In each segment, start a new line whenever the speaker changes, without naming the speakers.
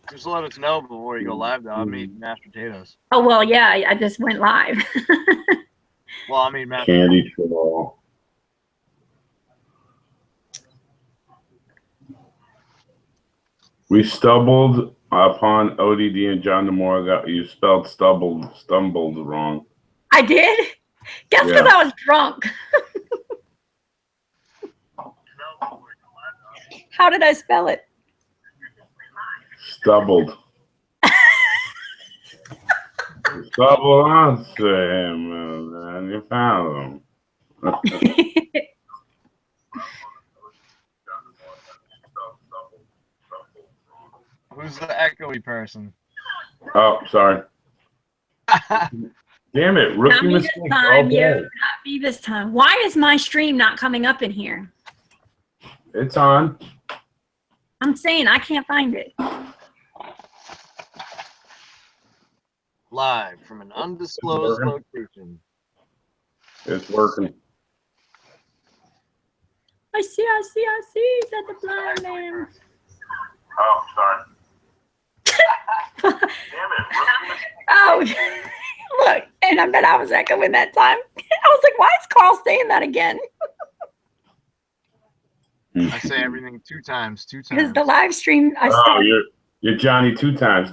Just let us know before you go live, though. I'm eating mashed potatoes.
Oh, well, yeah, I just went live.
Well, I mean, mashed
Candy troll. We stumbled upon ODD and John DeMore. You spelled stumbled wrong.
I did? Guess because I was drunk. How did I spell it?
Stubbled. Stumbled onto him and you found him.
Who's the echoey person?
Oh, sorry. Damn it. Rookie
Not me
mistake
this time,
all day.
yo. Not me this time. Why is my stream not coming up in here?
It's on.
I'm saying I can't find it.
Live from an undisclosed location.
It's working.
I see, said the blind man.
Oh, sorry. Damn it.
Oh, look, and I bet I was echoing that time. I was like, why is Carl saying that again?
I say everything two times.
Because the live stream, I
Oh,
started.
you're Johnny two times.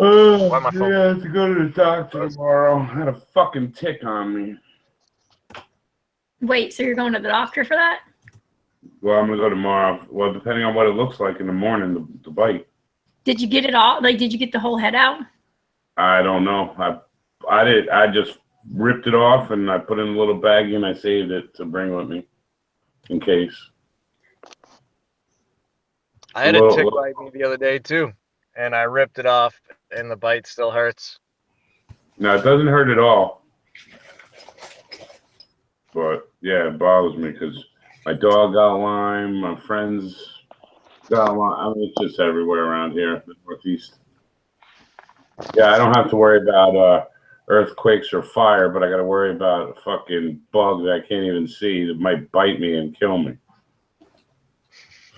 Oh,
Why my phone?
yeah, I have to go to the doctor tomorrow. I had a fucking tick on me.
Wait, so you're going to the doctor for that?
Well, I'm gonna go tomorrow. Well, depending on what it looks like in the morning, the bite.
Did you get it all? Like, did you get the whole head out?
I don't know. I did. I just ripped it off and I put it in a little baggie and I saved it to bring with me in case.
I had a tick bite me the other day too, and I ripped it off, and the bite still hurts.
No, it doesn't hurt at all. But yeah, it bothers me because my dog got Lyme, my friends got Lyme. I mean, it's just everywhere around here in the Northeast. Yeah, I don't have to worry about earthquakes or fire, but I got to worry about a fucking bug that I can't even see that might bite me and kill me.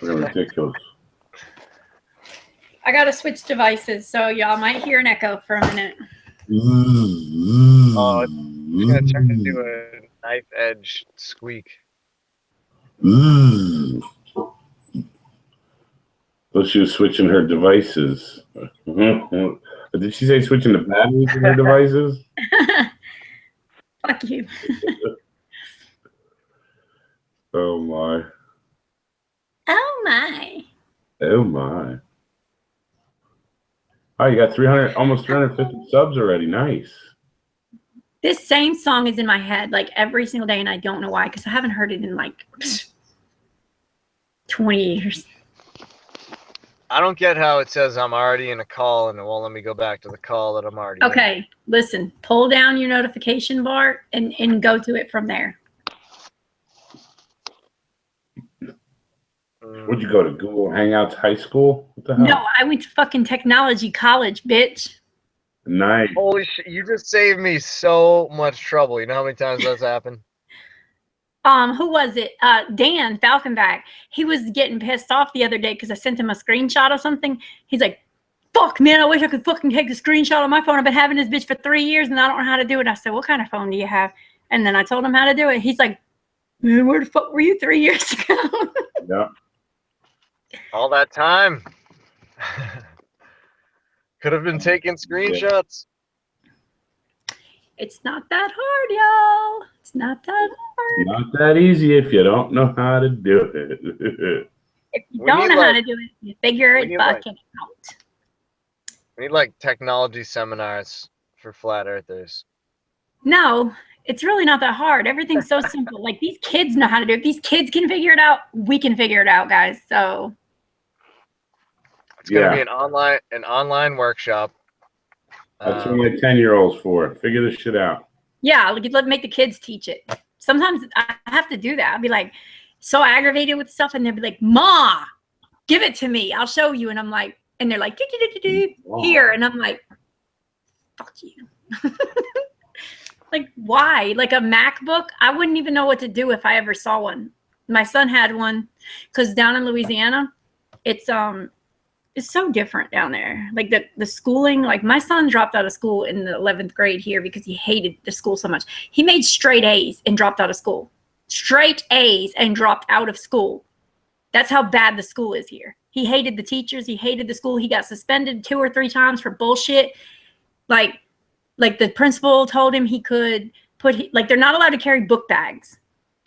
It's ridiculous.
I got to switch devices, so y'all might hear an echo for a minute.
Oh, it's going to turn into a knife edge squeak.
Well, she was switching her devices. Did she say switching the batteries in her devices?
Fuck you.
Oh my.
Oh my.
Oh my. Oh, you got 300, almost 350 subs already. Nice.
This same song is in my head like every single day, and I don't know why, because I haven't heard it in like 20 years.
I don't get how it says I'm already in a call and it won't let me go back to the call that I'm already in.
Okay, listen, pull down your notification bar and go to it from there.
Would you go to Google Hangouts High School? What the hell?
No, I went to fucking technology college, bitch.
Nice.
Holy shit, you just saved me so much trouble. You know how many times that's happened?
Who was it? Dan Falconback. He was getting pissed off the other day because I sent him a screenshot of something. He's like, fuck, man, I wish I could fucking take a screenshot on my phone. I've been having this bitch for 3 years and I don't know how to do it. I said, what kind of phone do you have? And then I told him how to do it. He's like, man, where the fuck were you 3 years ago?
Yeah.
All that time. Could have been taking screenshots.
It's not that hard, y'all. It's not that hard.
Not that easy if you don't know how to do it.
If you don't know how to do it, you figure it fucking out.
We need like technology seminars for flat earthers.
No, it's really not that hard. Everything's so simple. Like, these kids know how to do it. These kids can figure it out. We can figure it out, guys. So
it's gonna be an online workshop.
That's what my 10-year-old's for. Figure this shit out.
Yeah, let make the kids teach it. Sometimes I have to do that. I'll be like so aggravated with stuff, and they'll be like, "Ma, give it to me. I'll show you." And I'm like, and they're like, "Here," and I'm like, "Fuck you." Like, why? Like a MacBook? I wouldn't even know what to do if I ever saw one. My son had one because down in Louisiana, it's so different down there. Like the schooling, like my son dropped out of school in the 11th grade here because he hated the school so much. He made straight A's and dropped out of school. Straight A's and dropped out of school. That's how bad the school is here. He hated the teachers. He hated the school. He got suspended 2 or 3 times for bullshit. Like the principal told him he could like they're not allowed to carry book bags.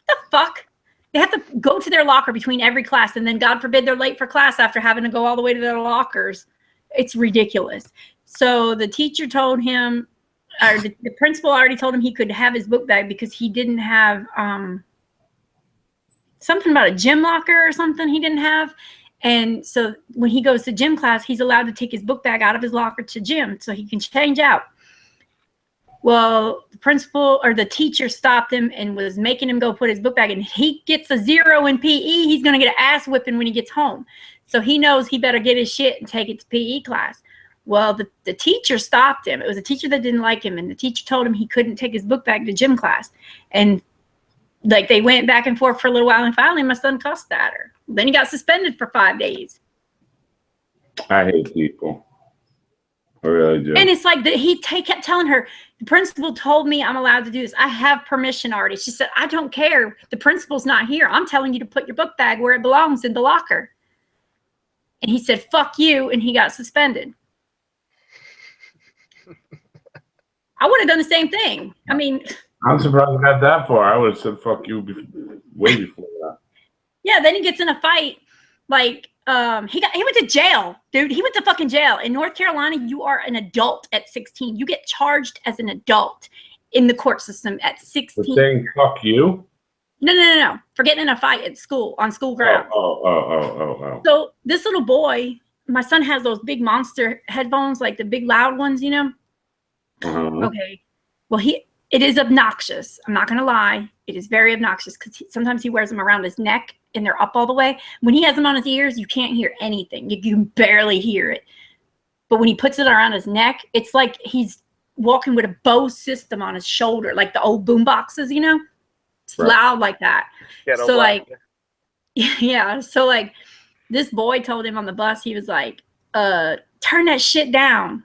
What the fuck? They have to go to their locker between every class, and then God forbid they're late for class after having to go all the way to their lockers. It's ridiculous. So the teacher told him, or the principal already told him he could have his book bag because he didn't have something about a gym locker or something he didn't have. And so when he goes to gym class, he's allowed to take his book bag out of his locker to gym so he can change out. Well, the principal or the teacher stopped him and was making him go put his book bag in. He gets a 0 in PE. He's going to get an ass whipping when he gets home. So he knows he better get his shit and take it to PE class. Well, the teacher stopped him. It was a teacher that didn't like him. And the teacher told him he couldn't take his book bag to gym class. And like they went back and forth for a little while. And finally, my son cussed at her. Then he got suspended for 5 days.
I hate people. I really do.
And it's like he kept telling her, the principal told me I'm allowed to do this. I have permission already. She said, I don't care. The principal's not here. I'm telling you to put your book bag where it belongs, in the locker. And he said, fuck you. And he got suspended. I would have done the same thing. I mean,
I'm surprised I got that far. I would have said fuck you way before that.
Yeah, then he gets in a fight. Like, he went to jail, dude. He went to fucking jail. In North Carolina, you are an adult at 16. You get charged as an adult in the court system at 16.
For saying fuck you?
No. For getting in a fight at school, on school grounds.
Oh.
So this little boy, my son has those big monster headphones, like the big loud ones, you know?
Uh-huh.
Okay. Well, it is obnoxious. I'm not going to lie. It is very obnoxious because sometimes he wears them around his neck and they're up all the way. When he has them on his ears, you can't hear anything. You can barely hear it. But when he puts it around his neck, it's like he's walking with a Bose system on his shoulder, like the old boom boxes, you know? It's loud like that. So like, yeah. So like this boy told him on the bus, he was like, turn that shit down.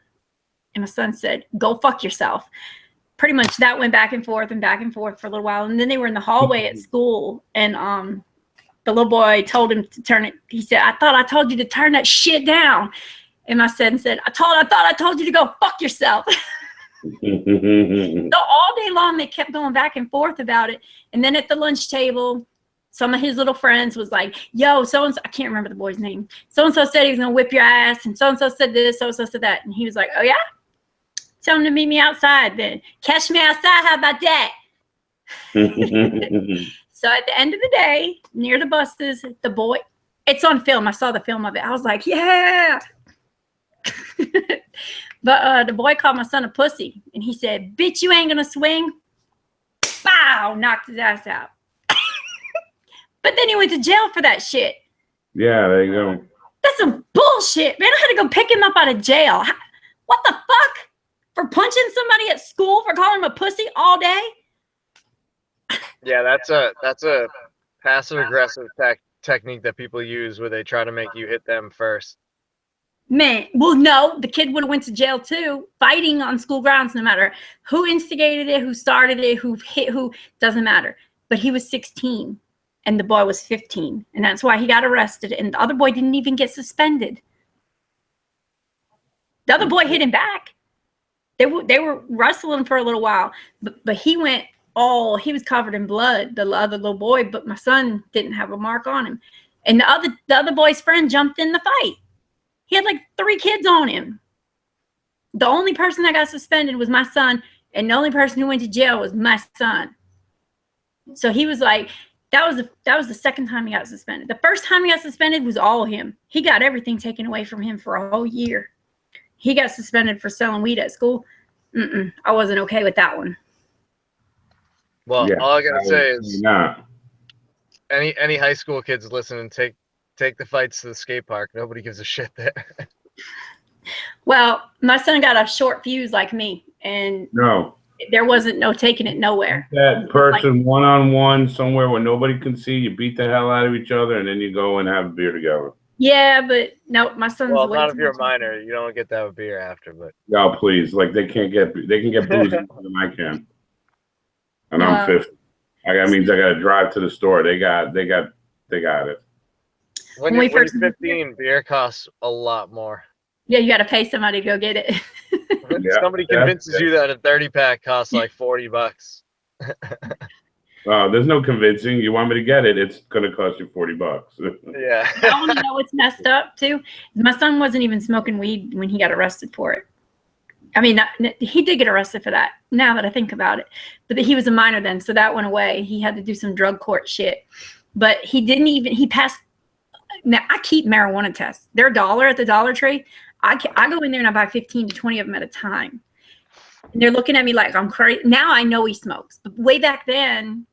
And my son said, go fuck yourself. Pretty much that went back and forth for a little while. And then they were in the hallway at school. And the little boy told him to turn it. He said, I thought I told you to turn that shit down. And my son said, I thought I told you to go fuck yourself. So all day long, they kept going back and forth about it. And then at the lunch table, some of his little friends was like, yo, so-and-so, I can't remember the boy's name. So-and-so said he was going to whip your ass. And so-and-so said this, so-and-so said that. And he was like, oh, yeah? Tell him to meet me outside then. Catch me outside. How about that? So at the end of the day, near the buses, the boy, it's on film. I saw the film of it. I was like, yeah. But the boy called my son a pussy. And he said, bitch, you ain't going to swing. Bow, knocked his ass out. But then he went to jail for that shit.
Yeah, there you go.
That's some bullshit, man. I had to go pick him up out of jail. What the fuck? For punching somebody at school, for calling him a pussy all day?
Yeah, that's a passive aggressive technique that people use where they try to make you hit them first.
Man, well, no, the kid would have went to jail too. Fighting on school grounds, no matter who instigated it, who started it, who hit who, doesn't matter. But he was 16 and the boy was 15. And that's why he got arrested. And the other boy didn't even get suspended. The other boy hit him back. They were wrestling for a little while, but he went he was covered in blood, the other little boy, but my son didn't have a mark on him. And the other boy's friend jumped in the fight. He had like 3 kids on him. The only person that got suspended was my son, and the only person who went to jail was my son. So he was like, that was the second time he got suspended. The first time he got suspended was all him. He got everything taken away from him for a whole year. He got suspended for selling weed at school. I wasn't okay with that one.
Well,
Yeah,
all I gotta say is,
not.
any high school kids listening, take the fights to the skate park. Nobody gives a shit there.
Well, my son got a short fuse like me, and
No.
There wasn't no taking it nowhere.
That person one-on-one somewhere where nobody can see, you beat the hell out of each other, and then you go and have a beer together.
Yeah, but no, my son's
Well,
way
not
too
if you're a
much-
minor. You don't get to have a beer after, but
No, please. Like they can get boozy more than I can. And I'm 50. That means I gotta drive to the store. They got it.
when
we
you're
first
15, beer costs a lot more.
Yeah, you got to pay somebody to go get it.
Yeah,
Somebody convinces you that a 30-pack costs like $40.
There's no convincing. You want me to get it? It's gonna cost you $40.
Yeah.
I want to know what's messed up too. My son wasn't even smoking weed when he got arrested for it. I mean, he did get arrested for that. Now that I think about it, but he was a minor then, so that went away. He had to do some drug court shit, but he didn't even. He passed. Now I keep marijuana tests. They're $1 at the Dollar Tree. I go in there and I buy 15 to 20 of them at a time. And they're looking at me like I'm crazy. Now I know he smokes, but way back then,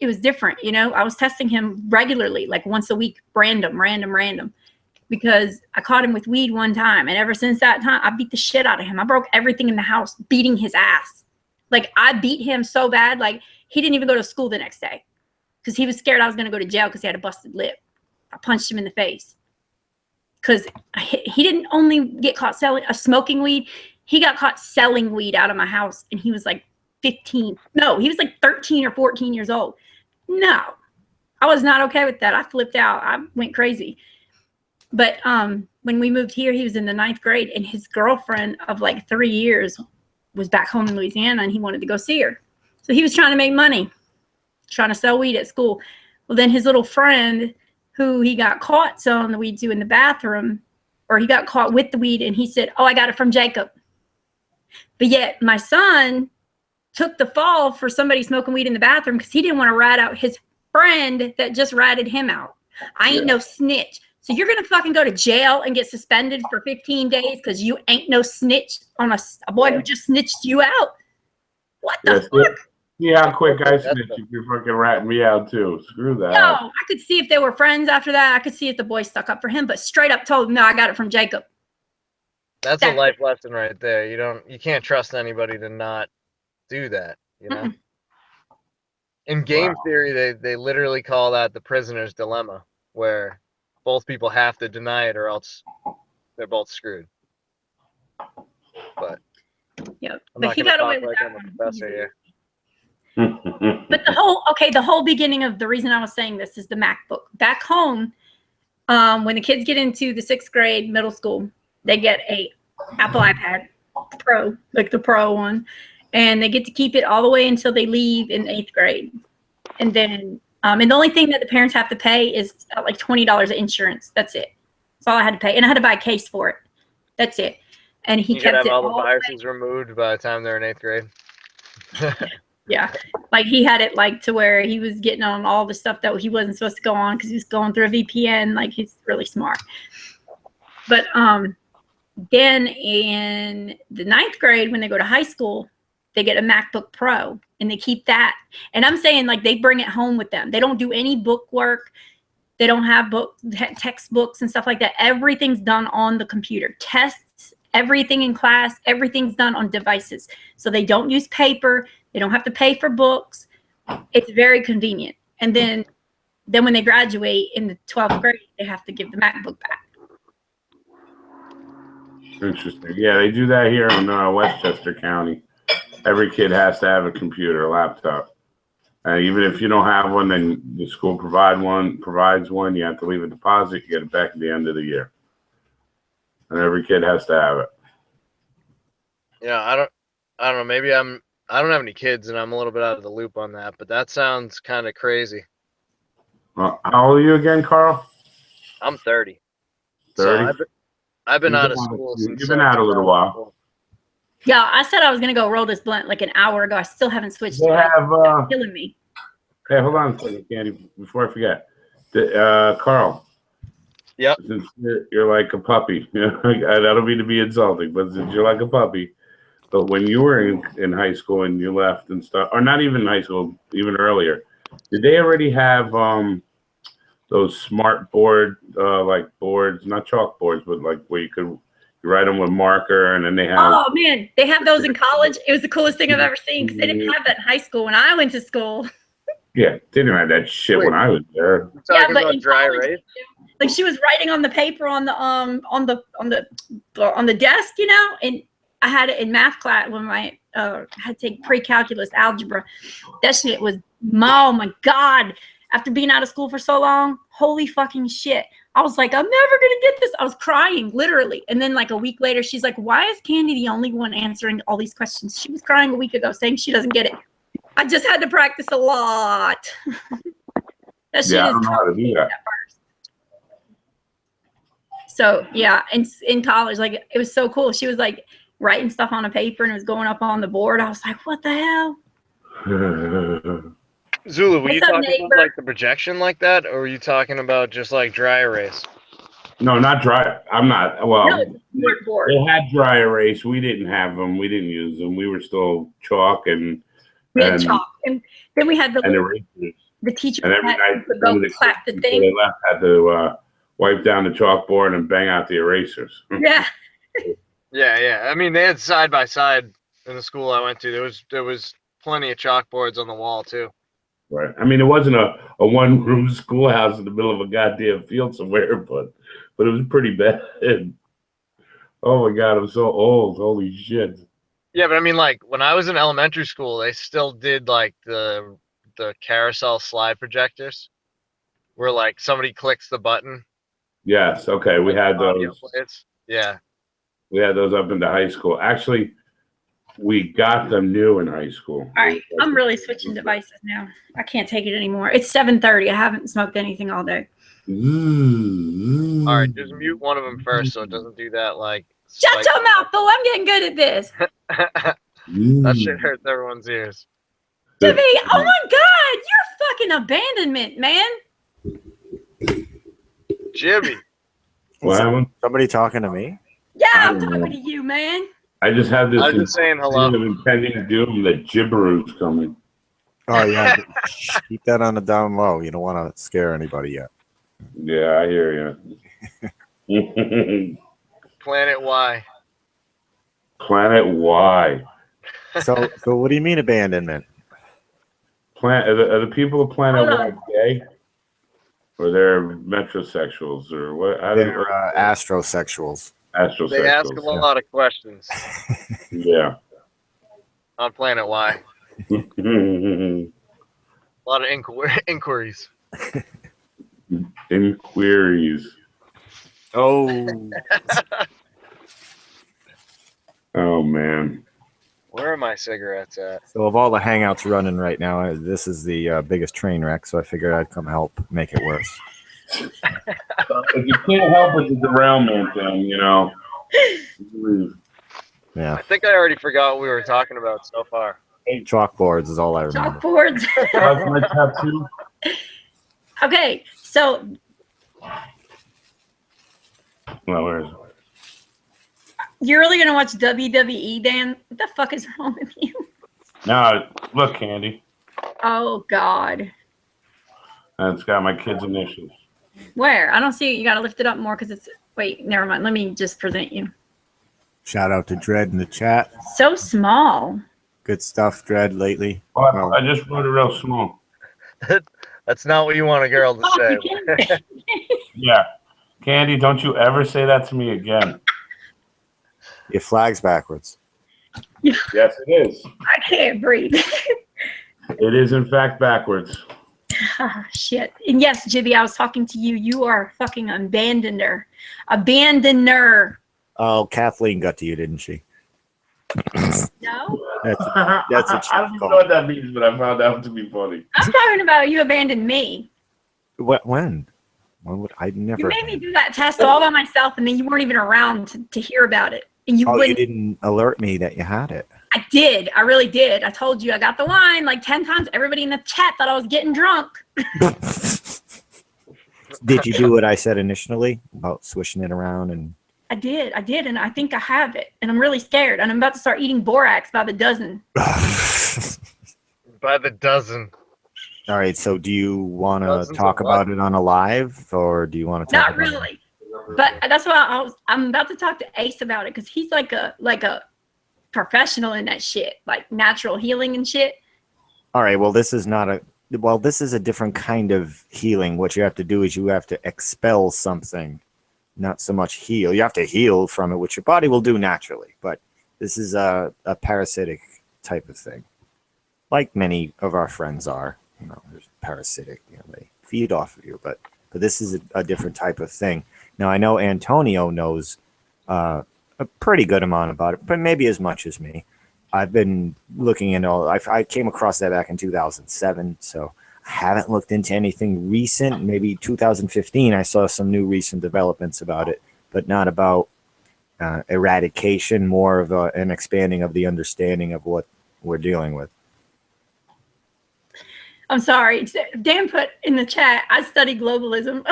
it was different. You know, I was testing him regularly, like once a week, random, because I caught him with weed one time. And ever since that time, I beat the shit out of him. I broke everything in the house, beating his ass. Like I beat him so bad, like he didn't even go to school the next day because he was scared I was going to go to jail because he had a busted lip. I punched him in the face because he didn't only get caught smoking weed. He got caught selling weed out of my house, and he was like 15. No, he was like 13 or 14 years old. No, I was not okay with that. I flipped out. I went crazy. But when we moved here, he was in the 9th grade, and his girlfriend of like 3 years was back home in Louisiana, and he wanted to go see her. So he was trying to make money, trying to sell weed at school. Well, then his little friend, who he got caught selling the weed to in the bathroom, or he got caught with the weed, and he said, "Oh, I got it from Jacob." But yet my son took the fall for somebody smoking weed in the bathroom because he didn't want to rat out his friend that just ratted him out. I ain't no snitch. So you're going to fucking go to jail and get suspended for 15 days because you ain't no snitch on a boy who just snitched you out? What the fuck?
See how quick I snitch if you're fucking ratting me out too. Screw that.
No, I could see if they were friends after that. I could see if the boy stuck up for him, but straight up told him, no, I got it from Jacob.
That's a life lesson right there. You can't trust anybody to not do that, you know?
Mm-mm.
In game theory, they literally call that the prisoner's dilemma, where both people have to deny it or else they're both screwed. But
yeah,
I'm
but
not
he
gonna
got away
talk
with
like
that
I'm a
one.
professor here.
But the whole beginning of the reason I was saying this is the MacBook. Back home, when the kids get into the 6th grade, middle school, they get a Apple iPad Pro, like the Pro one, and they get to keep it all the way until they leave in 8th grade. And then, and the only thing that the parents have to pay is like $20 of insurance. That's it. That's all I had to pay, and I had to buy a case for it. That's it. And he kept
have
it
all the viruses removed by the time they're in 8th grade.
Yeah, like he had it like to where he was getting on all the stuff that he wasn't supposed to go on because he was going through a VPN. Like he's really smart. But then in the 9th grade, when they go to high school, they get a MacBook Pro and they keep that. And I'm saying like they bring it home with them. They don't do any book work. They don't have textbooks and stuff like that. Everything's done on the computer. Tests, everything in class, everything's done on devices. So they don't use paper. They don't have to pay for books. It's very convenient. And then when they graduate in the 12th grade, they have to give the MacBook back.
Interesting. Yeah, they do that here in Westchester County. Every kid has to have a computer, a laptop. Even if you don't have one, then the school provides one. You have to leave a deposit. You get it back at the end of the year. And every kid has to have it.
Yeah, I don't know. Maybe I don't have any kids, and I'm a little bit out of the loop on that. But that sounds kind of crazy.
How old are you again, Carl?
I'm 30.
30.
So I've been out of school since.
You've been out a little while.
Yeah, I said I was gonna go roll this blunt like an hour ago. I still haven't switched.
They have.
It's killing me.
Hey, hold on a second, Candy. Before I forget, Carl.
Yep.
Since you're like a puppy, I don't mean to be insulting, but since you're like a puppy, but when you were in high school and you left and stuff, or not even high school, even earlier, did they already have those smart board like boards, not chalkboards, but like where you could You write them with marker, and then they have.
Oh man, they have those in college. It was the coolest thing I've ever seen because they didn't have that in high school when I went to school.
Yeah, they didn't have that shit when I was there.
You're talking about dry erase?
Like she was writing on the paper on the desk, you know, and I had it in math class when I had to take pre-calculus algebra. That shit was, oh my God. After being out of school for so long, holy fucking shit. I was like, I'm never going to get this. I was crying, literally. And then like a week later, she's like, why is Candy the only one answering all these questions? She was crying a week ago saying she doesn't get it. I just had to practice a lot. That shit
I
is
don't know how to do that.
So yeah, in college, like it was so cool. She was like writing stuff on a paper and it was going up on the board. I was like, what the hell?
Zulu, were you talking about like the projection like that, or were you talking about just like dry erase?
No, not dry. I'm not. Well,
no,
they had dry erase. We didn't have them. We didn't use them. We were still chalk and.
We had chalk, and then we had the teacher
and every night
would go clap the thing.
They left, had to wipe down the chalkboard and bang out the erasers.
Yeah.
Yeah. I mean, they had side by side in the school I went to. There was plenty of chalkboards on the wall too.
Right. I mean, it wasn't a one-room schoolhouse in the middle of a goddamn field somewhere, but it was pretty bad. Oh my God, I'm so old. Holy shit.
Yeah, but I mean, like when I was in elementary school, they still did like the carousel slide projectors, where like somebody clicks the button.
Yes. Okay. We had those.
Yeah.
We had those up into high school. Actually, we got them new in high school.
All right, I'm really switching devices now. I can't take it anymore. It's 7:30. I haven't smoked anything all day.
All right, just mute one of them first so it doesn't do that. Like,
shut your mouth, fool! I'm getting good at this.
That shit hurts everyone's ears.
Jibby, oh my God, you're fucking abandonment, man.
Jibby.
What?
Somebody talking to me?
Yeah, I'm talking to you, man.
I just had this.
I was just saying hello.
Impending doom that Gibberoo's coming.
Oh yeah, keep that on the down low. You don't want to scare anybody yet.
Yeah, I hear you.
Planet Y.
Planet Y.
So what do you mean abandonment?
Are the people of Planet Y gay? Or they're metrosexuals or what?
They're astrosexuals.
Astrosexuals.
They ask a lot of questions.
Yeah.
On Planet Y. A lot of inquiries.
Inquiries.
Oh.
Oh man.
Where are my cigarettes at?
So of all the hangouts running right now, this is the biggest train wreck. So I figured I'd come help make it worse.
If you can't help it, the derailment thing, you know.
Yeah.
I think I already forgot what we were talking about so far.
Chalkboards is all I remember.
Chalkboards.
That's my tattoo.
Okay, so.
Well, where is it?
You're really gonna watch WWE, Dan? What the fuck is wrong with you?
No, look, Candy.
Oh God.
It's got my kids' initials.
Where? I don't see it. You gotta lift it up more because it's. Wait, never mind. Let me just present you.
Shout out to Dread in the chat.
So small.
Good stuff, Dread, lately.
Well, I just wrote it real small.
That's not what you want a girl to say.
Yeah. Candy, don't you ever say that to me again.
Your flag's backwards.
Yes, it is.
I can't breathe.
It is, in fact, backwards.
Oh, shit. And yes, Jibby, I was talking to you. You are a fucking abandoner. Abandoner.
Oh, Kathleen got to you, didn't she?
No?
That's a
I don't even know what that means, but I found out to be funny.
I'm talking about you abandoned me.
What? When? When would I never?
You made me do that test all by myself, and then you weren't even around to hear about it. And you
you didn't alert me that you had it.
I did. I really did. I told you I got the wine like 10 times. Everybody in the chat thought I was getting drunk.
Did you do what I said initially about swishing it around? And
I did, and I think I have it. And I'm really scared. And I'm about to start eating borax by the dozen.
By the dozen.
All right, so do you want to talk about it on a live, or do you want to talk
Not really. But that's why I'm about to talk to Ace about it because he's like a professional in that shit, like natural healing and shit.
All right. Well, this is not a. Well, this is a different kind of healing. What you have to do is you have to expel something, not so much heal. You have to heal from it, which your body will do naturally. But this is a parasitic type of thing, like many of our friends are. You know, there's parasitic. You know, they feed off of you, but this is a different type of thing. Now, I know Antonio knows a pretty good amount about it, but maybe as much as me. I've been looking into all. I came across that back in 2007, so I haven't looked into anything recent. Maybe 2015, I saw some new recent developments about it, but not about eradication, more of an expanding of the understanding of what we're dealing with.
I'm sorry. Dan put in the chat, I study globalism.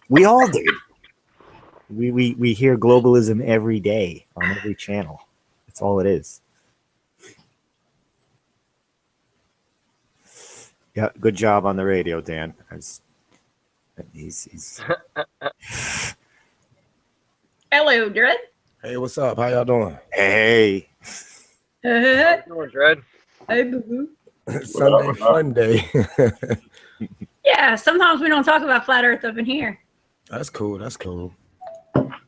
We all do. We hear globalism every day on every channel. That's all it is. Yeah, good job on the radio, Dan. He's...
Hello, Dread.
Hey, what's up? How y'all doing?
Hey.
How you doing, Dread?
Hey, boo-boo.
Sunday fun day.
Yeah, sometimes we don't talk about flat Earth up in here.
That's cool. That's cool.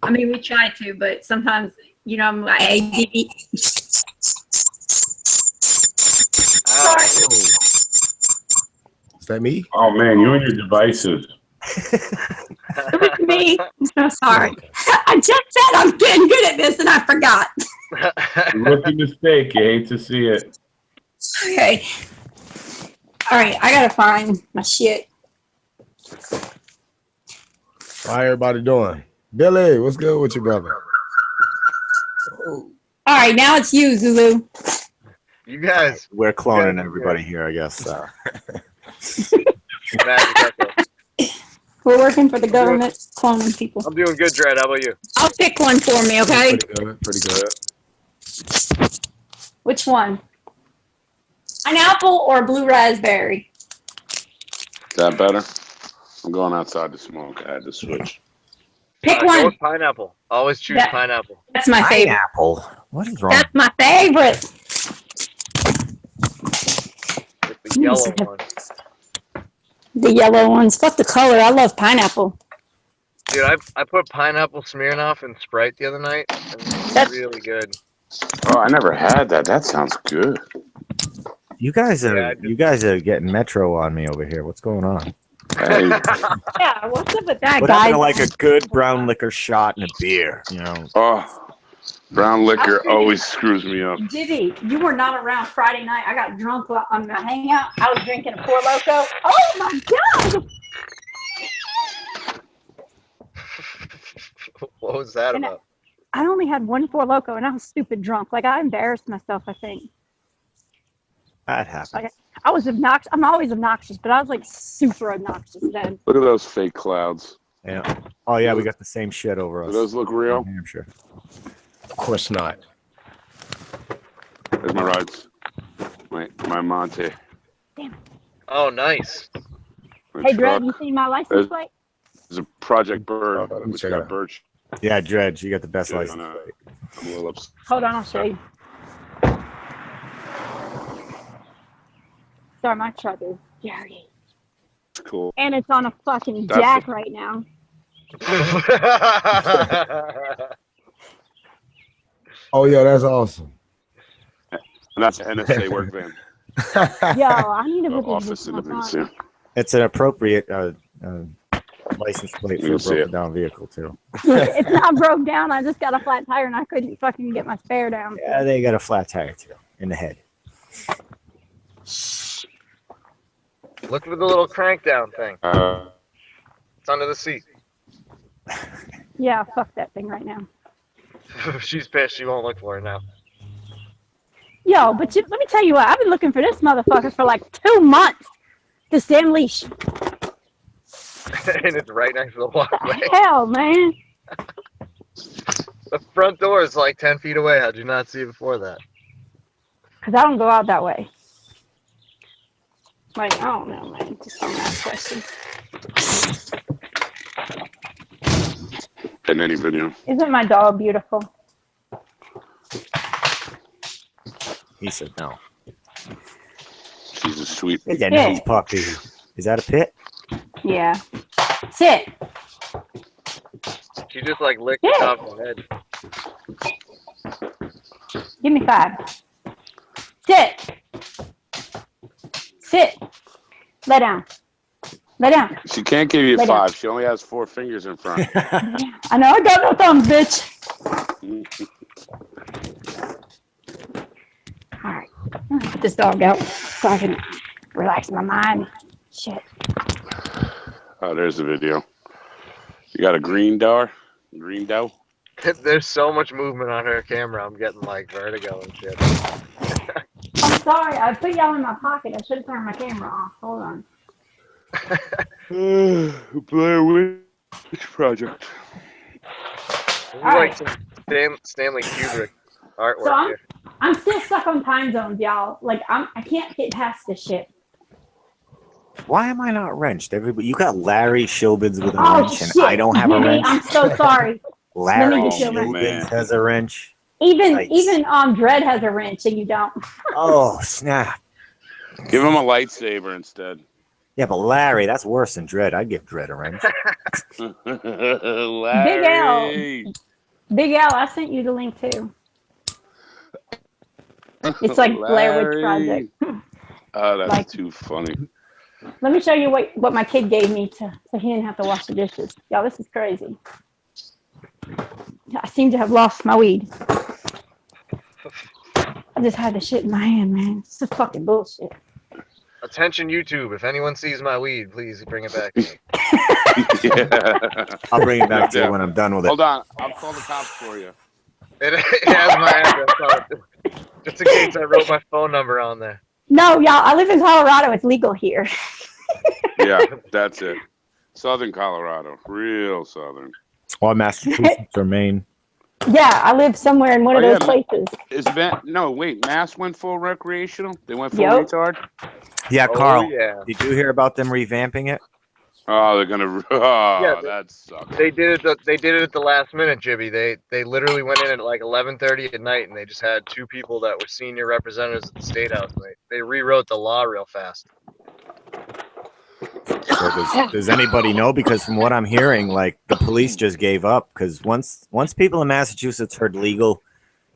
I mean, we try to, but sometimes, you know, I'm like, hey, Jibby. Sorry.
Is that me?
Oh man, you and your devices.
It was me. I'm so sorry. I just said I'm getting good at this and I forgot.
Rookie mistake. You hate to see it.
Okay. All right, I gotta find my shit.
How everybody doing? Billy, what's good with you, brother?
All right, now it's you, Zulu.
You guys.
We're cloning everybody here, I guess.
We're working for the government, cloning people.
I'm doing good, Dread. How about you?
I'll pick one for me, okay?
Pretty good. Pretty good.
Which one? An apple or blue raspberry?
Is that better? I'm going outside to smoke. I had to switch.
Pick
Go
one.
with pineapple. Always choose
That-
pineapple.
That's my favorite.
Pineapple. What is wrong?
That's my favorite.
With the yellow one.
The yellow ones. Fuck the color. I love pineapple.
Dude, I put pineapple Smirnoff in Sprite the other night. And it's
That's-
really good.
Oh, I never had that. That sounds good.
You guys are
Yeah,
getting Metro on me over here. What's going on?
Hey,
Yeah, what's up with that,
What
guys?
happened to like a good brown liquor shot and a beer? You know,
oh, brown liquor always screws me up.
Jibby, you were not around Friday night. I got drunk on my hangout. I was drinking a Four Loko. Oh my God!
What was that
And
about?
I only had one Four Loko and I was stupid drunk. Like I embarrassed myself, I think.
that happens.
Like, I was obnoxious. I'm always obnoxious, but I was like super obnoxious then.
Look at those fake clouds.
Yeah. Oh yeah, we got the same shit over
Do
us.
those look real?
New Hampshire.
Of course not.
There's my rides. My Monte.
Oh, nice.
My
Hey,
truck.
Dred, you seen my license
There's-
plate?
There's a Project Bird,
Oh, let me
which
check it
got
out.
birch.
Yeah, Dredge, you got the best
Yeah,
license
I know.
plate.
I'm a little upset.
Hold on, I'll show you. Sorry, my truck is dirty.
It's cool.
And it's on a fucking
That's
jack
the-
right now.
Oh yeah, that's awesome.
And that's an NSA work van.
Yo, I need to put this
Office in
on
the
my phone.
museum.
It's an appropriate license plate
You
for a
can see
broken
it.
down vehicle too.
It's not broke down. I just got a flat tire and I couldn't fucking get my spare down.
Yeah, they got a flat tire too in the head.
Look for the little crank down thing. It's under the seat.
Yeah, fuck that thing right now.
She's pissed. She won't look for it now.
Yo, but let me tell you what. I've been looking for this motherfucker for like 2 months. This damn leash.
And it's right next to the walkway.
Hell, man.
The front door is like 10 feet away. How'd you not see it before that?
Because I don't go out that way. Like, I don't know, man. Just don't ask questions.
in any video.
Isn't my dog beautiful?
He said no.
She's a sweet.
It's a
Yeah.
nice puppy. Is that a pit?
Yeah. Sit.
She just like licked the
Yeah.
top of the head.
Give me 5. Sit. Sit. Lay down. Lay down.
She can't give you
Lay down.
5. She only has 4 fingers in front.
I know I got no thumbs, bitch. All right. I'm gonna put this dog out so I can relax my mind. Shit.
Oh, there's the video. You got a green door? Green dough?
There's so much movement on her camera. I'm getting like vertigo and shit.
I'm sorry. I put y'all in my pocket. I should have turned my camera off. Hold on.
Blair Witch Project.
This is
All
like
right.
some Stanley Kubrick artwork
So
here.
I'm still stuck on time zones, y'all. Like I can't get past this shit.
Why am I not wrenched? Everybody, you got Larry Shilbins with a
Oh
wrench, and
shit!
I don't have a
Jimmy,
wrench.
I'm so sorry.
Larry
Let me get you a wrench.
Shilbins has a wrench.
Even
Nice.
Dredd has a wrench and you don't.
Oh snap!
Give him a lightsaber instead.
Yeah, but Larry, that's worse than Dredd. I'd give Dredd a wrench.
Larry.
Big Al, I sent you the link too. It's like Blair Witch Project.
Oh, that's
Like-
too funny.
Let me show you what my kid gave me so he didn't have to wash the dishes. Y'all, this is crazy. I seem to have lost my weed. I just had the shit in my hand, man. This is fucking bullshit.
Attention YouTube, if anyone sees my weed, please bring it back to me.
Yeah.
I'll bring it back to you when I'm done with it.
Hold on. I'll call the cops for you.
It has my address on it. Just in case I wrote my phone number on there.
No, y'all, I live in Colorado. It's legal here.
Yeah, that's it. Southern Colorado. Real southern.
Or Massachusetts or Maine.
Yeah, I live somewhere in one of
Oh,
those
yeah.
places.
No, wait. Mass went full recreational? They went full
Yep.
retard?
Yeah,
Oh,
Carl.
yeah.
Did you hear about them revamping it?
Oh, they're going to... Oh,
Yeah,
that sucks.
They did it. They did it at the last minute, Jibby. They literally went in at like 11:30 at night, and they just had 2 people that were senior representatives at the state house. And they rewrote the law real fast.
So does anybody know? Because from what I'm hearing, like the police just gave up because once people in Massachusetts heard legal,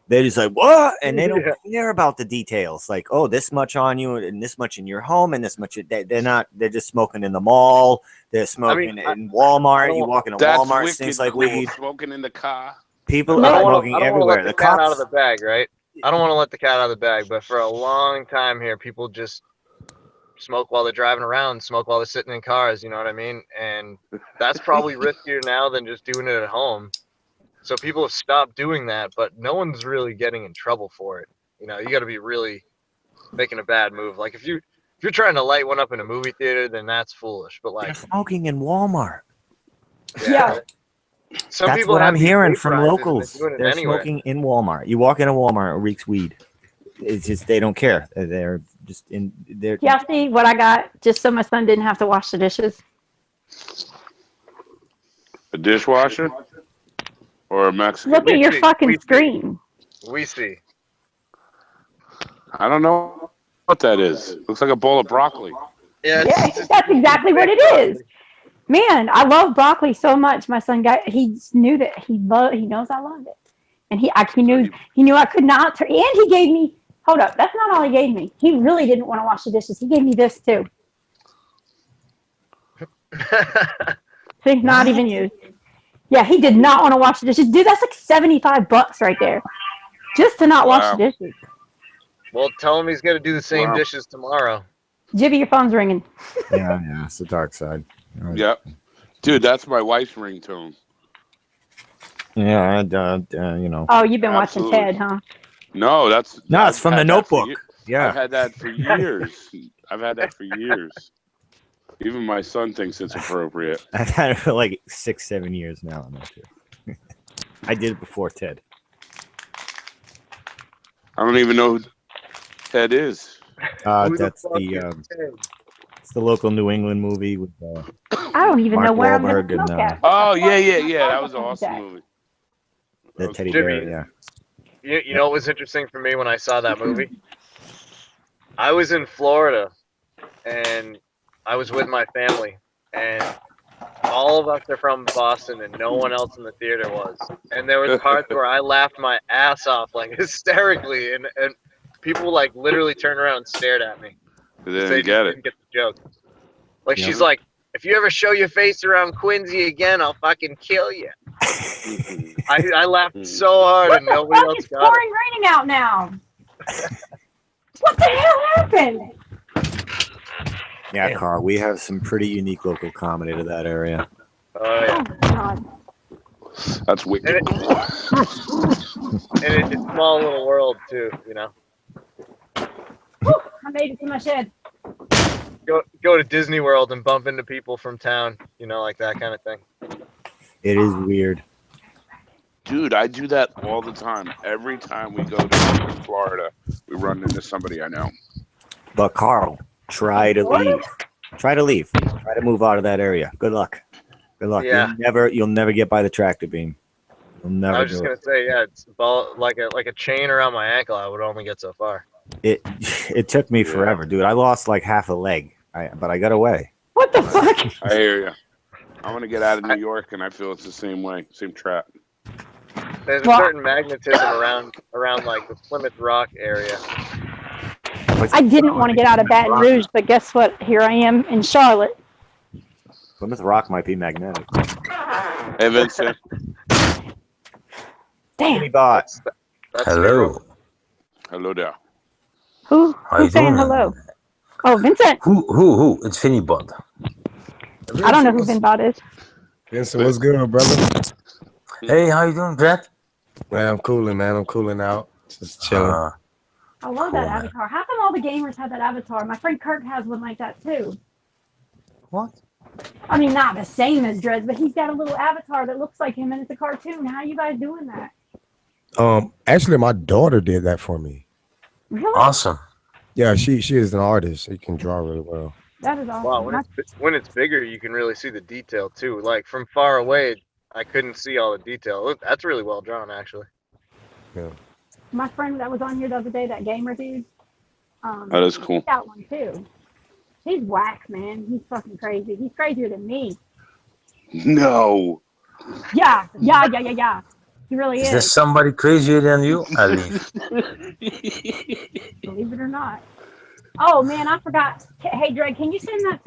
they're just like what, and they don't care about the details. Like, oh, this much on you, and this much in your home, and this much. They're not. They're just smoking in the mall. They're smoking in Walmart. You walk in a Walmart, it seems like weed.
Smoking in the car.
People
I
are
don't wanna
smoking
let
everywhere.
the
The
cat out of
cops.
the bag, right? I don't want to let the cat out of the bag, but for a long time here, people just smoke while they're driving around, smoke while they're sitting in cars. You know what I mean? And that's probably riskier now than just doing it at home. So people have stopped doing that, but no one's really getting in trouble for it. You know, you got to be really making a bad move. Like if you're trying to light one up in a movie theater, then that's foolish. But
They're
like,
smoking in Walmart.
Yeah.
some
That's
people
what
have
I'm
these
hearing from
vaporizers and
locals.
they're doing it
They're
anywhere.
smoking in Walmart. You walk in a Walmart, it reeks weed. It's just they don't care. They're just in. They're
Y'all see what I got just so my son didn't have to wash the dishes?
A dishwasher? Or a Mexican?
Look at your
see,
fucking
we see.
screen.
We see.
I don't know what that is. Looks like a bowl of broccoli.
Yeah,
Yeah, that's exactly what it is. Man, I love broccoli so much. My son he knew that he knows I love it. And he knew I could not turn, and he gave me, hold up, that's not all he gave me. He really didn't want to wash the dishes. He gave me this too. See, not even used. Yeah, he did not want to wash the dishes. Dude, that's like $75 right there. Just to not wash the dishes.
Well, tell him he's got to do the same
Wow.
dishes tomorrow.
Jibby, your phone's ringing.
yeah, it's the dark side. All right.
Yep. Dude, that's my wife's ringtone.
Yeah, you know.
Oh, you've been
Absolutely.
watching Ted, huh?
No,
No, it's
I've
from The
had that for
Notebook. Yeah.
I've had that for years. I've had that for years. Even my son thinks it's appropriate.
I've had it for like 6-7 years now. I'm not sure. I did it before Ted.
I don't even know who Ted is.
Who
That's
fuck
the
is Ted?
It's the local New England movie with
I don't even
Mark
know where I'm going
Wahlberg
to
and,
smoke at.
Oh, yeah. That was an awesome movie.
the teddy
Jimmy.
bear. Yeah.
You know what was interesting for me when I saw that movie? I was in Florida, and I was with my family, and all of us are from Boston, and no one else in the theater was. And there was parts where I laughed my ass off, like hysterically, and people like literally turned around and stared at me.
They
They
didn't
just
get it.
didn't get the joke. Like
Yeah.
she's like, if you ever show your face around Quincy again, I'll fucking kill you. I laughed so hard,
What
and
the
nobody
fuck?
else
It's
got it.
pouring raining out now. What the hell happened?
Yeah, Carl, we have some pretty unique local comedy to that area.
Oh yeah.
Oh my god.
That's wicked.
And it's a small little world too, you know.
Whew, I made it to my shed.
Go to Disney World and bump into people from town, you know, like that kind of thing.
It is weird.
Dude, I do that all the time. Every time we go to Florida, we run into somebody I know.
But Carl, try to leave. Try to leave. Try to move out of that area. Good luck. Good luck.
Yeah.
You'll never get by the tractor beam. You'll never
I was just
do
gonna
it.
say, yeah, it's like a chain around my ankle. I would only get so far.
It took me forever, dude. I lost like half a leg, but I got away.
What the fuck?
I hear you. I want to get out of New York, and I feel it's the same way. Same trap.
There's a
Well-
certain magnetism around like the Plymouth Rock area.
I didn't want to get out of Baton Rouge, but guess what? Here I am in Charlotte.
Plymouth Rock might be magnetic.
Hey, Vincent.
Damn.
Jimmy Bot.
That's
Hello.
Hello there.
Who's
you
saying
doing?
hello? Oh, Vincent.
Who? It's Finny Bud.
I don't know who Vinbot is.
Vincent, what's good, brother?
Hey, how you doing, Brad?
Man, I'm cooling, man. I'm cooling out. Just chilling.
I love that avatar. How come all the gamers have that avatar? My friend Kirk has one like that too.
What?
I mean, not the same as Dredge, but he's got a little avatar that looks like him, and it's a cartoon. How are you guys doing that?
Actually, my daughter did that for me.
Really?
Awesome.
Yeah, she is an artist. She can draw really well.
That is awesome.
Wow, when it's bigger, you can really see the detail too. Like from far away, I couldn't see all the detail. Look, that's really well drawn, actually.
Yeah.
My friend that was on here the other day, that gamer dude.
That is cool.
He's got one too. He's whack, man. He's fucking crazy. He's crazier than me.
No.
Yeah. He really
Is there
is.
somebody crazier than you? I leave.
Believe it or not. Oh man, I forgot. Hey, Drake, can you send that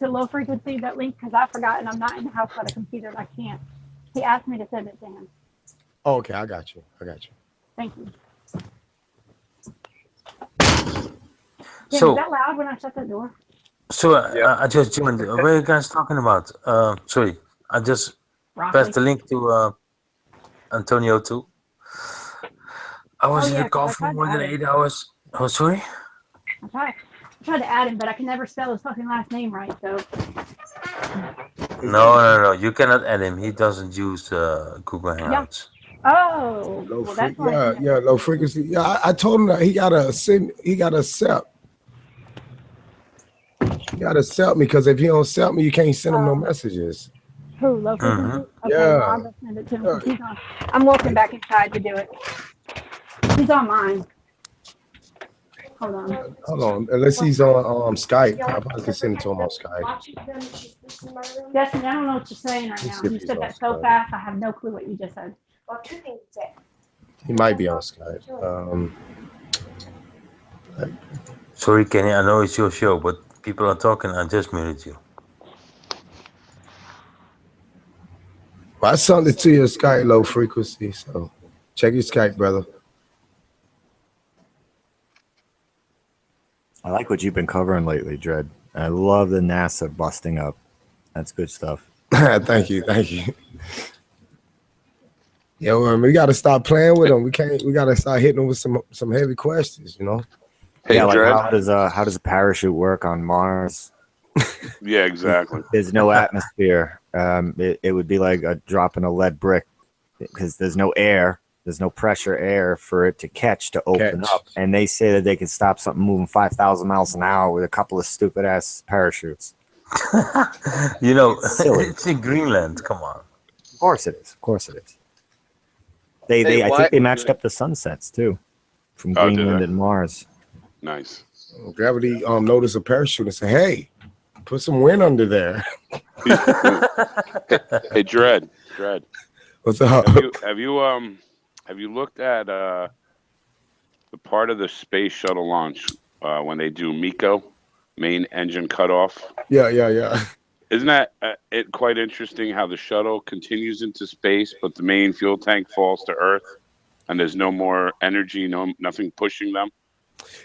to low frequency, that link? Because I forgot, and I'm not in the house with a computer, and I can't. He asked me to send it to him.
Oh, okay, I got you.
Thank you.
So-
is that loud when I shut that door?
So
Yeah.
I just joined. What are you guys talking about? Sorry, I just
Broccoli.
passed the link to Antonio too. I was
Oh,
in
yeah,
the car
'cause I
for
tried
more
to
than
add it.
8 hours. Oh, sorry.
I tried to add him, but I can never spell his fucking last name right, so.
No. You cannot add him. He doesn't use Google Hangouts.
Oh,
Low
well, that's
frequency.
why.
Yeah, low frequency. Yeah, I told him that he gotta accept. You gotta accept me, because if you don't accept me, you can't send him no messages.
Who, low frequency? Okay,
Yeah.
well, I'm gonna send it to him 'cause he's on. I'm walking back inside to do it. He's on mine. Hold on.
Hold on, unless he's on Skype. I probably can send it to him on Skype.
Justin, I don't know what you're saying right
Let's
now.
see if
You
he's
said
on
that so
Skype.
fast, I have no clue what you just said.
He might be on Skype.
Sorry, Kenny. I know it's your show, but people are talking. I just muted you.
Well, I sent it to your Skype, low frequency. So check your Skype, brother.
I like what you've been covering lately, Dred. I love the NASA busting up. That's good stuff.
Thank you. Yeah, well, we got to stop playing with them. We got to start hitting them with some heavy questions, you know.
Hey,
yeah, like
Dred.
how does a parachute work on Mars?
Yeah, exactly.
There's no atmosphere. It would be like a drop in a lead brick because there's no air. There's no pressure air for it to catch to open
Catch.
up. And they say that they can stop something moving 5,000 miles an hour with a couple of stupid ass parachutes.
You know,
It's silly.
it's in Greenland. Come on.
Of course it is. Of course it is. I think
what?
they matched up the sunsets too, from
Oh, did
Greenland
they?
and Mars.
Nice.
Gravity noticed a parachute and said, "Hey, put some wind under there."
Hey, Dread.
What's up?
Have you looked at the part of the space shuttle launch when they do MECO, main engine cutoff?
Yeah.
Isn't that it quite interesting how the shuttle continues into space, but the main fuel tank falls to Earth, and there's no more energy, nothing pushing them.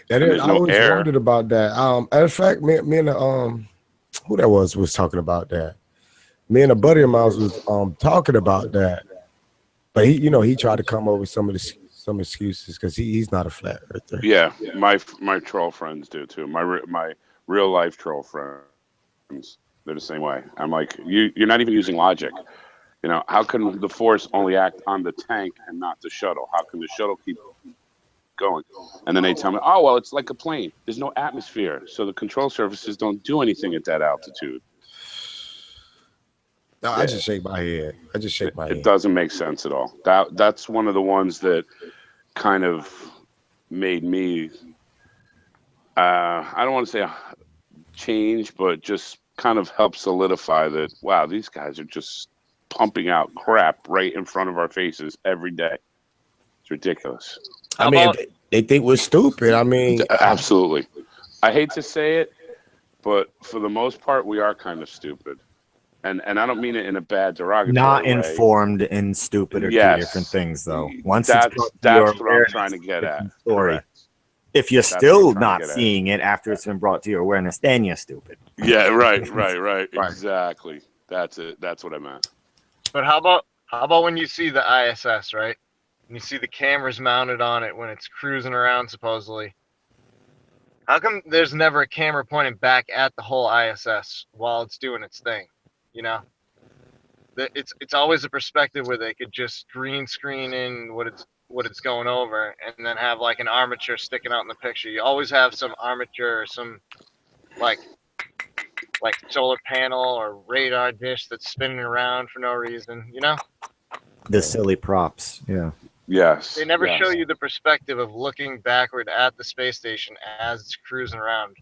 And
there's
I
no
always
air.
wondered about that. Matter of fact, me and who that was talking about that. Me and a buddy of mine was talking about that, but he tried to come up with some excuses because he's not a flat earther.
Yeah, my troll friends do too. My real life troll friends, they're the same way. I'm like, you're not even using logic. You know, how can the force only act on the tank and not the shuttle? How can the shuttle keep going? And then they tell me, oh, well, it's like a plane. There's no atmosphere, so the control surfaces don't do anything at that altitude.
No, I just shake my head.
It doesn't make sense at all. That's one of the ones that kind of made me, I don't want to say change, but just kind of help solidify that, wow, these guys are just pumping out crap right in front of our faces every day. It's ridiculous.
I mean, they think we're stupid. I mean,
Absolutely. I hate to say it, but for the most part, we are kind of stupid. And I don't mean it in a bad derogatory
Not
way.
informed and stupid are two different things, though. Once
that's
it's
what I'm trying to get at.
Story. If you're
That's what
still
I'm trying to
not
get at.
seeing it after it's been brought to your awareness, then you're stupid.
Yeah, right.
Right.
Exactly. That's it. That's what I meant.
But how about when you see the ISS, right? And you see the cameras mounted on it when it's cruising around supposedly. How come there's never a camera pointed back at the whole ISS while it's doing its thing? You know, it's always a perspective where they could just green screen in what it's going over, and then have like an armature sticking out in the picture. You always have some armature or some like solar panel or radar dish that's spinning around for no reason. You know,
The silly props. Yeah.
Yes.
they never
yes.
show you the perspective of looking backward at the space station as it's cruising around.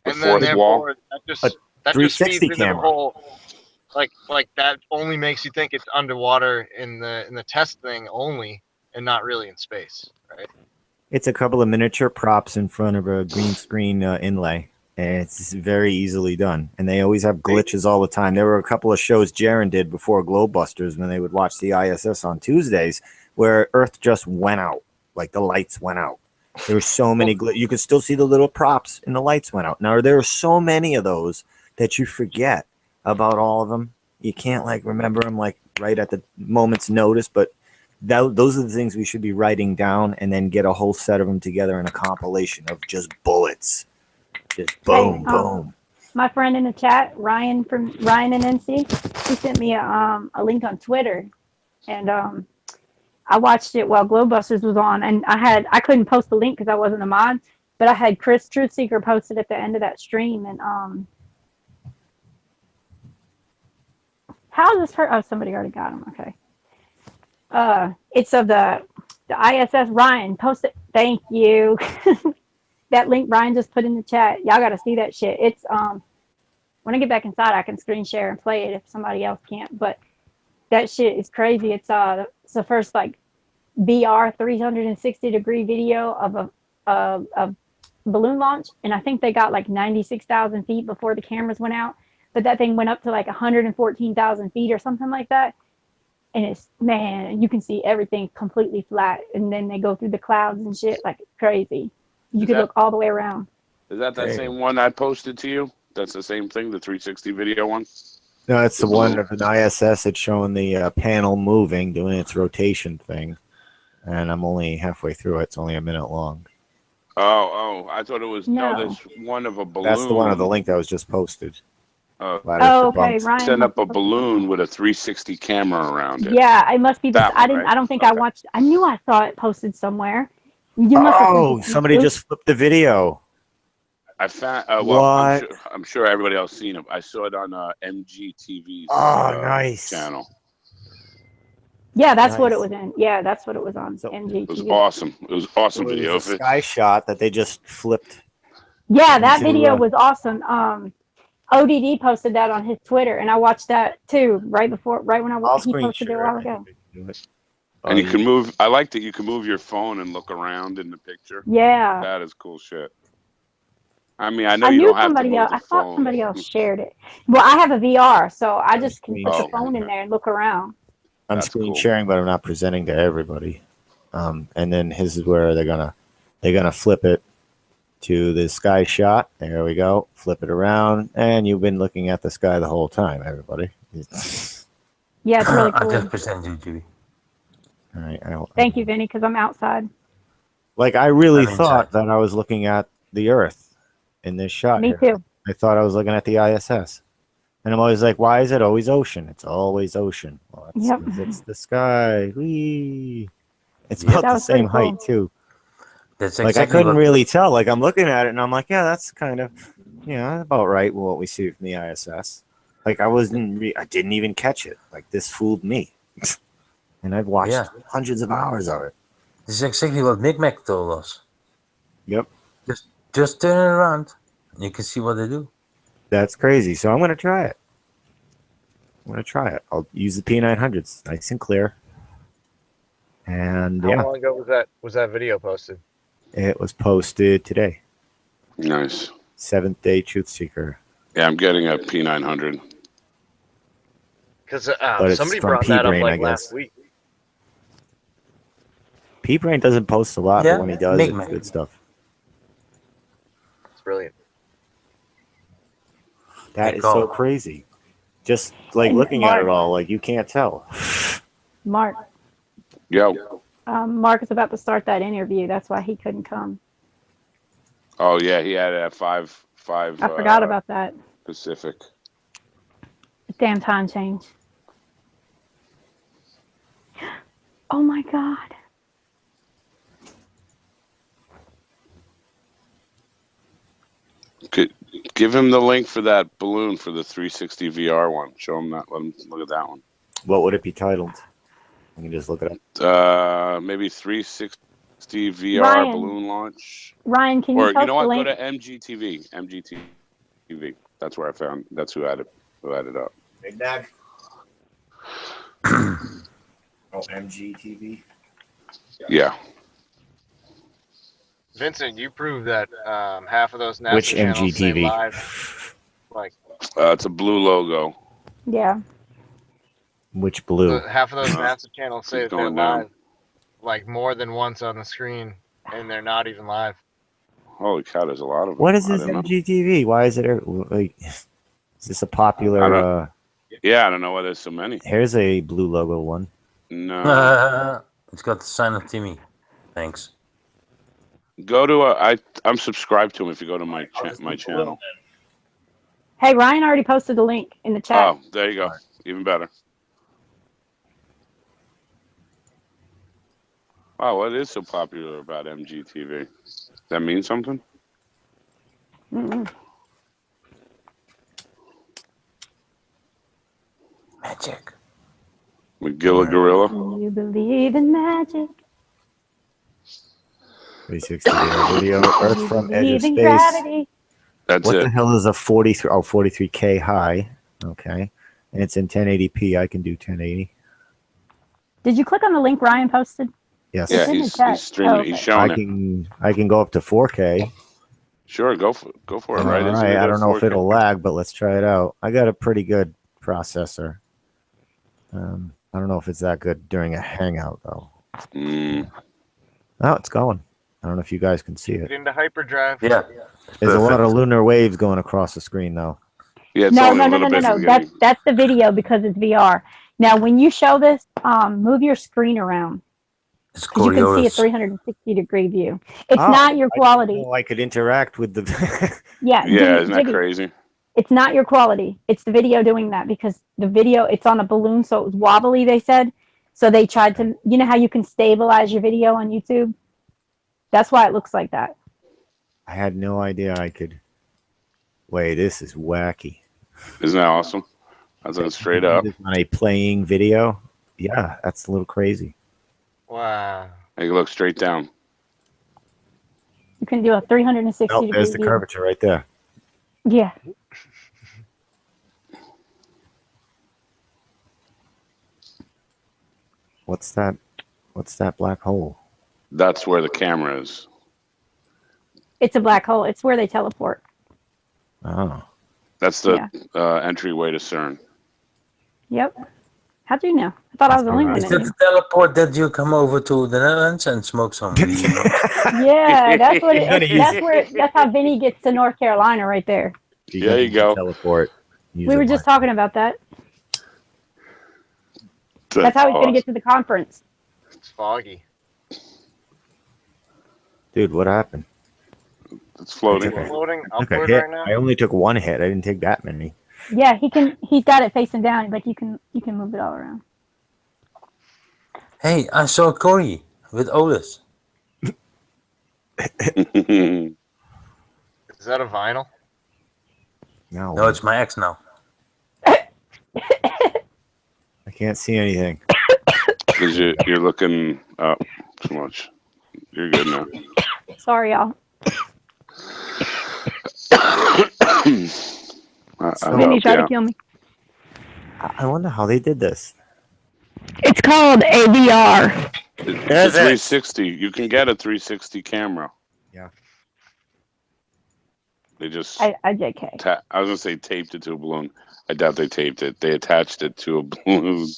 The
And then
fourth wall.
therefore that just
A
feeds
360
into the
camera.
whole like that only makes you think it's underwater in the test thing only and not really in space, right?
It's a couple of miniature props in front of a green screen inlay. And it's very easily done. And they always have glitches all the time. There were a couple of shows Jaron did before Globebusters when they would watch the ISS on Tuesdays where Earth just went out. Like the lights went out. There were so many you could still see the little props and the lights went out. Now there are so many of those that you forget about all of them. You can't like remember them like right at the moment's notice, but those are the things we should be writing down and then get a whole set of them together in a compilation of just bullets. Just boom, boom.
My friend in the chat, Ryan and NC, he sent me a link on Twitter, and I watched it while Glowbusters was on, and I couldn't post the link because I wasn't a mod, but I had Chris Truthseeker posted at the end of that stream, and how is this hurt? Oh, somebody already got him. Okay. It's of the ISS. Ryan, post it. Thank you. That link Ryan just put in the chat. Y'all got to see that shit. It's when I get back inside, I can screen share and play it if somebody else can't. But that shit is crazy. It's the first like VR 360-degree video of a balloon launch, and I think they got like 96,000 feet before the cameras went out. But that thing went up to like 114,000 feet or something like that. And it's, man, you can see everything completely flat. And then they go through the clouds and shit like crazy. You could look all the way around.
Is that same one I posted to you? That's the same thing, the 360 video one?
No, it's the one of an ISS. It's showing the panel moving, doing its rotation thing. And I'm only halfway through it. It's only a minute long.
Oh, I thought it was, no, there's one of a balloon.
That's the one of the link that was just posted.
Oh, okay, Ryan.
Send up a balloon with a 360 camera around it.
Yeah, it must be this.
That
I
one,
didn't.
right?
I don't think I
Okay.
watched. I knew I saw it posted somewhere. You must have sent it
Oh,
to me
somebody
too.
just flipped the video.
I found. Well,
What?
I'm sure everybody else seen it. I saw it on MGTV's
nice.
channel.
Yeah, that's what it
Nice.
was in. Yeah, that's what it was on
So-
It was
MGTV.
awesome. It was awesome
It
video.
was a sky shot that they just flipped.
Yeah, that
into,
video was awesome. ODD posted that on his Twitter, and I watched that too right when
I'll
he
screen
posted it a
share
while
it.
ago.
And you can move. I like that you can move your phone and look around in the picture.
Yeah.
That is cool shit. I mean, I know
I
you
knew
don't have to
somebody
move
else.
the
I thought
phone.
somebody else shared it. Well, I have a VR, so I just can put the
Oh,
phone in
okay.
there and look around.
I'm
That's
screen
cool.
sharing, but I'm not presenting to everybody. And then his is where they're gonna flip it to the sky shot. There we go. Flip it around, and you've been looking at the sky the whole time, everybody.
Yeah, it's really
I
cool.
just present you, Jibby.
All right.
Thank you, Vinny, because I'm outside.
Like I really
I'm
thought
inside.
that I was looking at the Earth in this shot.
Me
here.
too.
I thought I was looking at the ISS. And I'm always like, why is it always ocean? It's always ocean. Well, it's,
Yep.
'cause it's the sky. Whee! It's
Yeah.
about
That
the
was pretty
same height,
cool.
too.
That's
Like,
exactly
I couldn't
what.
really tell. Like, I'm looking at it, and I'm like, yeah, that's kind of, about right with what we see from the ISS. Like, I didn't even catch it. Like, this fooled me. And I've watched
Yeah.
hundreds of hours of it.
This is exactly what Micmac told us.
Yep.
Just turn it around. And you can see what they do.
That's crazy. So I'm going to try it. I'll use the P900s. Nice and clear. And
How
yeah,
long ago was that video posted?
it was posted today.
Nice.
7th Day Truth Seeker.
Yeah, I'm getting a P900.
Because
But it's
somebody
from
brought that up
P-Brain,
like
I guess.
last week.
P-Brain doesn't post a lot,
Yeah,
but when he does,
Big
it's
Man.
good stuff.
It's brilliant.
That
Hey,
is
Cole.
so crazy. Just like
And
looking at
Mark-
it all, like you can't tell.
Mark.
Yo.
Mark is about to start that interview. That's why he couldn't come.
Oh yeah, he had it at 5
I forgot about that.
Pacific.
Damn time change. Oh my God.
Give him the link for that balloon for the 360 VR one. Show him that. Let him look at that one.
What would it be titled? You can just look it up.
Maybe 360 VR
Ryan.
balloon launch.
Ryan, can
Or
you post
you know what?
the
Go
link?
to MGTV. MGTV. That's where I found. That's who had it up.
Big Nag. Oh, MGTV.
Yeah.
Vincent, you proved that half of those NASA
Which
channels stay
MGTV?
live. Like
It's a blue logo.
Yeah.
Which blue?
half of those NASA channels say
Keep
that they're
going down.
live, like more than once on the screen, and they're not even live.
Holy cow! There's a lot of them.
What is
I
this
didn't know.
MGTV? Why is it like? Is this a popular?
Yeah, I don't know why there's so many.
Here's a blue logo one.
No.
It's got the sign of Timmy. Thanks.
Go to I'm subscribed to him. If you go to my channel.
Hey, Ryan already posted the link in the chat.
Oh, there you go. Even better. Wow, what is so popular about MGTV? Does that mean something?
Mm-mm.
Magic.
McGilla Gorilla.
Do you believe in magic?
360 video. Earth
Do you
from edge of
believe in
space.
gravity?
That's
What
it.
the hell is a 43K high? Okay. And it's in 1080p. I can do 1080.
Did you click on the link Ryan posted?
Yes.
Yeah,
in the
he's
chat.
streaming.
Oh,
He's
okay.
showing it.
I can go up to 4K.
Sure, go for it.
All
Right.
right.
Isn't it
I
at
don't know if
4K?
it'll lag, but let's try it out. I got a pretty good processor. I don't know if it's that good during a hangout though. Oh, it's going. I don't know if you guys can see
Get
it.
into hyperdrive.
Yeah.
There's a lot
Perfect.
of lunar waves going across the screen though.
Yeah, it's
No,
only
no,
a
no,
little
no,
bit
no,
from
no.
the beginning.
That's the video because it's VR. Now, when you show this, move your screen around
It's
because you can see a
Coriolis.
360-degree view. It's
Oh,
not your quality.
I could interact with the.
Yeah,
Yeah, isn't that
Jibby,
crazy?
It's not your quality. It's the video doing that, because the video, it's on a balloon, so it was wobbly, they said. So they tried to, you know how you can stabilize your video on YouTube? That's why it looks like that.
I had no idea I could. Wait, this is wacky.
Isn't that awesome? That's it straight up.
On a playing video? Yeah, that's a little crazy.
Wow.
Hey, look straight down.
You can do a 360
Nope,
degree
there's the
view.
curvature right there.
Yeah.
What's that? What's that black hole?
That's where the camera is.
It's a black hole. It's where they teleport.
Oh.
That's the entryway to CERN.
Yep. How'd you know? I thought I was the only one
Is
that
that
knew.
the teleport that you come over to the Netherlands and smoke some weed?
Yeah, that's what that's how Vinny gets to North Carolina right there.
There you go.
Teleport.
We were just talking about that. That's how he's going to get to the conference.
It's foggy.
Dude, what happened?
It's floating.
It's floating
I took a
upward
hit.
right now.
I only took one hit. I didn't take that many.
Yeah, he's got it facing down, but you can move it all around.
Hey, I saw Corey with Otis.
Is that a vinyl?
No,
No, it's my ex now.
I can't see anything.
Because you're looking up too much. You're good now.
Sorry, y'all. Vinny tried to kill me.
I wonder how they did this.
It's called a VR.
It's a 360. You can get a 360 camera.
Yeah.
They just
I JK.
I was gonna say taped it to a balloon. I doubt they taped it. They attached it to a balloon.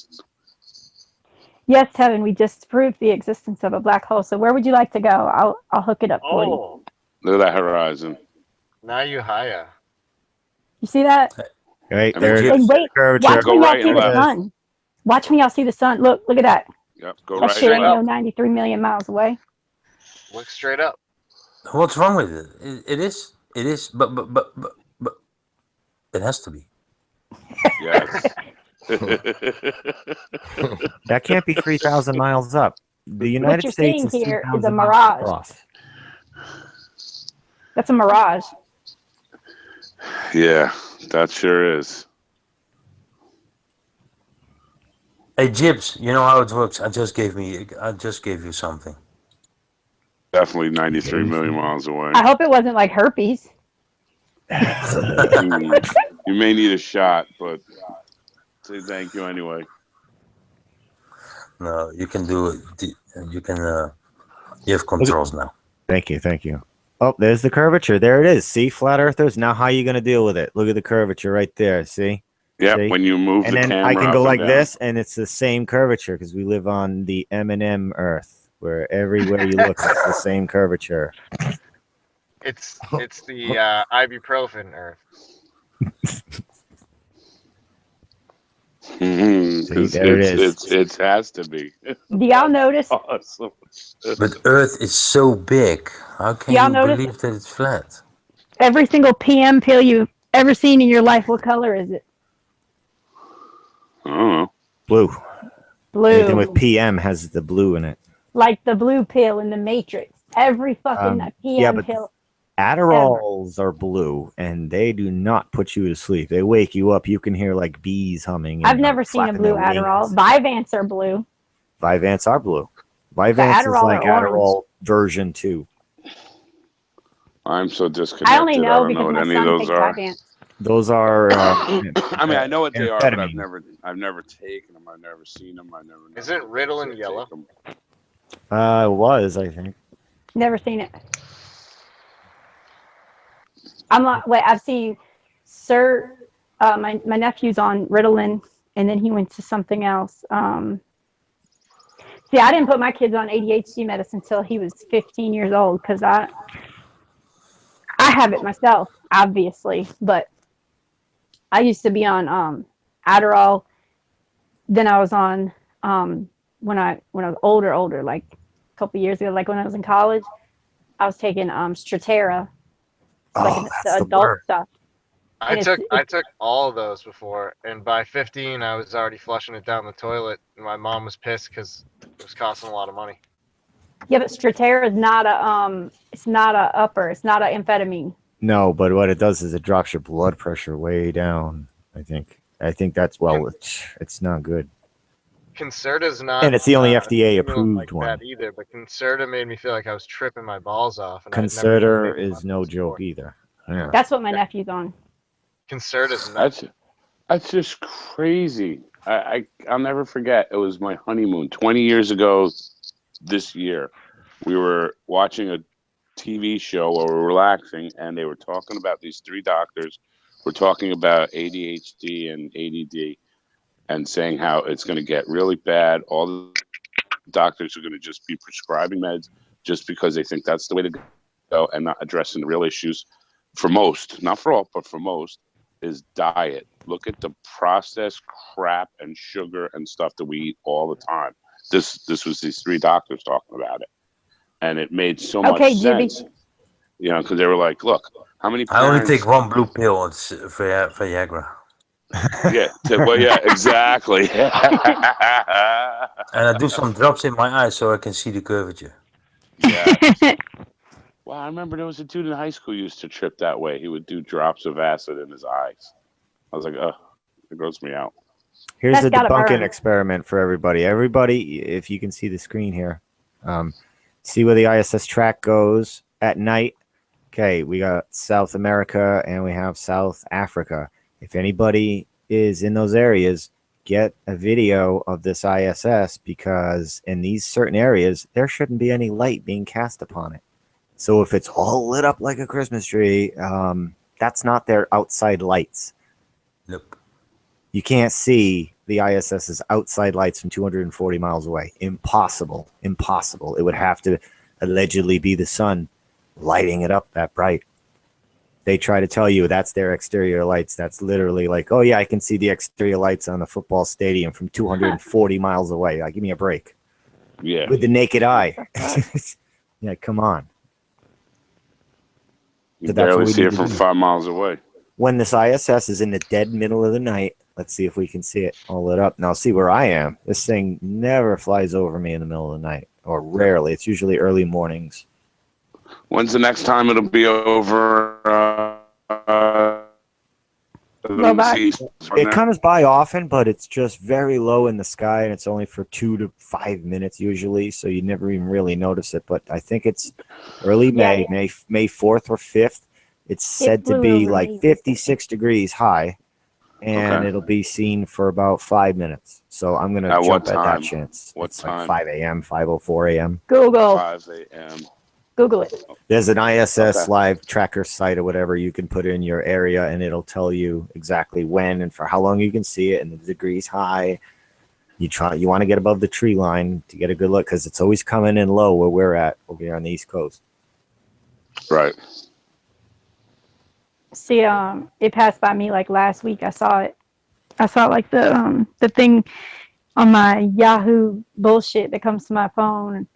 Yes, Tevin, we just proved the existence of a black hole. So where would you like to go? I'll hook it up for you.
Oh,
Look at that horizon.
now you higher.
You see that?
Right
I mean,
there.
Jib-
And wait,
Curvature.
watch
Go
when y'all
right
see
and
the
left.
sun. Watch when y'all see the sun. Look at that.
Yep, go
That
right
shit
and
ain't
left.
no 93 million miles away.
Look straight up.
What's wrong with it? It is, but it has to be.
Yes.
That can't be 3,000 miles up. The United
you're
States
seeing
is
here is
2,000
a
miles
mirage.
across.
That's a mirage.
Yeah, that sure is.
Hey, Jibs, you know how it works. I just gave you something.
Definitely 93 million miles away.
I hope it wasn't like herpes.
You may need a shot, but say thank you anyway.
No, you can do it. You can. You have controls now.
Thank you. Oh, there's the curvature. There it is. See, flat earthers. Now, how are you going to deal with it? Look at the curvature right there. See?
Yeah,
See?
when you move
And
the
then
camera
I can
up
go
and
like
down.
this, and it's the same curvature because we live on the M&M Earth, where everywhere you look, it's the same curvature.
It's the ibuprofen Earth.
Mhm,
there it is.
It has to be.
Do y'all notice?
Awesome.
But Earth is so big. How can
Y'all
you
notice-
believe that it's flat?
Every single PM pill you've ever seen in your life, what color is it?
I don't know.
Blue. Anything
Blue.
with PM has the blue in it.
Like the blue pill in the Matrix. Every fucking PM
yeah, but
pill.
Adderalls are blue, and they do not put you to sleep. They wake you up. You can hear like bees humming. and,
I've never
like,
seen a
flapping
blue
their
Adderall.
wings.
Vyvanse are blue.
Vyvanse are blue. Vyvanse is
Adderall
like
are
Adderall version 2.
I'm so disconnected.
I only know
don't
because
what
my
any of
son
those
takes
are.
Vyvanse.
Those are.
I mean, I know what they are, but I've
amphetamine.
never taken them. I've never seen them. I've never.
Isn't Ritalin
take
yellow?
them.
It was, I think.
Never seen it. I'm not. Wait, I've seen Sir. My nephew's on Ritalin, and then he went to something else. See, I didn't put my kids on ADHD medicine until he was 15 years old because I have it myself, obviously, but I used to be on Adderall. Then I was on when I was older, like a couple years ago, like when I was in college, I was taking Strattera, like the adult stuff.
I took all of those before, and by 15, I was already flushing it down the toilet, and my mom was pissed because it was costing a lot of money.
Yeah, but Strattera is not a it's not a upper. It's not a amphetamine.
No, but what it does is it drops your blood pressure way down. I think that's it's not good.
Concerta's not,
And it's the only
a
FDA
stimulant
approved
like
one.
that either. But Concerta made me feel like I was tripping my balls off. And
Concerta is no joke either. Yeah.
That's what my nephew's on.
Concerta's nuts.
That's just crazy. I'll never forget. It was my honeymoon 20 years ago. This year, we were watching a TV show while we were relaxing, and they were talking about these three doctors. We're talking about ADHD and ADD, and saying how it's going to get really bad. All the doctors are going to just be prescribing meds just because they think that's the way to go, and not addressing the real issues. For most, not for all, but for most, is diet. Look at the processed crap and sugar and stuff that we eat all the time. This was these three doctors talking about it, and it made so much sense.
Jibby.
You know, because they were like, "Look, how many
I only
parents?"
take one blue pill. It's Viagra.
Yeah, exactly.
And I do some drops in my eyes so I can see the curvature.
Yeah. Well, I remember there was a dude in high school who used to trip that way. He would do drops of acid in his eyes. I was like, it gross me out.
Here's
That's
the
gotta
debunking
burn.
experiment for everybody. Everybody, if you can see the screen here, see where the ISS track goes at night. Okay, we got South America and we have South Africa. If anybody is in those areas, get a video of this ISS, because in these certain areas, there shouldn't be any light being cast upon it. So if it's all lit up like a Christmas tree, that's not their outside lights.
Nope.
You can't see the ISS's outside lights from 240 miles away. Impossible. Impossible. It would have to allegedly be the sun lighting it up that bright. They try to tell you that's their exterior lights. That's literally like, oh yeah, I can see the exterior lights on the football stadium from 240 miles away. Like, give me a break.
Yeah.
With the naked eye. Yeah, come on.
You
But that's what
barely
we
see
need
it
to
from
do.
5 miles away.
When this ISS is in the dead middle of the night, let's see if we can see it all lit up. Now, see where I am. This thing never flies over me in the middle of the night, or rarely. It's usually early mornings.
When's the next time it'll be over?
Robot.
It comes by often, but it's just very low in the sky, and it's only for 2 to 5 minutes usually, so you never even really notice it. But I think it's early May, May 4th or 5th. It's said to be like 56 degrees high, and it'll be seen for about 5 minutes. So I'm going to jump at that chance.
What
it's
time?
like 5 a.m., 5:04 a.m.
Google.
5 a.m.
Google it.
There's an ISS live tracker site or whatever you can put in your area, and it'll tell you exactly when and for how long you can see it and the degrees high. You want to get above the tree line to get a good look, because it's always coming in low where we're at over here on the East Coast.
Right.
See, it passed by me like last week. I saw it. I saw like the thing on my Yahoo bullshit that comes to my phone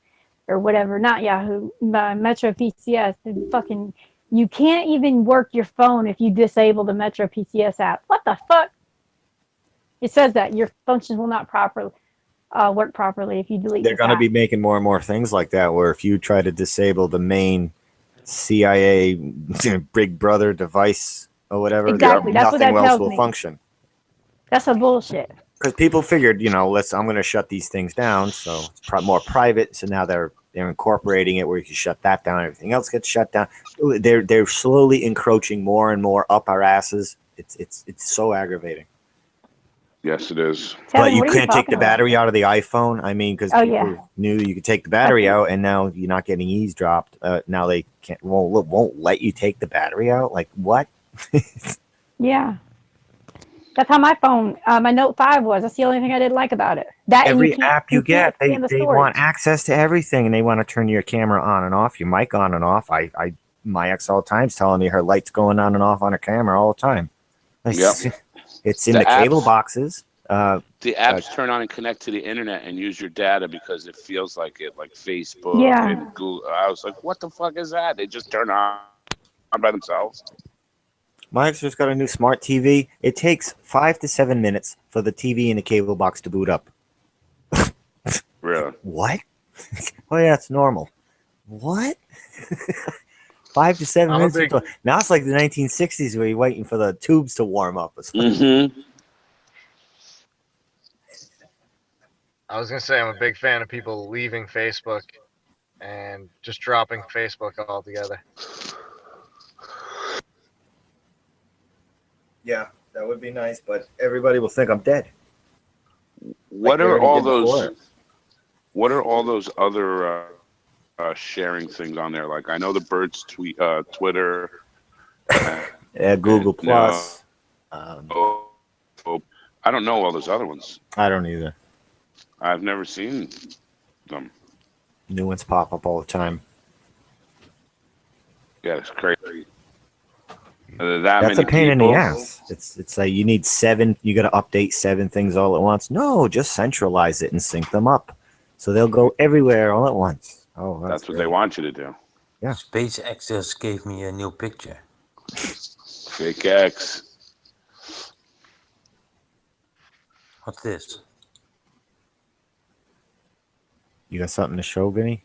or whatever. Not Yahoo, my Metro PCS. And fucking, you can't even work your phone if you disable the Metro PCS app. What the fuck? It says that your functions will not work properly if you delete.
They're going to be making more and more things like that, where if you try to disable the main CIA Big Brother device or whatever,
exactly. That's what that
nothing else
tells
will
me.
function.
That's a bullshit.
Because people figured, I'm going to shut these things down, so it's more private. So now they're incorporating it where you can shut that down. Everything else gets shut down. They're slowly encroaching more and more up our asses. It's so aggravating.
Yes, it is.
But you can't take the battery out of the iPhone. I mean, because people knew you could take the battery out, and now you're not getting eavesdropped. Now they won't let you take the battery out. Like what?
Yeah, that's how my phone, my Note 5 was. That's the only thing I didn't like about it. That
every app you get, they want access to everything, and they want to turn your camera on and off, your mic on and off. My ex all the time's telling me her light's going on and off on her camera all the time. It's in the cable boxes.
The apps turn on and connect to the internet and use your data because it feels like it, like Facebook and Google. I was like, what the fuck is that? They just turn on by themselves.
My ex just got a new smart TV. It takes 5 to 7 minutes for the TV and the cable box to boot up.
Really?
What? Oh yeah, it's normal. What? 5 to 7
I'm a
minutes.
big-
Now it's like the 1960s where you're waiting for the tubes to warm up. Or something.
Mm-hmm.
I was gonna say I'm a big fan of people leaving Facebook and just dropping Facebook altogether.
Yeah, that would be nice, but everybody will think I'm dead.
What
Like they
are
already
all
did before.
those? What are all those other sharing things on there? Like I know the birds tweet, Twitter,
Google
and,
Plus.
oh, I don't know all those other ones.
I don't either.
I've never seen them.
New ones pop up all the time.
Yeah, it's crazy.
That's a pain in the ass. It's like you need 7. You got to update 7 things all at once. No, just centralize it and sync them up, so they'll go everywhere all at once. Oh,
That's what they want you to do.
Yeah.
SpaceX just gave me a new picture.
Fake X.
What's this?
You got something to show, Vinny?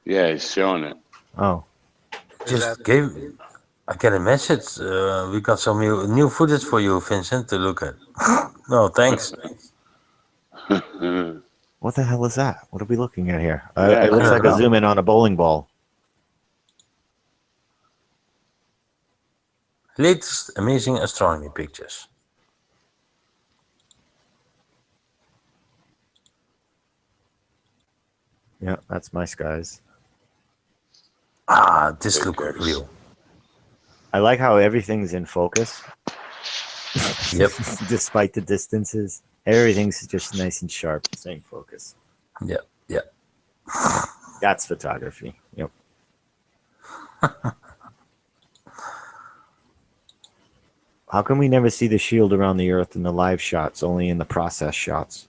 Yeah, he's showing it.
Oh,
Just gave. I get a message. We got some new footage for you, Vincent, to look at. No, thanks.
what the hell is that? What are we looking at here?
Yeah,
it looks
I
like
don't
a
know.
zoom in on a bowling ball.
Latest amazing astronomy pictures.
Yeah, that's my skies.
Ah, this
Fake
look
X.
real.
I like how everything's in focus.
Yep.
Despite the distances, everything's just nice and sharp, same focus.
Yep. Yep.
That's photography. Yep. How come we never see the shield around the Earth in the live shots, only in the process shots?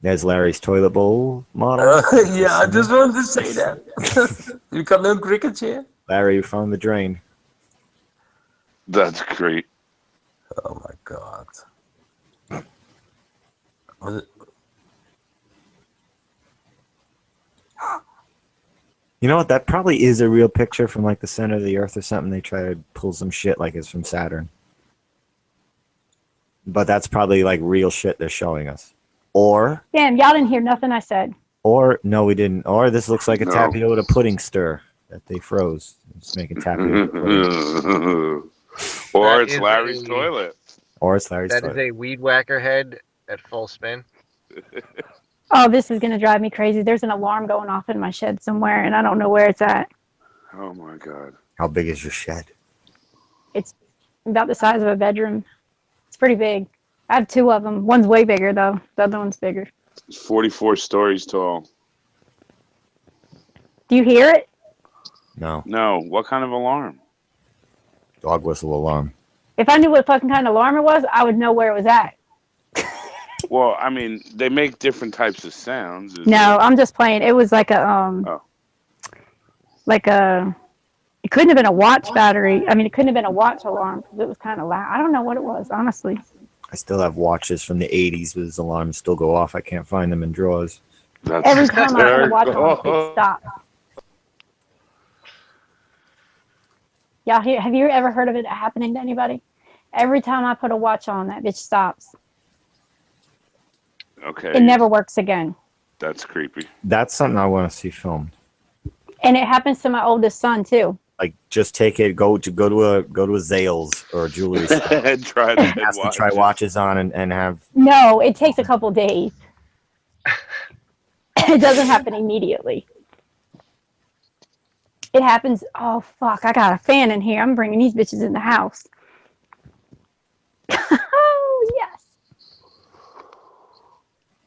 There's Larry's toilet bowl model.
Yeah, I just wanted to say that. You got no crickets here?
Larry found the drain.
That's great.
Oh my god. Was it?
You know what? That probably is a real picture from like the center of the Earth or something. They try to pull some shit like it's from Saturn. But that's probably like real shit they're showing us. Or
Damn, y'all didn't hear nothing I said.
no, we didn't. Or this looks like a
No.
tapioca pudding stir that they froze. It's making tapioca pudding.
Or
That
it's
is
Larry's
a-
toilet.
Or it's Larry's
That is
toilet.
a weed whacker head at full spin.
Oh, this is gonna drive me crazy. There's an alarm going off in my shed somewhere, and I don't know where it's at.
Oh my god.
How big is your shed?
It's about the size of a bedroom. It's pretty big. I have 2 of them. One's way bigger though. The other one's bigger.
It's 44 stories tall.
Do you hear it?
No.
No, what kind of alarm?
Dog whistle alarm.
If I knew what fucking kind of alarm it was, I would know where it was at.
Well, I mean, they make different types of sounds. Is
No,
it-
I'm just playing. It was like a
Oh.
like a. It couldn't have been a watch battery. I mean, it couldn't have been a watch alarm because it was kind of loud. I don't know what it was, honestly.
I still have watches from the 80s with his alarms still go off. I can't find them in drawers.
That's
Every time I put a watch on,
hysterical.
it stopped. Y'all hear? Have you ever heard of it happening to anybody? Every time I put a watch on, that bitch stops.
Okay,
It never works again.
that's creepy.
That's something I want to see filmed.
And it happens to my oldest son too.
Like, just take it, go to a Zales or a jewelry store.
Try that.
Has to try watches on and have.
No, it takes a couple days. It doesn't happen immediately. It happens. Oh fuck! I got a fan in here. I'm bringing these bitches in the house. Oh yes.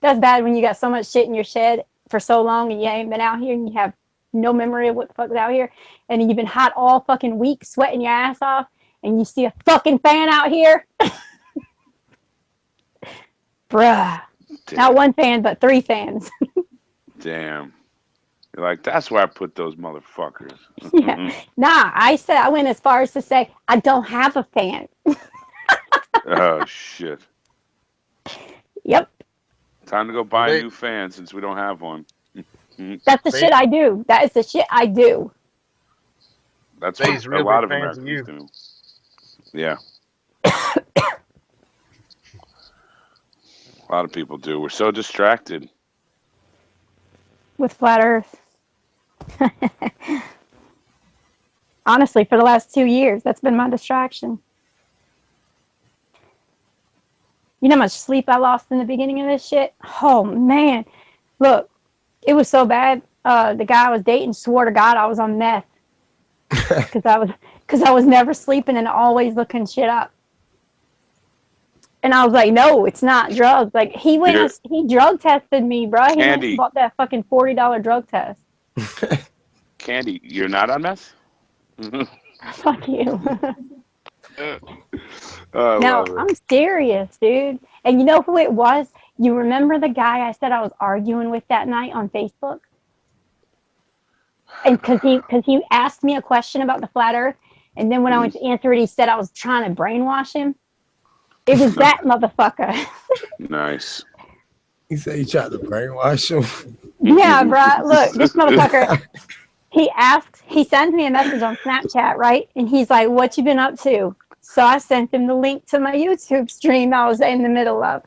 That's bad when you got so much shit in your shed for so long and you ain't been out here and you have no memory of what the fuck's out here, and you've been hot all fucking week, sweating your ass off, and you see a fucking fan out here. Bruh.
Damn.
Not one fan, but 3 fans.
Damn. You're like, that's where I put those motherfuckers.
Yeah. Nah, I went as far as to say I don't have a fan.
Oh shit!
Yep.
Time to go buy
They-
a new fan since we don't have one.
That's the
They-
shit I do. That is the shit I do.
That's
Say
what
he's
a
real
lot
big
of
fans of
Americans do. Yeah. A lot of people do. We're so distracted.
With flat Earth. Honestly, for the last 2 years, that's been my distraction. You know how much sleep I lost in the beginning of this shit? Oh, man. Look, it was so bad. The guy I was dating swore to God I was on meth. Because I was never sleeping and always looking shit up. And I was like, no, it's not drugs. Like, he drug tested me, bro. He went
Candy.
and bought that fucking $40 drug test.
Candy, you're not on meth?
Fuck you.
I
No,
love it.
I'm serious, dude. And you know who it was? You remember the guy I said I was arguing with that night on Facebook? And because he asked me a question about the flat Earth, and then when I went to answer it, he said I was trying to brainwash him. It was that motherfucker.
Nice.
He said he tried to brainwash him.
Yeah, bro. Look, this motherfucker. He sends me a message on Snapchat, right? And he's like, "What you been up to?" So I sent him the link to my YouTube stream I was in the middle of,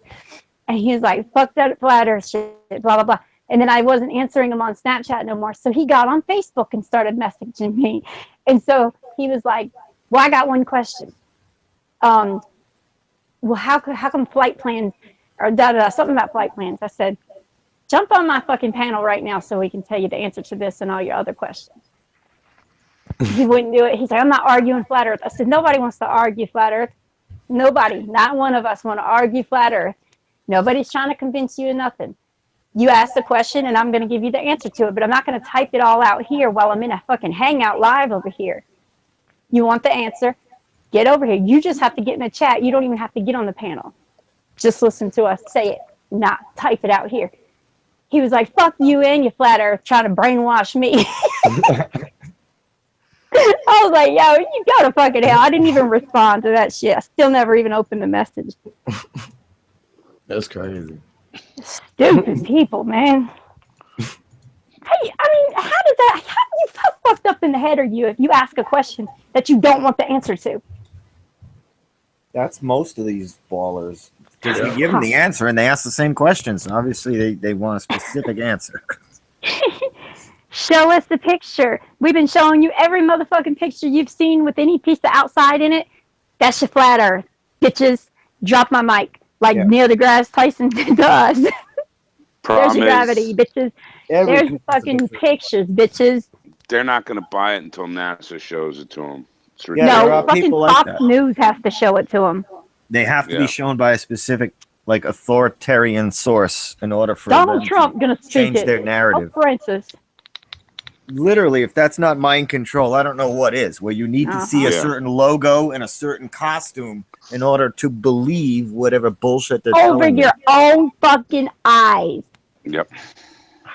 and he was like, "Fuck that flat Earth shit," blah blah blah. And then I wasn't answering him on Snapchat no more, so he got on Facebook and started messaging me. And so he was like, "Well, I got one question. Well, how come flight plans or something about flight plans?" I said, "Jump on my fucking panel right now so we can tell you the answer to this and all your other questions." He wouldn't do it. He's like, "I'm not arguing flat Earth." I said, "Nobody wants to argue flat Earth. Nobody, not one of us want to argue flat Earth. Nobody's trying to convince you of nothing. You ask the question and I'm going to give you the answer to it, but I'm not going to type it all out here while I'm in a fucking hangout live over here. You want the answer? Get over here. You just have to get in the chat. You don't even have to get on the panel. Just listen to us say it, not type it out here." He was like, "Fuck you and your flat Earth trying to brainwash me." I was like, "Yo, you go to fucking hell." I didn't even respond to that shit. I still never even opened the message.
That's crazy.
Stupid people, man. Hey, I mean, how fucked up in the head are you if you ask a question that you don't want the answer to?
That's most of these ballers. Because you give them the answer and they ask the same questions. And obviously, they want a specific answer.
Show us the picture. We've been showing you every motherfucking picture you've seen with any piece of outside in it. That's your flat Earth. Bitches, drop my mic like Neil deGrasse Tyson does. There's your gravity, bitches. There's the fucking pictures, bitches.
They're not going to buy it until NASA shows it to them.
No, fucking Fox News has to show it to them.
They have to be shown by a specific, like, authoritarian source in order for
Donald Trump gonna
change their narrative.
Oh, Francis.
Literally, if that's not mind control, I don't know what is. Where you need to see a certain logo and a certain costume in order to believe whatever bullshit they're telling you.
Over your own fucking eyes.
Yep.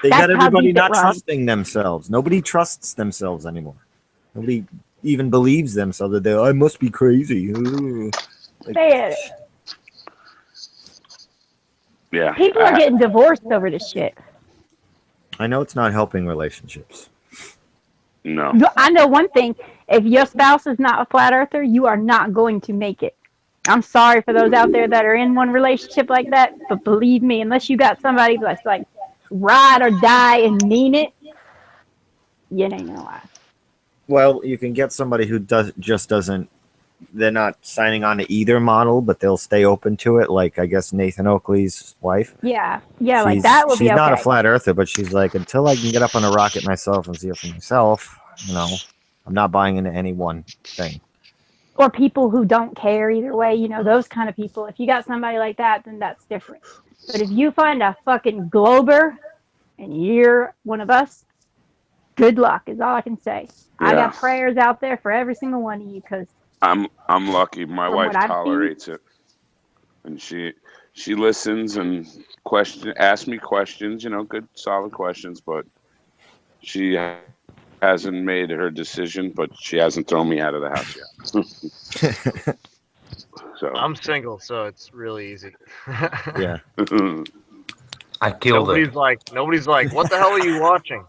They got everybody not trusting themselves. Nobody trusts themselves anymore. Nobody even believes themselves that I must be crazy.
Like,
yeah.
People are getting divorced over this shit.
I know it's not helping relationships.
No.
I know one thing. If your spouse is not a flat earther, you are not going to make it. I'm sorry for those out there that are in one relationship like that, but believe me, unless you got somebody that's like ride or die and mean it, you ain't gonna last.
Well, you can get somebody who doesn't. They're not signing on to either model, but they'll stay open to it. Like I guess Nathan Oakley's wife.
Yeah, like that would be okay.
She's not a flat earther, but she's like, until I can get up on a rocket myself and see it for myself, I'm not buying into any one thing.
Or people who don't care either way, those kind of people. If you got somebody like that, then that's different. But if you find a fucking glober and you're one of us, good luck is all I can say. Yeah. I got prayers out there for every single one of you because
I'm lucky. My wife tolerates it, and she listens and asks me questions. Good, solid questions. But She hasn't made her decision, but she hasn't thrown me out of the house yet. So
I'm single, so it's really easy.
Yeah.
I killed it.
Nobody's like, what the hell are you watching?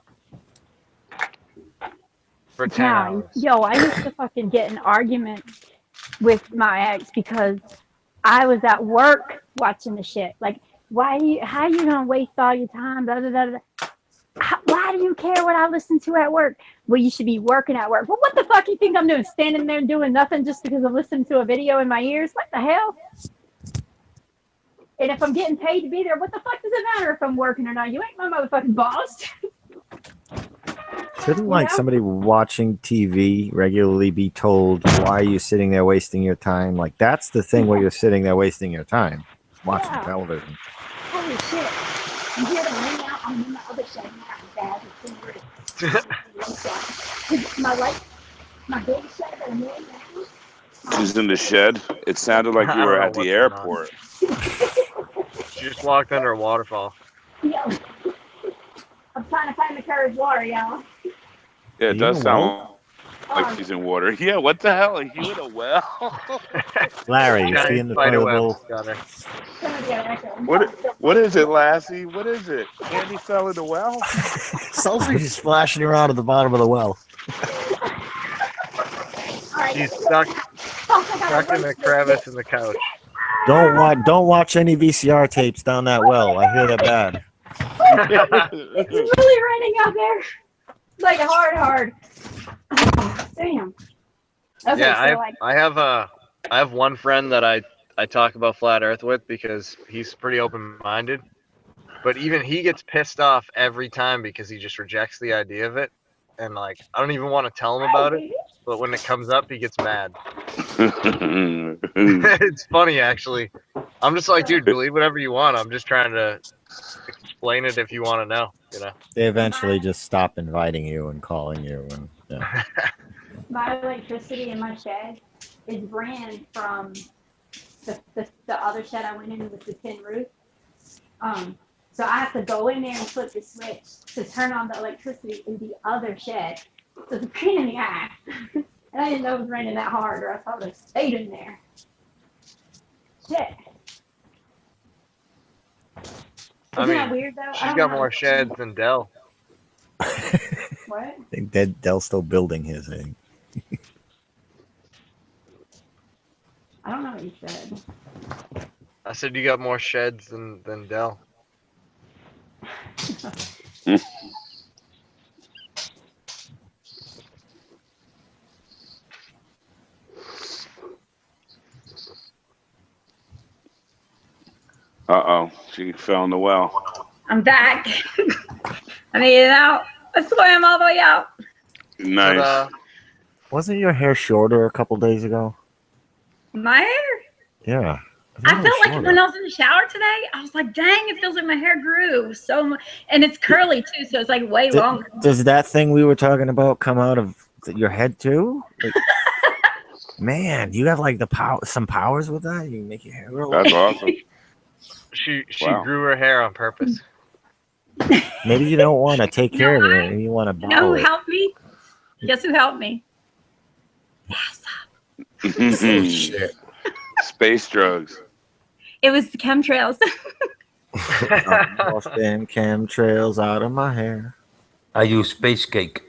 For 10 hours.
Yo, I used to fucking get in arguments with my ex because I was at work watching the shit. Like, how you gonna waste all your time? Blah, blah, blah, blah. Why do you care what I listen to at work? Well, you should be working at work. Well, what the fuck you think I'm doing? Standing there doing nothing just because I'm listening to a video in my ears? What the hell? And if I'm getting paid to be there, what the fuck does it matter if I'm working or not? You ain't my motherfucking boss.
Shouldn't somebody watching TV regularly be told, why are you sitting there wasting your time? Like, that's the thing where you're sitting there wasting your time, watching television.
Holy shit. You hear the ring out? I'm in the other side now. Dad, my big shed that I'm in now.
she's in the shed. It sounded like you were at the airport.
She just walked under a waterfall.
Yo, I'm trying to find the curved water, y'all.
Yeah, it does sound like she's in water. Yeah, what the hell? Are you in a well?
Larry, is he in the toilet bowl?
What is it, Lassie? What is it? Candy fell in the well?
Sounds like he's splashing around at the bottom of the well.
She's stuck in the crevice in the couch.
Don't watch any VCR tapes down that well. I hear that bad.
It's really raining out there. Like hard. Oh, damn. Okay,
Yeah,
so
I have one friend that I talk about flat Earth with because he's pretty open-minded, but even he gets pissed off every time because he just rejects the idea of it, and like I don't even want to tell him about it, but when it comes up, he gets mad. It's funny actually. I'm just like, dude, believe whatever you want. I'm just trying to explain it if you want to know.
They eventually just stop inviting you and calling you, and yeah.
My electricity in my shed is ran from the other shed I went in with the tin roof. So I have to go in there and flip the switch to turn on the electricity in the other shed. So it's a pain in the ass. And I didn't know it was raining that hard, or I thought it stayed in there. Shit. Isn't that weird though?
She's got more sheds than Dell.
What?
I think Dell's still building his thing.
I don't know what you said.
I said you got more sheds than Dell.
Uh-oh, she fell in the well.
I'm back. I made it out. I swam all the way out.
Nice.
But,
Wasn't your hair shorter a couple days ago?
My hair?
Yeah.
I felt like when I was in the shower today, I was like, dang, it feels like my hair grew so much. And it's curly too, so it's like way longer.
Does that thing we were talking about come out of your head too? Like, man, you have like some powers with that? You make your hair grow.
That's awesome.
She grew her hair on purpose.
Maybe you don't want to take care of it. Maybe you want to borrow
You know who
it.
helped me? Guess who helped me?
Shit.
Space drugs.
It was the chemtrails.
I lost them chemtrails out of my hair.
I use space cake.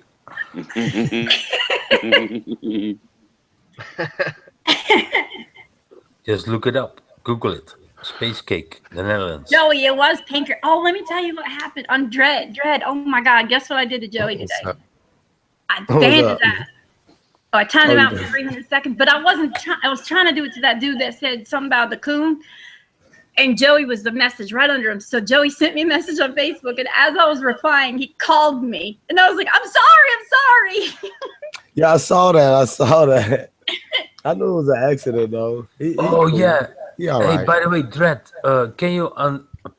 Just look it up. Google it. Space cake, the Netherlands.
Joey, it was pinker. Oh, let me tell you what happened on Dread. Oh my God, guess what I did to Joey today? I banned his ass. Oh, I timed him out for 300 seconds, but I was trying to do it to that dude that said something about the coon, and Joey was the message right under him. So Joey sent me a message on Facebook, and as I was replying, he called me, and I was like, I'm sorry.
Yeah, I saw that. I knew it was an accident though.
Yeah.
Yeah, all
Hey,
right.
by the way, Dredd, can you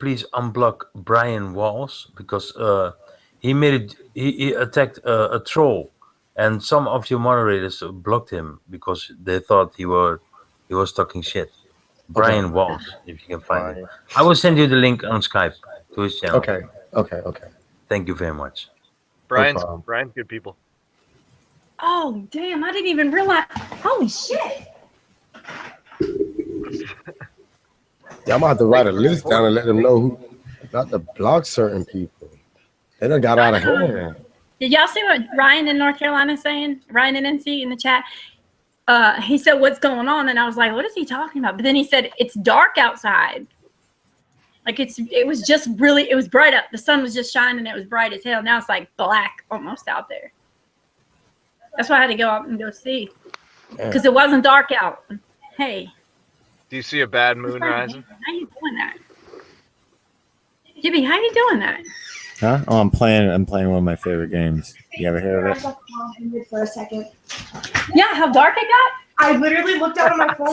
please unblock Brian Walls, because he attacked a troll, and some of your moderators blocked him because they thought he was talking shit. Brian Walls, if you can find it. I will send you the link on Skype to his channel.
Okay.
Thank you very much.
Brian's
problem.
good people.
Oh, damn. I didn't even realize. Holy shit.
Yeah, I'm gonna have to write a list down and let them know who not to block certain people. They done got out of hand.
Did y'all see what Ryan in North Carolina is saying? Ryan and NC in the chat. He said, "What's going on?" And I was like, "What is he talking about?" But then he said, "It's dark outside. Like it was just really, it was bright up. The sun was just shining. It was bright as hell. Now it's like black almost out there. That's why I had to go out and go see because it wasn't dark out. Hey,
Do you see a bad moon rising?
how you doing that, Jibby? How you doing that?
Huh? Oh, I'm playing one of my favorite games. You ever hear of it?
For a second.
Yeah, how dark it got.
I literally looked out on my phone.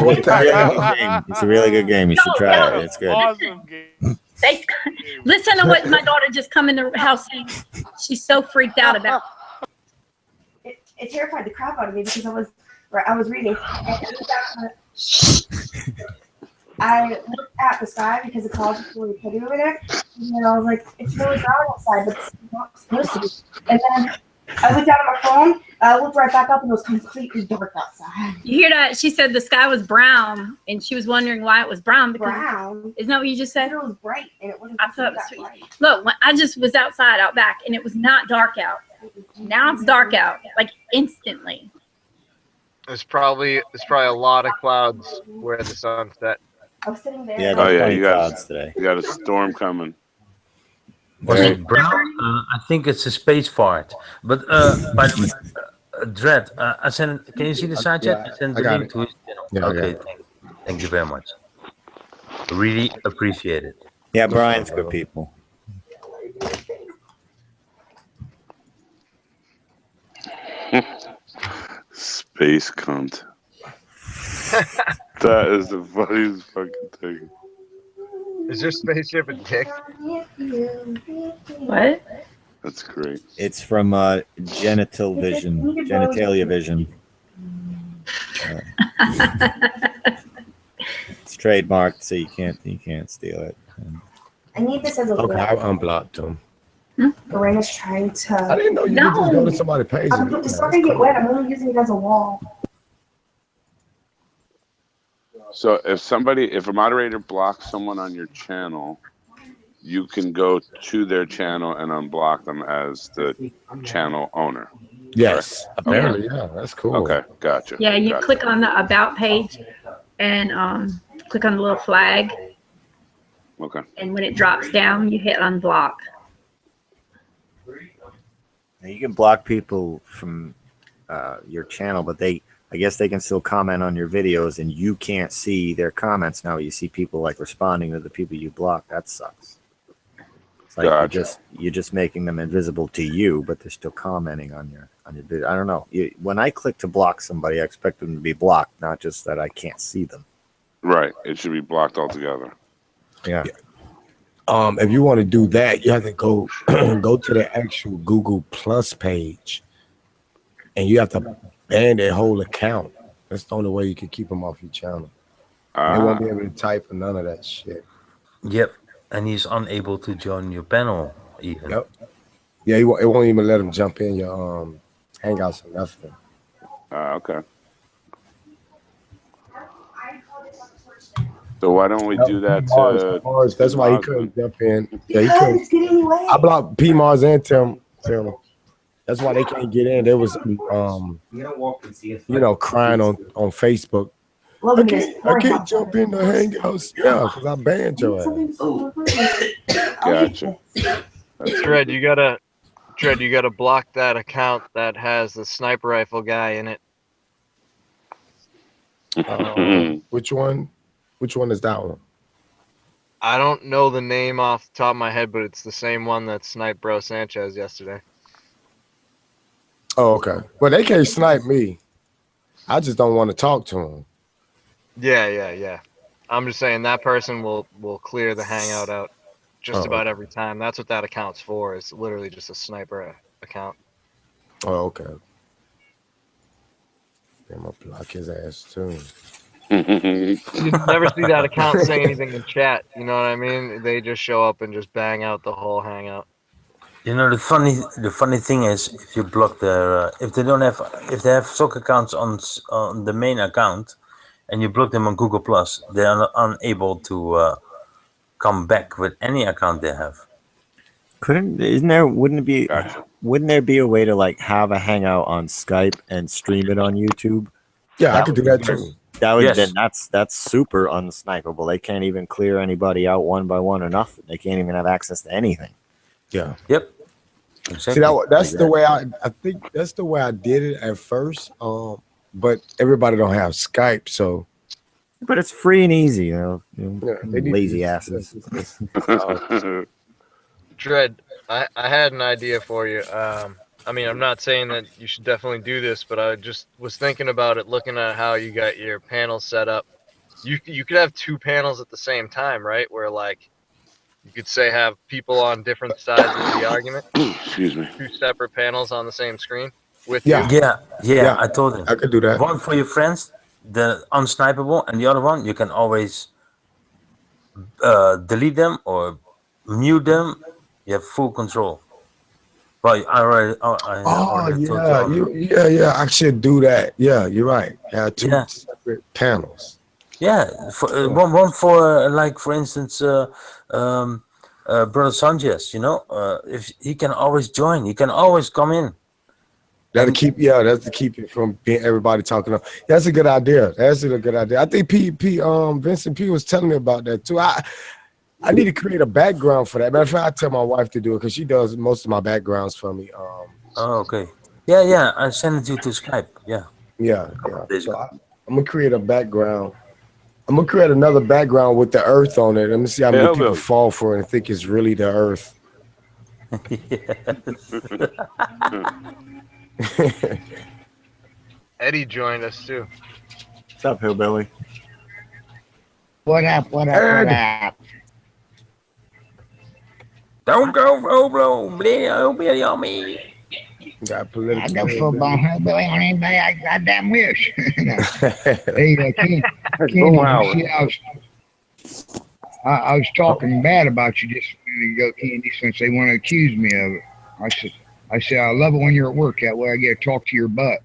What the hell?
It's a really good game. You should try it. It's good.
Awesome game.
Listen to what my daughter just come in the house saying. She's so freaked out about.
It terrified the crap out of me because I was reading. I looked at the sky because the clouds were really pretty over there, and then I was like, "It's really brown outside, but it's not supposed to be." And then I looked down at my phone. I looked right back up, and it was completely dark outside.
You hear that? She said the sky was brown, and she was wondering why it was brown. Because
Brown.
isn't that what you just said?
It was bright, and it wasn't.
I thought it was
that
sweet.
bright.
Look, when I just was outside, out back, and it was not dark out. Now it's dark out, like instantly.
There's probably a lot of clouds where the sun's set.
I was sitting there.
Yeah,
Oh, yeah,
there's
you
clouds today.
got a storm coming.
Was it brown? I think it's a space fart. But by the way, Dread, I sent. Can you see the side chat? I sent the
got
link to his channel.
Yeah, I got
Okay,
it.
thank you very much. Really appreciate it.
Yeah, Brian's good people.
Space cunt. That is the funniest fucking thing.
Is your spaceship a dick?
What?
That's great.
It's from Genitalia Vision. It's trademarked, so you can't steal it.
I need this as a
Okay, I
list.
unblocked them.
Lorena's trying
I
to.
didn't know you could just go to somebody's page. and do
It's
that.
not gonna get wet. I'm only using it as a wall.
So if a moderator blocks someone on your channel, you can go to their channel and unblock them as the channel owner.
Yes, apparently, yeah, that's cool.
Okay, gotcha.
Yeah, you
Gotcha.
click on the about page, and click on the little flag,
Okay.
and when it drops down, you hit unblock.
Now, you can block people from your channel, but I guess they can still comment on your videos, and you can't see their comments now. You see people like responding to the people you block. That sucks. It's like
Gotcha.
you're just making them invisible to you, but they're still commenting on your video. I don't know. When I click to block somebody, I expect them to be blocked, not just that I can't see them.
Right. It should be blocked altogether.
Yeah.
If you want to do that, you have to go go to the actual Google Plus page, and you have to ban their whole account. That's the only way you can keep them off your channel. They won't be able to type or none of that shit.
Yep, and he's unable to join your panel even.
Yep. Yeah, it won't even let them jump in your Hangouts or nothing.
Okay. So why don't we do that to
Mars, that's why he
Mars,
couldn't jump in. Yeah, he
Because
couldn't.
it's getting wet.
I blocked P Mars and Tim. That's why they can't get in. There was crying on Facebook.
Look
I
at this.
can't jump in the Hangouts. Yeah, because I banned your ass.
Gotcha. That's
Dread, you gotta block that account that has the sniper rifle guy in it.
Which one? Which one is that one?
I don't know the name off the top of my head, but it's the same one that sniped Bro Sanchez yesterday.
Oh, okay. Well, they can't snipe me. I just don't want to talk to them.
Yeah. I'm just saying that person will clear the hangout out just about every time. That's what that account's for. It's literally just a sniper account.
Oh, okay. I'm gonna block his ass too.
You never see that account say anything in chat. You know what I mean? They just show up and just bang out the whole hangout.
You know, the funny thing is, if you block their, if they have stock accounts on the main account, and you block them on Google Plus, they are unable to come back with any account they have.
Wouldn't there be a way to like have a hangout on Skype and stream it on YouTube?
Yeah, I
That
could do
would
that
be
too.
That would
Yes.
then that's super unsnipeable. They can't even clear anybody out one by one or nothing. They can't even have access to anything.
Yeah.
Yep. Exactly.
See, that's
Like
the
that.
way I think that's the way I did it at first. But everybody don't have Skype, so
But it's free and easy, you know.
yeah, they need
Lazy
to-
asses.
Dread, I had an idea for you. I mean, I'm not saying that you should definitely do this, but I just was thinking about it, looking at how you got your panels set up. You could have two panels at the same time, right? Where like you could say have people on different sides of the argument,
Excuse me.
two separate panels on the same screen with
Yeah.
you.
Yeah, I told him.
I could do that.
One for your friends, the unsnipeable, and the other one you can always delete them or mute them. You have full control. Well, I already told you.
Yeah. I should do that. Yeah, you're right. Have two
Yeah.
separate panels.
Yeah, one for like for instance, Brother Sanchez. You know, if he can always join, he can always come in.
That's to keep it from being everybody talking up. That's a good idea. That's a good idea. I think Vincent P was telling me about that too. I need to create a background for that. Matter of fact, I tell my wife to do it because she does most of my backgrounds for me.
Oh, okay. Yeah. I send it to Skype. Yeah.
So I'm gonna create a background. I'm gonna create another background with the Earth on it. Let me see how many people fall for it and think it's really the Earth.
Eddie joined us too.
What's up, hillbilly?
What up?
Don't go full blown, on me.
Got
I
political.
go football hillbilly on anybody I goddamn wish. Hey, Ken, I was talking bad about you just a minute ago, Candy, since they want to accuse me of it. I said I love it when you're at work. That way I get to talk to your butt.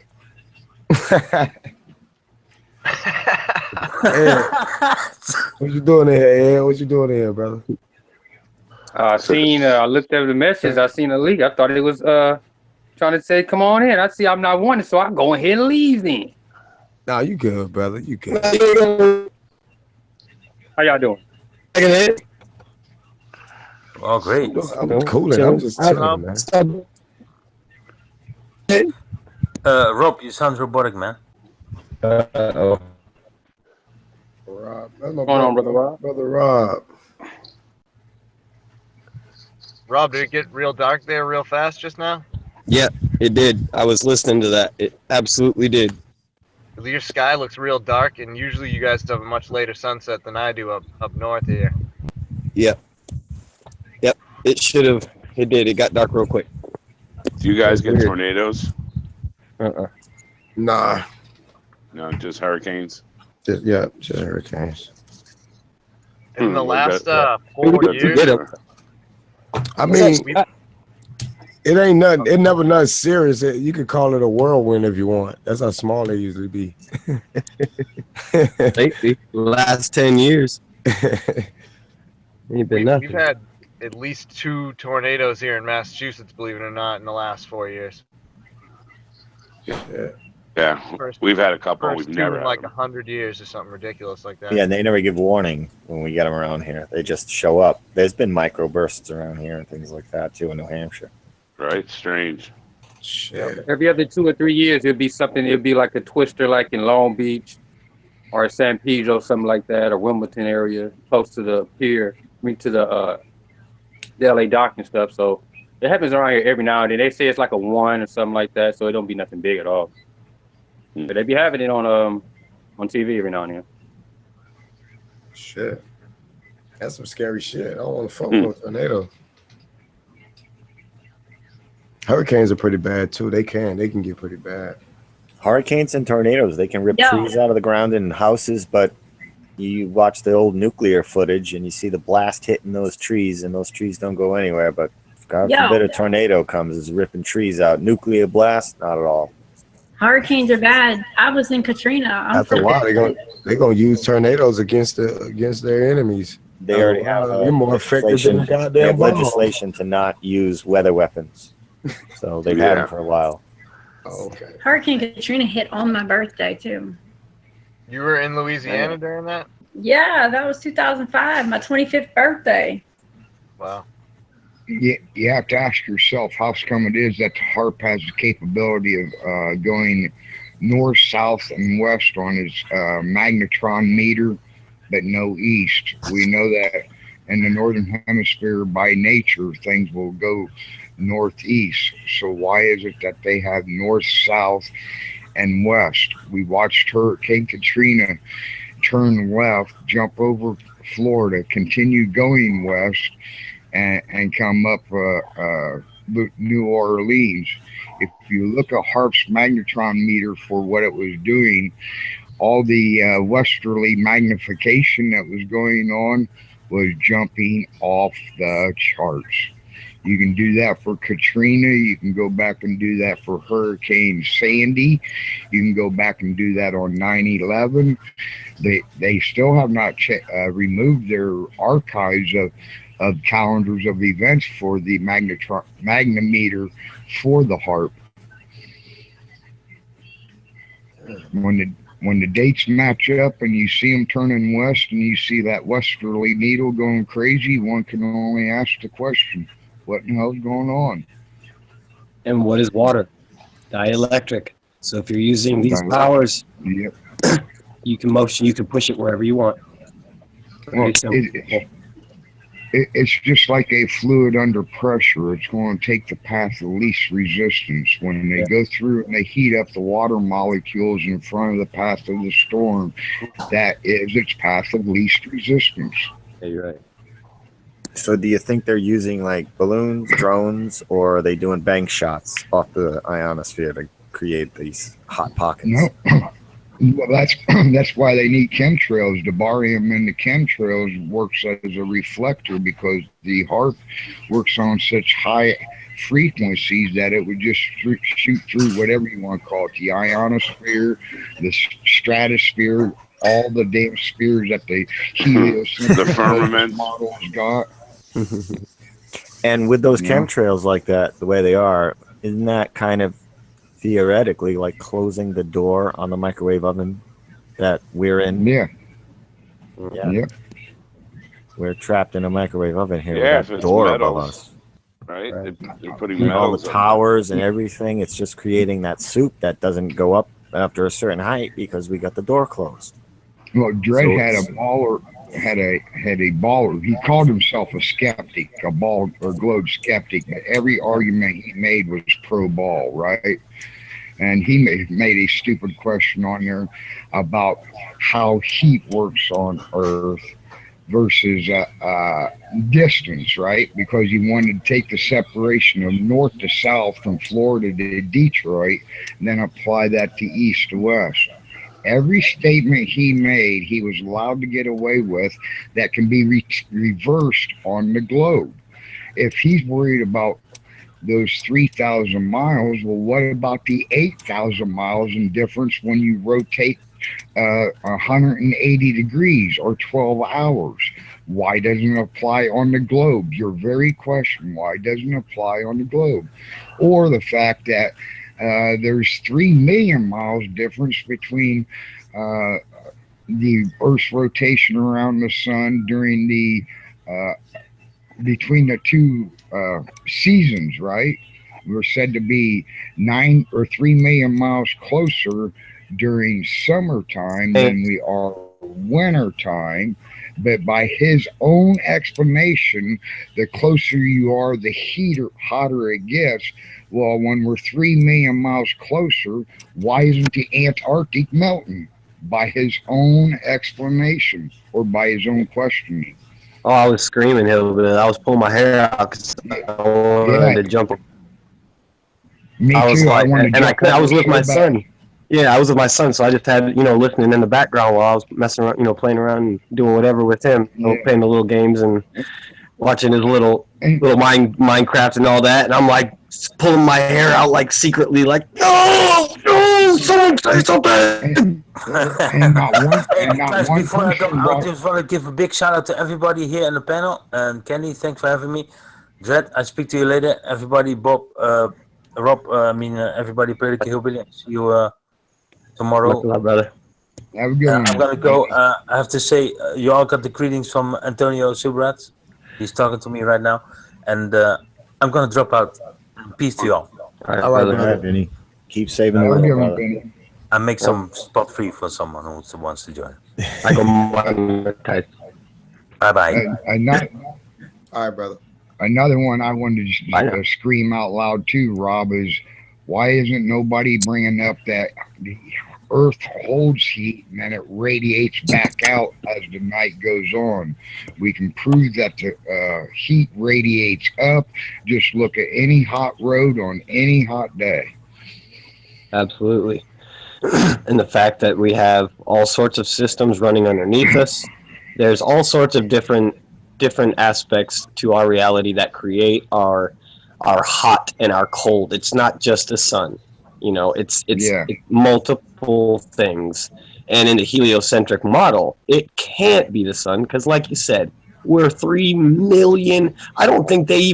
What you doing in here, Ed? What you doing in here, brother?
I looked at the message. I seen a leak. I thought it was trying to say, come on in. I see I'm not wanted, so I go ahead and leave then.
Nah, you good, brother. You good.
How y'all doing?
Oh, great.
I'm cooling. I'm just chilling, man.
Rob, you sound robotic, man.
Uh-oh.
Rob.
What's going on, Brother Rob?
Brother Rob.
Rob, did it get real dark there real fast just now?
Yeah, it did. I was listening to that. It absolutely did.
Your sky looks real dark, and usually you guys have a much later sunset than I do up north here.
Yep. It should have. It did. It got dark real quick.
Do you guys get tornadoes?
Nah.
No, just hurricanes.
Just hurricanes.
In the last
that-
4 years,
I mean, it ain't nothing. It never nothing serious. You could call it a whirlwind if you want. That's how small they usually be.
Lately, last 10 years. Ain't been
we've
nothing.
had at least 2 tornadoes here in Massachusetts, believe it or not, in the last 4 years.
Yeah, we've had a couple.
First
We've
2
never
in
had
like
them.
100 years or something ridiculous like that.
Yeah, and they never give warning when we get them around here. They just show up. There's been microbursts around here and things like that too in New Hampshire.
Right? Strange.
Shit.
Every other 2 or 3 years, it'd be something. It'd be like a twister, like in Long Beach or San Pedro, something like that, or Wimbledon area, close to the pier. To the LA dock and stuff. So it happens around here every now and then. They say it's like a 1 or something like that, so it don't be nothing big at all. But they be having it on TV every now and then.
Shit. That's some scary shit. I don't want to fuck with no tornado. Hurricanes are pretty bad too. They can get pretty bad.
Hurricanes and tornadoes, they can rip
Yeah.
trees out of the ground in houses, but you watch the old nuclear footage and you see the blast hitting those trees, and those trees don't go anywhere but God
Yo.
forbid a tornado comes, is ripping trees out. Nuclear blast, not at all.
Hurricanes are bad. I was in Katrina.
After a while, they're gonna use tornadoes against their enemies.
They already have
they're more effective than a
they
goddamn
have
bomb.
legislation to not use weather weapons. So they've had them for a while.
Oh, okay.
Hurricane Katrina hit on my birthday too.
You were in Louisiana during that?
Yeah, that was 2005, my 25th birthday.
Wow.
You have to ask yourself how come it is that the HARP has the capability of going north, south, and west on its magnetron meter, but no east. We know that in the northern hemisphere, by nature, things will go northeast. So why is it that they have north, south, and west? We watched Hurricane Katrina turn left, jump over Florida, continue going west, and come up New Orleans. If you look at HARP's magnetron meter for what it was doing, all the westerly magnification that was going on was jumping off the charts. You can do that for Katrina. You can go back and do that for Hurricane Sandy. You can go back and do that on 9/11. They still have not removed their archives of calendars of events for the magnometer for the HARP. When the dates match up and you see them turning west and you see that westerly needle going crazy, one can only ask the question, what in the hell's going on?
And what is water? Dielectric. So if you're using these powers,
yep,
you can push it wherever you want.
Well, it's just like a fluid under pressure. It's going to take the path of least resistance. When they go through and they heat up the water molecules in front of the path of the storm, that is its path of least resistance.
Yeah, you're right.
So do you think they're using like balloons, drones, or are they doing bank shots off the ionosphere to create these hot pockets?
No. Well, that's why they need chemtrails. The barium in the chemtrails works as a reflector because the HARP works on such high frequencies that it would just shoot through whatever you want to call it, the ionosphere, the stratosphere, all the damn spheres that the
the firmament
model has got.
And with those chemtrails like that, the way they are, isn't that kind of theoretically like closing the door on the microwave oven that we're in?
Yeah.
We're trapped in a microwave oven here
if
with that
it's
door
metals,
above us.
right? They're putting
And all
metals
the
up.
towers and everything, it's just creating that soup that doesn't go up after a certain height because we got the door closed.
Well, Dredd had a baller. He called himself a skeptic, a ball or globe skeptic. But every argument he made was pro ball, right? And he made a stupid question on there about how heat works on Earth versus distance, right? Because he wanted to take the separation of north to south from Florida to Detroit, and then apply that to east to west. Every statement he made, he was allowed to get away with that can be reversed on the globe. If he's worried about those 3,000 miles, well, what about the 8,000 miles in difference when you rotate 180 degrees or 12 hours? Why doesn't it apply on the globe? Your very question, why doesn't it apply on the globe? Or the fact that there's 3 million miles difference between the Earth's rotation around the sun during the between the two seasons, right? We're said to be 9 or 3 million miles closer during summertime than we are winter time. But by his own explanation, the closer you are, the hotter it gets. Well, when we're 3 million miles closer, why isn't the Antarctic melting? By his own explanation or by his own questioning.
Oh, I was screaming hillbilly. I was pulling my hair out because I wanted to jump.
Me
I was
too.
like, I was with my
son.
son. Yeah, I was with my son, so I just had, listening in the background while I was messing around, playing around and doing whatever with him, playing the little games and watching his little Minecraft and all that, and I'm like pulling my hair out like secretly, like no, someone say something.
Guys, before I go out, I just want to give a big shout out to everybody here in the panel. And Kenny, thanks for having me. Dread, I speak to you later. Everybody, Bob, Rob, everybody, Political Hillbilly. See you tomorrow.
Much love, brother.
Have a good one.
I'm gonna go. I have to say, you all got the greetings from Antonio Subrat. He's talking to me right now, and I'm gonna drop out. Peace to you all.
All right, brother. Vinny. Keep saving the world, brother.
I make some spot free for someone who wants to join.
I go monetize.
Bye bye.
All right, brother.
Another one I wanted to scream out loud too, Rob, is why isn't nobody bringing up that the Earth holds heat and then it radiates back out as the night goes on? We can prove that the heat radiates up. Just look at any hot road on any hot day.
Absolutely. And the fact that we have all sorts of systems running underneath us. There's all sorts of different aspects to our reality that create our hot and our cold. It's not just the sun. You know, it's multiple things. And in the heliocentric model, it can't be the sun because, like you said, we're 3 million. I don't think they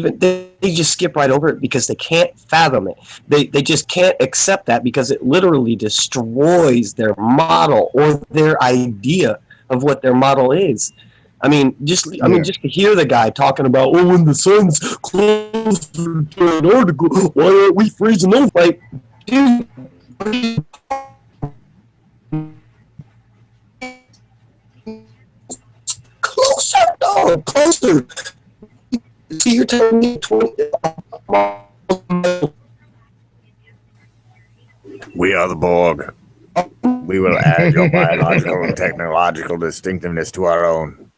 just skip right over it because they can't fathom it. They just can't accept that because it literally destroys their model or their idea of what their model is. I mean, just to hear the guy talking about, when the sun's closer to Antarctica, why aren't we freezing over? Like, dude, closer. See, you're telling me 20.
We are the Borg. We will add your biological and technological distinctiveness to our own.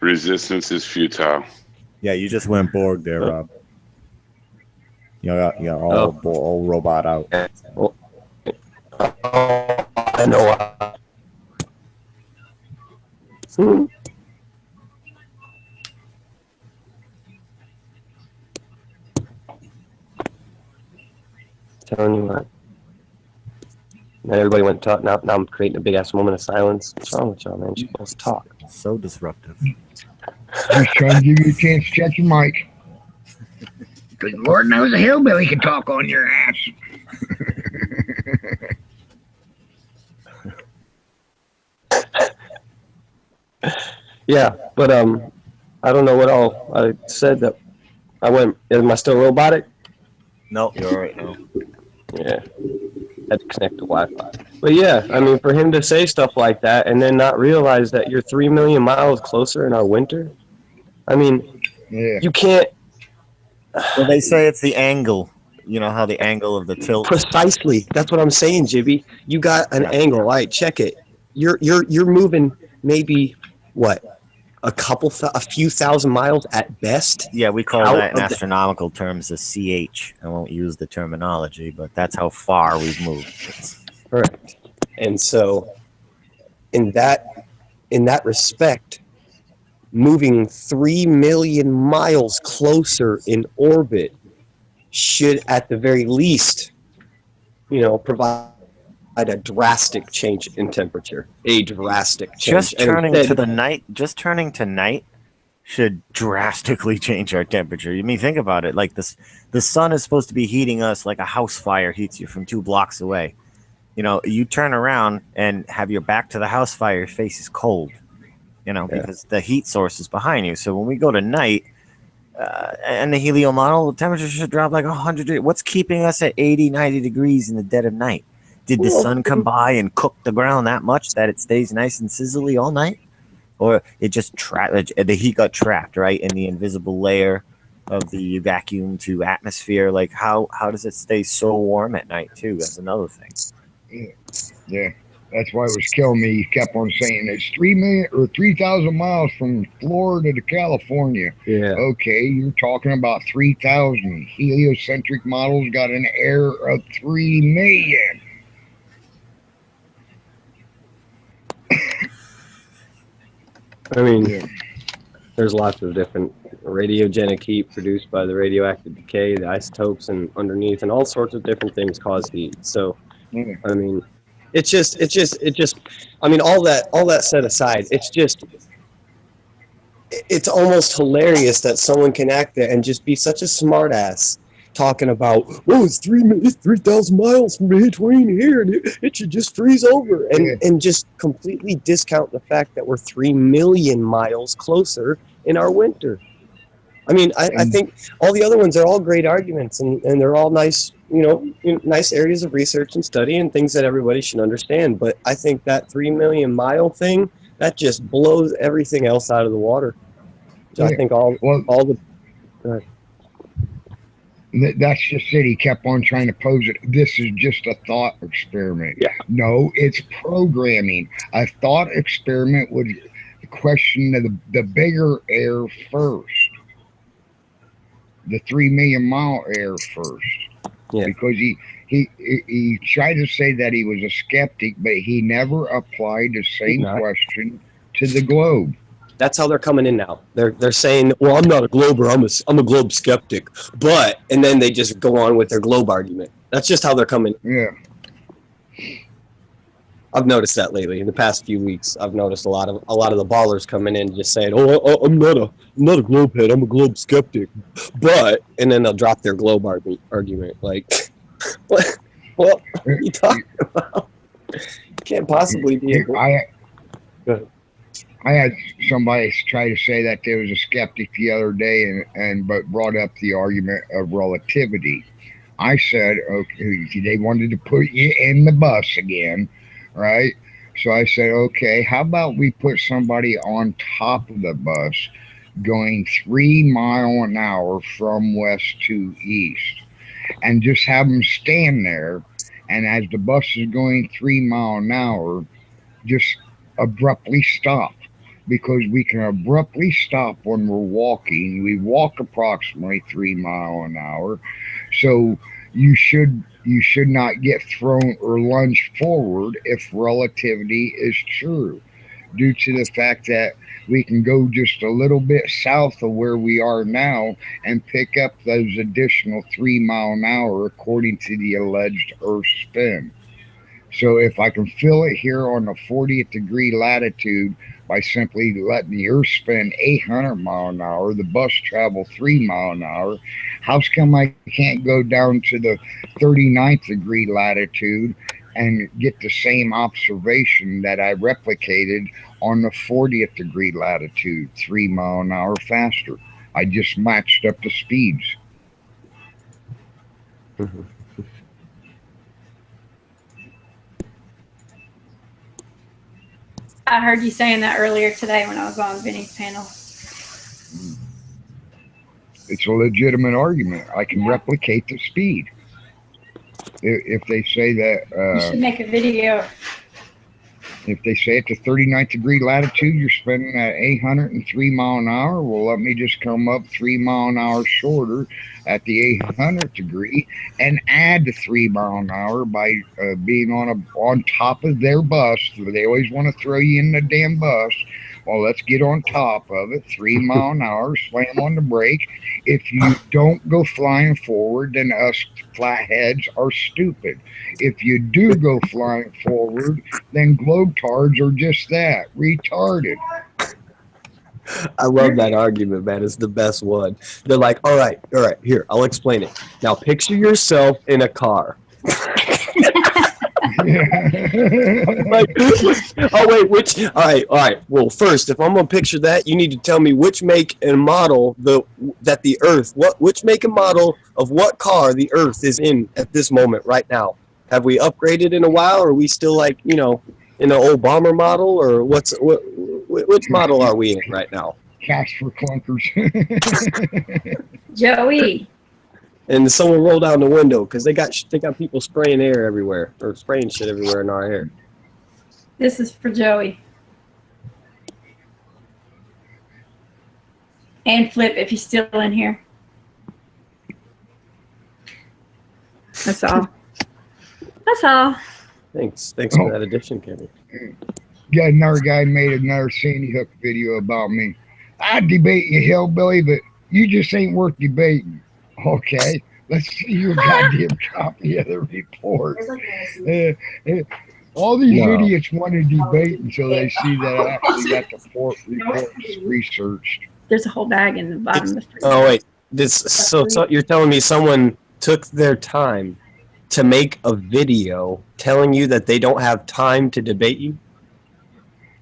Resistance is futile.
Yeah, you just went Borg there, Rob. You got all robot out.
I know. Telling you what. Now everybody went to talk. Now I'm creating a big ass moment of silence. What's wrong with y'all, man? You're supposed to talk.
So disruptive.
Just trying to give you a chance to check your mic. Because Lord knows a hillbilly can talk on your ass.
Yeah, but I don't know what all I said that I went. Am I still robotic?
No, you're all right now.
Yeah, had to connect to Wi-Fi. But yeah, I mean, for him to say stuff like that and then not realize that you're 3 million miles closer in our winter. I mean, you can't.
Well, they say it's the angle. You know how the angle of the tilt.
Precisely. That's what I'm saying, Jibby. You got an angle. All right, check it. You're moving maybe what? A few thousand miles at best.
Yeah, we call that in astronomical terms a CH. I won't use the terminology, but that's how far we've moved.
Correct. And so, in that respect, moving 3 million miles closer in orbit should, at the very least, provide a drastic change in temperature. A drastic change.
Just turning to night should drastically change our temperature. You mean, think about it. Like the sun is supposed to be heating us like a house fire heats you from 2 blocks away. You turn around and have your back to the house fire, your face is cold. Because the heat source is behind you. So when we go to night, and the helio model, the temperature should drop like 100 degrees. What's keeping us at 80, 90 degrees in the dead of night? Did the sun come by and cook the ground that much that it stays nice and sizzly all night? Or it just the heat got trapped, right, in the invisible layer of the vacuum to atmosphere? Like, how does it stay so warm at night, too? That's another thing.
Yeah. That's why it was killing me. He kept on saying it's 3 million or 3,000 miles from Florida to California.
Yeah.
Okay, you're talking about 3,000. Heliocentric models got an error of 3 million.
I mean, there's lots of different radiogenic heat produced by the radioactive decay, the isotopes and underneath, and all sorts of different things cause heat. So, I mean, it's just, I mean, all that set aside, it's almost hilarious that someone can act there and just be such a smartass talking about, oh, it's 3,000 miles from between here, and it should just freeze over, and just completely discount the fact that we're 3 million miles closer in our winter. I mean, I think all the other ones are all great arguments, and they're all nice, nice areas of research and study and things that everybody should understand. But I think that 3 million mile thing, that just blows everything else out of the water. So I think all the
that's just it. He kept on trying to pose it. This is just a thought experiment. Yeah. No, it's programming. A thought experiment would question the bigger air first, the 3 million mile air first. Yeah. Because he tried to say that he was a skeptic, but he never applied the same question to the globe.
That's how they're coming in now. They're saying, well, I'm not a glober, I'm a globe skeptic. But, and then they just go on with their globe argument. That's just how they're coming.
Yeah.
I've noticed that lately. In the past few weeks, I've noticed a lot of the ballers coming in just saying, oh, I'm not a globe head, I'm a globe skeptic. But, and then they'll drop their globe argument. Like, what are you talking about? You can't possibly be a globe. Go ahead.
I had somebody try to say that there was a skeptic the other day but brought up the argument of relativity. I said, okay, they wanted to put you in the bus again, right? So I said, okay, how about we put somebody on top of the bus going 3 miles an hour from west to east and just have them stand there, and as the bus is going 3 miles an hour, just abruptly stop. Because we can abruptly stop when we're walking. We walk approximately 3 miles an hour. So you should not get thrown or lunged forward if relativity is true, due to the fact that we can go just a little bit south of where we are now and pick up those additional 3 miles an hour according to the alleged Earth spin. So if I can feel it here on the 40th degree latitude by simply letting the Earth spin 800 miles an hour, the bus travel 3 miles an hour, how come I can't go down to the 39th degree latitude and get the same observation that I replicated on the 40th degree latitude, 3 miles an hour faster? I just matched up the speeds.
Mm-hmm.
I heard you saying that earlier today when I was on Vinny's panel.
It's a legitimate argument. I can replicate the speed. If they say that...
you should make a video.
If they say at the 39th degree latitude, you're spinning at 803 miles an hour, well, let me just come up 3 miles an hour shorter at the 800th degree and add the 3 miles an hour by being on top of their bus. They always want to throw you in the damn bus. Well, let's get on top of it, 3 miles an hour, slam on the brake. If you don't go flying forward, then us flatheads are stupid. If you do go flying forward, then globetards are just that, retarded.
I love that argument, man. It's the best one. They're like, all right, here, I'll explain it. Now picture yourself in a car. Like, oh wait, all right. Well, first, if I'm gonna picture that, you need to tell me which make and model which make and model of what car the Earth is in at this moment right now. Have we upgraded in a while, or are we still like, in an old bomber model, or which model are we in right now?
Cash for clunkers.
Joey.
And someone roll down the window because they got people spraying air everywhere, or spraying shit everywhere in our hair.
This is for Joey. And Flip, if he's still in here. That's all.
Thanks for that addition, Kevin.
got another guy made another Sandy Hook video about me. I debate you, hillbilly, but you just ain't worth debating. Okay, let's see your goddamn copy of the report. All these idiots want to debate until they see that I actually got the reports researched.
There's a whole bag in the bottom of the fridge.
Oh wait, so you're telling me someone took their time to make a video telling you that they don't have time to debate you?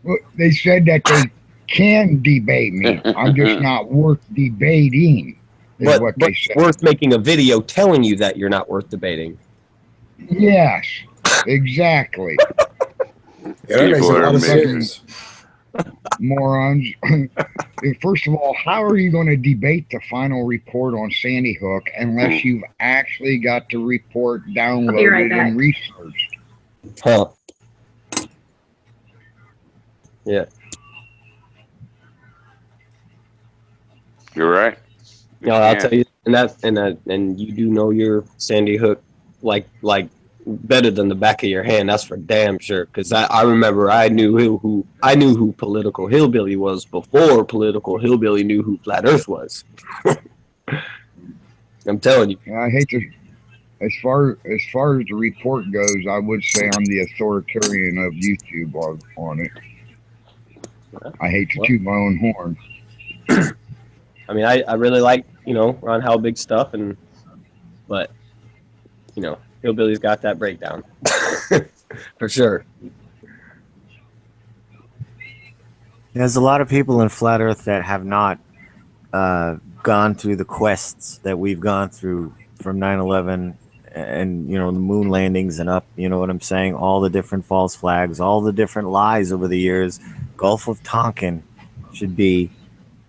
Well, they said that they can debate me. I'm just not worth debating.
But
what they said.
Worth making a video telling you that you're not worth debating.
Yes, exactly.
Yeah, that makes a lot of sense.
Morons. First of all, how are you going to debate the final report on Sandy Hook unless you've actually got the report downloaded and researched?
Huh. Yeah.
You're right.
No, I'll tell you, and you do know your Sandy Hook like better than the back of your hand. That's for damn sure. Because I remember I knew who Political Hillbilly was before Political Hillbilly knew who Flat Earth was. I'm telling you.
I hate to. As far as the report goes, I would say I'm the authoritarian of YouTube on it. I hate to toot my own horn.
I mean, I really like, Ron Halbig stuff, but, Hillbilly's got that breakdown. For sure.
There's a lot of people in Flat Earth that have not gone through the quests that we've gone through from 9/11 and, the moon landings and up, you know what I'm saying? All the different false flags, all the different lies over the years. Gulf of Tonkin should be,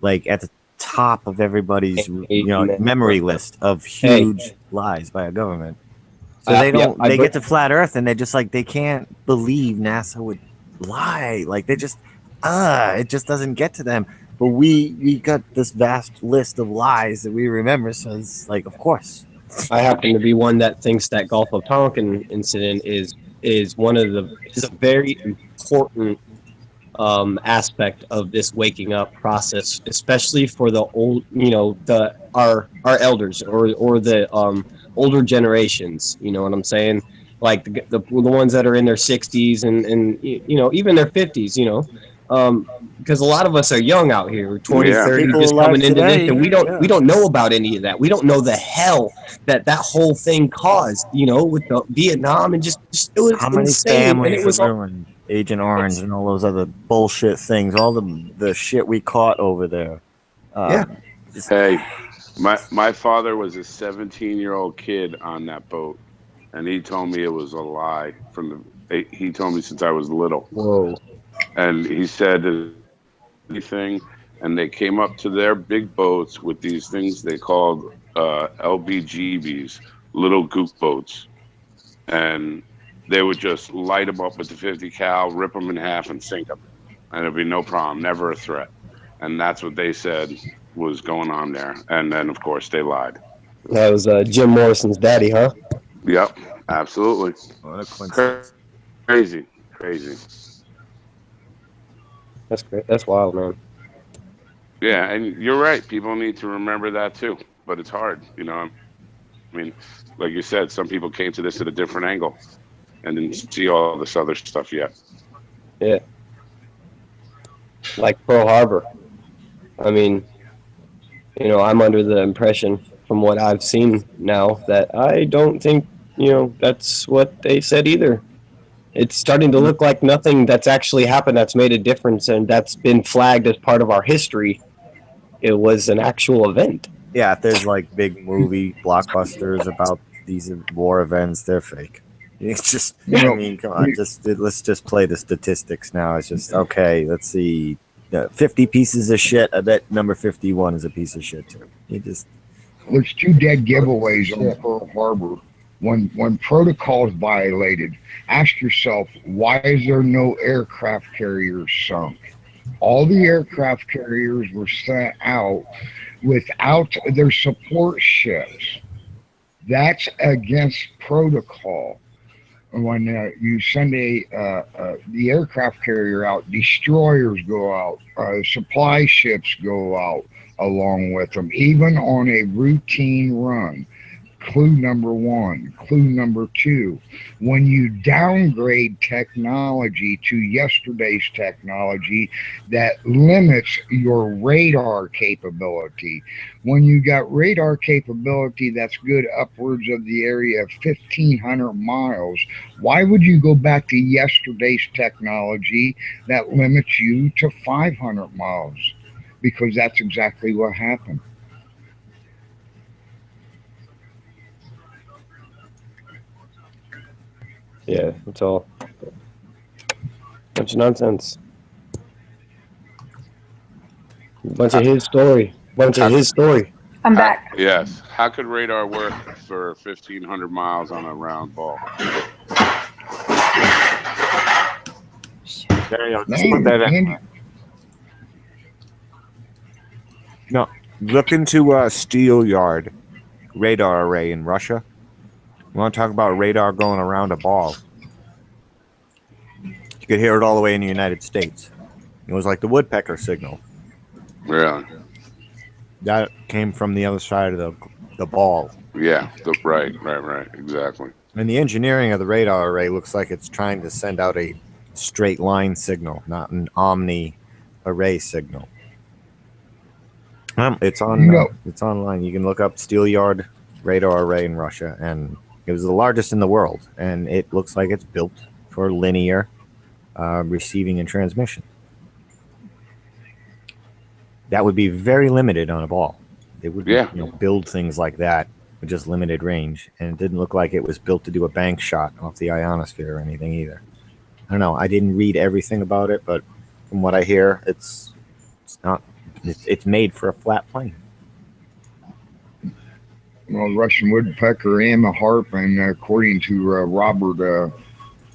like, at the top of everybody's memory list of huge lies by a government. So they get to Flat Earth and they're just like, they can't believe NASA would lie. Like, they just it just doesn't get to them. But we got this vast list of lies that we remember, so it's like, of course.
I happen to be one that thinks that Gulf of Tonkin incident is a very important aspect of this waking up process, especially for the old, our elders or the older generations. You know what I'm saying? Like the ones that are in their 60s and even their 50s. Because a lot of us are young out here, 20, 30,
people
just coming into
today,
this, and we don't know about any of that. We don't know the hell that whole thing caused. With the Vietnam and just it was
how many
insane.
families
And it was
are ruined. Agent Orange and all those other bullshit things, all the shit we caught over there.
Hey, my father was a 17-year-old kid on that boat, and he told me it was a lie he told me since I was little.
Whoa.
And he said anything, and they came up to their big boats with these things they called LBGBs, little goop boats, and they would just light them up with the 50 cal, rip them in half, and sink them, and it'd be no problem, never a threat. And that's what they said was going on there. And then, of course, they lied.
That was Jim Morrison's daddy, huh?
Yep, absolutely.
What a coincidence.
Crazy.
That's great. That's wild, man.
Yeah, and you're right. People need to remember that too, but it's hard, I mean, like you said, some people came to this at a different angle and didn't see all this other stuff yet.
Yeah. Like Pearl Harbor. I mean, I'm under the impression from what I've seen now that I don't think, that's what they said either. It's starting to look like nothing that's actually happened that's made a difference and that's been flagged as part of our history. It was an actual event.
Yeah, if there's like big movie blockbusters about these war events, they're fake. It's just, I mean, come on, let's just play the statistics now. It's just, okay, let's see. 50 pieces of shit. I bet number 51 is a piece of shit too.
There's 2 dead giveaways on Pearl Harbor. When protocol is violated, ask yourself, why is there no aircraft carriers sunk? All the aircraft carriers were sent out without their support ships. That's against protocol. when you send the aircraft carrier out, destroyers go out, supply ships go out along with them, even on a routine run. Clue number one. Clue number two, when you downgrade technology to yesterday's technology, that limits your radar capability. When you got radar capability that's good upwards of the area of 1,500 miles, why would you go back to yesterday's technology that limits you to 500 miles? Because that's exactly what happened.
Yeah, it's all bunch of nonsense. Bunch of his story.
I'm back.
Yes. How could radar work for 1,500 miles on a round ball?
There you go. Just put that in. No, look into steel yard radar array in Russia. You want to talk about radar going around a ball? You could hear it all the way in the United States. It was like the woodpecker signal.
Really?
That came from the other side of the ball.
Yeah, right, exactly.
And the engineering of the radar array looks like it's trying to send out a straight line signal, not an omni array signal. It's online. You can look up steel yard radar array in Russia, and it was the largest in the world, and it looks like it's built for linear receiving and transmission. That would be very limited on a ball. They would build things like that with just limited range, and it didn't look like it was built to do a bank shot off the ionosphere or anything either. I don't know. I didn't read everything about it, but from what I hear, it's made for a flat plane.
Well, Russian woodpecker and the harp, and according to Robert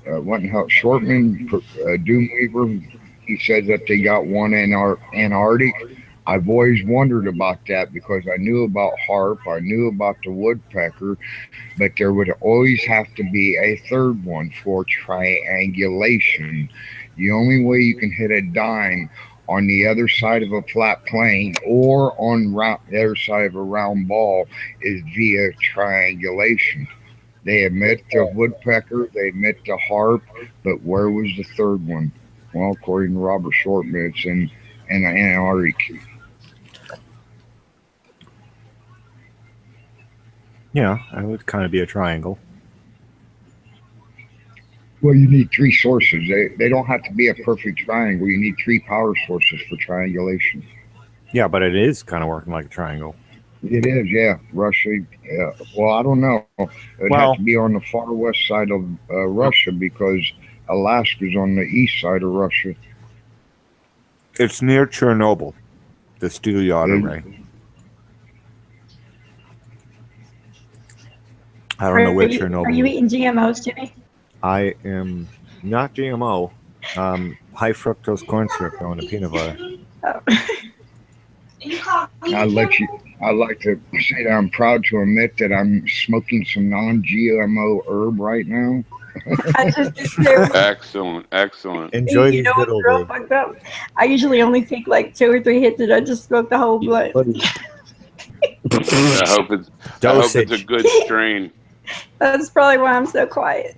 Shortman, Doomweaver, he said that they got one in Antarctic. I've always wondered about that because I knew about harp, I knew about the woodpecker, but there would always have to be a third one for triangulation. The only way you can hit a dime on the other side of a flat plane or on the other side of a round ball is via triangulation. They admit the woodpecker, they admit the harp, but where was the third one? Well, according to Robert Shortman, it's in Antarctic.
Yeah, it would kind of be a triangle.
Well, you need three sources. They don't have to be a perfect triangle. You need three power sources for triangulation.
Yeah, but it is kind of working like a triangle.
It is, yeah. Russia, yeah. Well, I don't know. It'd have to be on the far west side of Russia because Alaska's on the east side of Russia.
It's near Chernobyl, the steel yard array. I don't know where Chernobyl is.
Are you eating GMOs, Jimmy?
I am not GMO. High fructose corn syrup going to peanut butter.
Oh.
I'd like to say that I'm proud to admit that I'm smoking some non-GMO herb right now.
Excellent.
Enjoy these good old days.
I usually only take like 2 or 3 hits and I just smoke the whole blunt.
I hope it's a good strain.
That's probably why I'm so quiet.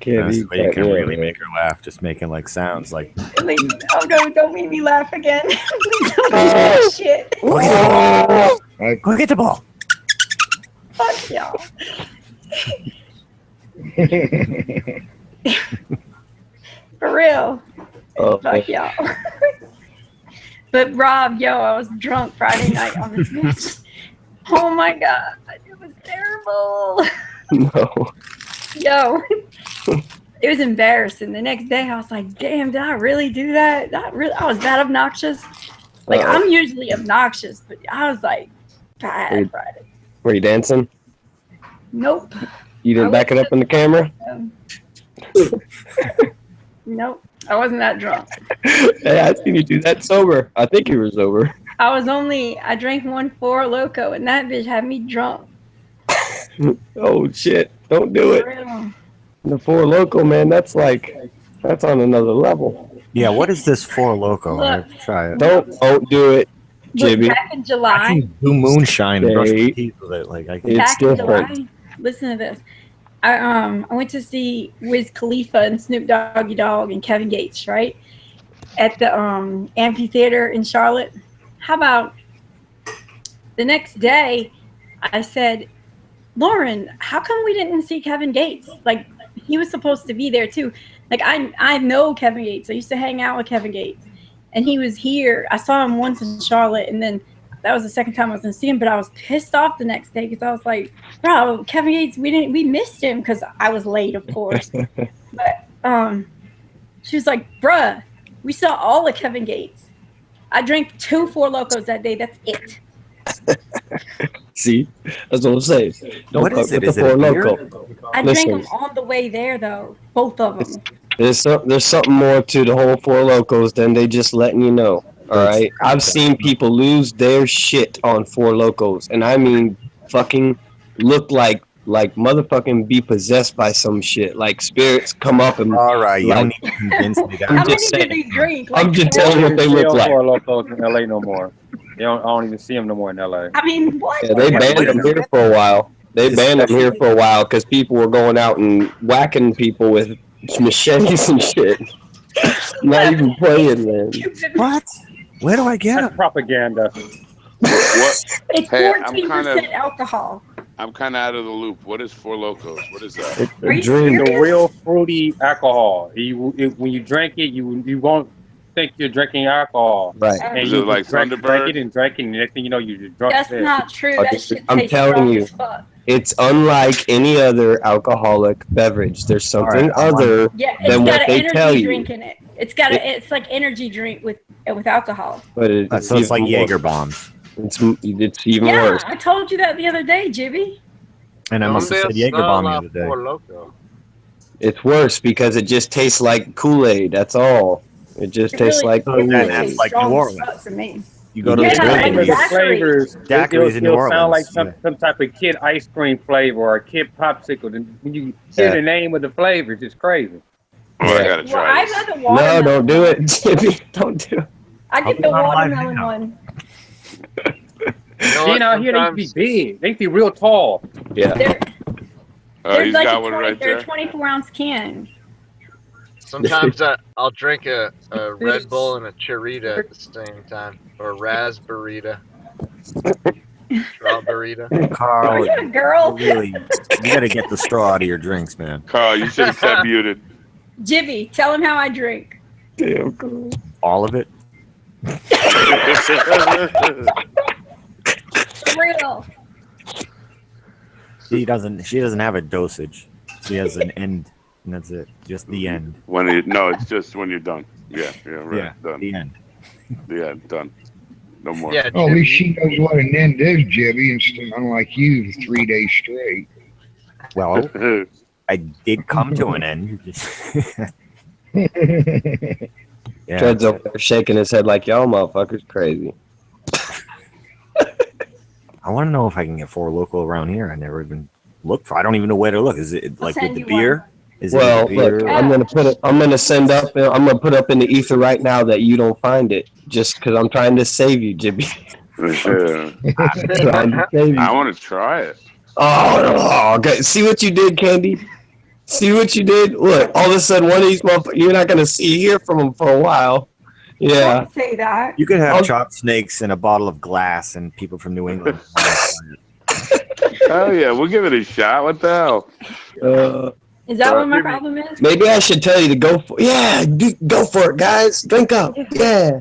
That's the way you can really make her laugh, just making like sounds like.
Oh no! Don't make me laugh again. Please don't do that shit.
Go get the ball. Go get the ball.
Fuck y'all. For real. Fuck y'all. But Rob, I was drunk Friday night on this bitch. Oh my god, it was terrible.
No.
It was embarrassing. The next day, I was like, "Damn, did I really do that? I was that obnoxious." Like I'm usually obnoxious, but I was like, bad Friday.
Were you dancing?
Nope.
You didn't back it up in the camera?
Nope. I wasn't that drunk.
Hey, I seen you do that sober. I think you were sober.
I drank 1 Four Loko, and that bitch had me drunk.
Oh shit! Don't do
For
it.
real.
The Four Loco, man. That's on another level.
Yeah, what is this For Loco? I
Look.
have to try it.
Don't do it,
Look,
Jibby.
back in
I
July.
can do moonshine and brush my
Okay.
teeth with it. Like I can.
It's
Back in
different.
July. Listen to this. I went to see Wiz Khalifa and Snoop Doggy Dogg and Kevin Gates, right? At the amphitheater in Charlotte. How about the next day I said, Lauren, how come we didn't see Kevin Gates? Like, he was supposed to be there too. Like, I know Kevin Gates. I used to hang out with Kevin Gates. And he was here. I saw him once in Charlotte, and then that was the second time I was going to see him, but I was pissed off the next day because I was like, bro, Kevin Gates, we missed him because I was late, of course. But she was like, bruh, we saw all of Kevin Gates. I drank 2 Four Locos that day. That's it.
See, that's what I'm saying. Don't
What is
fuck
it?
with
Is
the
it a
Four
beer?
Loco.
I
Listen.
drank them on the way there, though. Both of them.
There's something more to the whole Four Locos than they just letting you know. All right, I've seen people lose their shit on Four Locos, and I mean, fucking look like motherfucking be possessed by some shit. Like spirits come up and.
All right, you don't
like,
need to convince me that.
I'm
How
just
many did
saying.
they drink?
I'm just telling you what they
They
look
don't
like.
Four Locos in LA no more. I don't even see them no more in LA.
I mean, what?
Yeah, they banned them here for a while. They banned them here for a while because people were going out and whacking people with machetes and shit. Not even playing, man.
What? Where do I get
That's
them?
propaganda.
What?
It's
Hey, I'm
14%
kinda-
alcohol.
I'm kind of out of the loop. What is Four Locos? What is that?
Are you
Drink.
It's a
serious?
real fruity alcohol. When you drink it, you won't think you're drinking alcohol.
Right.
And
Is
you
it like
drink
Thunderbird?
it and drink it, and the next thing you know, you're just drunk.
That's
as hell.
not true. That shit
I'm
tastes
telling
strong
you.
as fuck.
It's unlike any other alcoholic beverage. There's something
All right,
other
Yeah, it's
than
got
what
an
they
energy
tell
drink
you.
in it. It's like energy drink with alcohol.
But
So it's like
even
Jaeger
worse.
bombs.
It's even
Yeah,
worse.
I told you that the other day, Jibby.
And I must have said Jaeger bomb the other day.
Four Loco.
It's worse because it just tastes like Kool-Aid. That's all. It just tastes like
it really
Kool-Aid.
That's
tastes
like
strong
New
as
Orleans.
fuck for me.
You go to
Yeah,
the
like
drink and
The
you,
daiquiris.
flavors,
Daiquiris in New
it'll sound like
Orleans,
some type of kid ice cream flavor or a kid popsicle. Then when you hear the name of the flavors, it's crazy.
Oh, I gotta
Well,
try
I'd
this.
rather
No,
watermelon.
don't do it, Jimmy. Don't do it.
I
I'll
get the
put on live
watermelon
now.
one.
You know
You
what?
know, here they used to be big. They used to be real tall.
Yeah.
They're,
Oh,
they're
he's
like
got
a
one
20,
right
they're
there.
a 24-ounce can.
Sometimes I'll drink a Red Bull and a Chirita at the same time, or a Raspberita. Strawberita.
Carl,
Are you a girl?
you gotta get the straw out of your drinks, man.
Carl, you should have kept muted.
Jibby, tell him how I drink.
Damn cool.
All of it.
For real.
She doesn't have a dosage. She has an end, and that's it. Just the end.
No, it's just when you're done. Yeah, right.
Yeah,
Done.
the end.
Yeah, done. No more.
Yeah,
Oh, at
Jimmy,
least she knows what an end is, Jibby, instead unlike you, 3 days straight.
Well, I did come to an end. Yeah.
Ted's over there shaking his head like, y'all motherfuckers crazy.
I want to know if I can get Four Loco around here. I never even looked for. I don't even know where to look. Is it like with
send
the
you
beer? Is
Well,
it with the beer?
look, I'm gonna put up in the ether right now that you don't find it, just because I'm trying to save you, Jibby. Trying to save you.
I want to try it.
Oh, okay. See what you did, Candy? See what you did? Look, all of a sudden, one of these motherfuckers, you're not gonna hear from them for a while. Yeah.
Don't say that.
You could have
I'll-
chopped snakes and a bottle of glass, and people from New England.
Oh yeah, we'll give it a shot. What the hell?
Is that what my problem is?
Maybe I should tell you to go for. Yeah, go for it, guys. Drink up. Yeah.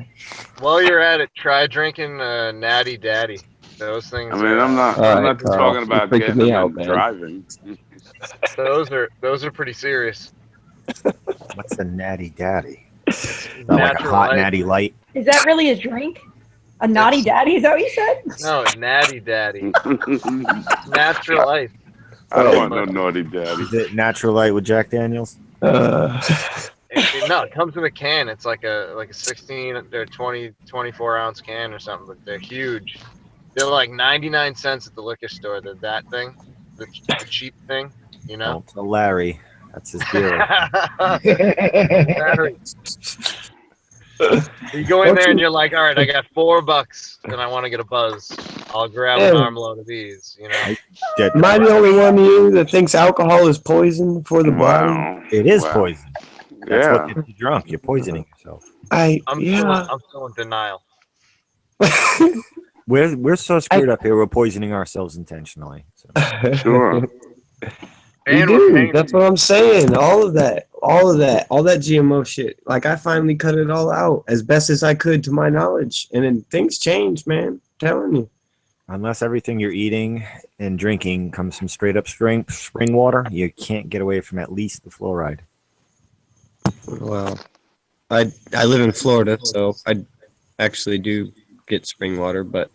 while you're at it, try drinking Natty Daddy. Those things.
I mean, I'm not
Carl,
talking about
you're freaking
getting
me
them
out,
and
man.
driving.
Those are pretty serious.
What's a natty daddy? Is that like a
Natural
hot
light.
natty light?
Is that really a drink? A naughty daddy? Is that what you said?
No, Natty Daddy. Natural life.
I don't want no naughty daddy.
Is it natural light with Jack Daniels?
No, it comes in a can. It's like a 16 or 24 ounce can or something, but they're huge. They're like 99 cents at the liquor store. They're that thing. the cheap thing, you know.
Don't tell Larry. That's his beer.
Larry. You go in there and you're like, all right, I got $4 and I want to get a buzz. I'll grab an armload of these, you know.
Am I the only one of you that thinks alcohol is poison for the body?
It is poison. That's what
Yeah.
gets you drunk. You're poisoning yourself.
I'm still in denial.
We're so screwed up here. We're poisoning ourselves intentionally. So.
Sure.
We do. That's what I'm saying. All that GMO shit. Like, I finally cut it all out as best as I could to my knowledge, and then things changed, man. I'm telling you.
Unless everything you're eating and drinking comes from straight up spring water, you can't get away from at least the fluoride.
Well, I live in Florida, so I actually do get spring water, but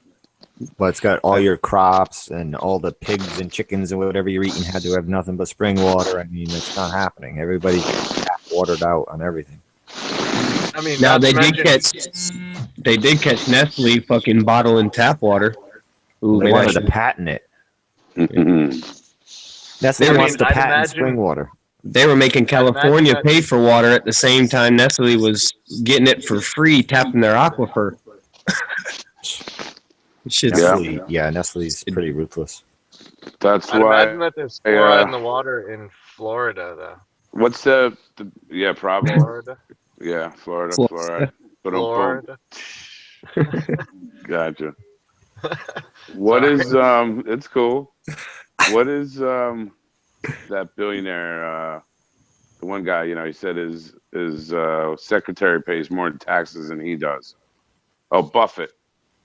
it's got all your crops and all the pigs and chickens and whatever you're eating had to have nothing but spring water. I mean, it's not happening. Everybody's watered out on everything.
I mean,
now they did catch Nestle fucking bottling tap water. Ooh,
They wanted to patent it. Nestle wants to patent spring water.
They were making California pay for water at the same time Nestle was getting it for free, tapping their aquifer.
Nestle's pretty ruthless.
That's
I'd
why.
imagine that there's fluoride in the water in Florida, though.
What's problem?
Florida.
Yeah, Florida.
Florida.
Gotcha. What is it's cool. What is that billionaire? The one guy, he said his secretary pays more in taxes than he does. Oh, Buffett.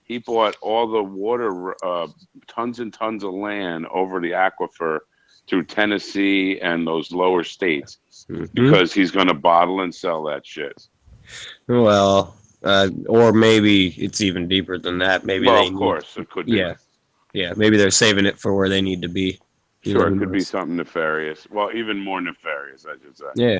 He bought all the water, tons and tons of land over the aquifer through Tennessee and those lower states because he's going to bottle and sell that shit.
Well, or maybe it's even deeper than that. Maybe
of course, it could be.
Yeah. Maybe they're saving it for where they need to be.
Sure, it could be something nefarious. Well, even more nefarious, I should say.
Yeah.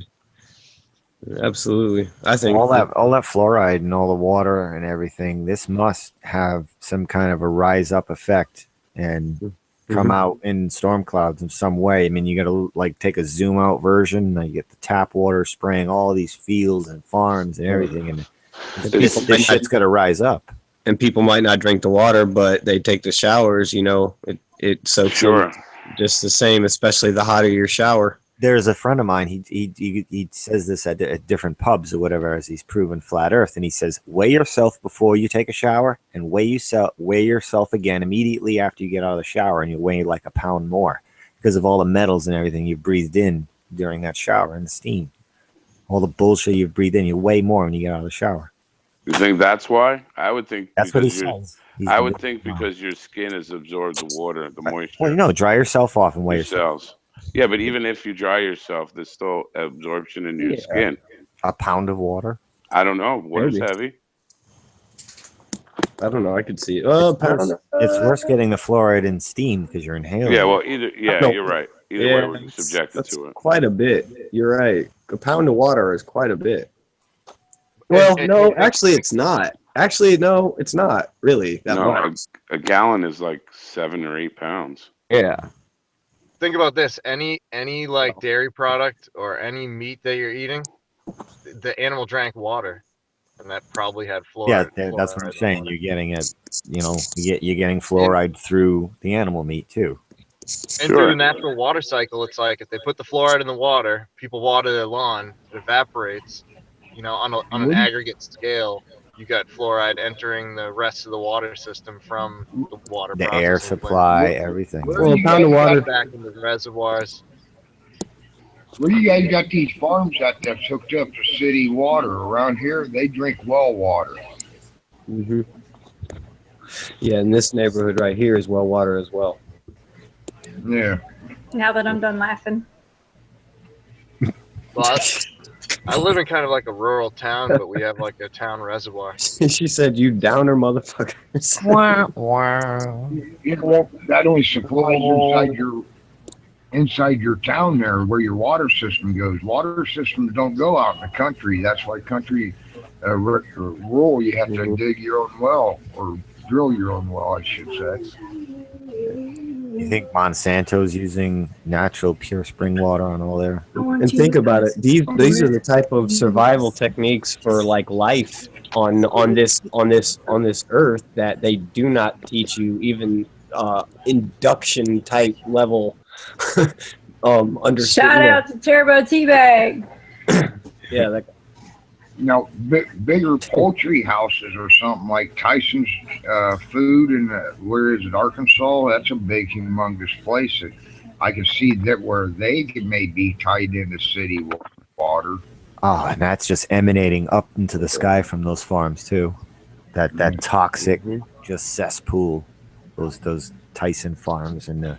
Absolutely. I think
all that fluoride and all the water and everything, this must have some kind of a rise up effect and come out in storm clouds in some way. I mean, you got to take a zoom out version. You get the tap water spraying all these fields and farms and everything, and this shit's got to rise up.
And people might not drink the water, but they take the showers. It soaks in just the same, especially the hotter your shower.
There's a friend of mine. He says this at different pubs or whatever, as he's proven flat Earth, and he says, weigh yourself before you take a shower, and weigh yourself again immediately after you get out of the shower, and you weigh like a pound more because of all the metals and everything you've breathed in during that shower and the steam, all the bullshit you've breathed in. You weigh more when you get out of the shower.
You think that's why? I would think
that's what he says.
I would think because your skin has absorbed the water, the moisture.
Well, dry yourself off and weigh yourself.
Yeah, but even if you dry yourself, there's still absorption in your skin.
A pound of water?
I don't know. Water's heavy.
I don't know. I could see it. It's
worse getting the fluoride in steam because you're inhaling.
Yeah, well, you're right. Either way, we're subjected to it.
Quite a bit. You're right. A pound of water is quite a bit. Well, no, actually, it's not. Actually, no, it's not really that much.
A gallon is like 7 or 8 pounds.
Yeah.
Think about this: any dairy product or any meat that you're eating, the animal drank water, and that probably had fluoride.
Yeah, that's what I'm saying. You're getting it. You're getting fluoride through the animal meat too.
And through the natural water cycle, it's like if they put the fluoride in the water, people water their lawn, it evaporates. On an aggregate scale, you got fluoride entering the rest of the water system from the water.
The air supply, everything.
Well, a pound of water
back into the reservoirs.
Where you guys got these farms out there hooked up to city water? Around here, they drink well water.
Yeah, in this neighborhood right here is well water as well.
Yeah.
Now that I'm done laughing.
Well, I live in kind of like a rural town, but we have like a town reservoir.
She said, "You downer, motherfuckers."
Wow.
That only supplies inside your town there, where your water system goes. Water systems don't go out in the country. That's why rural, you have to dig your own well or drill your own well, I should say.
You think Monsanto's using natural pure spring water on all their?
And think about it. These are the type of survival techniques for like life on this earth that they do not teach you, even induction type level
Shout out to Turbo Teabag.
Yeah, that,
Now, bigger poultry houses or something like Tyson's Food in where is it, Arkansas? That's a big, humongous place. That I can see that where they may be tied into city water.
Oh, and that's just emanating up into the sky from those farms too. That toxic, just cesspool. Those Tyson farms and the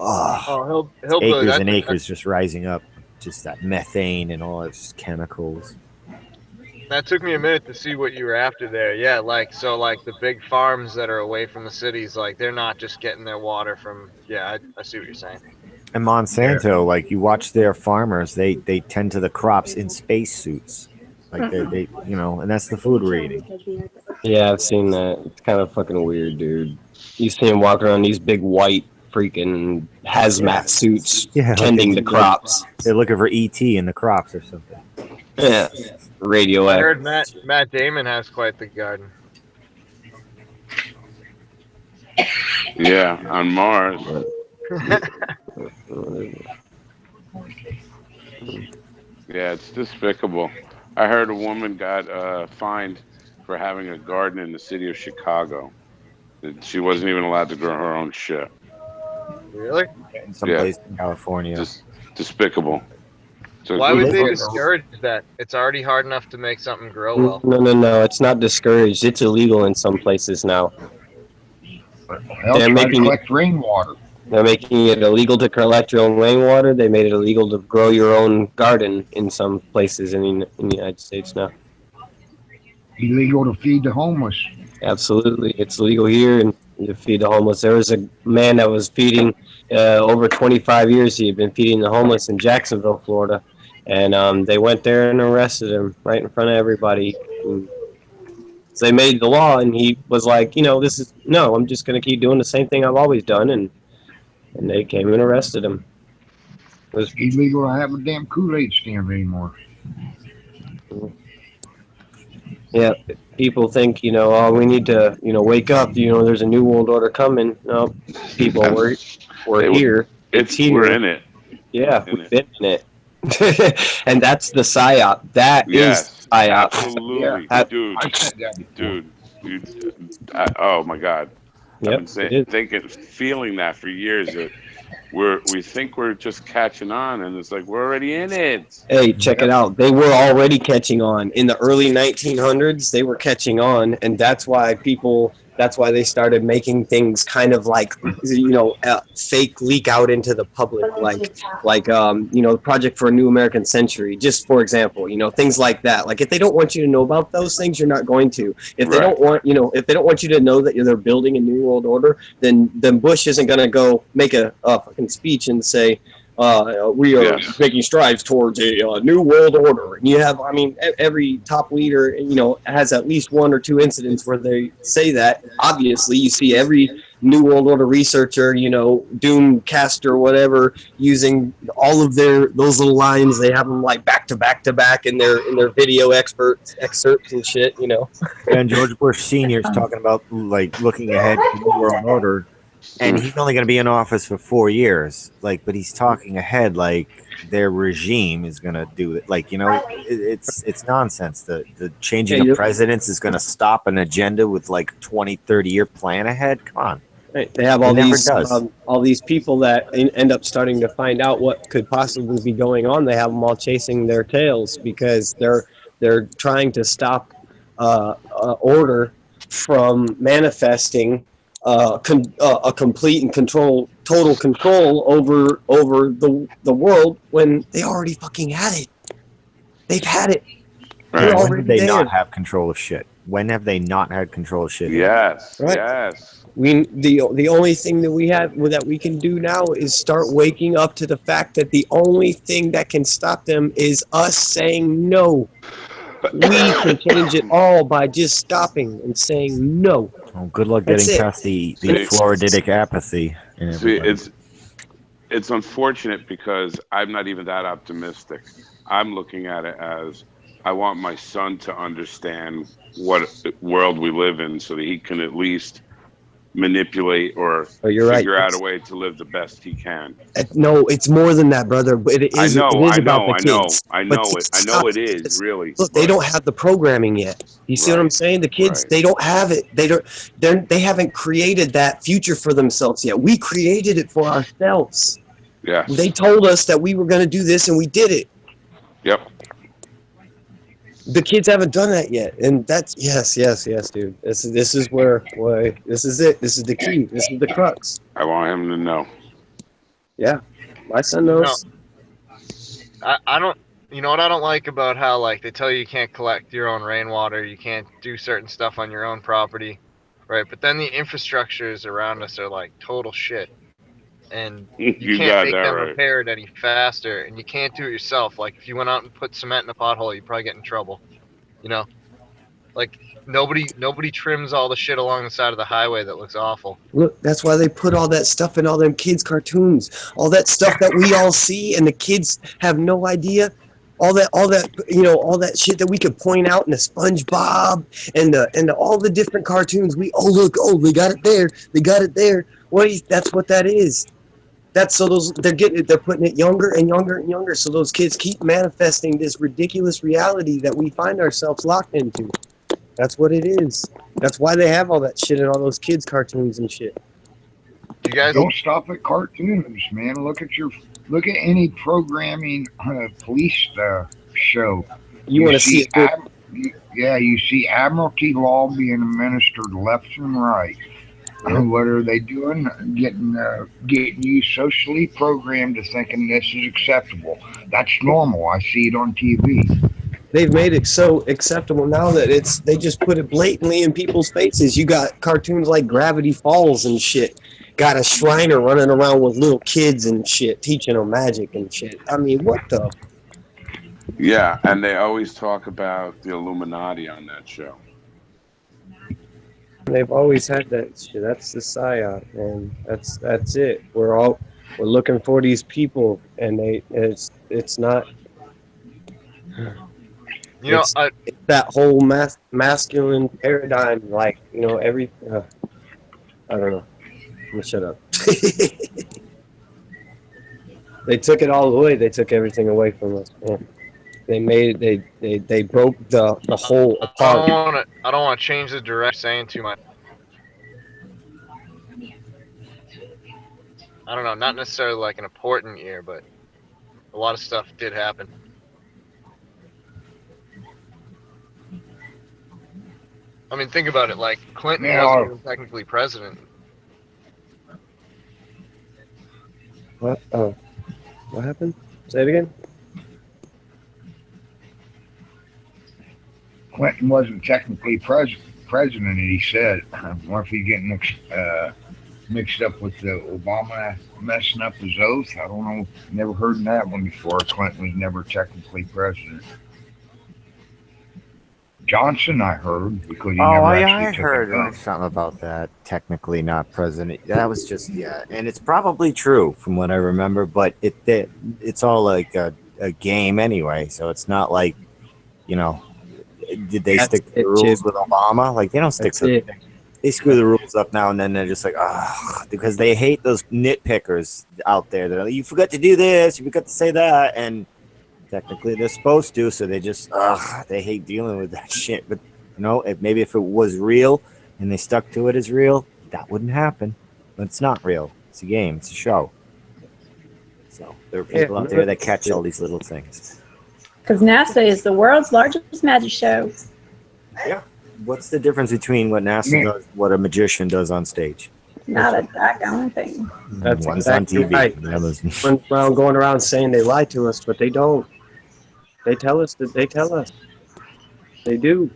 acres and acres just rising up. Just that methane and all those chemicals.
That took me a minute to see what you were after there. Yeah, like the big farms that are away from the cities, like they're not just getting their water from. Yeah, I see what you're saying.
And Monsanto, like you watch their farmers, they tend to the crops in spacesuits, like they and that's the food we're eating.
yeah, I've seen that. It's kind of fucking weird, dude. You see them walking around these big white freaking hazmat suits, tending the crops.
They're looking for ET in the crops or something.
Yeah, radioactive.
I heard Matt Damon has quite the garden.
Yeah, on Mars. Yeah, it's despicable. I heard a woman got fined for having a garden in the city of Chicago. She wasn't even allowed to grow her own shit.
Really?
In some place in California.
Just despicable. So
why would they discourage that? It's already hard enough to make something grow well.
No. It's not discouraged. It's illegal in some places now.
They're making collect rainwater.
They're making it illegal to collect your own rainwater. They made it illegal to grow your own garden in some places in the United States now.
Illegal to feed the homeless.
Absolutely, it's legal here and to feed the homeless. There was a man that was feeding over 25 years. He had been feeding the homeless in Jacksonville, Florida, and they went there and arrested him right in front of everybody. So they made the law, and he was like, I'm just going to keep doing the same thing I've always done, and they came and arrested him.
It was illegal to have a damn Kool-Aid stand anymore.
Yeah, people think, we need to, wake up. There's a new world order coming. No, people, we're here.
We're in it.
Yeah, we've been in it. And that's the psyop. That is psyop.
Absolutely, dude. Oh my God.
Yep,
I've been feeling that for years. That we think we're just catching on, and it's like we're already in it.
Hey, check it out. They were already catching on in the early 1900s. They were catching on, and that's why they started making things kind of like, fake leak out into the public, like the Project for a New American Century, just for example, things like that. Like if they don't want you to know about those things, you're not going to. If they don't want, if they don't want you to know that they're building a new world order, then Bush isn't going to go make a fucking speech and say, we are making strides towards a new world order. And you have, every top leader, has at least one or two incidents where they say that. Obviously, you see every new world order researcher, Doomcaster, whatever, using all of those little lines. They have them like back to back to back in their video excerpts and shit.
And George Bush Sr. is talking about like looking ahead to the world order. And he's only going to be in office for 4 years, but he's talking ahead like their regime is going to do it. It's nonsense. The changing of presidents is going to stop an agenda with 20, 30-year plan ahead. Come on.
Right. They have all these people that end up starting to find out what could possibly be going on. They have them all chasing their tails because they're trying to stop order from manifesting a complete and total control over the world when they already fucking had it. They've had it.
Right. When did they not have control of shit? When have they not had control of shit?
Yes.
Right.
Yes.
The only thing that we can do now is start waking up to the fact that the only thing that can stop them is us saying no. We can change it all by just stopping and saying no.
Oh, good luck
That's
getting
it.
past the
See,
fluoridic apathy. In
See,
everybody.
it's unfortunate because I'm not even that optimistic. I'm looking at it as I want my son to understand what world we live in so that he can at least manipulate or
Oh, you're right.
figure out a way to live the best he can.
No, it's more than that, brother. But it
I
is.
know,
It is
I
about
know,
the
I know,
kids.
I
But
know it. I know it is really.
Look, they don't have the programming yet. You see what I'm
Right,
saying? The kids,
right.
they don't have it. They haven't created that future for themselves yet. We created it for ourselves.
Yes.
They told us that we were going to do this, and we did it.
Yep.
The kids haven't done that yet, and that's yes, dude. This is where this is it. This is the key. This is the crux.
I want him to know.
Yeah, my son
No,
knows.
I don't. You know what I don't like about how like they tell you can't collect your own rainwater, you can't do certain stuff on your own property, right? But then the infrastructures around us are like total shit, and you
You
can't
got
make
that
them
right.
repaired any faster, and you can't do it yourself. Like if you went out and put cement in a pothole, you'd probably get in trouble. You know, like nobody trims all the shit along the side of the highway that looks awful.
Look, that's why they put all that stuff in all them kids' cartoons. All that stuff that we all see, and the kids have no idea. All that, all that shit that we could point out in the SpongeBob and all the different cartoons. Look, they got it there. They got it there. That's what that is. That's so they're putting it younger and younger and younger. So those kids keep manifesting this ridiculous reality that we find ourselves locked into. That's what it is. That's why they have all that shit in all those kids' cartoons and shit.
You guys
Don't stop at cartoons, man. Look at any programming police show.
You want to see it?
You see admiralty law being administered left and right. What are they doing? Getting you socially programmed to thinking this is acceptable. That's normal. I see it on TV.
They've made it so acceptable now that they just put it blatantly in people's faces. You got cartoons like Gravity Falls and shit. Got a Shriner running around with little kids and shit, teaching them magic and shit. I mean, what the?
Yeah, and they always talk about the Illuminati on that show.
They've always had that shit. That's the psyop, and that's it. We're looking for these people, and it's not. It's that whole masculine paradigm, like every. I don't know. I'm gonna shut up. They took it all away. They took everything away from us. Yeah. They made they broke the whole apart.
I don't want to change the direction saying too much. I don't know, not necessarily like an important year, but a lot of stuff did happen. I mean, think about it. Like Clinton wasn't even technically president.
What? Oh, what happened? Say it again.
Clinton wasn't technically president, he said. What if he's getting mixed up with Obama messing up his oath? I don't know. Never heard that one before. Clinton was never technically president. Johnson, I heard, because he never actually took
heard
it up.
something about that. Technically not president. That was just and it's probably true from what I remember. But it's all like a game anyway. So it's not like did they stick to the rules with Obama? Like they don't stick to it. They screw the rules up now and then. They're just like, because they hate those nitpickers out there. They're like, you forgot to do this, you forgot to say that, and technically they're supposed to. So they just, they hate dealing with that shit. But maybe if it was real and they stuck to it as real, that wouldn't happen. But it's not real. It's a game. It's a show. So there are people out there that catch all these little things.
Because NASA is the world's largest magic show.
Yeah. What's the difference between what NASA does, what a magician does on stage?
Not a doggone thing.
That's
one's on TV.
Right. One's going around saying they lie to us, but they don't. They tell us that they tell us. They do.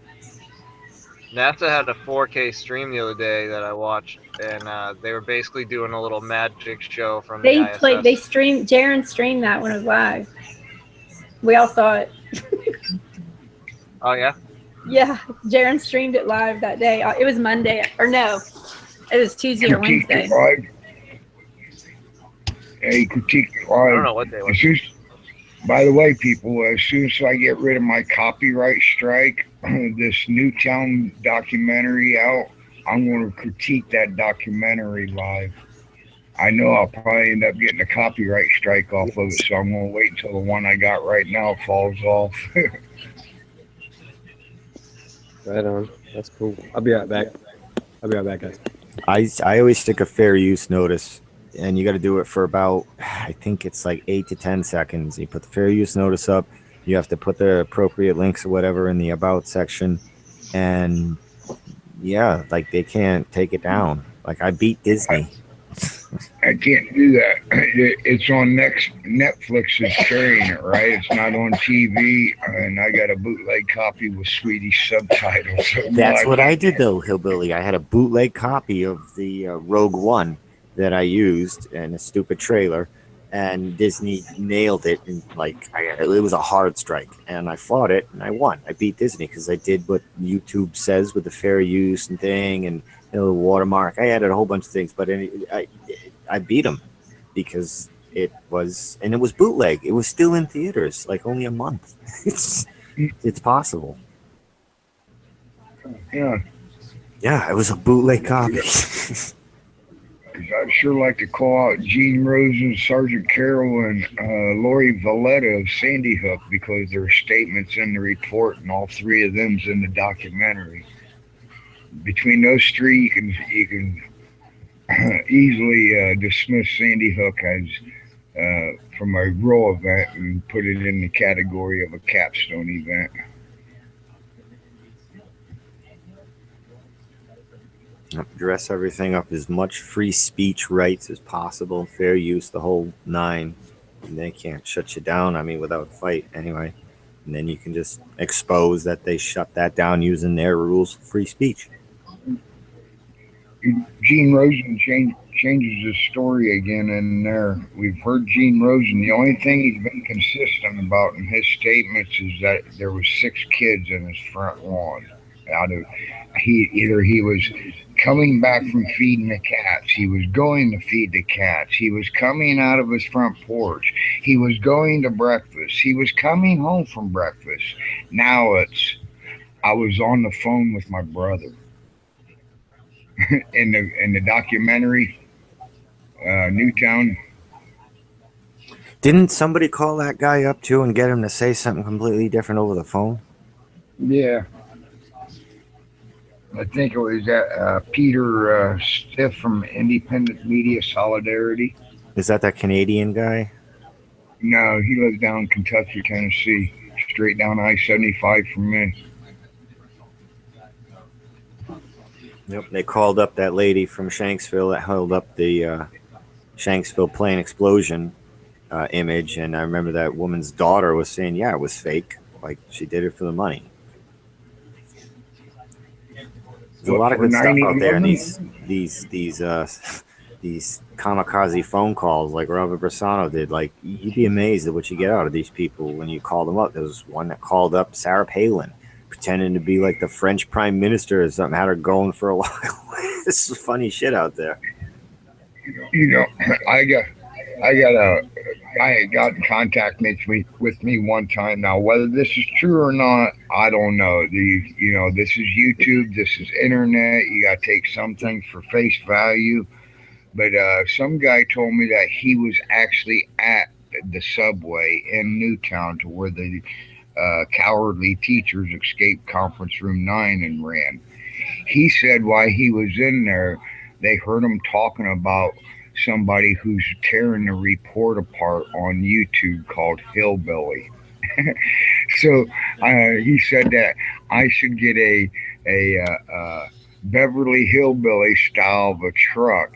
NASA had a 4K stream the other day that I watched, and they were basically doing a little magic show from the ISS.
Jaron streamed that when it was live. We all saw it.
Oh yeah.
Yeah, Jaron streamed it live that day. It was Monday, or no, it was Tuesday or
Critiqued
Wednesday.
it live. Yeah, he critiqued it
I don't
live.
know what day it was.
As soon as, by the way, people, as soon as I get rid of my copyright strike, this Newtown documentary out, I'm going to critique that documentary live. I know I'll probably end up getting a copyright strike off of it, so I'm going to wait until the one I got right now falls off.
Right on. That's cool. I'll be right back. I'll be right back, guys.
I always stick a fair use notice, and you got to do it for about, I think it's like 8 to 10 seconds. You put the fair use notice up. You have to put the appropriate links or whatever in the about section, and yeah, like they can't take it down. Like I beat Disney.
I can't do that. It's on Netflix is carrying it, right? It's not on TV, and I got a bootleg copy with Swedish subtitles. So
That's what I did though, Hillbilly. I had a bootleg copy of the Rogue One that I used in a stupid trailer, and Disney nailed it. And like, it was a hard strike, and I fought it, and I won. I beat Disney because I did what YouTube says with the fair use and thing, and the watermark. I added a whole bunch of things, but I beat them because it was bootleg. It was still in theaters, like only a month. It's possible.
Yeah.
Yeah, it was a bootleg copy.
I'd sure like to call out Gene Rosen, Sergeant Carroll, and Lori Valletta of Sandy Hook because their statements in the report, and all three of them's in the documentary. Between those three, you can easily dismiss Sandy Hook as from a real event and put it in the category of a capstone event.
Dress everything up as much free speech rights as possible, fair use, the whole nine. And they can't shut you down, without a fight anyway. And then you can just expose that they shut that down using their rules for free speech.
Gene Rosen changes his story again in there. We've heard Gene Rosen. The only thing he's been consistent about in his statements is that there was 6 kids in his front lawn. He was coming back from feeding the cats. He was going to feed the cats. He was coming out of his front porch. He was going to breakfast. He was coming home from breakfast. Now I was on the phone with my brother. in the documentary, Newtown.
Didn't somebody call that guy up too and get him to say something completely different over the phone?
Yeah. I think it was Peter Stiff from Independent Media Solidarity.
Is that Canadian guy?
No, he lives down in Kentucky, Tennessee, straight down I-75 from me.
Yep, they called up that lady from Shanksville that held up the Shanksville plane explosion image, and I remember that woman's daughter was saying, yeah, it was fake. Like, she did it for the money. There's a lot of good stuff out there, and these kamikaze phone calls like Robert Bressano did. Like, you'd be amazed at what you get out of these people when you call them up. There was one that called up Sarah Palin, pretending to be like the French prime minister or something, had her going for a while. This is funny shit out there.
I got a guy that got in contact with me one time. Now, whether this is true or not, I don't know. This is YouTube, this is internet. You got to take some things for face value. But some guy told me that he was actually at the subway in Newtown to where the cowardly teachers escaped conference room 9 and ran. He said while he was in there, they heard him talking about somebody who's tearing the report apart on YouTube called Hillbilly. So he said that I should get a Beverly Hillbilly style of a truck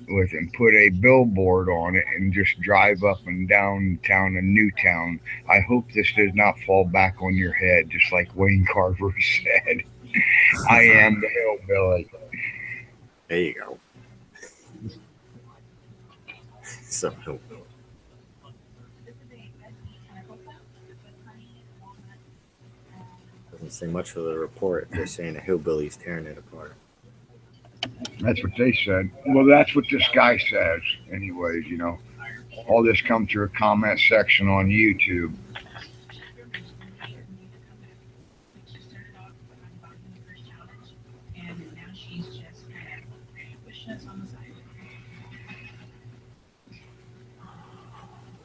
with and put a billboard on it and just drive up and down town in Newtown. I hope this does not fall back on your head, just like Wayne Carver said. I am the hillbilly.
There you go. So doesn't say much for the report if they're saying a hillbilly's tearing it apart.
That's what they said. Well, that's what this guy says, anyways. All this comes through a comment section on YouTube.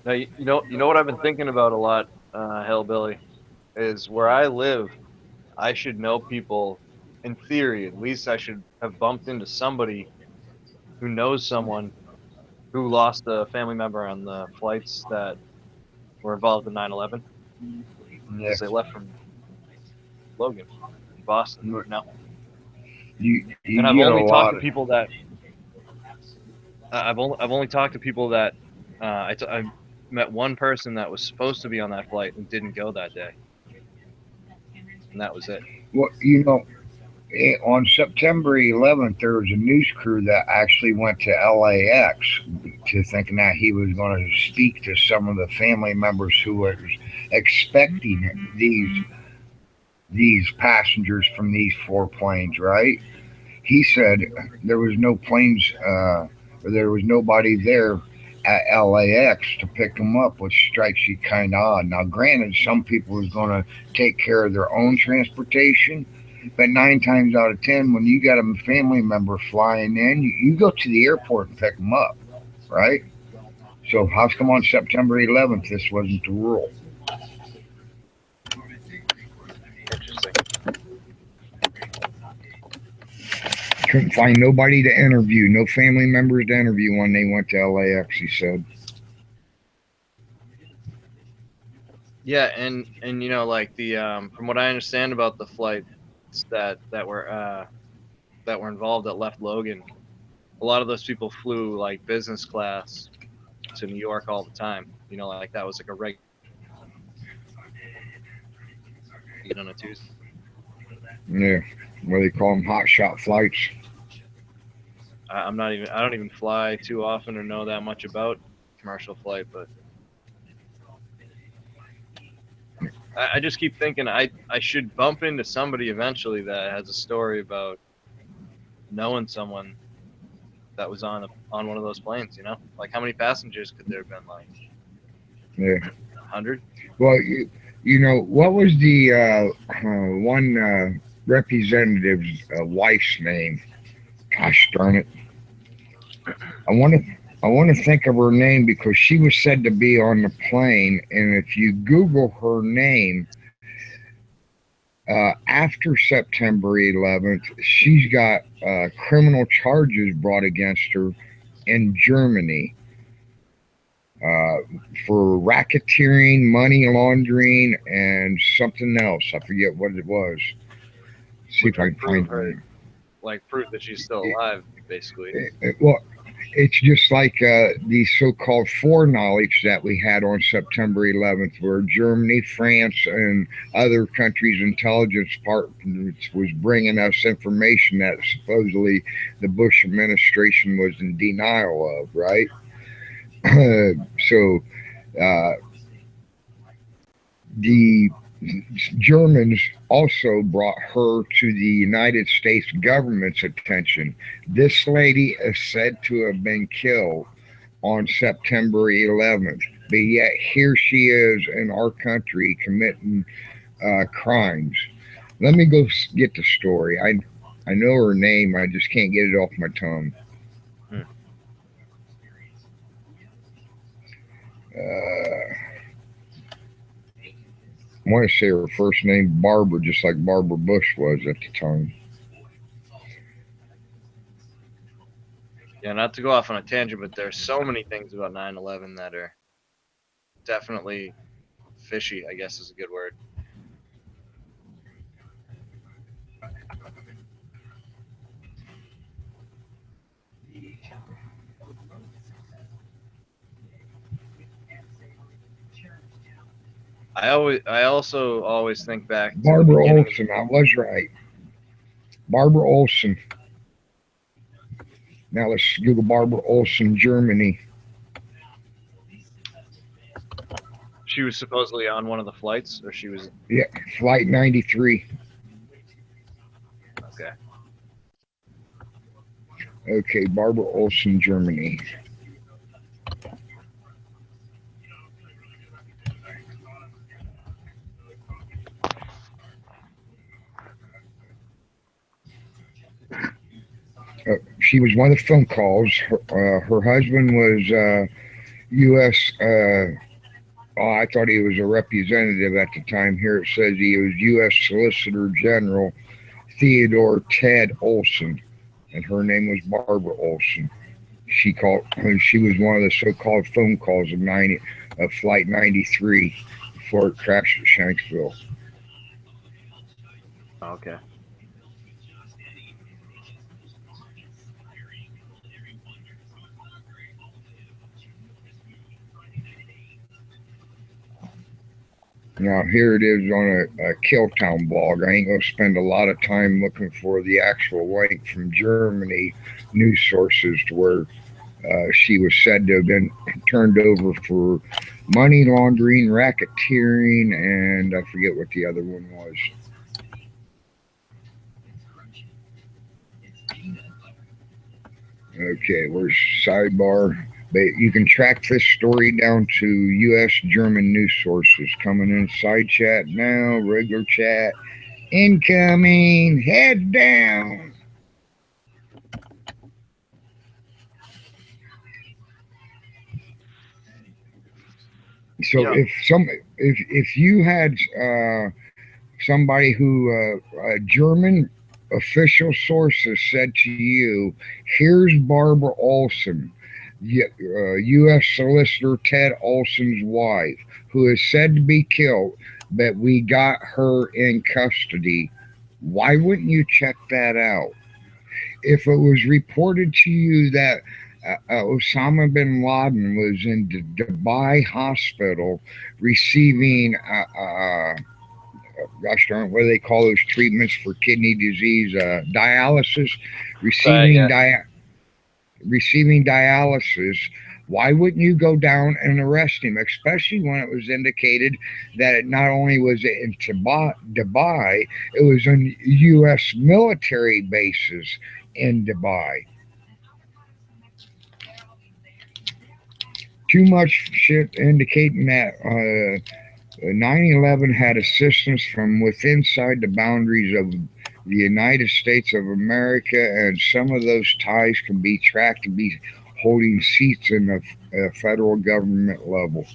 Now, you know what I've been thinking about a lot, Hellbilly, is where I live. I should know people. In theory, at least, I should have bumped into somebody who knows someone who lost a family member on the flights that were involved in 9/11.
Yeah.
Because they left from Logan, in Boston. No.
You
And I've
get a
only
lot
talked to
of
people that I've only talked to people that I met one person that was supposed to be on that flight and didn't go that day, and that was it.
well, on September 11th, there was a news crew that actually went to LAX to thinking that he was going to speak to some of the family members who was expecting these passengers from these 4 planes, right? He said there was no planes, or there was nobody there at LAX to pick them up, which strikes you kind of odd. Now, granted, some people was going to take care of their own transportation, but 9 times out of 10, when you got a family member flying in, you go to the airport and pick them up, right? So how come on September 11th this wasn't the rule?
Interesting.
Couldn't find nobody to interview, no family members to interview when they went to LAX, he said.
Yeah, and like the from what I understand about the flights that were involved that left Logan, a lot of those people flew like business class to New York all the time. Like that was like a regular on a Tuesday.
Yeah, what they call them, hot shot flights.
I don't even fly too often or know that much about commercial flight, but I just keep thinking I should bump into somebody eventually that has a story about knowing someone that was on one of those planes. Like how many passengers could there have been? Like
Yeah.
100.
Well, what was the one representative's wife's name? Gosh darn it! I want to think of her name because she was said to be on the plane, and if you Google her name, after September 11th, she's got criminal charges brought against her in Germany for racketeering, money laundering, and something else. I forget what it was. See if I can find her.
Like proof that she's still alive, basically.
Well, it's just like the so-called foreknowledge that we had on September 11th, where Germany, France, and other countries' intelligence departments was bringing us information that supposedly the Bush administration was in denial of, right? So the Germans also brought her to the United States government's attention. This lady is said to have been killed on September 11th, but yet here she is in our country committing crimes. Let me go get the story. I know her name, I just can't get it off my tongue. I want to say her first name Barbara, just like Barbara Bush was at the time.
Yeah, not to go off on a tangent, but there's so many things about 9/11 that are definitely fishy, I guess is a good word. I also always think back to
Barbara Olson, I was right. Barbara Olson. Now let's Google Barbara Olson, Germany.
she was supposedly on one of the flights, or she was.
Yeah, Flight 93.
Okay.
Okay, Barbara Olsen, Germany. She was one of the phone calls. Her husband was U.S. I thought he was a representative at the time. Here it says he was U.S. Solicitor General Theodore Ted Olson, and her name was Barbara Olson. She was one of the so-called phone calls of Flight 93 before it crashed at Shanksville.
Okay.
Now here it is on a Killtown blog. I ain't gonna spend a lot of time looking for the actual link from Germany news sources to where she was said to have been turned over for money laundering, racketeering, and I forget what the other one was. Okay, where's sidebar? But you can track this story down to U.S. German news sources. Coming in side chat now, regular chat, incoming, head down. So
Yeah.
if you had somebody who a German official sources said to you, here's Barbara Olson, U.S. Solicitor Ted Olson's wife, who is said to be killed, but we got her in custody, why wouldn't you check that out? If it was reported to you that Osama bin Laden was in the Dubai hospital receiving gosh darn, what do they call those treatments for kidney disease? Dialysis, receiving dialysis. Why wouldn't you go down and arrest him, especially when it was indicated that it not only was in Dubai, it was on U.S. military bases in Dubai. Too much shit indicating that 9/11 had assistance from within inside the boundaries of the United States of America, and some of those ties can be tracked to be holding seats in the federal government level.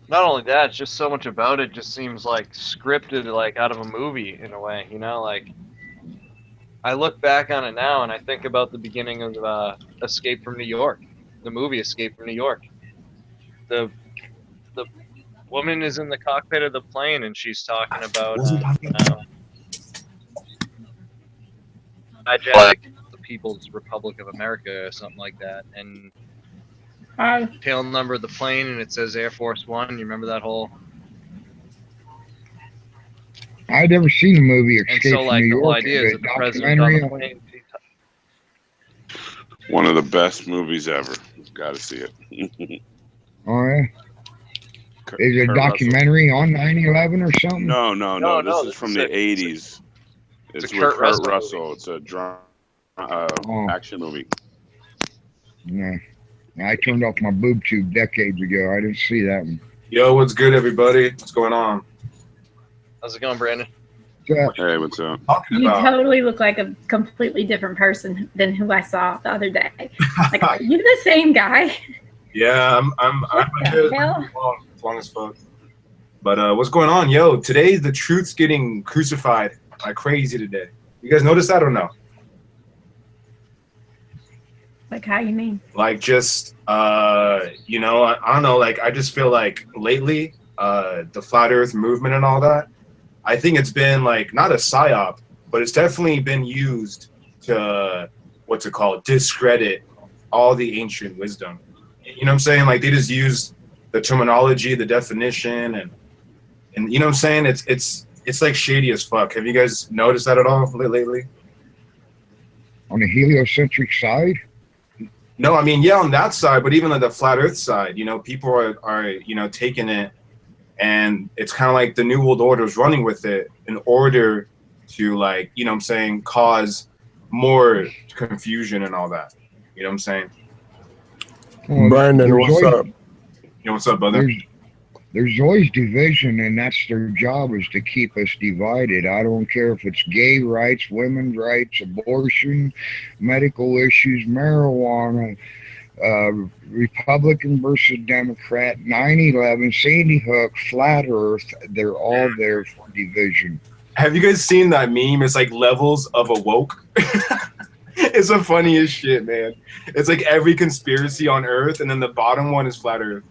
Not only that, it's just so much about it just seems like scripted, like out of a movie in a way, you know, like I look back on it now and I think about the beginning of Escape from New York, the movie Escape from New York. The woman is in the cockpit of the plane and she's talking about hijack the People's Republic of America or something like that, and tail number of the plane and it says Air Force One. You remember that whole?
I'd never seen the movie Escape
and so, like,
from New
the whole
York.
idea is that the president's on the plane.
One of the best movies ever. Got to see it.
Oh yeah. Is it a documentary on 9/11 or something?
No. This is from the 80s. It's with Kurt Russell. It's a drama action movie.
Yeah. I turned off my boob tube decades ago. I didn't see that one.
Yo, what's good, everybody? What's going on?
How's it going, Brandon?
Hey, what's up?
You totally look like a completely different person than who I saw the other day. Like, are you the same guy?
Yeah, I'm long as fuck. But what's going on? Yo, today the truth's getting crucified like crazy today. You guys notice that or no?
Like, how you mean?
Like, just you know, I don't know, like I just feel like lately the flat earth movement and all that, I think it's been like not a psyop, but it's definitely been used to what's it called, discredit all the ancient wisdom. You know what I'm saying? Like, they just used the terminology, the definition, and you know what I'm saying? It's like shady as fuck. Have you guys noticed that at all lately?
On the heliocentric side?
No, I mean, yeah, on that side, but even on the flat Earth side, you know, people are you know, taking it, and it's kind of like the New World Order is running with it in order to, like, you know what I'm saying, cause more confusion and all that. You know what I'm saying?
Well,
Brandon,
there's
what's
always-
up?
Yo, what's up, brother?
There's always division, and that's their job, is to keep us divided. I don't care if it's gay rights, women's rights, abortion, medical issues, marijuana, Republican versus Democrat, 9/11, Sandy Hook, flat Earth. They're all there for division.
Have you guys seen that meme? It's like levels of awoke. It's the funniest shit, man. It's like every conspiracy on Earth, and then the bottom one is flat Earth.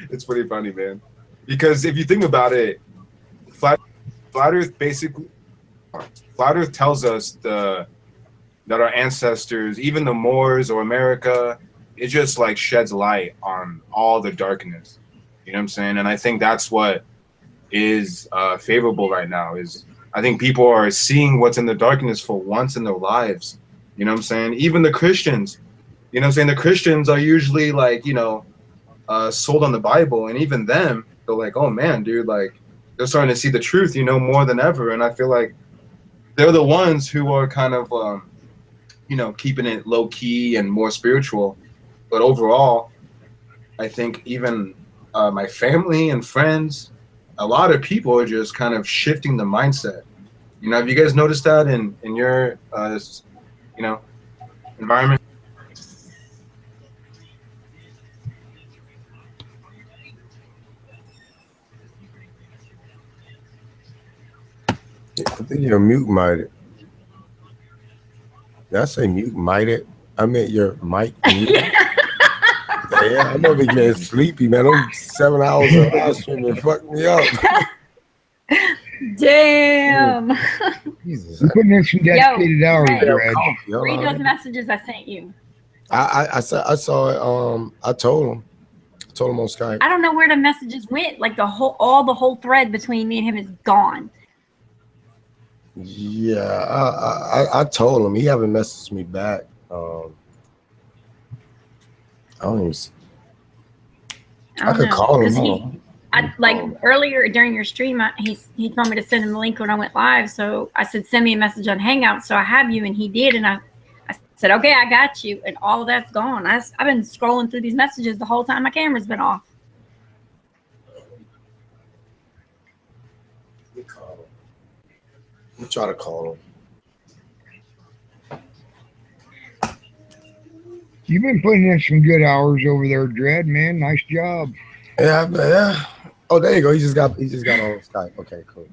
It's pretty funny, man. Because if you think about it, flat Earth basically, flat Earth tells us that our ancestors, even the Moors or America, it just like sheds light on all the darkness. You know what I'm saying? And I think that's what is favorable right now. Is I think people are seeing what's in the darkness for once in their lives. You know what I'm saying? Even the Christians, you know what I'm saying? The Christians are usually like, you know, sold on the Bible, and even them, they're like, oh man, dude, like they're starting to see the truth, you know, more than ever. And I feel like they're the ones who are kind of, you know, keeping it low key and more spiritual. But overall, I think even my family and friends, a lot of people are just kind of shifting the mindset. You know, have you guys noticed that in your, you know, environment?
I think you're mute minded. Did I say mute minded? I meant your mic mute. Yeah, I'm over getting sleepy, man. I'm 7 hours of live streaming fucked me up.
Damn.
Jesus.
I'm putting in some dedicated hours,
Ray,
Brad.
read those messages I sent you.
I saw it. I told him on Skype.
I don't know where the messages went. Like the whole thread between me and him is gone.
Yeah, I told him. He haven't messaged me back. I don't even. I could call him.
Earlier during your stream, he told me to send him the link when I went live. So I said, send me a message on Hangout. So I have you, and he did. And I said, okay, I got you. And all of that's gone. I've been scrolling through these messages the whole time my camera's been off.
Let me try to call him.
You've been putting in some good hours over there, Dread, man. Nice job.
Yeah. Oh, there you go. He just got on Skype. Okay, cool.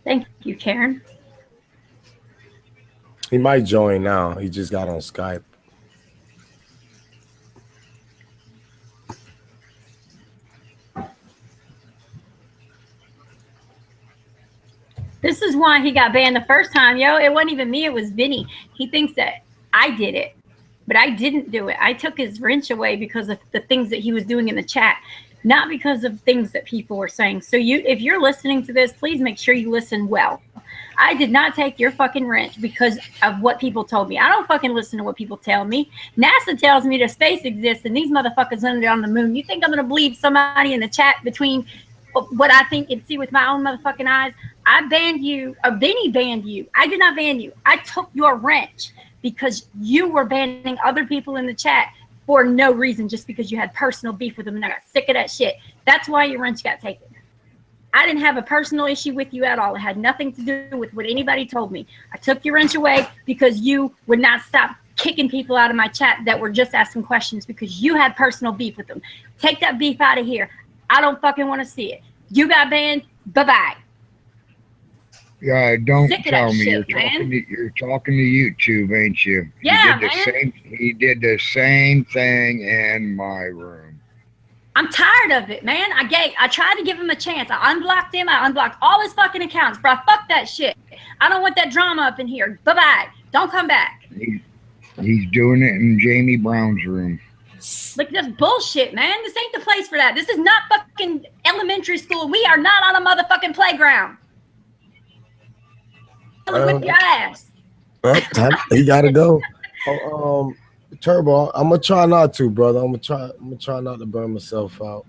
Thank you, Karen.
He might join now. He just got on Skype.
This is why he got banned the first time, yo. It wasn't even me, it was Vinny. He thinks that I did it, but I didn't do it. I took his wrench away because of the things that he was doing in the chat, not because of things that people were saying. So if you're listening to this, please make sure you listen well. I did not take your fucking wrench because of what people told me. I don't fucking listen to what people tell me. NASA tells me that space exists and these motherfuckers landed on the moon. You think I'm going to believe somebody in the chat between what I think and see with my own motherfucking eyes? I banned you. Vinny banned you. I did not ban you. I took your wrench because you were banning other people in the chat for no reason, just because you had personal beef with them, and I got sick of that shit. That's why your wrench got taken. I didn't have a personal issue with you at all. It had nothing to do with what anybody told me. I took your wrench away because you would not stop kicking people out of my chat that were just asking questions because you had personal beef with them. Take that beef out of here. I don't fucking want to see it. You got banned. Bye-bye.
Yeah, don't
Sick of
tell
that
me
shit,
you're talking to YouTube, ain't you?
Yeah,
He did the same thing in my room.
I'm tired of it, man. I tried to give him a chance. I unblocked him. I unblocked all his fucking accounts, bro. Fuck that shit. I don't want that drama up in here. Bye-bye. Don't come back.
He's doing it in Jamie Brown's room.
Like, that's bullshit, man. This ain't the place for that. This is not fucking elementary school. We are not on a motherfucking playground. Whip your ass.
He gotta go. Oh, Turbo, I'm gonna try not to, brother. I'm gonna try not to burn myself out.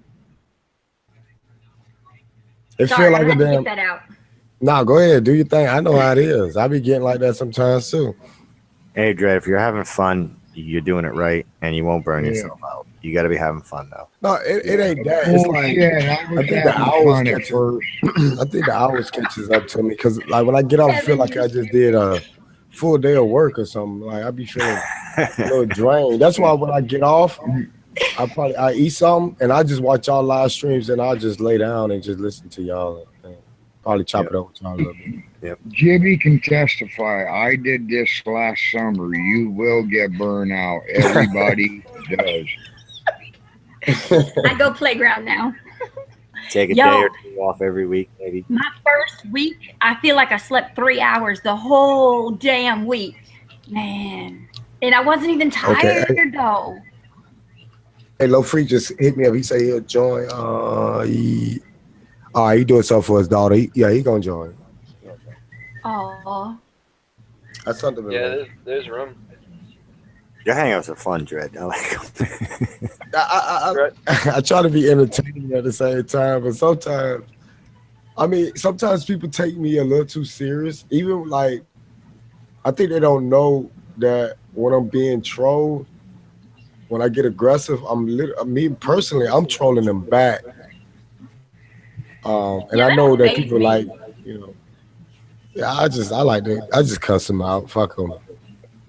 It
Sorry,
feel like
I
a
had to
damn.
get that out.
Nah, go ahead, do your thing. I know how it is. I be getting like that sometimes too.
Hey, Dred, if you're having fun, you're doing it right, and you won't burn
Yeah.
yourself out. You got to be having fun, though.
No, it ain't that. It's like
I was
think the
having
hours
fun at
catches.
first.
I think the hours catches up to me because like when I get off, I feel like I just did a full day of work or something. Like I be feeling a little drained. That's why when I get off, I eat something and I just watch y'all live streams and I just lay down and just listen to y'all and probably chop it up with y'all a little bit.
Yep.
Jibby can testify. I did this last summer. You will get burned out. Everybody does.
I go playground now.
Take a
Yo.
day or two off every week, maybe.
My first week, I feel like I slept 3 hours the whole damn week. Man. And I wasn't even tired though.
Hey, Low Freak just hit me up. He said he'll join. He doing something for his daughter. He gonna join.
Oh.
That's something.
Yeah, there's room.
Your hangouts are fun, Dred. I like them.
I try to be entertaining at the same time, but sometimes people take me a little too serious. Even like, I think they don't know that when I'm being trolled, when I get aggressive, me personally, I'm trolling them back. And I know that people like, I just cuss them out. Fuck them.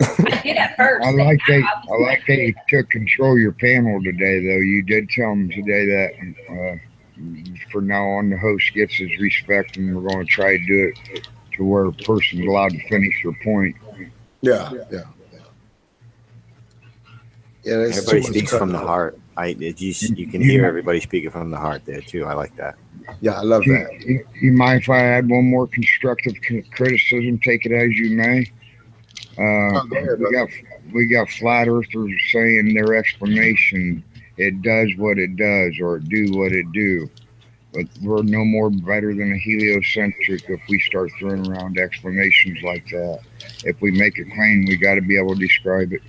I did at first.
I like that you took control of your panel today, though. You did tell them today that for now on, the host gets his respect, and we're going to try to do it to where a person's allowed to finish their point.
Yeah.
Everybody speaks from the heart. You can hear everybody speaking from the heart there too. I like that.
Yeah, I love that.
You mind if I add one more constructive criticism? Take it as you may. We got flat earthers saying their explanation, it does what it does or it do what it do. But we're no more better than a heliocentric if we start throwing around explanations like that. If we make a claim, we got to be able to describe it.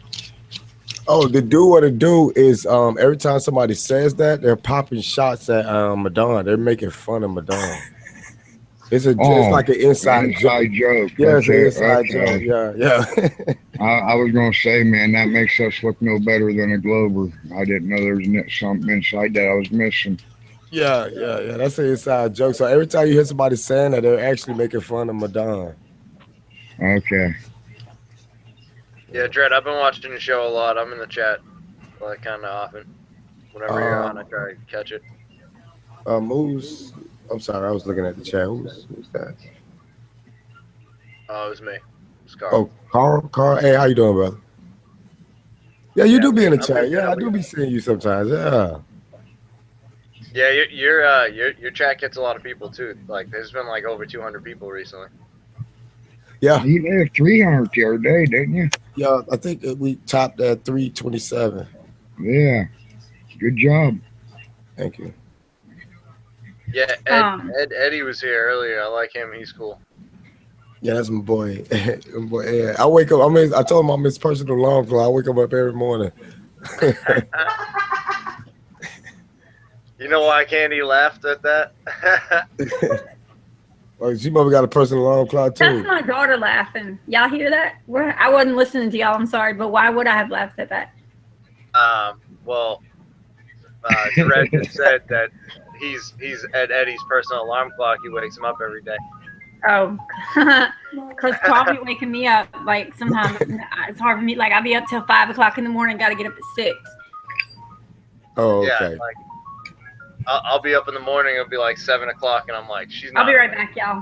Oh, the do what it do is every time somebody says that, they're popping shots at Madonna. They're making fun of Madonna. It's like an inside joke. Yeah, it's an inside joke. Yeah.
I was gonna say, man, that makes us look no better than a Glober. I didn't know there was something inside that I was missing.
Yeah. That's an inside joke. So every time you hear somebody saying that, they're actually making fun of Madonna.
Okay.
Yeah, Dred, I've been watching the show a lot. I'm in the chat like kind of often. Whenever you're on, I try to catch it.
I'm sorry, I was looking at the chat. Who's that?
Oh, it was me. It's Carl.
Oh, Carl. Hey, how you doing, brother? Yeah, you do be in the chat. Yeah, I do be seeing you sometimes. Yeah.
Yeah, your chat gets a lot of people too. Like, there's been like over 200 people recently.
Yeah.
You had 300 the other day, didn't you?
Yeah, I think we topped at 327.
Yeah. Good job.
Thank you.
Yeah, Eddie was here earlier. I like him. He's cool.
Yeah, that's my boy. My boy Ed. I wake up. I told him I'm his personal alarm clock. I wake up every morning.
You know why Candy laughed at that?
Well, she probably got a personal alarm clock too.
That's my daughter laughing. Y'all hear that? I wasn't listening to y'all. I'm sorry, but why would I have laughed at that?
Dred just said that he's at Eddie's personal alarm clock. He wakes him up every day.
Oh, because coffee waking me up. Like sometimes it's hard for me. Like I'll be up till 5 o'clock in the morning. Got to get up at 6.
Oh, okay.
Yeah, like I'll be up in the morning. It'll be like 7 o'clock, and I'm like,
I'll be right back, y'all.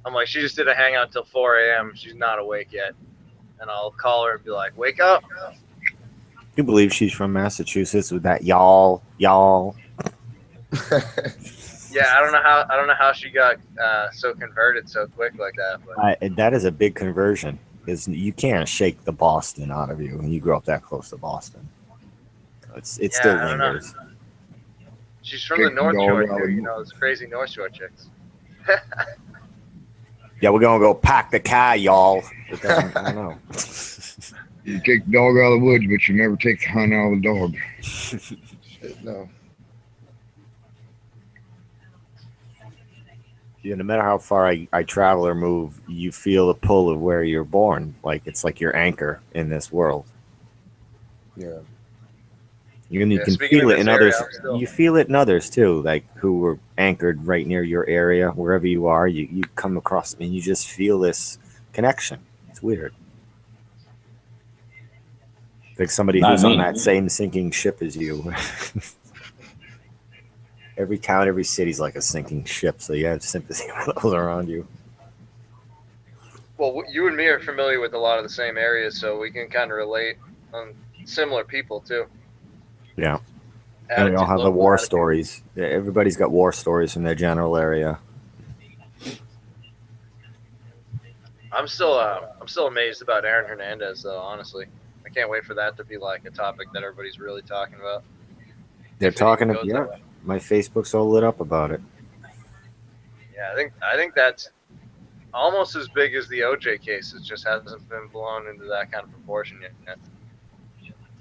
I'm like, she just did a hangout till 4 a.m. She's not awake yet, and I'll call her and be like, wake up.
You believe she's from Massachusetts with that y'all?
Yeah, I don't know how she got so converted so quick like that. But
That is a big conversion. Is you can't shake the Boston out of you when you grow up that close to Boston. It still lingers.
She's from the North Shore, too. You know, those crazy North Shore chicks.
Yeah, we're gonna go pack the car, y'all. It doesn't, I don't know.
You take the dog out of the woods, but you never take the hunt out of the dog.
Shit, no.
Yeah, no matter how far I travel or move, you feel the pull of where you're born. Like it's like your anchor in this world.
Yeah.
You can
speaking
feel
of
it in
this area,
others.
I'm still-
You feel it in others too, like who were anchored right near your area, wherever you are. You come across and you just feel this connection. It's weird. Like somebody
Not
who's on
me.
that same sinking ship as you. Every town, every city's like a sinking ship, so you have sympathy with those around you.
Well, you and me are familiar with a lot of the same areas, so we can kind of relate on similar people too.
Yeah. And we all have the
local
war
attitude.
stories. Yeah, everybody's got war stories from their general area.
I'm still amazed about Aaron Hernandez, though. Honestly, I can't wait for that to be like a topic that everybody's really talking about.
They're
If it
talking
even
about,
goes
yeah.
that way.
My Facebook's all lit up about it.
Yeah, I think that's almost as big as the OJ case. It just hasn't been blown into that kind of proportion yet.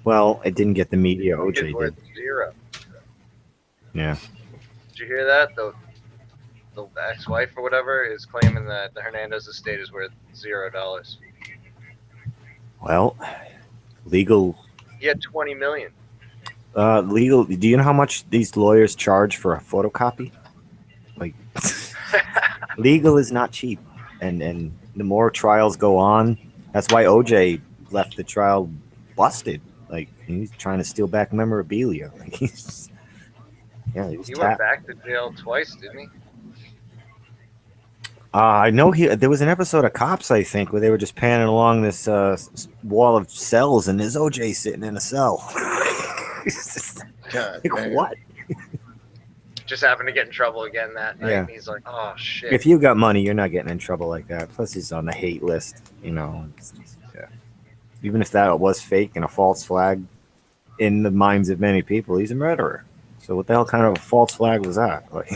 Well, it didn't get the media
It's
OJ
worth
did.
0.
Yeah.
Did you hear that? The ex-wife or whatever is claiming that the Hernandez estate is worth $0.
Well, legal.
He had 20 million.
Legal. Do you know how much these lawyers charge for a photocopy? Like, legal is not cheap, and the more trials go on, that's why OJ left the trial busted. Like he's trying to steal back memorabilia. Like he was
He went back to jail twice, didn't he?
I know there was an episode of Cops, I think, where they were just panning along this wall of cells, and there's OJ sitting in a cell.
God
Like,
damn.
what?
Just happened to get in trouble again that night.
Yeah.
And he's like, oh shit.
If you got money, you're not getting in trouble like that. Plus, he's on the hate list. You know, yeah. Even if that was fake and a false flag in the minds of many people, he's a murderer. So what the hell kind of a false flag was that? Like,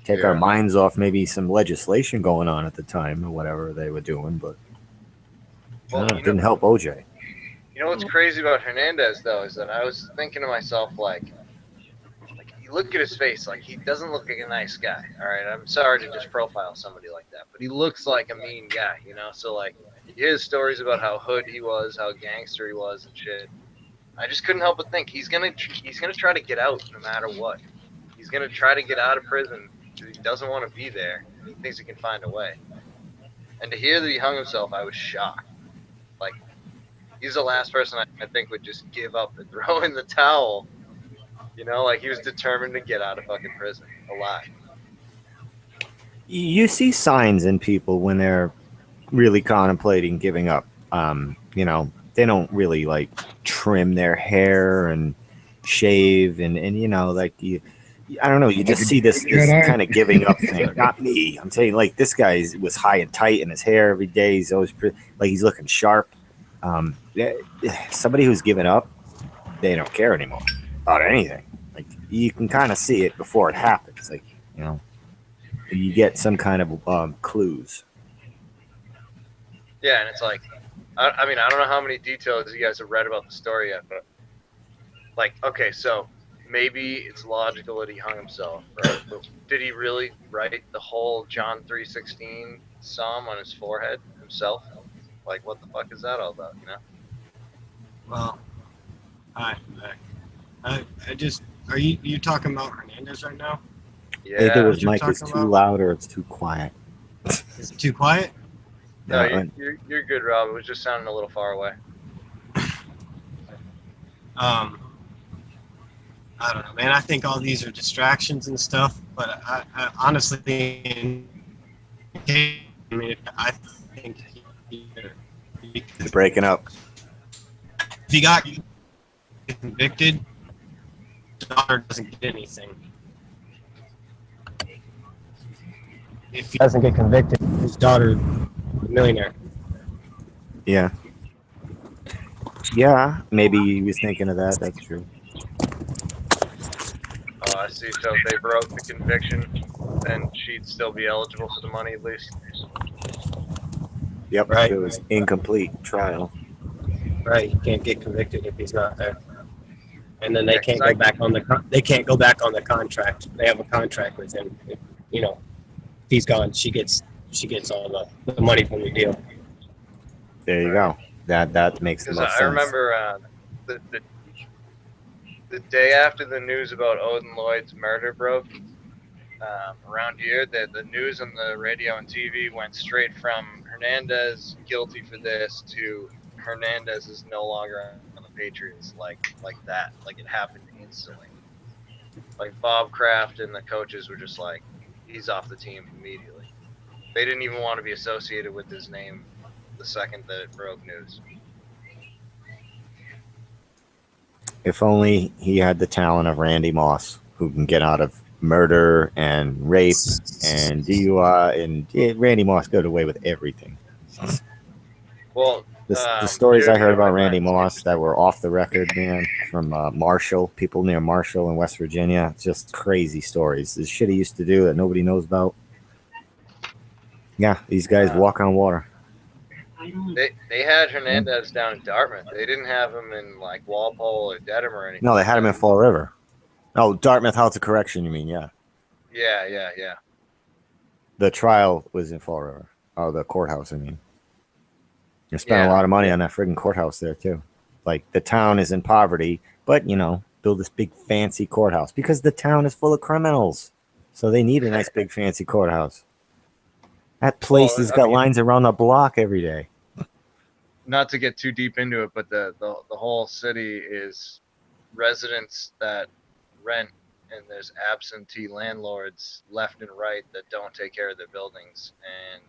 take our minds off maybe some legislation going on at the time or whatever they were doing, but
Well,
it didn't help OJ.
You know what's crazy about Hernandez though is that I was thinking to myself like you look at his face, like he doesn't look like a nice guy. All right, I'm sorry to just profile somebody like that, but he looks like a mean guy, you know. So like you hear his stories about how hood he was, how gangster he was, and shit. I just couldn't help but think he's gonna try to get out no matter what. He's gonna try to get out of prison because he doesn't want to be there. He thinks he can find a way. And to hear that he hung himself, I was shocked. Like, he's the last person I think would just give up and throw in the towel. You know, like he was determined to get out of fucking prison alive.
You see signs in people when they're really contemplating giving up. You know, they don't really like trim their hair and shave and you know, like I don't know, you just see this kind of giving up thing. Not me. I'm saying like this guy was high and tight in his hair every day. He's always like he's looking sharp. Somebody who's given up, they don't care anymore about anything. Like you can kind of see it before it happens. Like, you know, you get some kind of clues.
Yeah, and it's like, I mean, I don't know how many details you guys have read about the story yet, but like, okay, so maybe it's logical that he hung himself, right? But did he really write the whole John 3:16 psalm on his forehead himself? Like, what the fuck is that all about, you know?
Well, I just, are you talking about Hernandez right now?
Yeah.
Either his
What
mic
you're
is
talking
too
about?
loud or it's too quiet.
Is it too quiet?
No, you're good, Rob. It was just sounding a little far away.
I don't know, man. I think all these are distractions and stuff, but I honestly, I mean, I think
You're breaking up.
if he got convicted, the daughter doesn't get anything. If he doesn't get convicted, his daughter, a millionaire.
Yeah. Yeah, maybe he was thinking of that. That's true.
Oh, I see. So they broke the conviction then she'd still be eligible for the money at least.
Yep.
Right.
If it was incomplete trial.
Right. He can't get convicted if he's not there. And then they
Yeah, 'cause
can't go back on they can't go back on the contract. They have a contract with him. If, you know, if he's gone, she gets all the money from the deal.
There you go. That makes the
Because
most
I
sense.
remember the day after the news about Odin Lloyd's murder broke around here, the news on the radio and TV went straight from Hernandez guilty for this to Hernandez is no longer on the Patriots, like that. Like it happened instantly. Like Bob Kraft and the coaches were just like, he's off the team immediately. They didn't even want to be associated with his name the second that it broke news.
If only he had the talent of Randy Moss, who can get out of murder and rape and DUI, and Randy Moss got away with everything.
Well,
the stories I heard about Randy Moss that were off the record, man, from Marshall, people near Marshall in West Virginia, it's just crazy stories. The shit he used to do that nobody knows about. Yeah, these guys walk on water.
They had Hernandez down in Dartmouth. They didn't have him in like Walpole or Dedham or anything.
No, they had him in Fall River. Oh, Dartmouth House of Correction, you mean? Yeah.
Yeah.
The trial was in Fall River. Oh, the courthouse, I mean. They spent a lot of money on that friggin' courthouse there, too. Like, the town is in poverty, but, you know, build this big fancy courthouse because the town is full of criminals. So they need a nice big fancy courthouse. That place has got lines around the block every day.
Not to get too deep into it, but the whole city is residents that rent, and there's absentee landlords left and right that don't take care of their buildings, and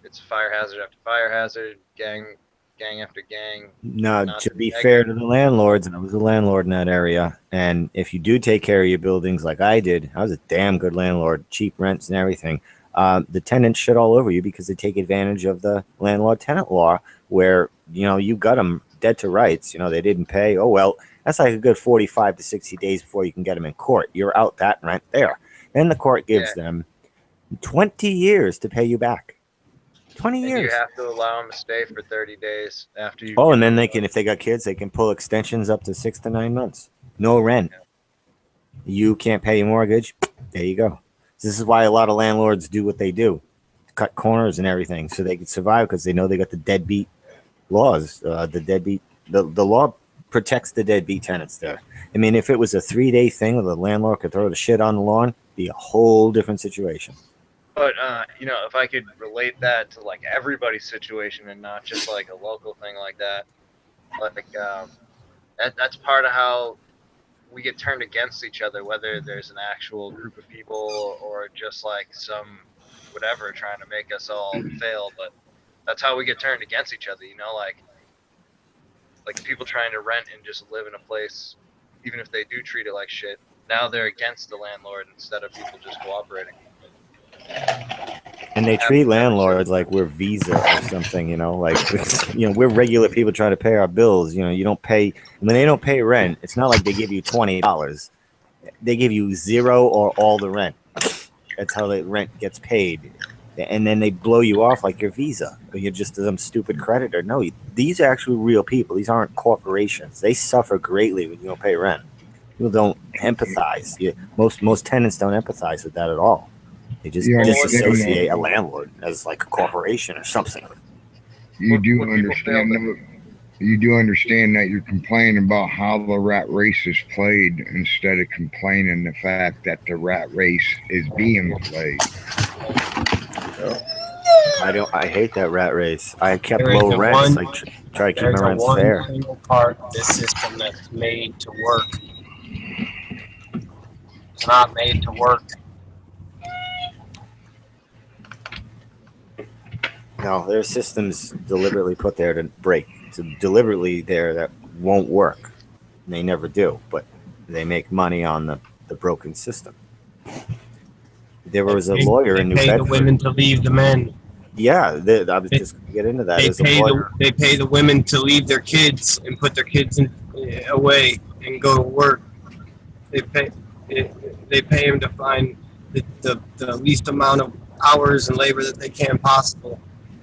it's fire hazard after fire hazard, gang after gang.
No, to be fair to the landlords, and I was a landlord in that area, and if you do take care of your buildings like I did, I was a damn good landlord, cheap rents and everything. The tenants shit all over you because they take advantage of the landlord-tenant law where, you know, you got them dead to rights. You know, they didn't pay. Oh, well, that's like a good 45 to 60 days before you can get them in court. You're out that rent there. Then the court gives them 20 years to pay you back. 20 years.
You have to allow them to stay for 30 days after you.
Oh, and then they can, if they got kids, they can pull extensions up to 6 to 9 months. No rent. You can't pay your mortgage. There you go. This is why a lot of landlords do what they do, cut corners and everything, so they can survive because they know they got the deadbeat laws. The law protects the deadbeat tenants there. I mean, if it was a 3-day thing where the landlord could throw the shit on the lawn, it'd be a whole different situation.
But you know, if I could relate that to like everybody's situation and not just like a local thing like that, like that's part of how we get turned against each other, whether there's an actual group of people or just like some whatever trying to make us all fail. But that's how we get turned against each other, you know, like people trying to rent and just live in a place, even if they do treat it like shit. Now they're against the landlord instead of people just cooperating.
And they treat landlords like we're Visa or something, you know, like, you know, we're regular people trying to pay our bills. You know, you don't pay, when they don't pay rent, it's not like they give you $20. They give you 0 or all the rent. That's how the rent gets paid. And then they blow you off like you're Visa, or you're just some stupid creditor. No, these are actually real people. These aren't corporations. They suffer greatly when you don't pay rent. People don't empathize. Most tenants don't empathize with that at all. They just disassociate a landlord as like a corporation or something.
You do understand that you're complaining about how the rat race is played instead of complaining the fact that the rat race is being played.
I hate that rat race. I kept low rents. I try to keep my rents fair.
There's single part of this system that's made to work. It's not made to work.
No, there's systems deliberately put there to break. So deliberately there that won't work. They never do, but they make money on the broken system. There was a lawyer in New Bedford.
They pay the women to leave the men.
Yeah, I was just going to get into that.
They pay the women to leave their kids and put their kids away and go to work. They pay them to find
the least amount of hours and labor that they can possible,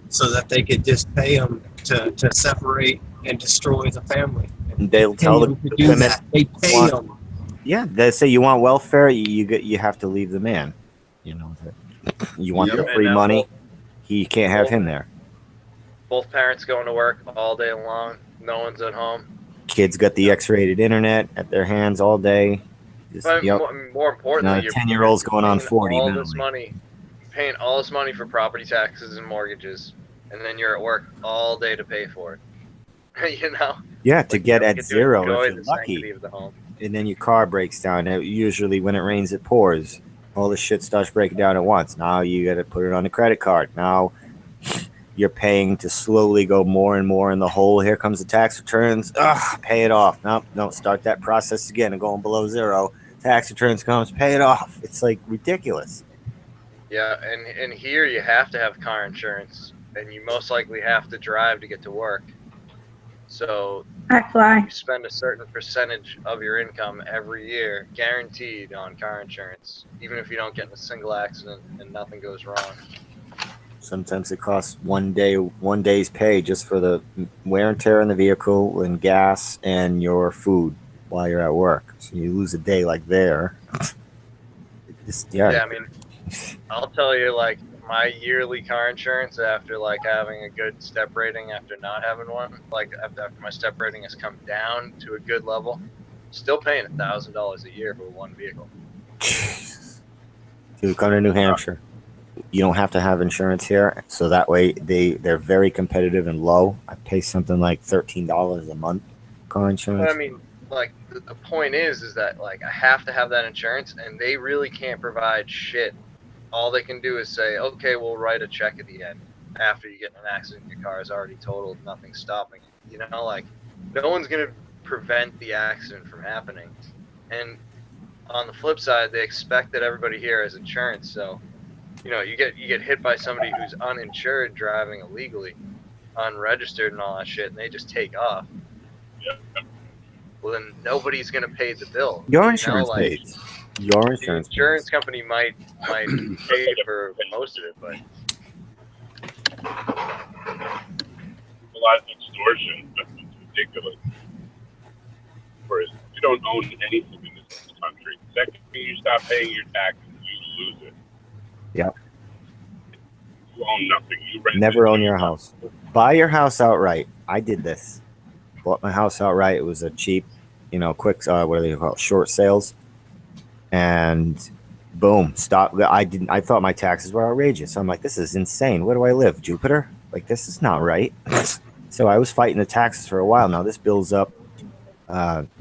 so that they could just pay them to separate and destroy the family.
They'll tell the
to do
women,
that. They pay them.
yeah, they say you want welfare, you have to leave the man. You know, you want the
Yep.
free
And now
money, he can't have him there.
Both parents going to work all day long. No one's at home.
Kids got the X-rated internet at their hands all day. Just,
But
yep.
more importantly,
Now,
you're
10-year-old's going on
paying
40
all
now.
this money, paying all this money for property taxes and mortgages, and then you're at work all day to pay for it. You know?
Yeah, to get at
to
zero
enjoy
if you're
the sanctity
lucky.
of the home.
And then your car breaks down. Usually when it rains, it pours. All the shit starts breaking down at once. Now you got to put it on a credit card. Now you're paying to slowly go more and more in the hole. Here comes the tax returns. Ugh, pay it off. Nope, don't start that process again and going below zero. Tax returns comes, pay it off. It's like ridiculous.
Yeah, and here you have to have car insurance, and you most likely have to drive to get to work. So
That's why.
you spend a certain percentage of your income every year guaranteed on car insurance, even if you don't get in a single accident and nothing goes wrong.
Sometimes it costs one day's pay just for the wear and tear in the vehicle and gas and your food while you're at work. So you lose a day like there.
Yeah, I mean, I'll tell you, like, my yearly car insurance after, like, having a good step rating after not having one, like, after my step rating has come down to a good level, still paying $1,000 a year for one vehicle.
Dude, come to New Hampshire. You don't have to have insurance here, so that way they're very competitive and low. I pay something like $13 a month car insurance.
But I mean, like, the point is that, like, I have to have that insurance, and they really can't provide shit. All they can do is say, okay, we'll write a check at the end after you get in an accident. Your car is already totaled, nothing's stopping it. You know, like, no one's gonna prevent the accident from happening. And on the flip side, they expect that everybody here has insurance, so you know, you get hit by somebody who's uninsured driving illegally, unregistered and all that shit, and they just take off. Well, then nobody's gonna pay the bill.
Your
you know,
insurance
like,
pays. Your
the
insurance
insurance company might pay for most of it, but
A lot of extortion. That's ridiculous. Whereas you don't own anything in this country. The second you stop paying your taxes, you lose it.
Yep.
You own nothing. You rent
Never
it.
own your house. Buy your house outright. I did this. Bought my house outright. It was a cheap, quick, what do they call it? Short sales. And boom, stop. I thought my taxes were outrageous. I'm like, this is insane. Where do I live? Jupiter? Like, this is not right. So I was fighting the taxes for a while. Now this builds up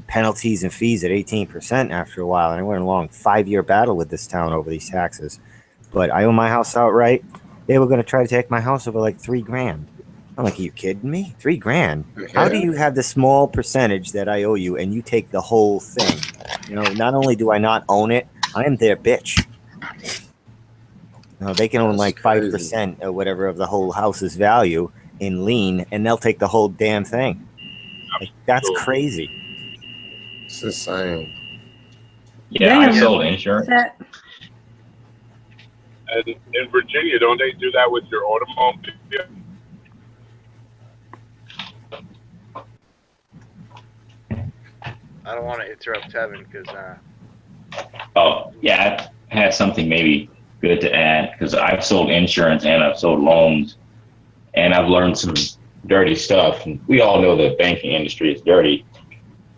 penalties and fees at 18% after a while. And I went a long 5-year battle with this town over these taxes. But I own my house outright. They were going to try to take my house over like $3,000. I'm like, are you kidding me? $3,000? How do you have the small percentage that I owe you and you take the whole thing? Not only do I not own it, I am their bitch. They can own like 5% or whatever of the whole house's value in lien, and they'll take the whole damn thing. Like, that's crazy.
It's insane.
Yeah, I sold insurance.
And in Virginia, don't they do that with your automobile?
I don't want to interrupt Tevin because
Oh, yeah, I had something maybe good to add because I've sold insurance and I've sold loans and I've learned some dirty stuff. And we all know the banking industry is dirty.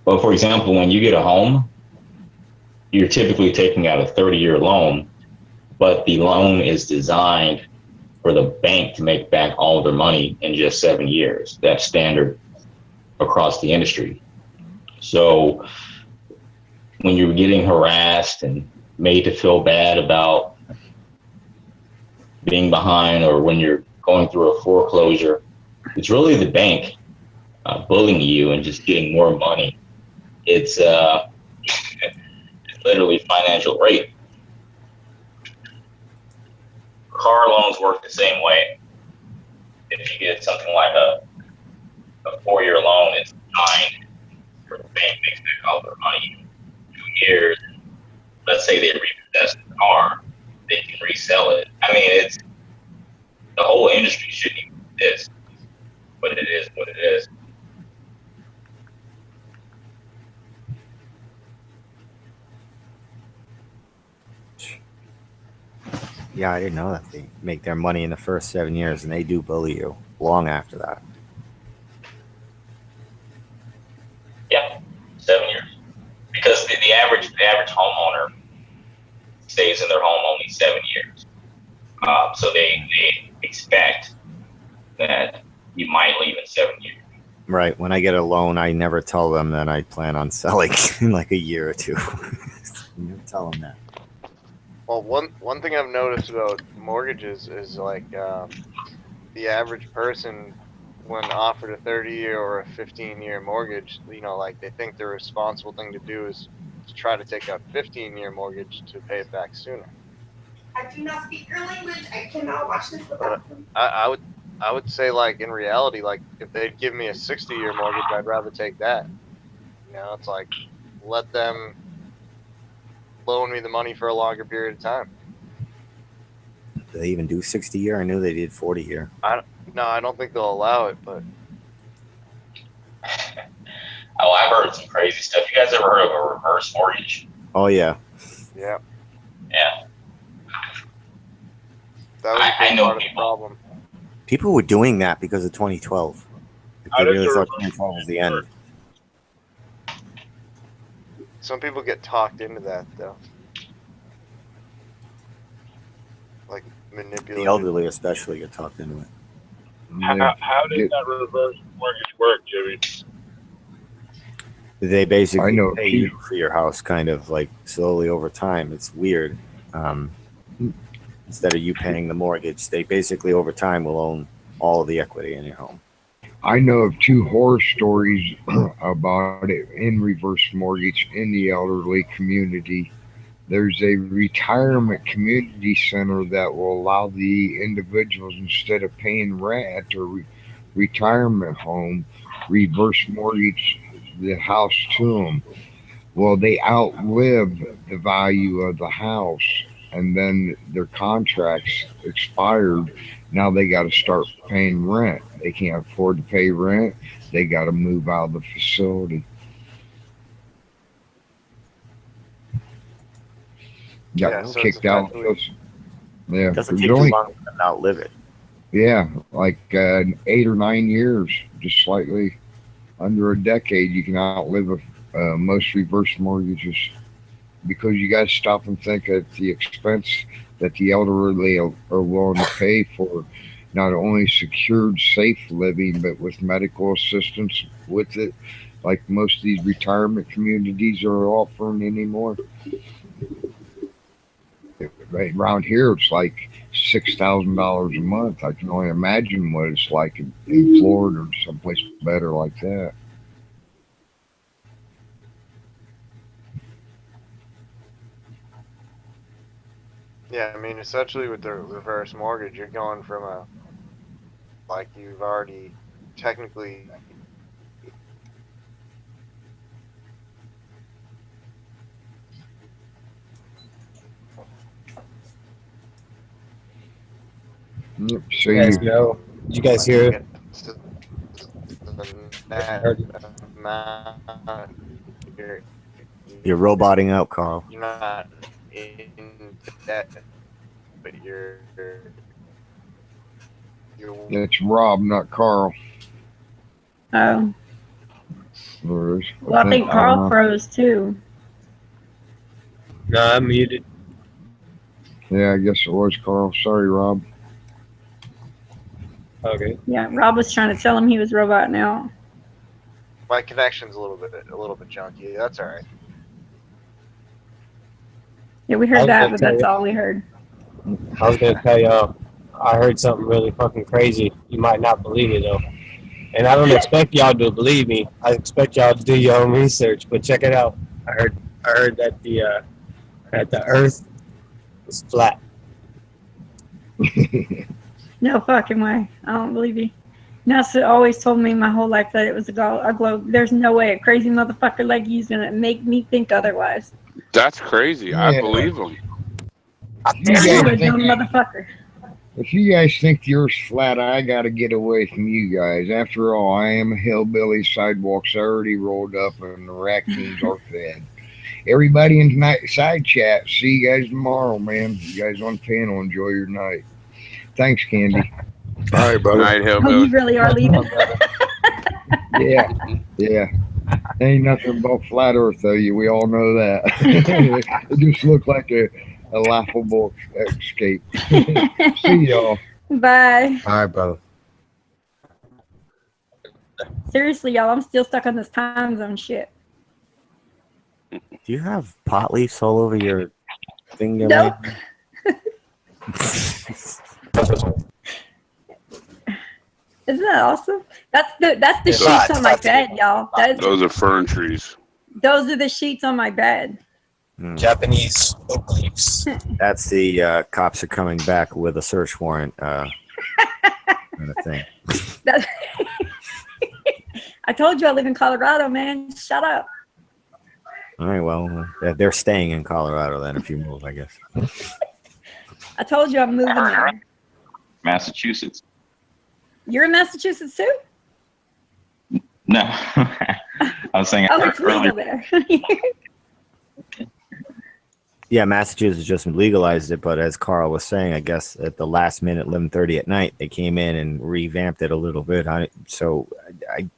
But for example, when you get a home, you're typically taking out a 30-year loan, but the loan is designed for the bank to make back all of their money in just 7 years. That's standard across the industry. So when you're getting harassed and made to feel bad about being behind, or when you're going through a foreclosure, it's really the bank bullying you and just getting more money. It's literally financial rape. Car loans work the same way. If you get something like a 4-year loan, it's fine. The bank makes back all their money in 2 years. Let's say they repossess the car. they can resell it. I mean, it's the whole industry shouldn't even exist, but it is what it is.
Yeah, I didn't know that they make their money in the first 7 years, and they do bully you long after that.
Yeah, 7 years. Because the average homeowner stays in their home only 7 years. So they expect that you might leave in 7 years.
Right. When I get a loan, I never tell them that I plan on selling in like a year or two. Never tell them that.
Well, one thing I've noticed about mortgages is like the average person, when offered a 30-year or a 15-year mortgage, you know, like they think the responsible thing to do is to try to take out a 15-year mortgage to pay it back sooner.
I do not speak your language. I cannot watch this
But
without them.
I would say, like, in reality, like, if they'd give me a 60-year mortgage, I'd rather take that. You know, it's like, let them loan me the money for a longer period of time.
Do they even do 60-year? I knew they did 40-year.
No, I don't think they'll allow it, but
Oh, I've heard some crazy stuff. You guys ever heard of a reverse mortgage?
Oh, yeah.
yeah,
Yeah.
that was a
I
big
know
part of the
people.
problem.
People were doing that because of 2012.
How
They
does
really
the
thought
reverse
2012 was the end.
work?
Some people get talked into that, though. Like,
The
manipulated.
elderly especially get talked into it.
How does that reverse mortgage work, Jimmy?
They
I
basically
know
pay
people.
you for your house kind of like slowly over time. It's weird. Instead of you paying the mortgage, they basically over time will own all of the equity in your home.
I know of two horror stories about it in reverse mortgage in the elderly community. There's a retirement community center that will allow the individuals, instead of paying rent at their retirement home, reverse mortgage the house to them. Well, they outlive the value of the house, and then their contracts expired. Now they got to start paying rent. They can't afford to pay rent. They got to move out of the facility. Got
Yeah, so it's
kicked out.
essentially,
Yeah,
It doesn't
there's
take too
only
long to outlive it.
yeah, like 8 or 9 years, just slightly under a decade. You can outlive most reverse mortgages because you got to stop and think at the expense that the elderly are willing to pay for not only secured, safe living, but with medical assistance with it, like most of these retirement communities are offering anymore. Right around here, it's like $6,000 a month. I can only imagine what it's like in Florida or someplace better like that.
yeah, I mean, essentially with the reverse mortgage, you're going from like you've already technically
Yep. So
You guys know? Did you guys hear it?
You're roboting out, Carl.
You're not in debt, but you're
That's Rob, not Carl.
Oh,
Or is-
well, I think
don't
Carl
know.
froze too.
No, I'm muted.
Yeah, I guess it was Carl. Sorry, Rob.
Okay.
Yeah, Rob was trying to tell him he was roboting out.
my connection's a little bit junky. That's all right.
Yeah, we
I
heard
was
that,
gonna
but
tell
that's
you-
all we heard.
I was gonna tell y'all, I heard something really fucking crazy. You might not believe it though, and I don't expect y'all to believe me. I expect y'all to do your own research. But check it out. I heard that the Earth is flat.
No fucking way. I don't believe you. NASA always told me my whole life that it was a globe. There's no way a crazy motherfucker like you's gonna make me think otherwise.
That's crazy. I
Yeah.
believe him.
If you
You're
guys
a dumb
think
motherfucker.
if you guys think the Earth's flat, I got to get away from you guys. After all, I am a hillbilly. Sidewalks already rolled up, and the raccoons are fed. Everybody in tonight's side chat. See you guys tomorrow, man. You guys on panel. Enjoy your night. Thanks, Candy.
All right, brother.
Night,
Oh,
hillbilly.
you really are leaving.
Yeah, yeah. Ain't nothing but flat Earth, though. We all know that. It just looked like a laughable escape. See y'all.
Bye.
All right, brother.
Seriously, y'all, I'm still stuck on this time zone shit.
Do you have pot leaves all over your thing?
Nope. Isn't that awesome? That's the sheets on my bed, y'all.
Those are fern trees.
Those are the sheets on my bed.
Japanese oak leaves.
That's the cops are coming back with a search warrant kind of thing.
That's I told you I live in Colorado, man. Shut up.
All right, well, they're staying in Colorado then if you move, I guess.
I told you I'm moving there.
Massachusetts.
You're in Massachusetts too?
No, I was saying
Oh, it's
earlier.
legal there.
Yeah, Massachusetts just legalized it, but as Carl was saying, I guess at the last minute, 11:30 at night, they came in and revamped it a little bit. So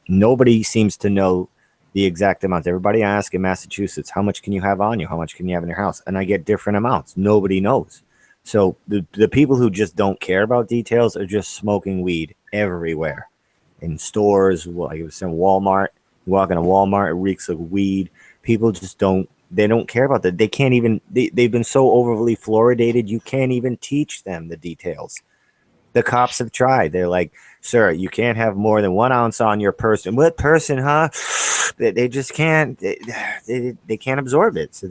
nobody seems to know the exact amount. Everybody asks in Massachusetts, how much can you have on you? How much can you have in your house? And I get different amounts. Nobody knows. So the people who just don't care about details are just smoking weed everywhere. In stores, like it was in Walmart. You walk in a Walmart, it reeks of weed. People just don't care about that. They can't even, they've been so overly fluoridated, you can't even teach them the details. The cops have tried. They're like, sir, you can't have more than 1 ounce on your person. What person, huh? They just can't, they can't absorb it. So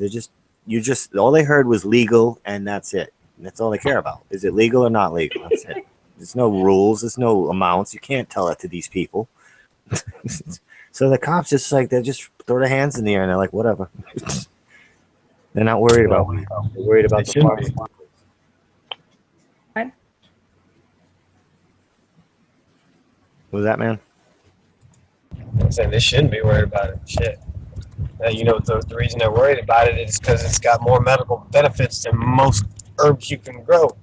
all they heard was legal, and that's it. And that's all they care about. Is it legal or not legal? That's it. There's no rules. There's no amounts. You can't tell it to these people. So the cops just like, they just throw their hands in the air and they're like, whatever. They're not worried about me. They're worried about the party.
What?
What was that, man?
I'm saying they shouldn't be worried about it. Shit. You know, the reason they're worried about it is because it's got more medical benefits than most herbs you can grow.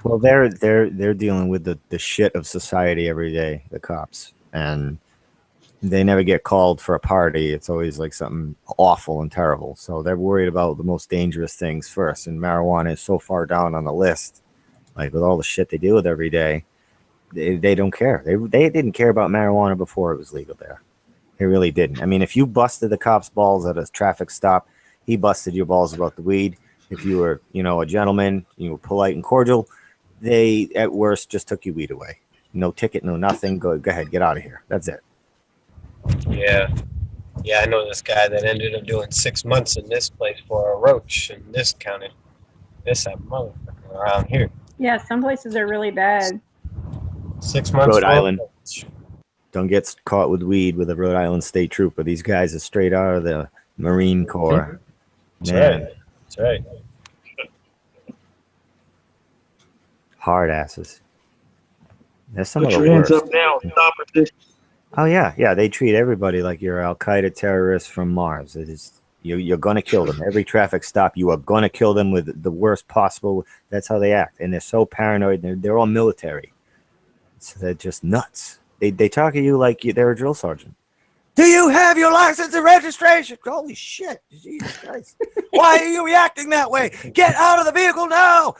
Well, they're dealing with the shit of society every day, the cops, and they never get called for a party. It's always like something awful and terrible. So they're worried about the most dangerous things first, and marijuana is so far down on the list. Like with all the shit they deal with every day, they don't care. They didn't care about marijuana before it was legal there. They really didn't. I mean, if you busted the cop's balls at a traffic stop, he busted your balls about the weed. If you were, a gentleman, you were polite and cordial, they at worst just took your weed away. No ticket, no nothing. Go ahead, get out of here. That's it.
Yeah. Yeah, I know this guy that ended up doing 6 months in this place for a roach in this county. This a motherfucker around here.
Yeah, some places are really bad.
6 months.
Rhode Island. Don't get caught with weed with a Rhode Island state trooper. These guys are straight out of the Marine Corps.
That's right. That's right.
Hard asses. That's some
Put
of the
your hands
worst.
up now. Stop it.
Oh yeah. They treat everybody like you're Al Qaeda terrorists from Mars. It is, you're gonna kill them. Every traffic stop, you are gonna kill them with the worst possible. That's how they act, and they're so paranoid. They're all military, so they're just nuts. They talk to you like they're a drill sergeant. Do you have your license and registration? Holy shit! Jesus Christ! Why are you reacting that way? Get out of the vehicle now!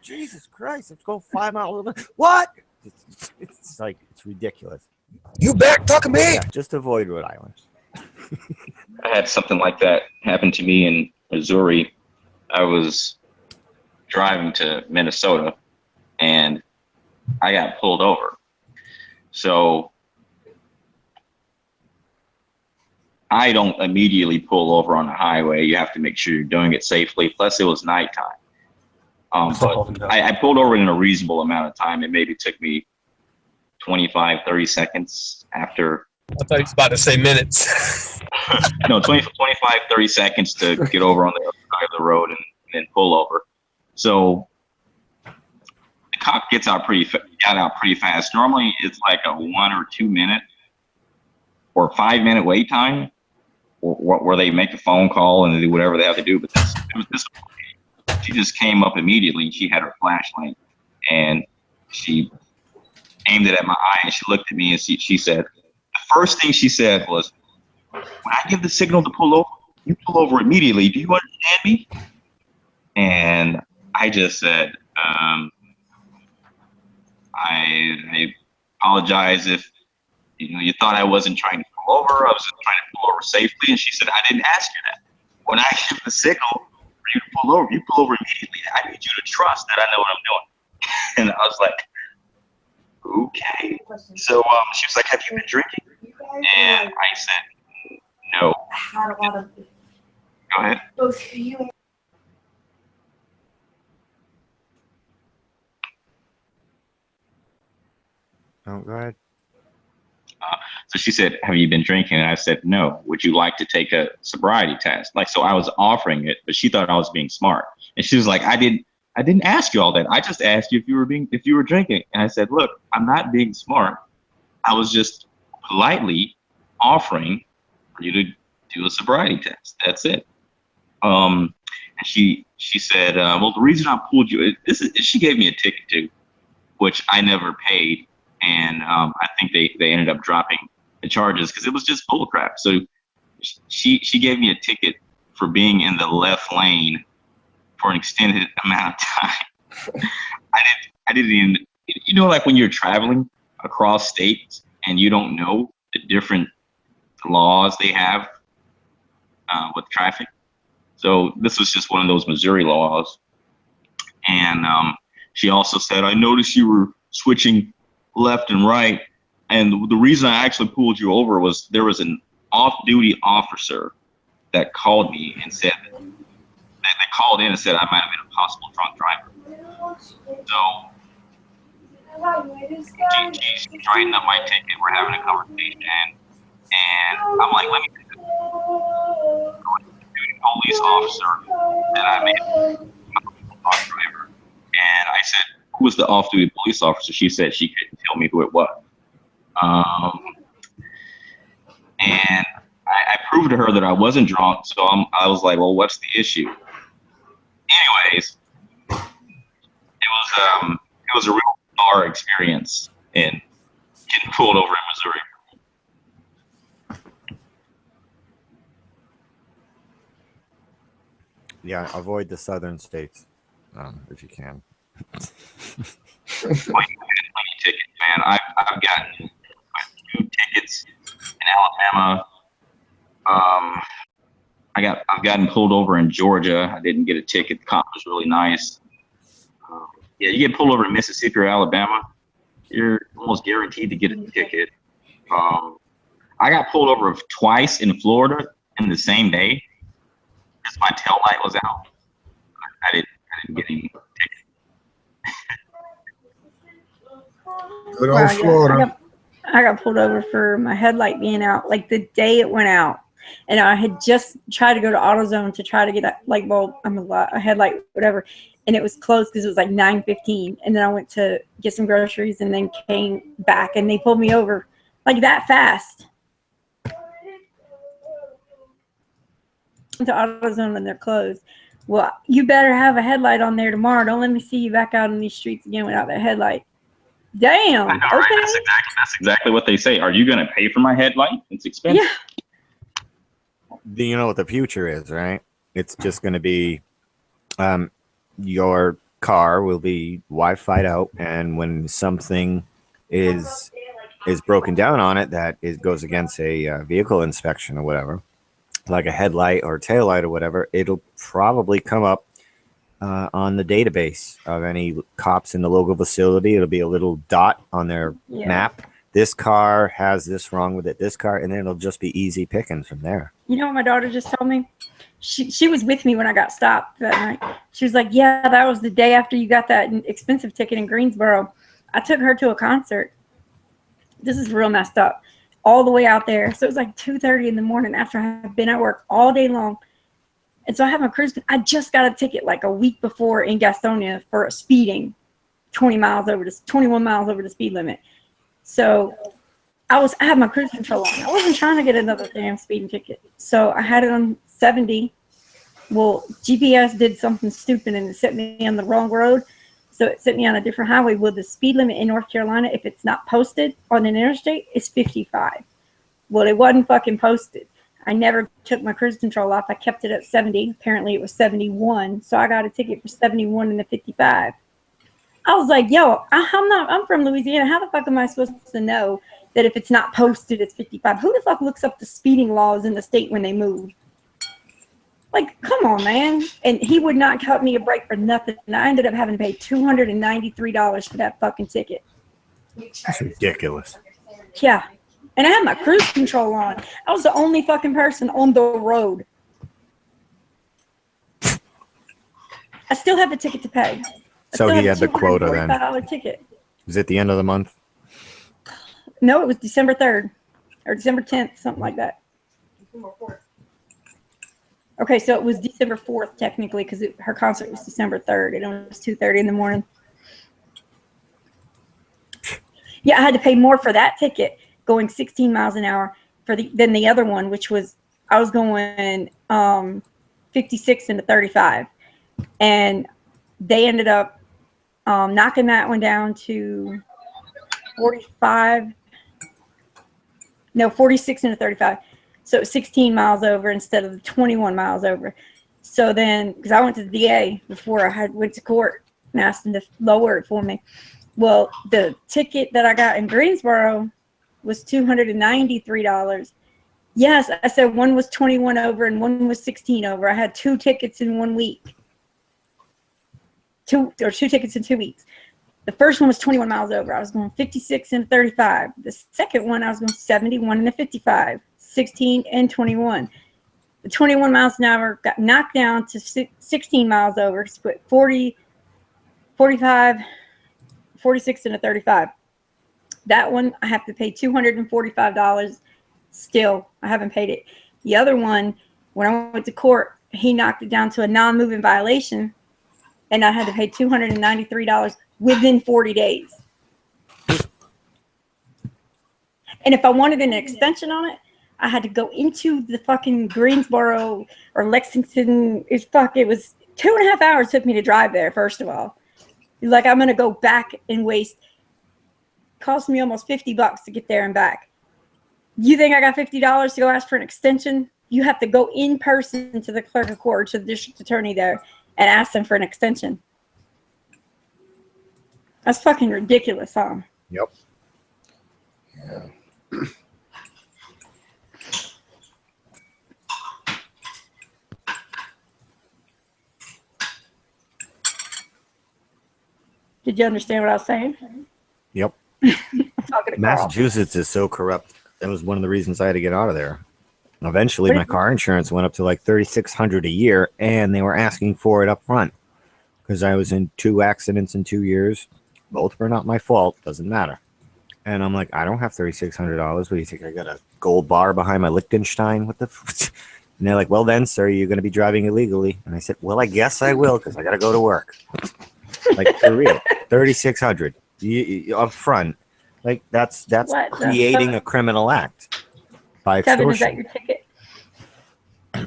Jesus Christ! Let's go 5 miles. What? It's like it's ridiculous.
You back talking to me?
Yeah, just avoid Rhode Island.
I had something like that happen to me in Missouri. I was driving to Minnesota and I got pulled over. So I don't immediately pull over on the highway. You have to make sure you're doing it safely. Plus, it was nighttime. But I pulled over in a reasonable amount of time. It maybe took me 25, 30 seconds after.
I thought he was about to say minutes.
No, 25, 30 seconds to get over on the other side of the road and then pull over. So the cop got out pretty fast. Normally it's like a 1 or 2 minute or 5 minute wait time where they make a phone call and they do whatever they have to do. But this she just came up immediately. She had her flashlight and she aimed it at my eye and she looked at me and she said, the first thing she said was, when I give the signal to pull over, you pull over immediately. Do you understand me? And I just said, I apologize if you thought I wasn't trying to pull over. I was just trying to pull over safely. And she said, I didn't ask you that. When I give the signal for you to pull over, you pull over immediately. I need you to trust that I know what I'm doing. And I was like, okay. So she was like, have you been drinking? And I said, no.
Had a lot of.
Go ahead.
Both you and
Oh, go ahead.
So she said, have you been drinking? And I said, no. Would you like to take a sobriety test? Like, so I was offering it, but she thought I was being smart. And she was like, I didn't ask you all that. I just asked you if you were drinking. And I said, look, I'm not being smart. I was just politely offering for you to do a sobriety test. That's it. And she said, well, the reason I pulled you, she gave me a ticket too, which I never paid. And I think they ended up dropping the charges because it was just bullcrap. So she gave me a ticket for being in the left lane for an extended amount of time. I didn't even, like when you're traveling across states and you don't know the different laws they have with traffic. So this was just one of those Missouri laws. And she also said, I noticed you were switching left and right. And the reason I actually pulled you over was there was an off-duty officer that called me and said that they called in and said I might have been a possible drunk driver. So she's writing up my ticket. We're having a conversation, and I'm like, let me do this. Police officer that I made a drunk driver, and I said, who was the off-duty police officer? She said she couldn't tell me who it was. And I proved to her that I wasn't drunk, so I was like, well, what's the issue? Anyways, it was a real bizarre experience in getting pulled over in Missouri.
Yeah, avoid the southern states if you can.
Tickets, man. I've gotten 2 tickets in Alabama. I've gotten pulled over in Georgia. I didn't get a ticket. The cop was really nice. Yeah, you get pulled over in Mississippi or Alabama, you're almost guaranteed to get a ticket. I got pulled over twice in Florida in the same day because my tail light was out. I didn't get any ticket.
Good old Florida.
I got pulled over for my headlight being out like the day it went out. And I had just tried to go to AutoZone to try to get a light bulb, a headlight, whatever. And it was closed because it was like 9:15. And then I went to get some groceries and then came back and they pulled me over like that fast. To AutoZone and they're closed. Well, you better have a headlight on there tomorrow. Don't let me see you back out on these streets again without that headlight. Damn.
I know,
okay.
right? That's exactly what they say. Are you going to pay for my headlight? It's expensive.
Yeah.
Do you know what the future is, right? It's just going to be your car will be Wi-Fi'd out, and when something is broken down on it that goes against a vehicle inspection or whatever, like a headlight or tail light or whatever, it'll probably come up on the database of any cops in the local facility. It'll be a little dot on their map. This car has this wrong with it, this car, and then it'll just be easy pickings from there.
You know what my daughter just told me? She was with me when I got stopped that night. She was like, yeah, that was the day after you got that expensive ticket in Greensboro. I took her to a concert. This is real messed up. All the way out there. So it was like 2:30 in the morning after I had been at work all day long. And so I have my cruise. I just got a ticket like a week before in Gastonia for speeding 21 miles over the speed limit. So I had my cruise control on. I wasn't trying to get another damn speeding ticket. So I had it on 70. Well, GPS did something stupid and it set me on the wrong road. So it set me on a different highway. Well, the speed limit in North Carolina, if it's not posted on an interstate, is 55. Well, it wasn't fucking posted. I never took my cruise control off. I kept it at 70. Apparently it was 71. So I got a ticket for 71 and the 55. I was like, yo, I'm from Louisiana. How the fuck am I supposed to know that if it's not posted, it's 55? Who the fuck looks up the speeding laws in the state when they move? Like, come on, man. And he would not cut me a break for nothing. And I ended up having to pay $293 for that fucking ticket.
That's ridiculous.
Yeah. And I had my cruise control on. I was the only fucking person on the road. I still have the ticket to pay.
So he had the quota then.
$45 ticket.
Was it the end of the month?
No, it was December 3rd or December 10th, something like that. Okay, so it was December 4th technically because her concert was December 3rd and it was 2:30 in the morning. Yeah, I had to pay more for that ticket going 16 miles an hour than the other one, which was I was going 56 into 35, and they ended up knocking that one down to 46 into 35. So it was 16 miles over instead of the 21 miles over. So then, because I went to the DA before I went to court and asked them to lower it for me. Well, the ticket that I got in Greensboro was $293. Yes, I said one was 21 over and one was 16 over. I had 2 tickets in 1 week. Two tickets in 2 weeks. The first one was 21 miles over. I was going 56 and 35. The second one, I was going 71 and 55, 16 and 21. The 21 miles an hour got knocked down to 16 miles over. Split 40, 45, 46 and a 35. That one, I have to pay $245 still. I haven't paid it. The other one, when I went to court, he knocked it down to a non-moving violation, and I had to pay $293 within 40 days. And if I wanted an extension on it, I had to go into the fucking Greensboro or Lexington. It was 2.5 hours took me to drive there, first of all. Like, I'm going to go back and waste. Cost me almost $50 to get there and back. You think I got $50 to go ask for an extension? You have to go in person to the clerk of court, to the district attorney there, and ask them for an extension. That's fucking ridiculous, huh?
Yep.
Yeah.
Did you understand what I was saying?
Yep.
I'm talking to
Massachusetts is so corrupt. That was one of the reasons I had to get out of there. Eventually, my car insurance went up to like $3,600 a year, and they were asking for it up front because I was in 2 accidents in 2 years. Both were not my fault. Doesn't matter. And I'm like, I don't have $3,600. What do you think? I got a gold bar behind my Liechtenstein? What the? And they're like, well, then, sir, you're going to be driving illegally. And I said, well, I guess I will because I got to go to work. Like, for real, $3,600 up front. Like, that's creating a criminal act by extortion.
Kevin, is that your ticket?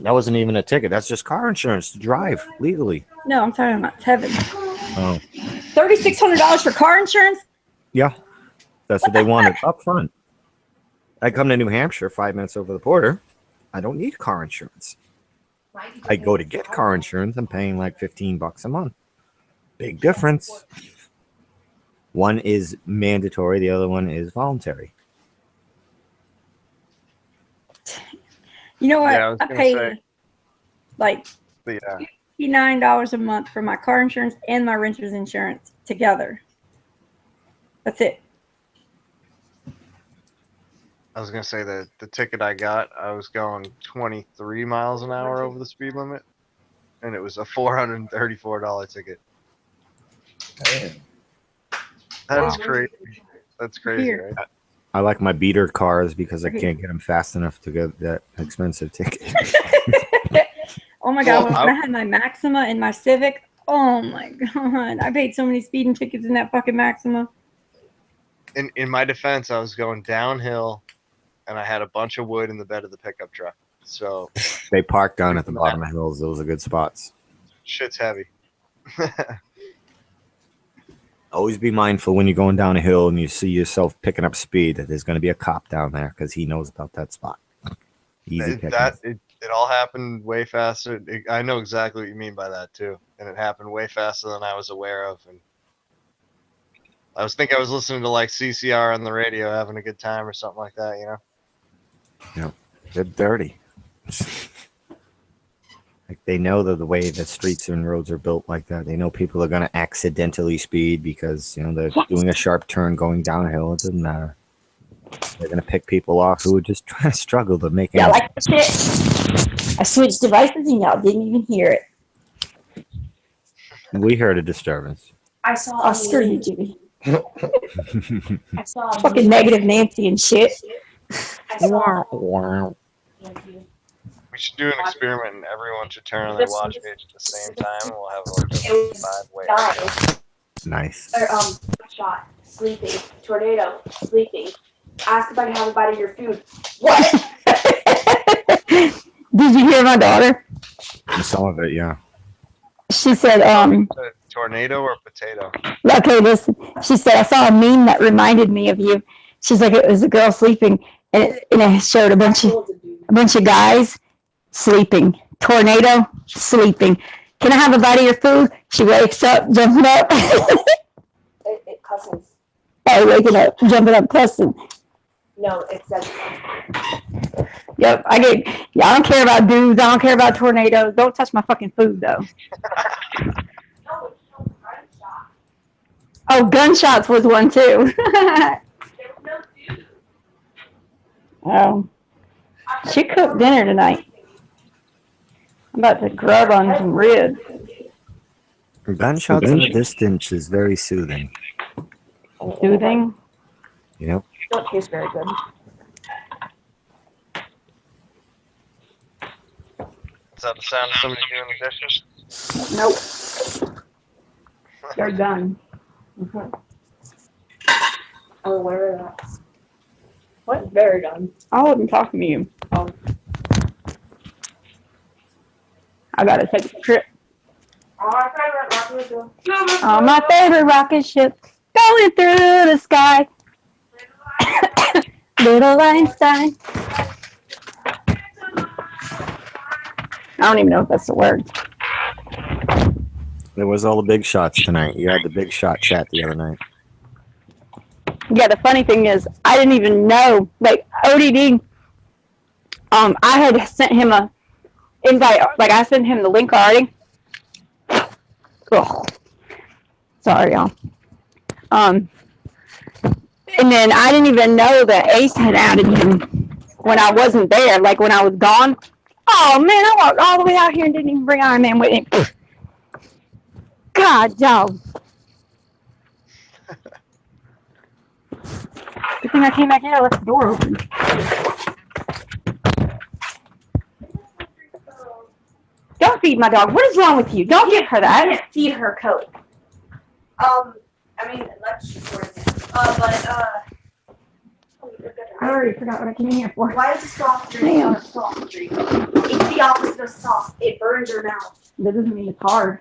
That wasn't even a ticket. That's just car insurance to drive legally.
No, I'm talking about Kevin.
Oh,
$3,600 for car insurance?
yeah. That's what they wanted up front. I come to New Hampshire 5 minutes over the border. I don't need car insurance. I go to get car insurance. I'm paying like $15 a month. Big difference. One is mandatory. The other one is voluntary.
You know what?
Yeah,
I pay like $59 a month for my car insurance and my renter's insurance together. That's it.
I was gonna say that the ticket I got, I was going 23 miles an hour over the speed limit, and it was a $434 ticket.
Damn.
That's crazy. That's crazy, right?
I like my beater cars because I can't get them fast enough to get that expensive ticket.
Oh my God, when I had my Maxima and my Civic, oh my God, I paid so many speeding tickets in that fucking Maxima.
In my defense, I was going downhill, and I had a bunch of wood in the bed of the pickup truck. So
They park down at the bottom of hills. Those are good spots.
shit's heavy.
Always be mindful when you're going down a hill and you see yourself picking up speed that there's going to be a cop down there because he knows about that spot. Easy pickings.
It all happened way faster. I know exactly what you mean by that too, and it happened way faster than I was aware of. And I was listening to like CCR on the radio, having a good time or something like that, you know.
Yeah, they're dirty. Like they know that the way the streets and roads are built like that, they know people are going to accidentally speed because they're doing a sharp turn going downhill. It doesn't matter. They're going to pick people off who are just trying to struggle to make it.
Yeah, like shit. I switched devices and y'all didn't even hear it.
We heard a disturbance.
I saw.
Oh, screw you, Jibby.
I saw.
Fucking negative Nancy and shit.
I saw.
Wow.
We should do an experiment, and everyone should turn on their watch page at the same time, and we'll have like a 5-way.
Nice.
Or shot, sleeping, tornado, sleeping. Ask if I can have a bite of your food. What?
Did you hear my daughter?
Some of it, yeah.
She said,
tornado or potato?
Okay, listen. She said, I saw a meme that reminded me of you. She's like, it was a girl sleeping, and it showed a bunch of guys sleeping. Tornado, sleeping. Can I have a bite of your food? She wakes up, jumping up.
It cusses.
Oh, waking up, jumping up, cussing.
No, it says.
Yep, I don't care about dudes. I don't care about tornadoes. Don't touch my fucking food, though. Oh, gunshots was one, too. Oh. She cooked dinner tonight. I'm about to grub on some ribs.
Gunshots in the distance is very soothing.
Soothing?
Yep.
Don't taste very good.
Is that the sound of somebody doing the dishes?
Nope. They're done. Mm-hmm.
Oh, where are that? What? Very done.
I wasn't talking to you.
Oh.
I gotta take a trip
Oh, my favorite rocket ship.
on my favorite rocket ship going through the sky. Little Einstein. I don't even know if that's the word.
There was all the big shots tonight. You had the big shot chat the other night.
Yeah, the funny thing is, I didn't even know. Like ODD, I had sent him a invite. Like I sent him the link already. Ugh. Sorry, y'all. And then I didn't even know that Ace had added him when I wasn't there. Like when I was gone. Oh man, I walked all the way out here and didn't even bring Iron Man with me. God, dog. Good thing I came back in. I left the door open. Don't feed my dog. What is wrong with you? Don't give her that.
I can't feed her Coke. I mean, let's just work it.
I already forgot what I came here for.
Why is a soft drink not a soft drink? It's the opposite of soft. It burns your mouth.
That doesn't mean it's hard.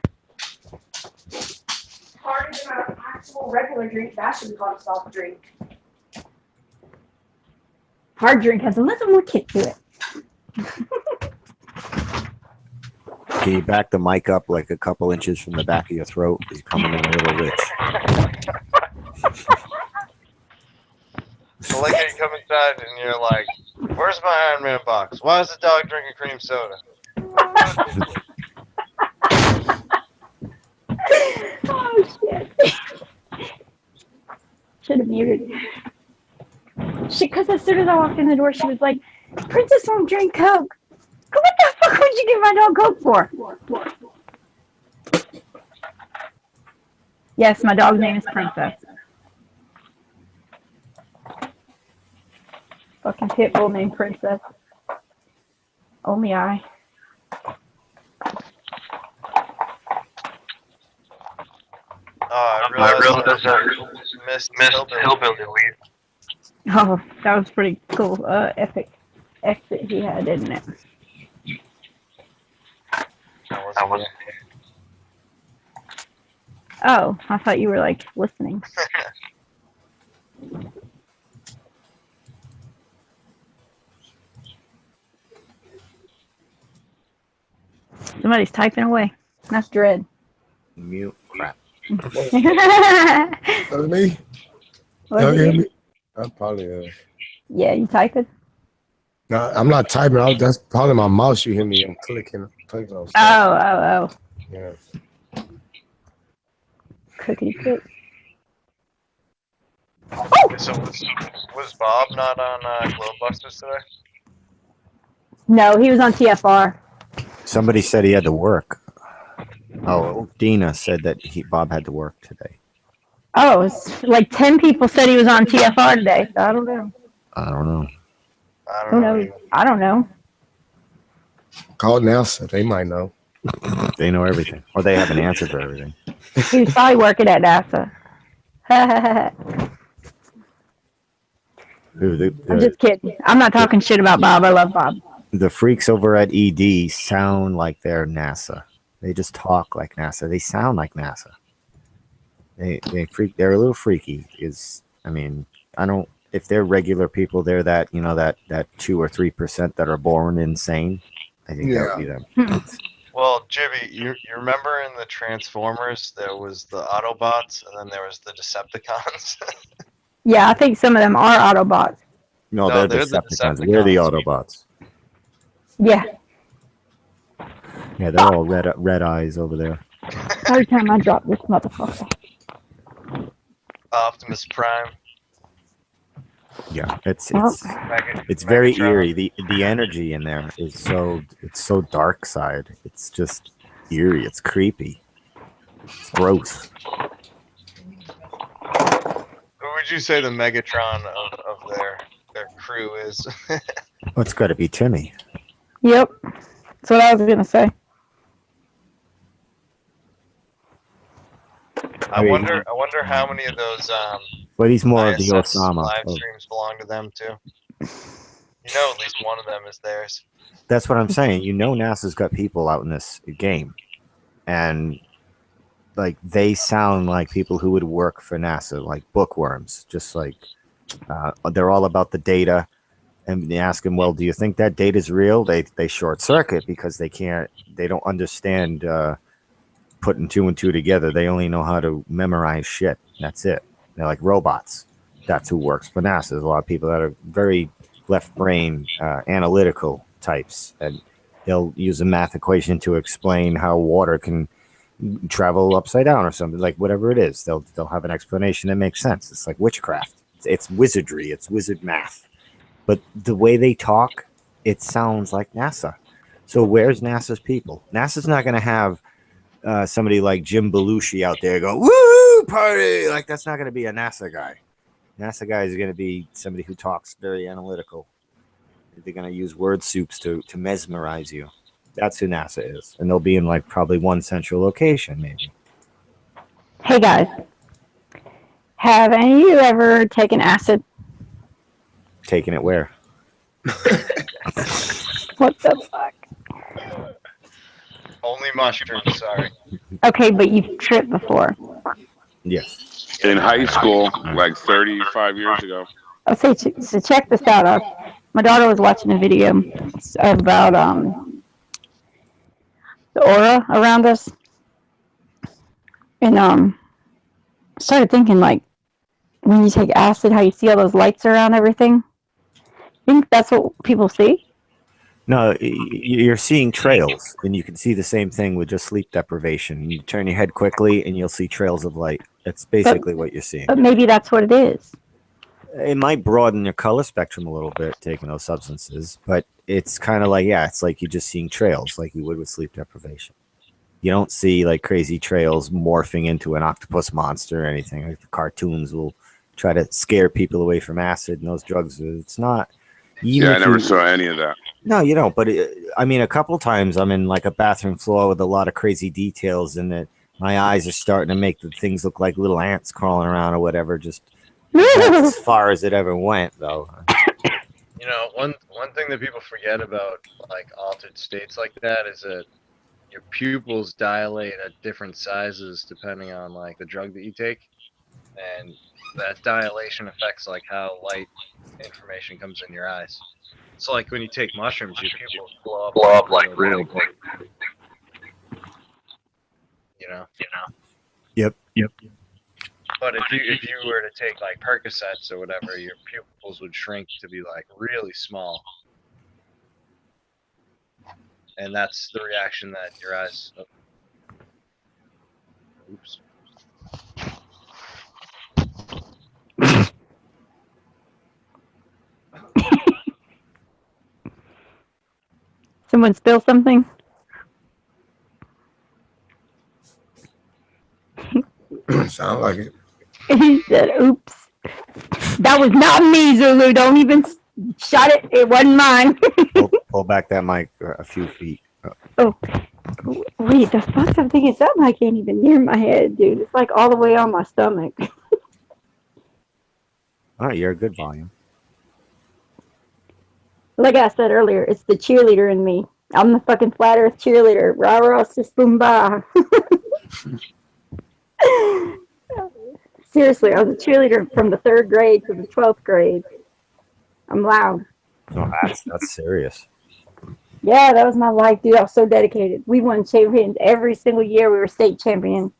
Harder than an actual regular drink. That should be called a soft drink.
Hard drink has a little more kick to it.
Can you back the mic up like a couple inches from the back of your throat? He's coming in a little rich.
I like how you come inside and you're like, where's my Iron Man box? Why is the dog drinking cream soda?
Oh, shit. Should have muted. Because as soon as I walked in the door, she was like, Princess won't drink Coke. What the fuck would you give my dog Coke for? Yes, my dog's name is Princess. Fucking pit bull named Princess. Only I.
realized that missed hillbilly weed.
Oh, that was pretty cool. Epic exit he had, didn't it?
That was
Oh, I thought you were like listening. Somebody's typing away. That's Dread.
Mute crap.
That's me.
Was
Y'all
it
hear
you?
me? I probably
Yeah, you typing?
No, I'm not typing. That's probably my mouse. You hear me? I'm clicking on stuff.
Oh.
Yeah.
Cookie cook.
So was Bob not on Glowbusters today?
No, he was on TFR.
Somebody said he had to work. Oh, Dina said that Bob had to work today.
Oh, it's like 10 people said he was on TFR today. So I don't know.
I don't know.
Who knows? I don't know.
Call NASA. They might know.
They know everything. Or they have an answer for everything.
He was probably working at NASA. I'm just kidding. I'm not talking shit about Bob. I love Bob.
The freaks over at ED sound like they're NASA. They just talk like NASA. They sound like NASA. They're a little freaky. If they're regular people, they're that 2 or 3% that are born insane. I think that would be them.
Well, Jibby, you remember in the Transformers there was the Autobots and then there was the Decepticons?
Yeah, I think some of them are Autobots.
No, they're the Decepticons. We're the Autobots.
Yeah.
Yeah, they're all red eyes over there.
Every time I drop this motherfucker.
Optimus Prime.
Yeah, it's very eerie. The energy in there is so dark side. It's just eerie. It's creepy. It's gross.
Who would you say the Megatron of their crew is?
Well, it's got to be Timmy.
Yep. That's what I was going to say.
I wonder how many of those
But he's more of the
ISS
Osama.
live streams belong to them too. You know, at least one of them is theirs.
That's what I'm saying. NASA's got people out in this game, and like they sound like people who would work for NASA, like bookworms. Just like they're all about the data, and they ask them, "Well, do you think that data is real?" They short circuit because they don't understand putting 2 and 2 together. They only know how to memorize shit. That's it. They're like robots. That's who works for NASA. There's a lot of people that are very left brain analytical types, and they'll use a math equation to explain how water can travel upside down or something, like whatever it is. They'll have an explanation that makes sense. It's like witchcraft. It's wizardry. It's wizard math. But the way they talk, it sounds like NASA. So where's NASA's people? NASA's not going to have somebody like Jim Belushi out there go, woo, party. Like, that's not going to be a NASA guy. NASA guy is going to be somebody who talks very analytical. They're going to use word soups to mesmerize you. That's who NASA is. And they'll be in like probably one central location, maybe.
Hey, guys. Have any of you ever taken acid?
Taking it where?
What the fuck?
Only mushrooms, sorry.
Okay, but you've tripped before.
Yes.
In high school, like 35 years ago.
So check this out. My daughter was watching a video about the aura around us. And started thinking, like, when you take acid, how you see all those lights around everything. I think that's what people see.
No, you're seeing trails, and you can see the same thing with just sleep deprivation. You turn your head quickly, and you'll see trails of light. That's basically what you're seeing.
But maybe that's what it is.
It might broaden your color spectrum a little bit, taking those substances, but it's kind of like, it's like you're just seeing trails like you would with sleep deprivation. You don't see like crazy trails morphing into an octopus monster or anything. Like the cartoons will try to scare people away from acid and those drugs. It's not.
Yeah, I never saw any of that.
No, you don't. But a couple times I'm in like a bathroom floor with a lot of crazy details in it. My eyes are starting to make the things look like little ants crawling around or whatever. Just that's as far as it ever went, though.
You know, one thing that people forget about like altered states like that is that your pupils dilate at different sizes depending on like the drug that you take, and that dilation affects like how light information comes in your eyes. So like when you take mushrooms, your pupils blow up like real big. You know.
Yep.
But if you were to take like Percocets or whatever, your pupils would shrink to be like really small, and that's the reaction that your eyes. Oops.
Someone spill something?
Sound like it.
He said, oops. That was not me, Zulu. Don't even shut it. It wasn't mine.
Pull back that mic a few feet.
Oh, wait, the fuck's I'm thinking something I can't even hear in my head, dude. It's like all the way on my stomach.
All right, you're a good volume.
Like I said earlier, it's the cheerleader in me. I'm the fucking flat earth cheerleader. Rah rah, sis boom bah. Seriously, I was a cheerleader from the 3rd grade to the 12th grade. I'm loud.
No, that's serious.
Yeah, that was my life, dude. I was so dedicated. We won champions every single year. We were state champions.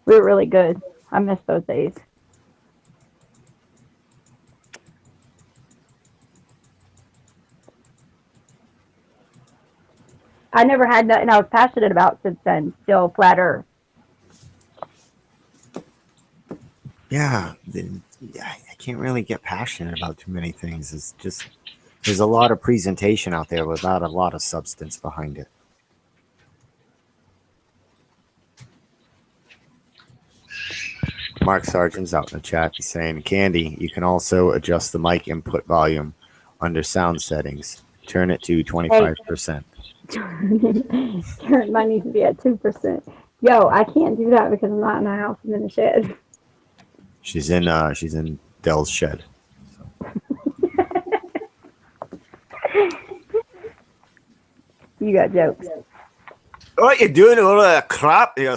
We were really good. I miss those days. I never had nothing I was passionate about since then. Still flat earth.
Yeah, I can't really get passionate about too many things. It's just there's a lot of presentation out there without a lot of substance behind it. Mark Sargent's out in the chat. He's saying, Candy, you can also adjust the mic input volume under sound settings. Turn it to 25%.
Mine needs to be at 2%. Yo, I can't do that because I'm not in a house. I'm in a shed.
She's in Dell's shed.
You got jokes.
What you doing? All that crap?
I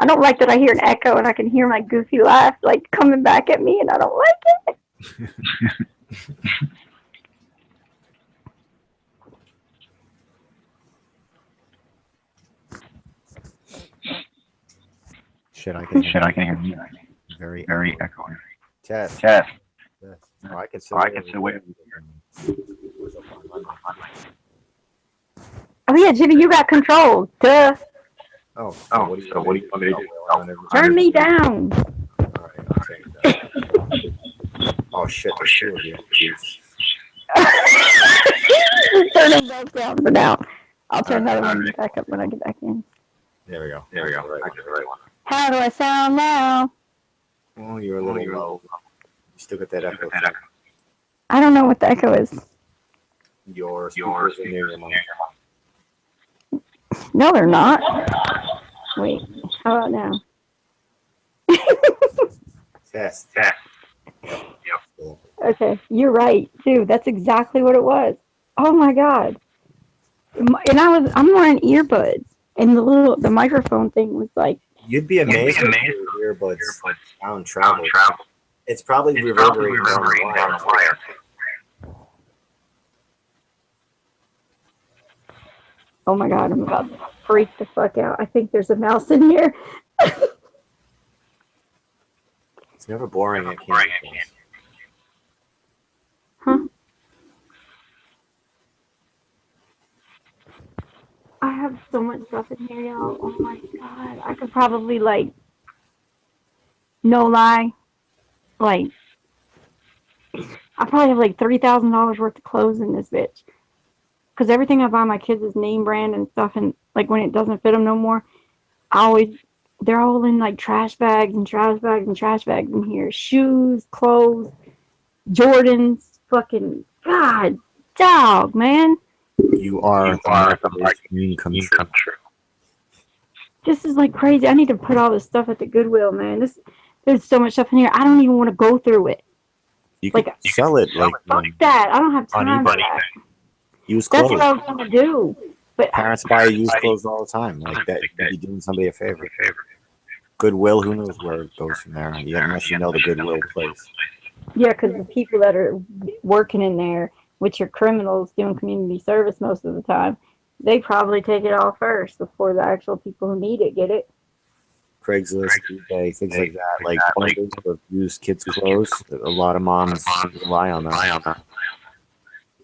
don't like that I hear an echo and I can hear my goofy laugh like coming back at me, and I don't like it.
Shit, I can hear you. Very echoing. Test. Yes. Oh, I can still wait.
Oh yeah, Jimmy, you got control. Duh.
Oh, so what do you want me to do?
Turn me down.
All right, I'll take that. Oh shit, there's 2 of you.
Turn them both down for now. I'll turn that one back up when I get back in.
There we go. Right, I get the right one.
How do I sound now?
Oh, you're a little low. You still get that echo.
I don't know what the echo is.
Your speakers are near your mic.
No, they're not. Wait, how about now?
Test.
Okay, you're right, dude. That's exactly what it was. Oh my god. And I'm wearing earbuds, and the microphone thing was like.
You'd be amazed if your earbuds sound travel. It's probably reverberating down the wire.
Oh my god, I'm about to freak the fuck out. I think there's a mouse in here.
It's never boring. I can't.
Huh? I have so much stuff in here, y'all. Oh my god. I could probably, like, no lie, like, I probably have like $3,000 worth of clothes in this bitch. Because everything I buy my kids is name brand and stuff, and like when it doesn't fit them no more, they're all in like trash bags and trash bags and trash bags in here. Shoes, clothes, Jordans, fucking, god, dog, man.
You are the dream come true.
This is like crazy. I need to put all this stuff at the Goodwill, man. There's so much stuff in here. I don't even want to go through it.
You could sell it like
fuck that. I don't have time for that.
Used
That's
clothes.
what I was gonna do. But
Parents buy used clothes all the time. Like that, you'd be doing somebody a favor. Goodwill, who knows where it goes from there? Unless you know the Goodwill place.
yeah, because the people that are working in there, which are criminals doing community service most of the time, they probably take it all first before the actual people who need it get it.
Craigslist, eBay, things like that. Like bundles of used kids' clothes. A lot of moms rely on that.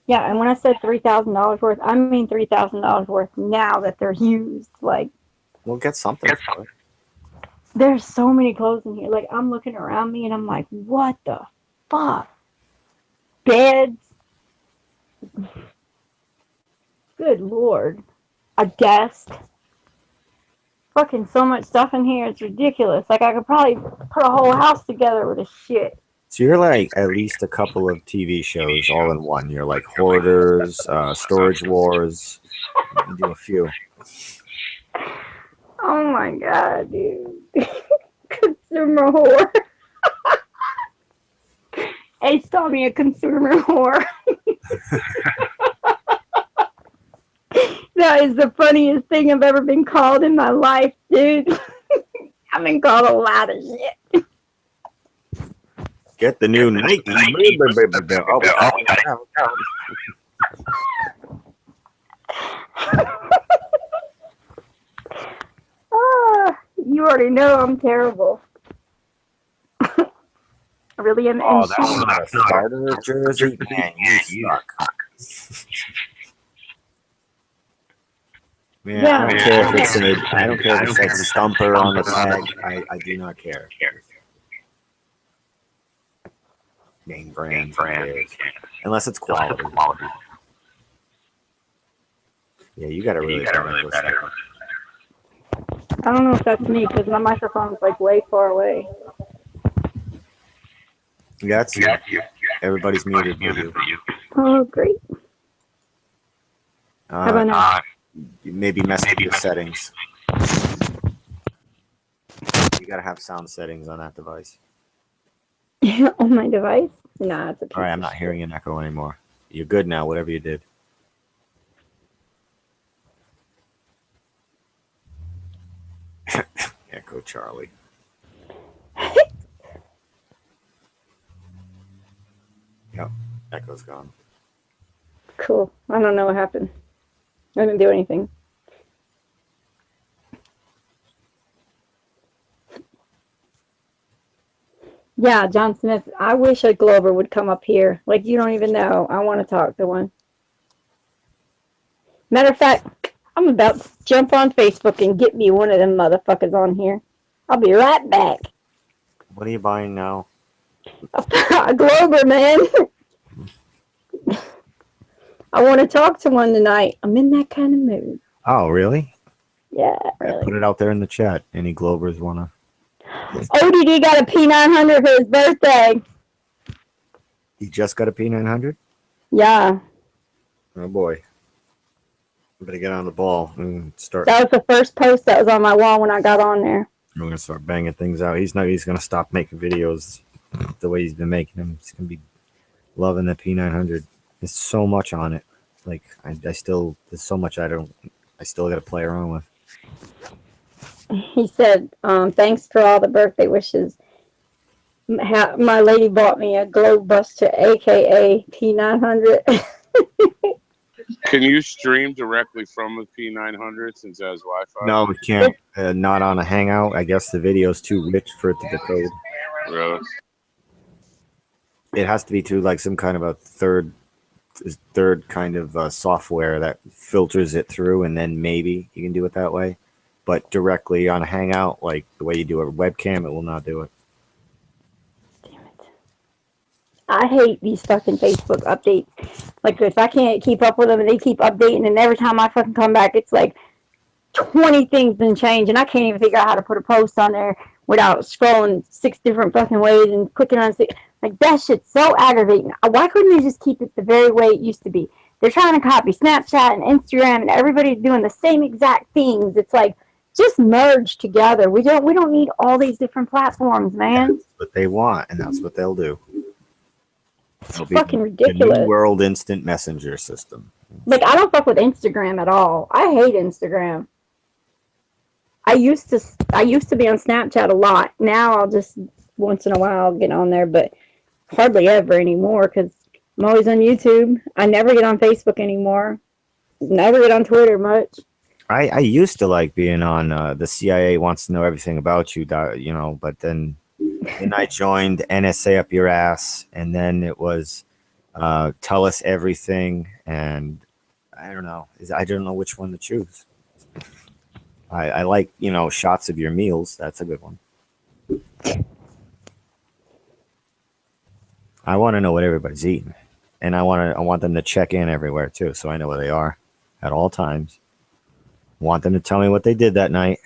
Yeah, and when I said $3,000 worth, I mean $3,000 worth now that they're used. Like,
We'll get something for it.
there's so many clothes in here. Like, I'm looking around me and I'm like, what the fuck? Beds. Good Lord. A desk. Fucking so much stuff in here. It's ridiculous. Like, I could probably put a whole house together with this shit.
So you're like at least a couple of TV shows all in one. You're like Hoarders, Storage Wars. You do a few.
Oh my god, dude. Consumer whore. Ace called me a consumer whore. That is the funniest thing I've ever been called in my life, dude. I've been called a lot of shit.
Get the new Nike.
You already know I'm terrible. I really am.
Oh, that's not a starter jersey? Man, you suck. Man,
Yeah.
I don't care if it's a stumper on the tag. I do not care. Name brand. Unless it's quality. Yeah, you got to really better.
I don't know if that's me because my microphone's like way far away.
Yeah, it's you. Everybody's muted.
Oh, great. How about now?
Maybe mess with your settings. You got to have sound settings on that device.
On my device? Nah, it's okay.
All right, I'm not hearing an echo anymore. You're good now, whatever you did. Echo Charlie. Yep, echo's gone.
Cool. I don't know what happened. I didn't do anything. Yeah, John Smith. I wish a Glover would come up here. Like, you don't even know. I want to talk to one. Matter of fact, I'm about to jump on Facebook and get me one of them motherfuckers on here. I'll be right back.
What are you buying now?
A Glover, man. I want to talk to one tonight. I'm in that kind of mood.
Oh, really?
Yeah, really.
Put it out there in the chat. Any Glovers want to?
ODD got a P900 for his birthday.
He just got a P900?
Yeah.
Oh, boy. I better get on the ball and start.
That was the first post that was on my wall when I got on there.
We're going to start banging things out. He's going to stop making videos the way he's been making them. He's going to be loving the P900. There's so much on it. Like, I still, there's so much I still got to play around with.
He said, thanks for all the birthday wishes. My lady bought me a Globe Buster, a.k.a. P900.
Can you stream directly from the P900 since it has Wi-Fi?
No, we can't. Not on a Hangout. I guess the video's too rich for it to decode.
Really?
It has to be through like some kind of a third kind of software that filters it through, and then maybe you can do it that way. But directly on a Hangout, like the way you do a webcam, it will not do it.
I hate these fucking Facebook updates. Like, if I can't keep up with them and they keep updating, and every time I fucking come back, it's like 20 things been changed, and I can't even figure out how to put a post on there without scrolling 6 different fucking ways and clicking on 6. Like, that shit's so aggravating. Why couldn't they just keep it the very way it used to be? they're trying to copy Snapchat and Instagram, and everybody's doing the same exact things. It's like, just merge together. We don't need all these different platforms, man.
That's what they want, and that's what they'll do.
It's
It'll be
fucking
the
ridiculous.
New World Instant Messenger system.
Like, I don't fuck with Instagram at all. I hate Instagram. I used to be on Snapchat a lot. Now I'll just once in a while get on there, but hardly ever anymore because I'm always on YouTube. I never get on Facebook anymore. Never get on Twitter much.
I used to like being on the CIA wants to know everything about you, you know, but then I joined NSA up your ass, and then it was tell us everything, and I don't know which one to choose. I like, you know, shots of your meals. That's a good one. I want to know what everybody's eating, and I want them to check in everywhere too, so I know where they are at all times. Want them to tell me what they did that night.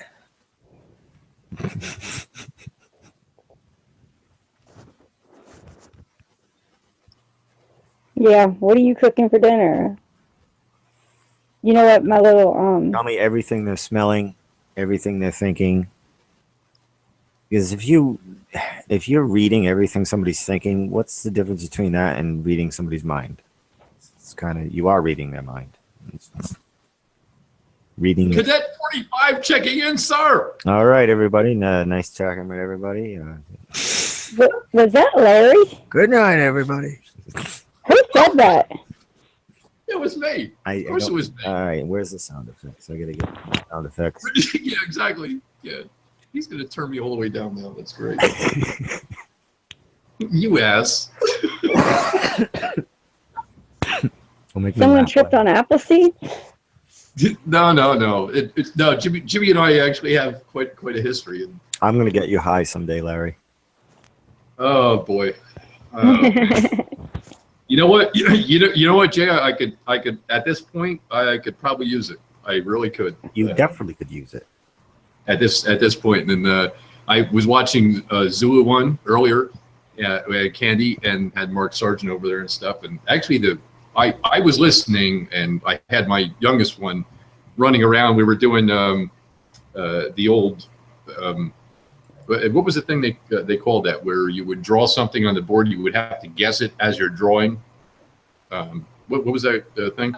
Yeah, what are you cooking for dinner? You know what, my little
Tell me everything they're smelling, everything they're thinking. Because if you're reading everything somebody's thinking, what's the difference between that and reading somebody's mind? It's kind of, you are reading their mind. Reading.
Cadet 45 checking in, sir.
All right, everybody. Nice talking with everybody.
Was that Larry?
Good night, everybody.
Who said that?
It was me. Of course it was me.
All right, where's the sound effects? I gotta get the sound effects.
Yeah, exactly. Yeah. He's going to turn me all the way down now. That's great. You ass.
Someone tripped on Appleseed?
No. No, Jimmy and I actually have quite a history.
I'm gonna get you high someday, Larry.
Oh boy. You know what? You know what, Jay? I could at this point I could probably use it. I really could.
You definitely could use it.
At this point, and I was watching Zulu One earlier. We had Candy and had Mark Sargent over there and stuff. And actually, I was listening, and I had my youngest one running around. We were doing the old what was the thing they called that, where you would draw something on the board, you would have to guess it as you're drawing. What was that thing?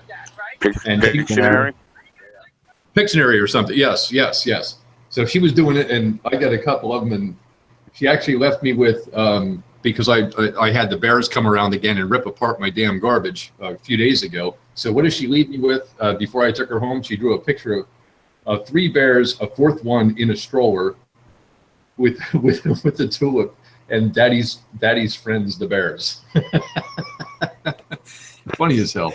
Pictionary.
Pictionary or something. Yes. So she was doing it, and I got a couple of them, and she actually left me with because I had the bears come around again and rip apart my damn garbage a few days ago. So what does she leave me with before I took her home? She drew a picture of 3 bears, a 4th one in a stroller with the tulip, and daddy's friends, the bears. Funny as hell.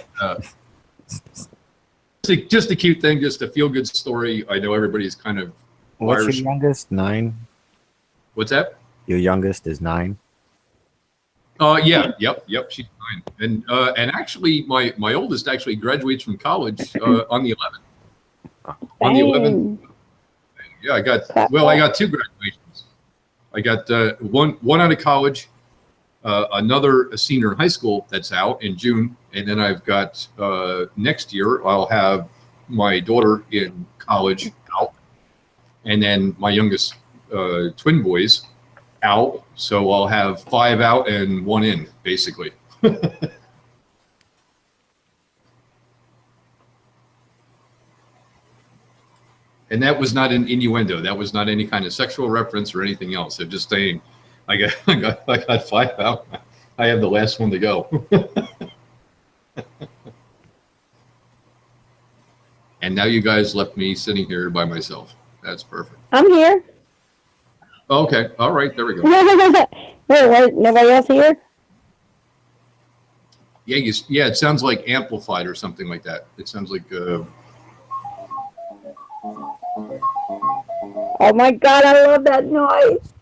Just a cute thing, just a feel-good story. I know everybody's kind of.
What's your youngest? 9.
What's that?
Your youngest is 9.
Yeah, yep. She's 9, and actually, my oldest actually graduates from college on the 11th. On the 11th. Yeah, I got 2 graduations. I got one out of college, another a senior in high school that's out in June, and then I've got next year I'll have my daughter in college out, and then my youngest twin boys out. So I'll have 5 out and 1 in, basically. And that was not an innuendo. That was not any kind of sexual reference or anything else. I'm just saying, I got 5 out. I have the last one to go. And now you guys left me sitting here by myself. That's perfect.
I'm here.
Okay. All right. There we go.
Wait, nobody else here?
Yeah. It sounds like amplified or something like that. It sounds like.
Oh my God, I love that noise.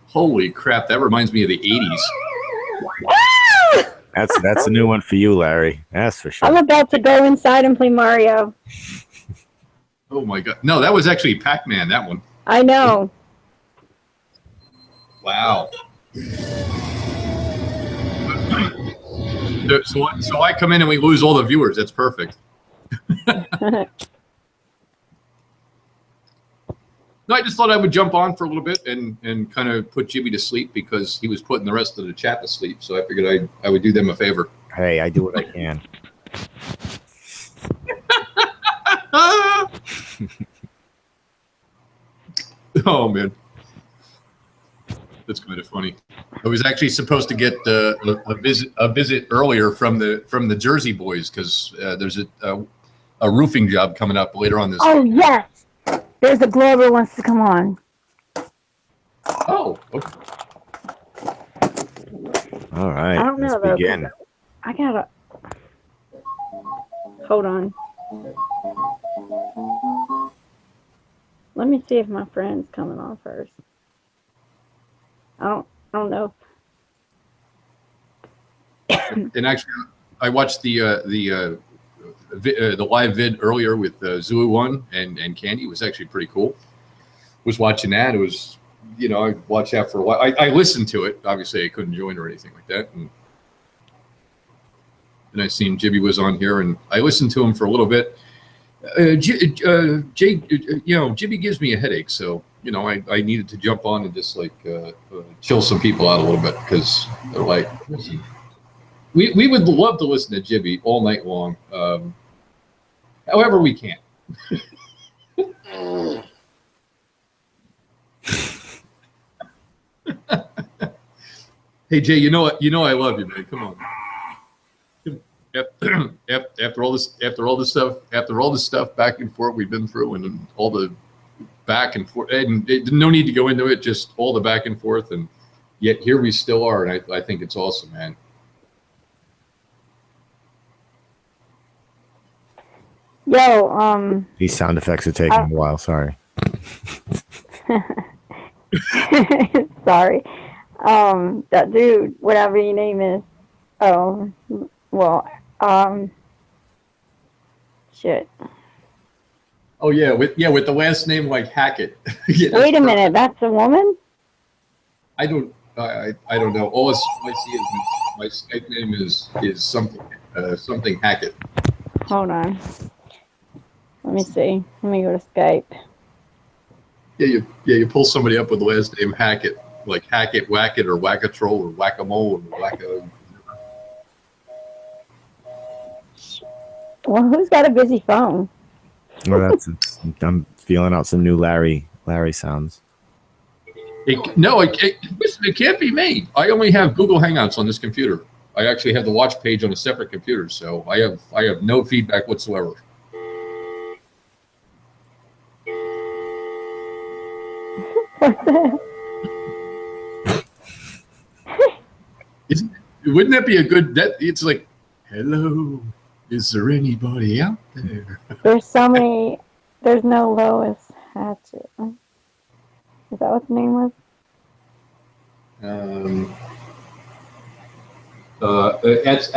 Holy crap, that reminds me of the 80s.
That's a new one for you, Larry. That's for sure.
I'm about to go inside and play Mario.
Oh my God. No, that was actually Pac-Man, that one.
I know.
Wow. So I come in and we lose all the viewers. That's perfect. No, I just thought I would jump on for a little bit and kind of put Jibby to sleep because he was putting the rest of the chat to sleep. So I figured I would do them a favor.
Hey, I do what I can.
Oh man, that's kind of funny. I was actually supposed to get a visit earlier from the Jersey boys because there's a roofing job coming up later on this.
Oh yes, there's a Glover wants to come on.
Oh, okay.
All right.
I don't know
let's
though.
begin.
I gotta hold on. Let me see if my friend's coming on first. I don't know.
And actually, I watched the live vid earlier with Zulu One and Candy. It was actually pretty cool. Was watching that. It was, I watched that for a while. I listened to it. Obviously, I couldn't join or anything like that. And I seen Jibby was on here, and I listened to him for a little bit. Jibby gives me a headache, so I needed to jump on and just chill some people out a little bit because they're like, listen, we would love to listen to Jibby all night long, however we can. Hey Jay, you know I love you, man. Come on. After all this stuff back and forth we've been through, and all the back and forth, and no need to go into it, just all the back and forth, and yet here we still are, and I think it's awesome, man.
Yo,
These sound effects are taking a while. Sorry.
sorry. That dude, whatever your name is. Oh, well, shit.
Oh yeah, with the last name like Hackett. Yeah,
wait a minute, that's a woman?
I don't know. All I see is my Skype name is something Hackett.
Hold on. Let me see. Let me go to Skype.
Yeah, you pull somebody up with the last name Hackett, like Hackett, Wackett, or Whack-a-Troll, or Whack-a-Mole, or Whack-a.
Well, who's got a busy phone?
Well, I'm feeling out some new Larry sounds.
It can't be me. I only have Google Hangouts on this computer. I actually have the watch page on a separate computer, so I have no feedback whatsoever.
What's that?
Wouldn't that be a good? It's like, hello. Is there anybody out there?
There's so many. There's no Lois Hatchet. Is that what the name was?
It's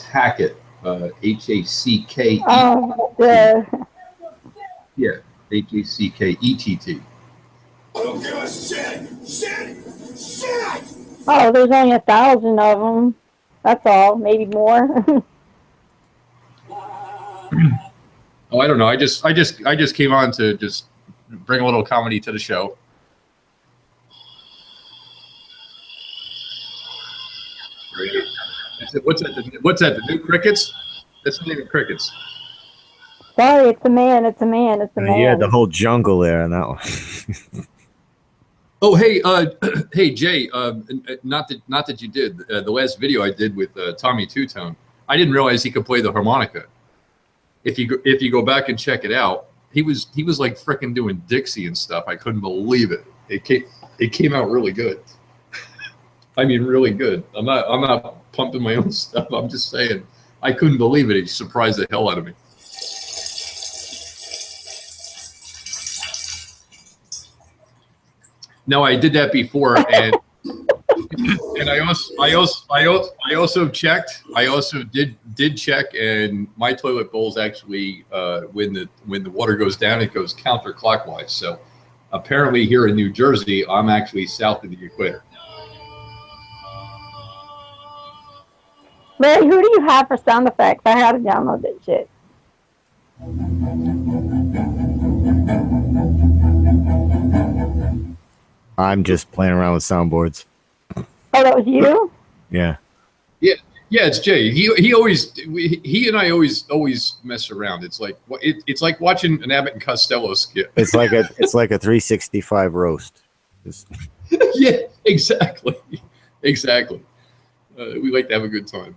Hackett. Hackett.
Oh,
yeah, Hackett.
I don't give a shit! Shit!
Oh, there's only 1,000 of them. That's all. Maybe more.
Oh, I don't know. I just came on to just bring a little comedy to the show. What's that? The new crickets? That's not even crickets.
Sorry, it's a man. It's a man. It's a man.
Yeah, the whole jungle there in that one.
Oh, hey, Jay. Not that you did the last video I did with Tommy Two Tone. I didn't realize he could play the harmonica. If you go back and check it out, he was like frickin' doing Dixie and stuff. I couldn't believe it. It came out really good. I mean, really good. I'm not pumping my own stuff. I'm just saying I couldn't believe it. It surprised the hell out of me. No, I did that before, and I also checked. I also did check, and my toilet bowl's actually when the water goes down, it goes counterclockwise. So apparently, here in New Jersey, I'm actually south of the equator.
Larry, who do you have for sound effects? I had to download that shit.
I'm just playing around with soundboards.
Oh, that was you?
Yeah.
Yeah, it's Jay. He and I always mess around. It's like it's like watching an Abbott and Costello skit.
It's like a 365 roast.
Yeah, exactly. We like to have a good time.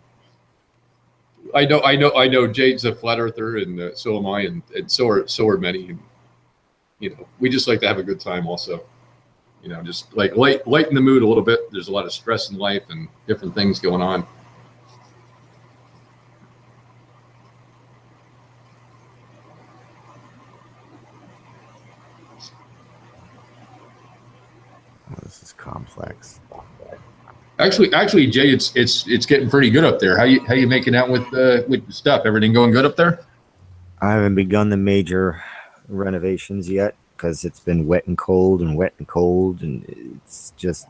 I know. Jade's a flat earther, and so am I, and so are many. And, we just like to have a good time, also. Just like lighten the mood a little bit. There's a lot of stress in life and different things going on.
This is complex.
Actually, Jay, it's getting pretty good up there. How you making out with stuff? Everything going good up there?
I haven't begun the major renovations yet because it's been wet and cold, and it's just.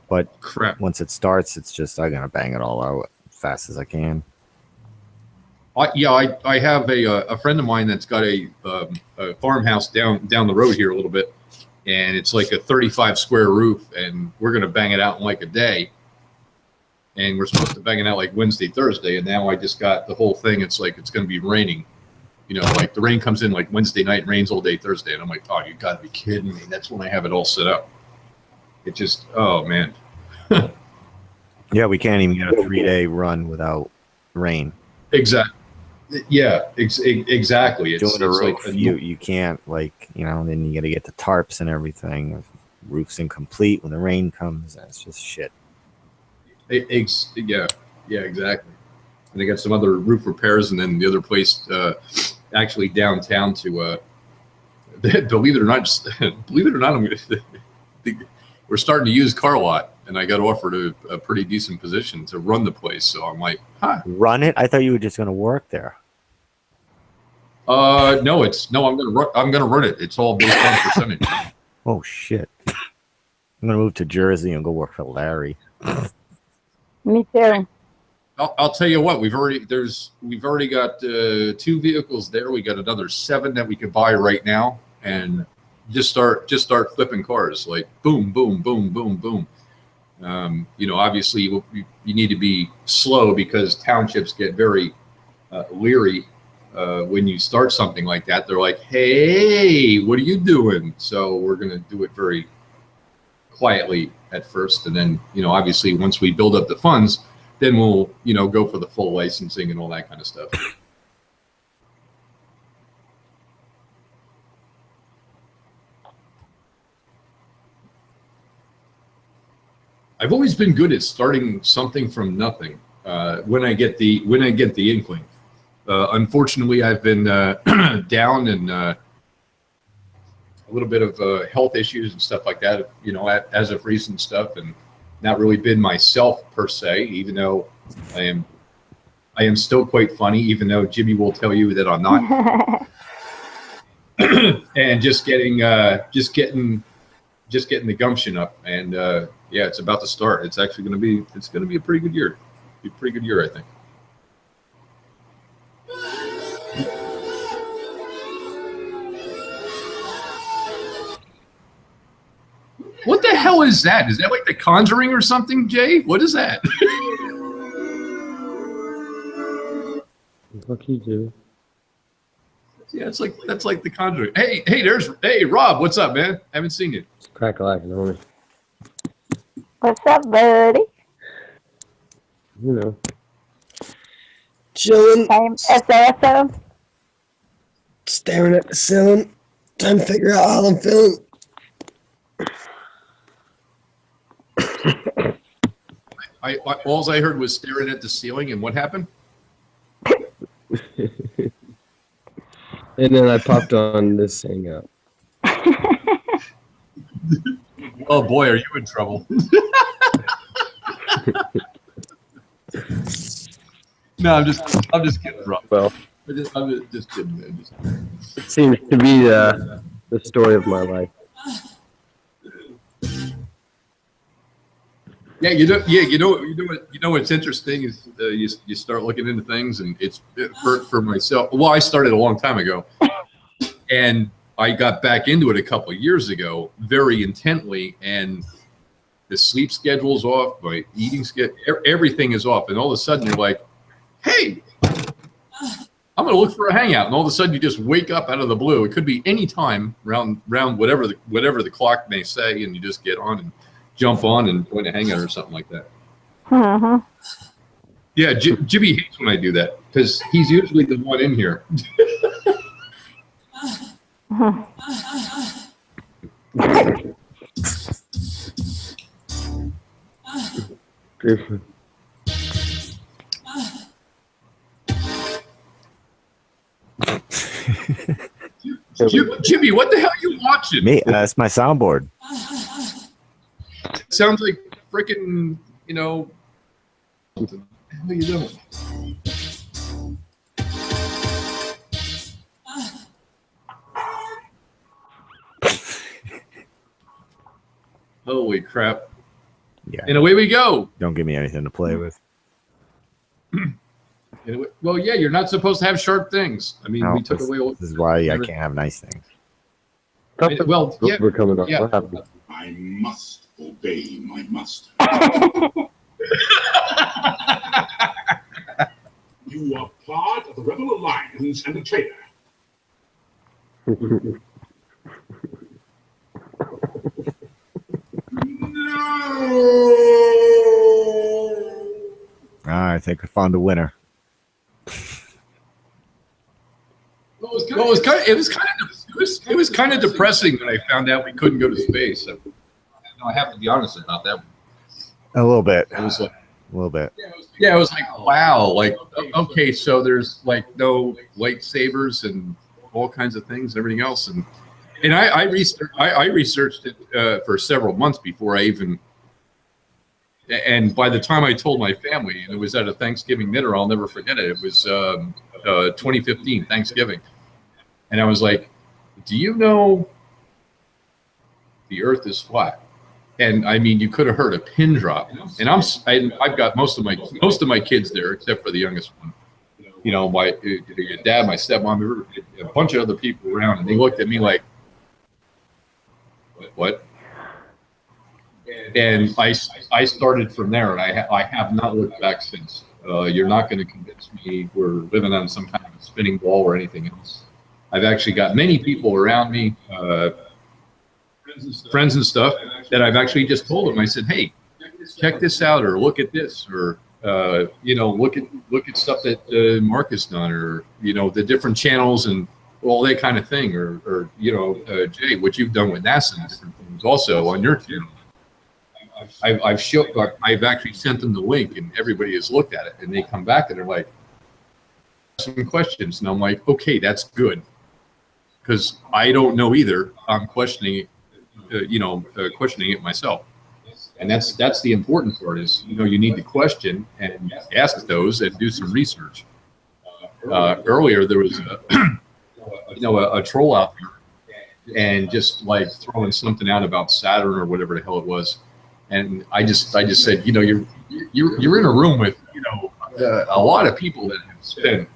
But
crap.
Once it starts, it's just I gotta bang it all out as fast as I can.
I have a friend of mine that's got a farmhouse down the road here a little bit. And it's like a 35 square roof, and we're going to bang it out in like a day. And we're supposed to bang it out like Wednesday, Thursday. And now I just got the whole thing. It's like, it's going to be raining, like the rain comes in like Wednesday night, rains all day Thursday. And I'm like, oh, you got to be kidding me. That's when I have it all set up. It just, oh man.
Yeah, we can't even get a 3-day run without rain.
Exactly. Yeah, exactly.
Doing a roof,
like
you can't then you got to get the tarps and everything. The roof's incomplete when the rain comes. That's just shit.
Yeah, exactly. And they got some other roof repairs, and then the other place, actually downtown to, believe it or not, we're starting to use car lot, and I got offered a pretty decent position to run the place. So I'm like,
run it? I thought you were just going to work there.
No, I'm gonna run it. It's all based on percentage.
Oh shit! I'm gonna move to Jersey and go work for Larry.
Me too.
I'll tell you what. We've already got 2 vehicles there. We got another 7 that we could buy right now, and just start flipping cars. Like boom, boom, boom, boom, boom. Obviously you need to be slow because townships get very leery. When you start something like that, they're like, hey, what are you doing? So we're going to do it very quietly at first. And then, obviously once we build up the funds, then we'll, go for the full licensing and all that kind of stuff. I've always been good at starting something from nothing when I get the inkling. Unfortunately, I've been down and a little bit of health issues and stuff like that, as of recent stuff, and not really been myself per se, even though I am still quite funny, even though Jibby will tell you that I'm not. And just getting the gumption up, and yeah, it's about to start. It's actually going to be a pretty good year. Be a pretty good year, I think. What the hell is that? Is that like The Conjuring or something, Jay? What is that?
Fuck you, do.
Yeah, that's like The Conjuring. Hey, Rob, what's up, man? Haven't seen you.
It's crack-a-lackin', homie.
What's up, buddy?
Chilling.
Same SOSO.
Staring at the ceiling. Trying to figure out how I'm feeling.
All I heard was staring at the ceiling, and what happened?
And then I popped on this hangout.
Oh boy, are you in trouble? No, I'm just kidding, Rob.
Well,
I'm just kidding, man.
it seems to be the story of my life.
Yeah, you know what's interesting is you start looking into things, and it's for myself. Well, I started a long time ago, and I got back into it a couple of years ago, very intently, and the sleep schedule's off, my eating schedule, everything is off, and all of a sudden you're like, hey, I'm going to look for a hangout, and all of a sudden you just wake up out of the blue. It could be any time around whatever the clock may say, and you just get on and jump on and join a hangout or something like that. Yeah, Jibby hates when I do that because he's usually the one in here. Jibby, what the hell are you watching?
Me, that's my soundboard.
It sounds like freaking, something. What the hell are you doing? Holy crap.
Yeah.
And away we go.
Don't give me anything to play with.
Well, yeah, you're not supposed to have sharp things. I mean,
No,
we took away all.
This is why I can't have nice things.
Well, yeah,
We're coming up.
yeah.
What happened?
I must obey my master. You are part of the Rebel Alliance and a traitor.
I think I found a winner.
Well, it was kind of depressing when I found out we couldn't go to space. So, I have to be honest about that.
A little bit.
It was like
a little bit.
Yeah, it was like, wow, like, okay, so there's like no lightsabers and all kinds of things, everything else, and I researched it for several months before I even. And by the time I told my family, and it was at a Thanksgiving dinner, I'll never forget it. It was 2015 Thanksgiving, and I was like, "Do you know the Earth is flat?" And I mean, you could have heard a pin drop. And I've got most of my kids there, except for the youngest one. My dad, my stepmom, a bunch of other people around, and they looked at me like, "What?" And I started from there, and I have not looked back since. You're not going to convince me we're living on some kind of a spinning ball or anything else. I've actually got many people around me, friends and stuff, that I've actually just told them. I said, "Hey, check this out, or look at this, or look at stuff that Mark has done, or the different channels and all that kind of thing, or Jay, what you've done with NASA and different things also on your channel." I've actually sent them the link, and everybody has looked at it, and they come back and they're like, some questions, and I'm like, okay, that's good, because I don't know either. I'm questioning it myself, and that's the important part. Is you need to question and ask those and do some research. Earlier there was a troll out there, and just like throwing something out about Saturn or whatever the hell it was. And I just said, you're in a room with, a lot of people that have spent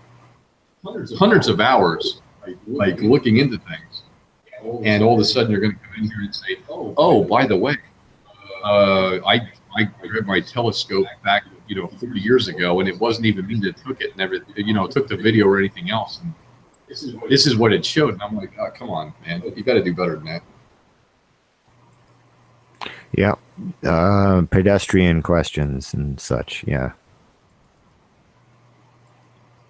hundreds of hours, like looking into things. And all of a sudden you're going to come in here and say, oh, by the way, I grabbed my telescope back, 40 years ago, and it wasn't even me that took it, and never, took the video or anything else. And this is what it showed. And I'm like, oh, come on, man, you got to do better than that.
Yeah. Pedestrian questions and such. Yeah.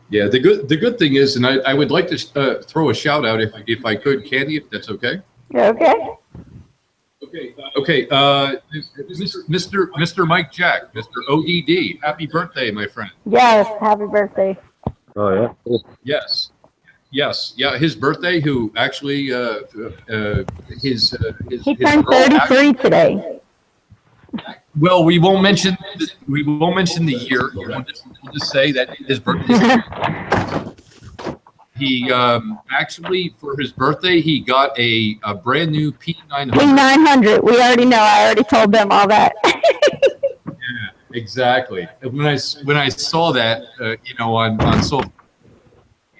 Yeah. The good thing is, and I would like to throw a shout out if I could, Candy, if that's okay.
Okay.
Okay. Mr. Mike Jack, Mr. ODD, happy birthday, my friend.
Yes. Happy birthday.
Oh yeah. Cool.
Yes. Yeah. His birthday. Who actually his
He turned 33 today.
Well, we won't mention the year. We'll just say that his birthday. He actually, for his birthday, he got a brand new P900.
P900. We already know. I already told them all that.
Exactly. And when I saw that, on social,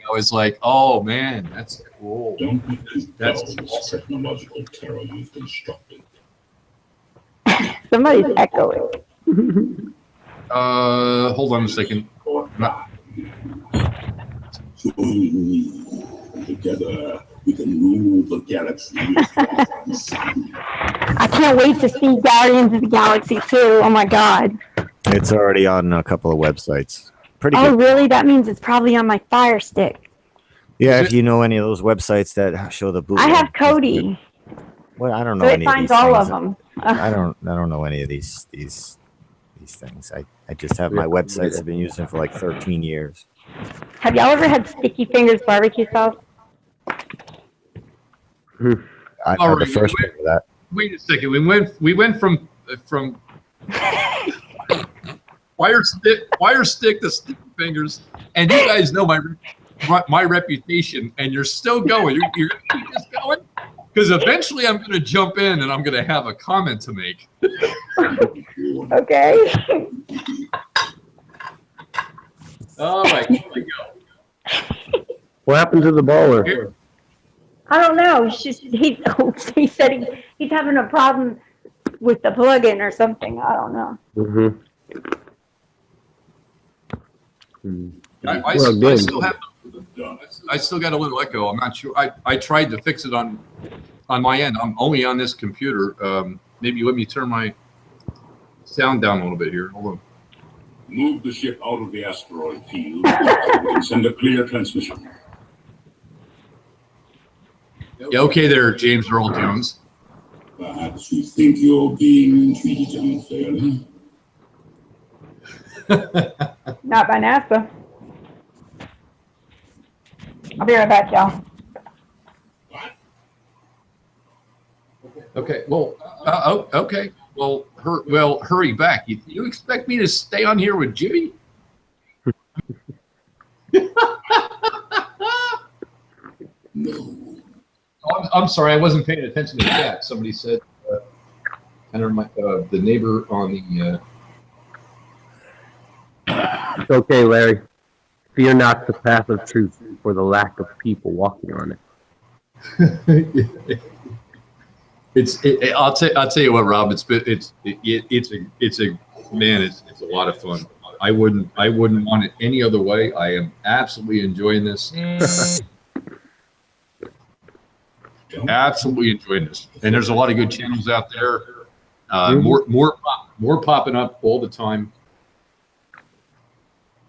I was like, oh man, that's cool.
Don't be
That's
this technological terror you've constructed.
Somebody's echoing.
Hold on a second.
Join me. Together, we can rule the galaxy.
I can't wait to see Guardians of the Galaxy 2. Oh my god.
It's already on a couple of websites. Pretty
Oh
good.
really? That means it's probably on my Fire Stick.
Yeah, if you know any of those websites that show the bootleg.
I have Cody.
Well, I don't know
So it
any of
finds
these
all
things.
of them.
I don't know any of these things. I just have my websites I've been using for like 13 years.
Have y'all ever had Sticky Fingers barbecue sauce?
I'm
All
the
right,
first one for that.
Wait a second. We went from wire stick to sticky fingers, and you guys know my reputation, and you're still going. You're gonna keep this going, because eventually I'm gonna jump in and I'm gonna have a comment to make.
Okay.
All right, here we go.
What happened to the baller?
I don't know. He said he's having a problem with the plug-in or something. I don't know.
I still got a little echo. I'm not sure. I tried to fix it on my end. I'm only on this computer. Maybe let me turn my sound down a little bit here. Hold on.
Move the ship out of the asteroid field so we can send a clear transmission.
Yeah, okay there, James Earl Jones.
Perhaps you think you're being treated unfairly.
Not by NASA. I'll be right back, y'all.
Okay. Well. Okay. Well, hurry back. You expect me to stay on here with Jibby?
No.
I'm sorry, I wasn't paying attention to that. Somebody said, the neighbor on the.
It's okay, Larry. Fear not the path of truth for the lack of people walking on it.
I'll tell you what, Rob. It's a lot of fun. I wouldn't want it any other way. I am absolutely enjoying this. Absolutely enjoying this. And there's a lot of good channels out there. More popping up all the time.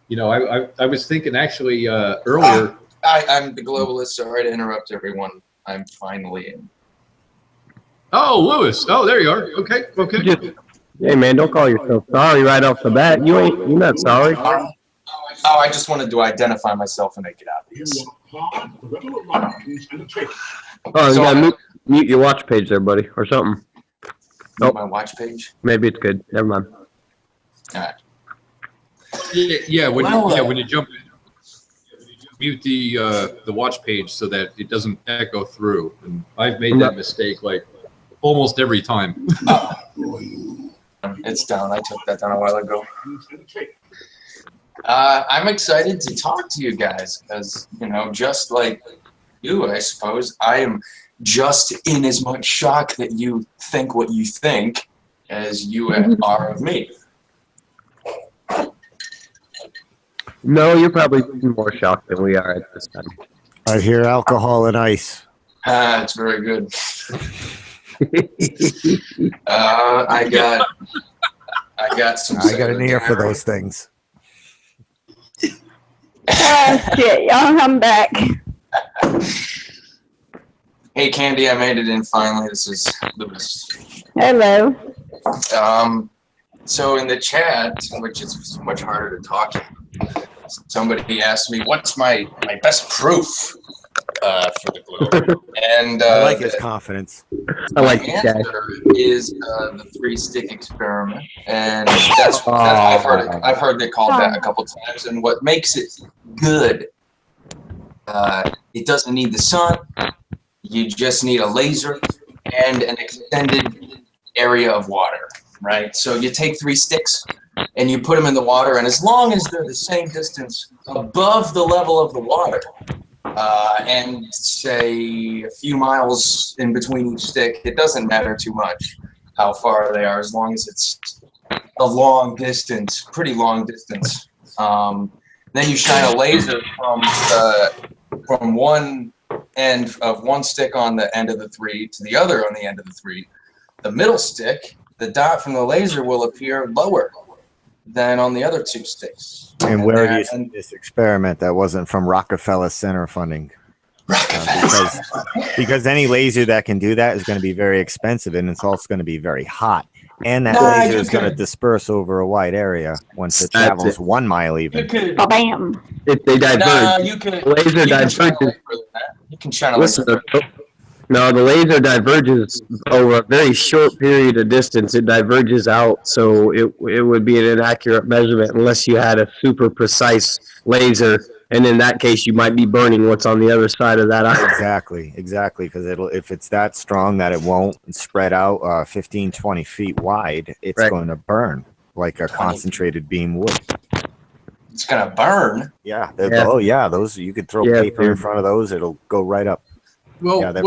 I was thinking actually earlier.
I'm the globalist. Sorry to interrupt everyone. I'm finally in.
Oh, Lewis. Oh, there you are. Okay.
Hey man, don't call yourself sorry right off the bat. You're not sorry.
Oh, I just wanted to identify myself and make it obvious.
Oh, you gotta mute your watch page there, buddy, or something.
Nope. My watch page?
Maybe it's good. Never mind.
All right.
Yeah. When you jump in, mute the watch page so that it doesn't echo through. And I've made that mistake like almost every time.
It's down. I took that down a while ago. I'm excited to talk to you guys because, just like you, I suppose, I am just in as much shock that you think what you think as you are of me.
No, you're probably more shocked than we are at this time.
I hear alcohol and ice.
It's very good. I got some.
I got an ear for those things.
Oh shit, y'all come back.
Hey Candy, I made it in finally. This is Lewis.
Hello.
So in the chat, which is much harder to talk in, somebody asked me, what's my best proof for the globe? And
I like his confidence.
I like
the answer is the 3-stick experiment, and that's I've heard it called that a couple times. And what makes it good, it doesn't need the sun. You just need a laser and an extended area of water, right? So you take 3 sticks, and you put them in the water, and as long as they're the same distance above the level of the water, and say a few miles in between each stick, it doesn't matter too much how far they are, as long as it's a long distance, pretty long distance. Then you shine a laser from one end of one stick on the end of the 3 to the other on the end of the 3. The middle stick, the dot from the laser will appear lower than on the other 2 sticks.
And where do you see this experiment that wasn't from Rockefeller Center funding? Because any laser that can do that is going to be very expensive, and it's also going to be very hot. And that laser is going to disperse over a wide area once it travels 1 mile even.
Bam.
If they diverge, laser diverges.
You can shine a laser.
No, the laser diverges over a very short period of distance. It diverges out, so it would be an inaccurate measurement unless you had a super precise laser. And in that case, you might be burning what's on the other side of that eye.
Exactly. Because if it's that strong that it won't spread out 15, 20 feet wide, it's going to burn like a concentrated beam would.
It's going to burn?
Yeah. Oh, yeah. Those, you could throw paper in front of those. It'll go right up.
Well,
yeah,
that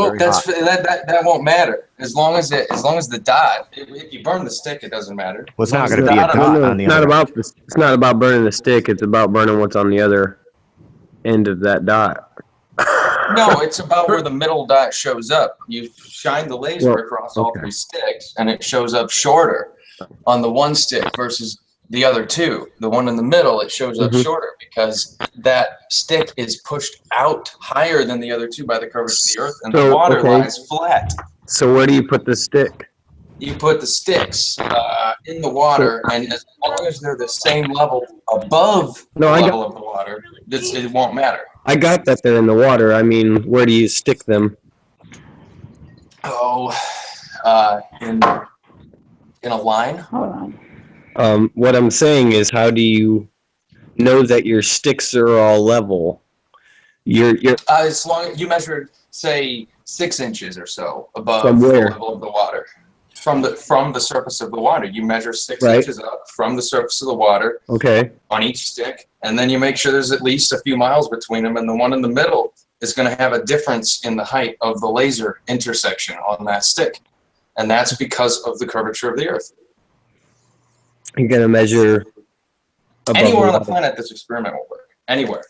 won't matter as long as the dot. If you burn the stick, it doesn't matter.
Well, it's not going to be a dot on the other end.
It's not about burning the stick. It's about burning what's on the other end of that dot.
No, it's about where the middle dot shows up. You shine the laser across all 3 sticks, and it shows up shorter on the one stick versus the other 2. The one in the middle, it shows up shorter because that stick is pushed out higher than the other 2 by the curvature of the Earth, and the water lies flat.
So where do you put the stick?
You put the sticks in the water, and as long as they're the same level above the level of the water, it won't matter.
I got that they're in the water. I mean, where do you stick them?
Oh, in a line.
Hold on.
What I'm saying is, how do you know that your sticks are all level?
As long as you measure, say, 6 inches or so above
From
the
where?
level of the water. From the surface of the water. You measure 6 inches up from the surface of the water on each stick, and then you make sure there's at least a few miles between them, and the one in the middle is going to have a difference in the height of the laser intersection on that stick, and that's because of the curvature of the Earth.
You're going to measure
anywhere on the planet this experiment will work. Anywhere.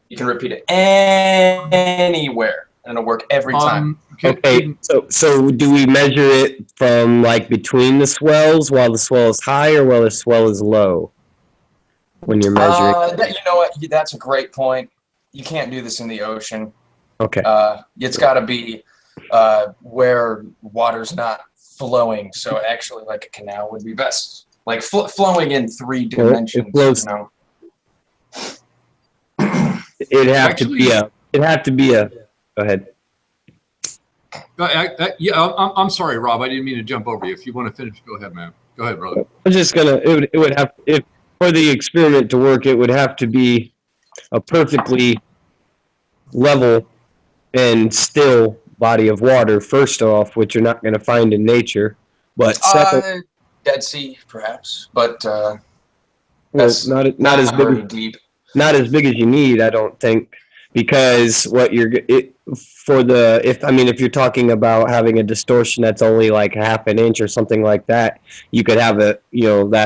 You can repeat it anywhere, and it'll work every time.
Okay, so do we measure it from like between the swells while the swell is high or while the swell is low when you're measuring?
You know what? That's a great point. You can't do this in the ocean.
Okay.
It's got to be where water's not flowing. So actually, like a canal would be best. Like flowing in 3 dimensions. You know?
It'd have to be a. Go ahead.
I'm sorry, Rob. I didn't mean to jump over you. If you want to finish, go ahead, man. Go ahead, brother.
I'm just gonna. It would have, if for the experiment to work, it would have to be a perfectly level and still body of water. First off, which you're not going to find in nature, but second,
Dead Sea, perhaps, but
that's not as big.
Deep.
Not as big as you need, I don't think, because what if you're talking about having a distortion that's only like half an inch or something like that, you could have but it would be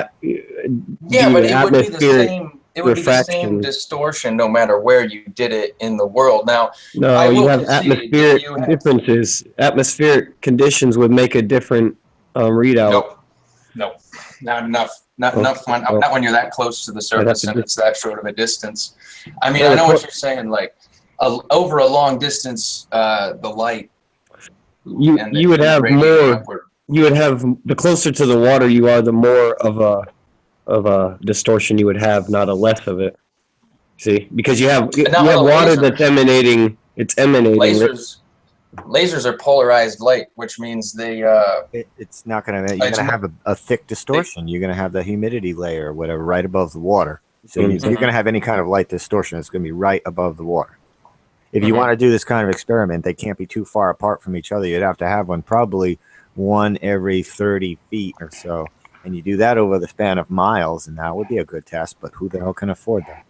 the same. It would be the same distortion no matter where you did it in the world. Now, no, you have atmospheric differences. Atmospheric conditions would make a different readout.
No, not enough. Not enough. Not when you're that close to the surface and it's that short of a distance. I mean, I know what you're saying. Like over a long distance, the light.
You would have more. You would have the closer to the water you are, the more of a distortion you would have, not a less of it. See, because you have water that's emanating. It's emanating.
Lasers are polarized light, which means they.
It's not going to. You're going to have a thick distortion. You're going to have the humidity layer, or whatever, right above the water. So if you're going to have any kind of light distortion, it's going to be right above the water. If you want to do this kind of experiment, they can't be too far apart from each other. You'd have to have one probably every 30 feet or so. And you do that over the span of miles, and that would be a good test. But who the hell can afford that?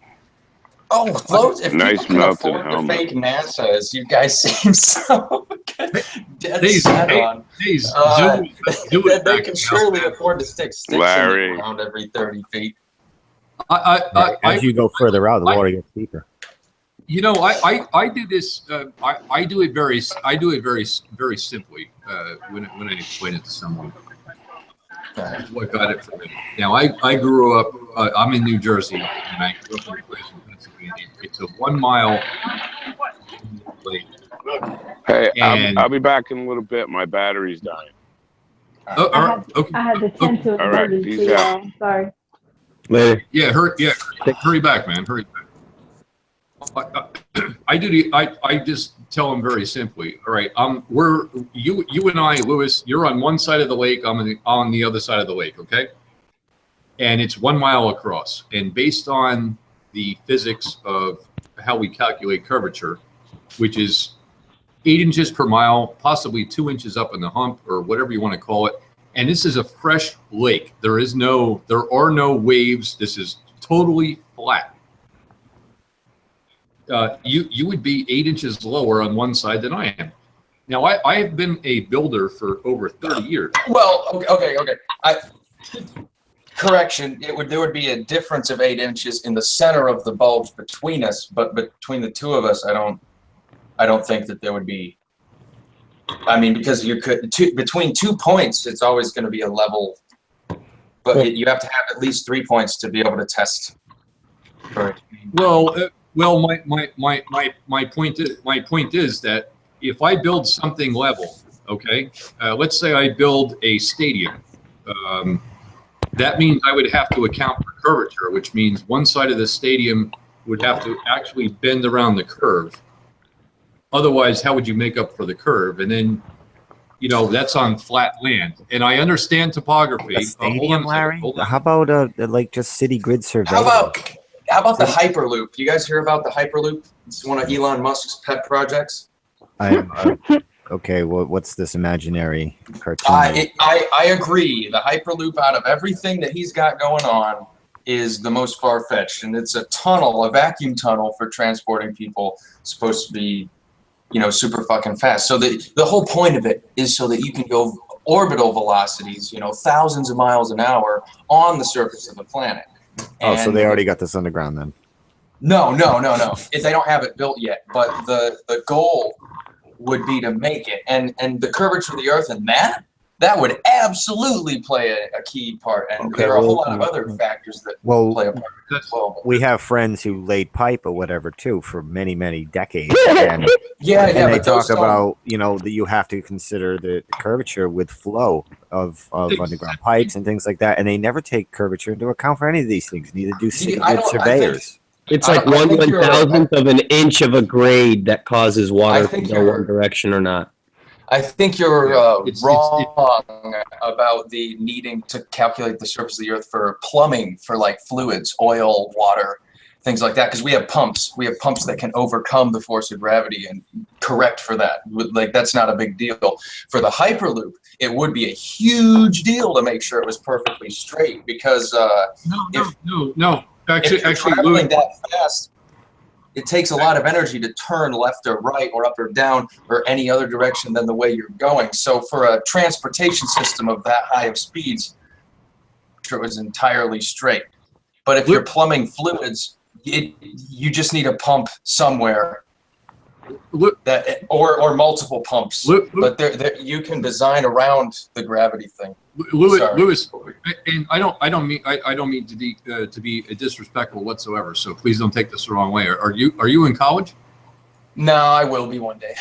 Oh, floats! If
Nice
people can
melted
afford the
helmet.
fake NASA's, you guys seem so dead set on.
Then
they can surely afford to stick sticks in
Larry.
the ground every 30 feet.
As you go further out, the water gets deeper.
You know, I do this. I do it very very simply when I explain it to someone. What got it for me? Now, I grew up. I'm in New Jersey, and I grew up in a place in Pennsylvania. It's a 1 mile lake.
Hey,
And-
I'll be back in a little bit. My battery's dying.
I had to tend to an
All right,
emergency,
peace out.
y'all. Sorry.
Later.
Yeah, hurry back, man. Hurry back. I just tell them very simply. All right, you and I, Lewis. You're on one side of the lake. I'm on the other side of the lake. Okay, and it's 1 mile across. And based on the physics of how we calculate curvature, which is 8 inches per mile, possibly 2 inches up in the hump, or whatever you want to call it. And this is a fresh lake. There are no waves. This is totally flat. You would be 8 inches lower on one side than I am. Now, I have been a builder for over 30 years.
Well, okay. Correction. There would be a difference of 8 inches in the center of the bulge between us, but between the two of us, I don't think that there would be. I mean, because you could between 2 points, it's always going to be a level, but you have to have at least 3 points to be able to test. Right.
Well, my point is that if I build something level, okay, let's say I build a stadium, that means I would have to account for curvature, which means one side of the stadium would have to actually bend around the curve. Otherwise, how would you make up for the curve? And then, that's on flat land. And I understand topography.
A stadium, Larry? How about like just city grid survey?
How about the Hyperloop? You guys hear about the Hyperloop? It's one of Elon Musk's pet projects.
Okay, what's this imaginary cartoon?
I agree. The Hyperloop, out of everything that he's got going on, is the most far-fetched. And it's a vacuum tunnel for transporting people. It's supposed to be, super fucking fast. So the whole point of it is so that you can go orbital velocities, thousands of miles an hour on the surface of the planet.
Oh, so they already got this underground then?
No. They don't have it built yet, but the goal would be to make it. And the curvature of the Earth and that would absolutely play a key part. And there are a whole lot of other factors that play a part as well.
We have friends who laid pipe or whatever too for many, many decades. And,
yeah,
and they
but those
talk about, that you have to consider the curvature with flow of underground pipes and things like that. And they never take curvature into account for any of these things. Neither do surveyors.
It's like 1/1000th of an inch of a grade that causes water to go one direction or not.
I think you're wrong about the needing to calculate the surface of the Earth for plumbing, for like fluids, oil, water, things like that. Because we have pumps. We have pumps that can overcome the force of gravity and correct for that. Like, that's not a big deal. For the Hyperloop, it would be a huge deal to make sure it was perfectly straight. Because
No. Actually,
traveling that fast, it takes a lot of energy to turn left or right or up or down or any other direction than the way you're going. So for a transportation system of that high of speeds, it was entirely straight. But if you're plumbing fluids, you just need a pump somewhere, or multiple pumps. But you can design around the gravity thing.
Lewis, and I don't mean to be disrespectful whatsoever. So please don't take this the wrong way. Are you in college?
No, I will be one day.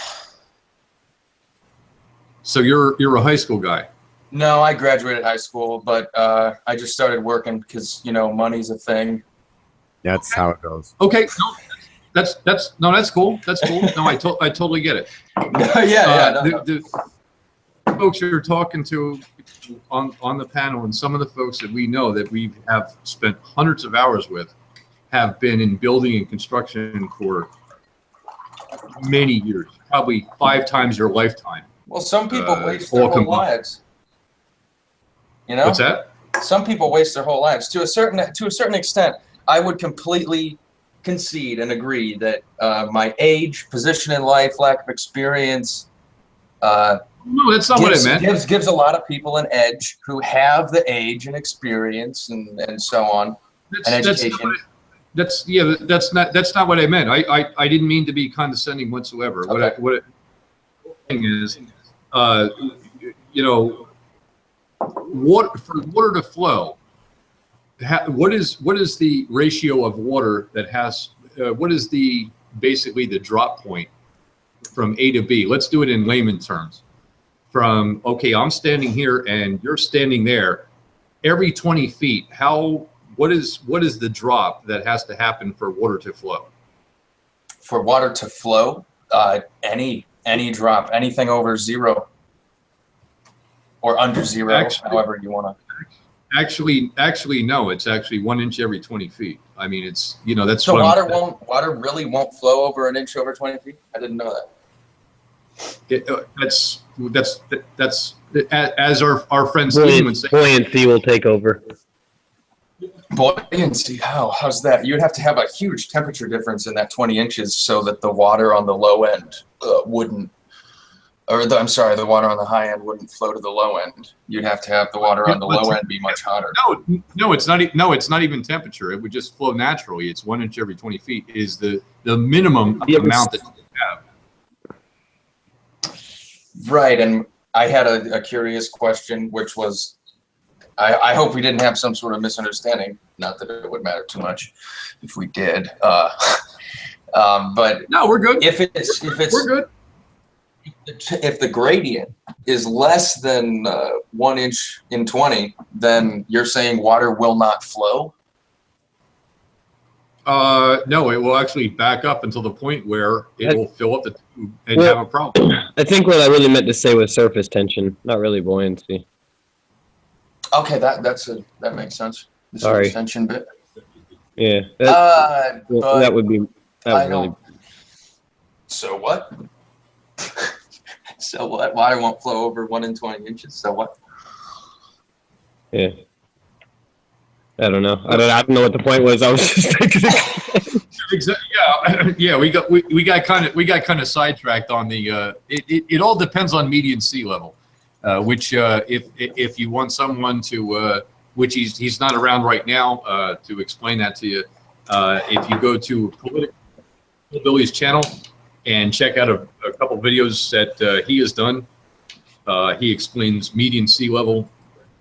So you're a high school guy?
No, I graduated high school, but I just started working because money's a thing.
That's how it goes.
Okay, that's cool. That's cool. No, I totally get it.
The
folks you're talking to on the panel, and some of the folks that we know that we have spent hundreds of hours with have been in building and construction for many years, probably 5 times your lifetime.
Well, some people waste their whole lives.
What's that?
Some people waste their whole lives. To a certain extent, I would completely concede and agree that my age, position in life, lack of experience,
no, that's not what I meant.
Gives a lot of people an edge who have the age and experience and so on, and education.
That's not what I meant. I didn't mean to be condescending whatsoever.
Okay.
What thing is, you know, for water to flow, what is the ratio of water that has? What is basically the drop point from A to B? Let's do it in layman terms. From, okay, I'm standing here and you're standing there. Every 20 feet, what is the drop that has to happen for water to flow?
For water to flow, any drop, anything over 0 or under 0, however you want to.
Actually, no. It's actually 1 inch every 20 feet. I mean, it's, you know, that's
so water really won't flow over 1 inch over 20 feet. I didn't know that.
That's as our friend Steve would say.
Buoyancy will take over.
Buoyancy, how's that? You'd have to have a huge temperature difference in that 20 inches so that the water on the low end wouldn't, or the water on the high end wouldn't flow to the low end. You'd have to have the water on the low end be much hotter.
No, it's not. No, it's not even temperature. It would just flow naturally. It's 1 inch every 20 feet is the minimum amount that you have.
Right, and I had a curious question, which was, I hope we didn't have some sort of misunderstanding. Not that it would matter too much if we did. But
no, we're good.
If we're
good.
If the gradient is less than 1 inch in 20, then you're saying water will not flow?
No, it will actually back up until the point where it will fill up the tube and have a problem.
I think what I really meant to say was surface tension, not really buoyancy.
Okay, that makes sense. The surface tension bit.
Yeah. That would be.
So what? So what? Water won't flow over 1 in 20 inches. So what?
Yeah. I don't know. I don't know what the point was. I was just thinking.
Yeah. We got kind of sidetracked on the. It all depends on median sea level, which if you want someone to, which he's not around right now to explain that to you. If you go to Political Billy's channel and check out a couple videos that he has done, he explains median sea level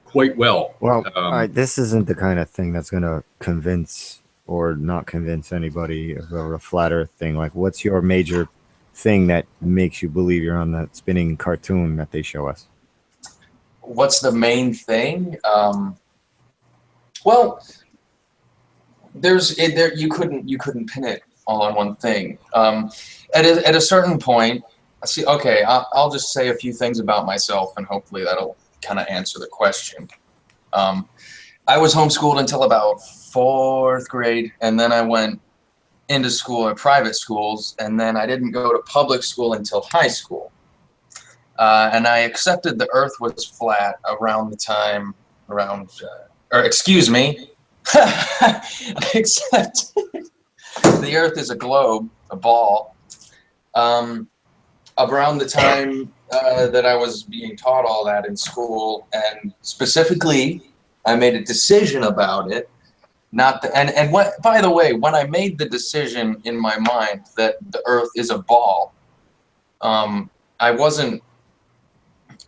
quite well.
Well, this isn't the kind of thing that's going to convince or not convince anybody of a flat Earth thing. Like, what's your major thing that makes you believe you're on that spinning cartoon that they show us?
What's the main thing? Well, you couldn't pin it all on one thing. At a certain point, I'll just say a few things about myself, and hopefully that'll kind of answer the question. I was homeschooled until about 4th grade, and then I went into school at private schools, and then I didn't go to public school until high school. And I accepted the Earth was flat around the time, excuse me, I accepted the Earth is a globe, a ball, around the time that I was being taught all that in school, and specifically, I made a decision about it. By the way, when I made the decision in my mind that the Earth is a ball, it wasn't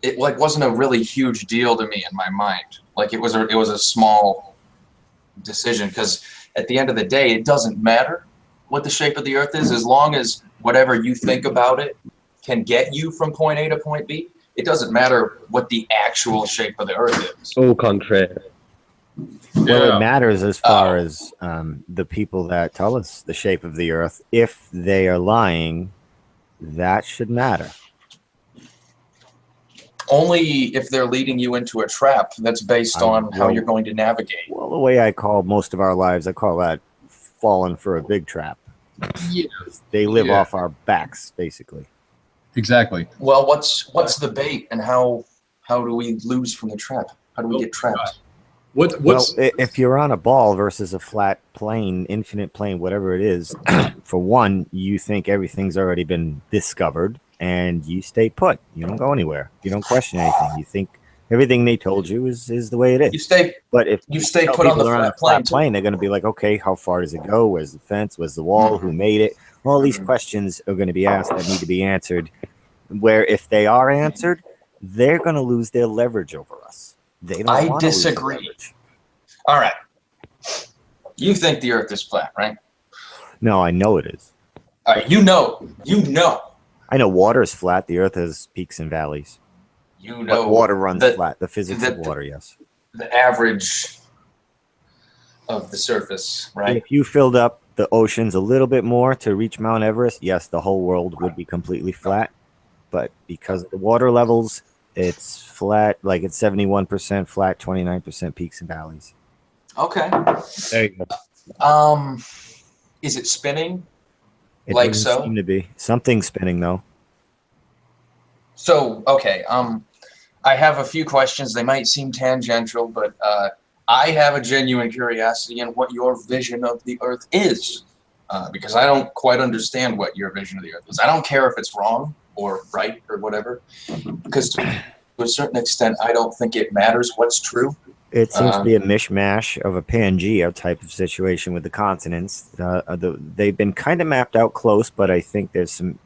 a really huge deal to me in my mind. Like it was a small decision, because at the end of the day, it doesn't matter what the shape of the Earth is, as long as whatever you think about it can get you from point A to point B. It doesn't matter what the actual shape of the Earth is.
Au contraire.
Well, it matters as far as the people that tell us the shape of the Earth. If they are lying, that should matter.
Only if they're leading you into a trap that's based on how you're going to navigate.
Well, the way I call most of our lives, I call that falling for a big trap.
Yeah.
They live off our backs, basically.
Exactly.
Well, what's the bait, and how do we lose from the trap? How do we get trapped?
What's
if you're on a ball versus a flat plane, infinite plane, whatever it is, for one, you think everything's already been discovered, and you stay put. You don't go anywhere. You don't question anything. You think everything they told you is the way it is.
You stay.
But if
you stay
tell
put on the
people they're
flat plane,
they're going to be like, okay, how far does it go? Where's the fence? Where's the wall? Who made it? All these questions are going to be asked that need to be answered. Where if they are answered, they're going to lose their leverage over us. They don't.
I
want to lose their
disagree.
leverage.
All right. You think the Earth is flat, right?
No, I know it is.
All right. You know.
I know water is flat. The Earth has peaks and valleys.
You know.
But water runs flat. The physics of water, yes.
The average of the surface, right?
If you filled up the oceans a little bit more to reach Mount Everest, yes, the whole world would be completely flat. But because of the water levels, it's flat, like it's 71% flat, 29% peaks and valleys.
Okay.
There you go.
Is it spinning?
It
Like
doesn't
so?
seem to be. Something's spinning though.
So, okay. I have a few questions. They might seem tangential, but I have a genuine curiosity in what your vision of the Earth is, because I don't quite understand what your vision of the Earth is. I don't care if it's wrong or right or whatever, because to a certain extent, I don't think it matters what's true.
It seems to be a mishmash of a Pangea type of situation with the continents. They've been kind of mapped out close, but I think there's some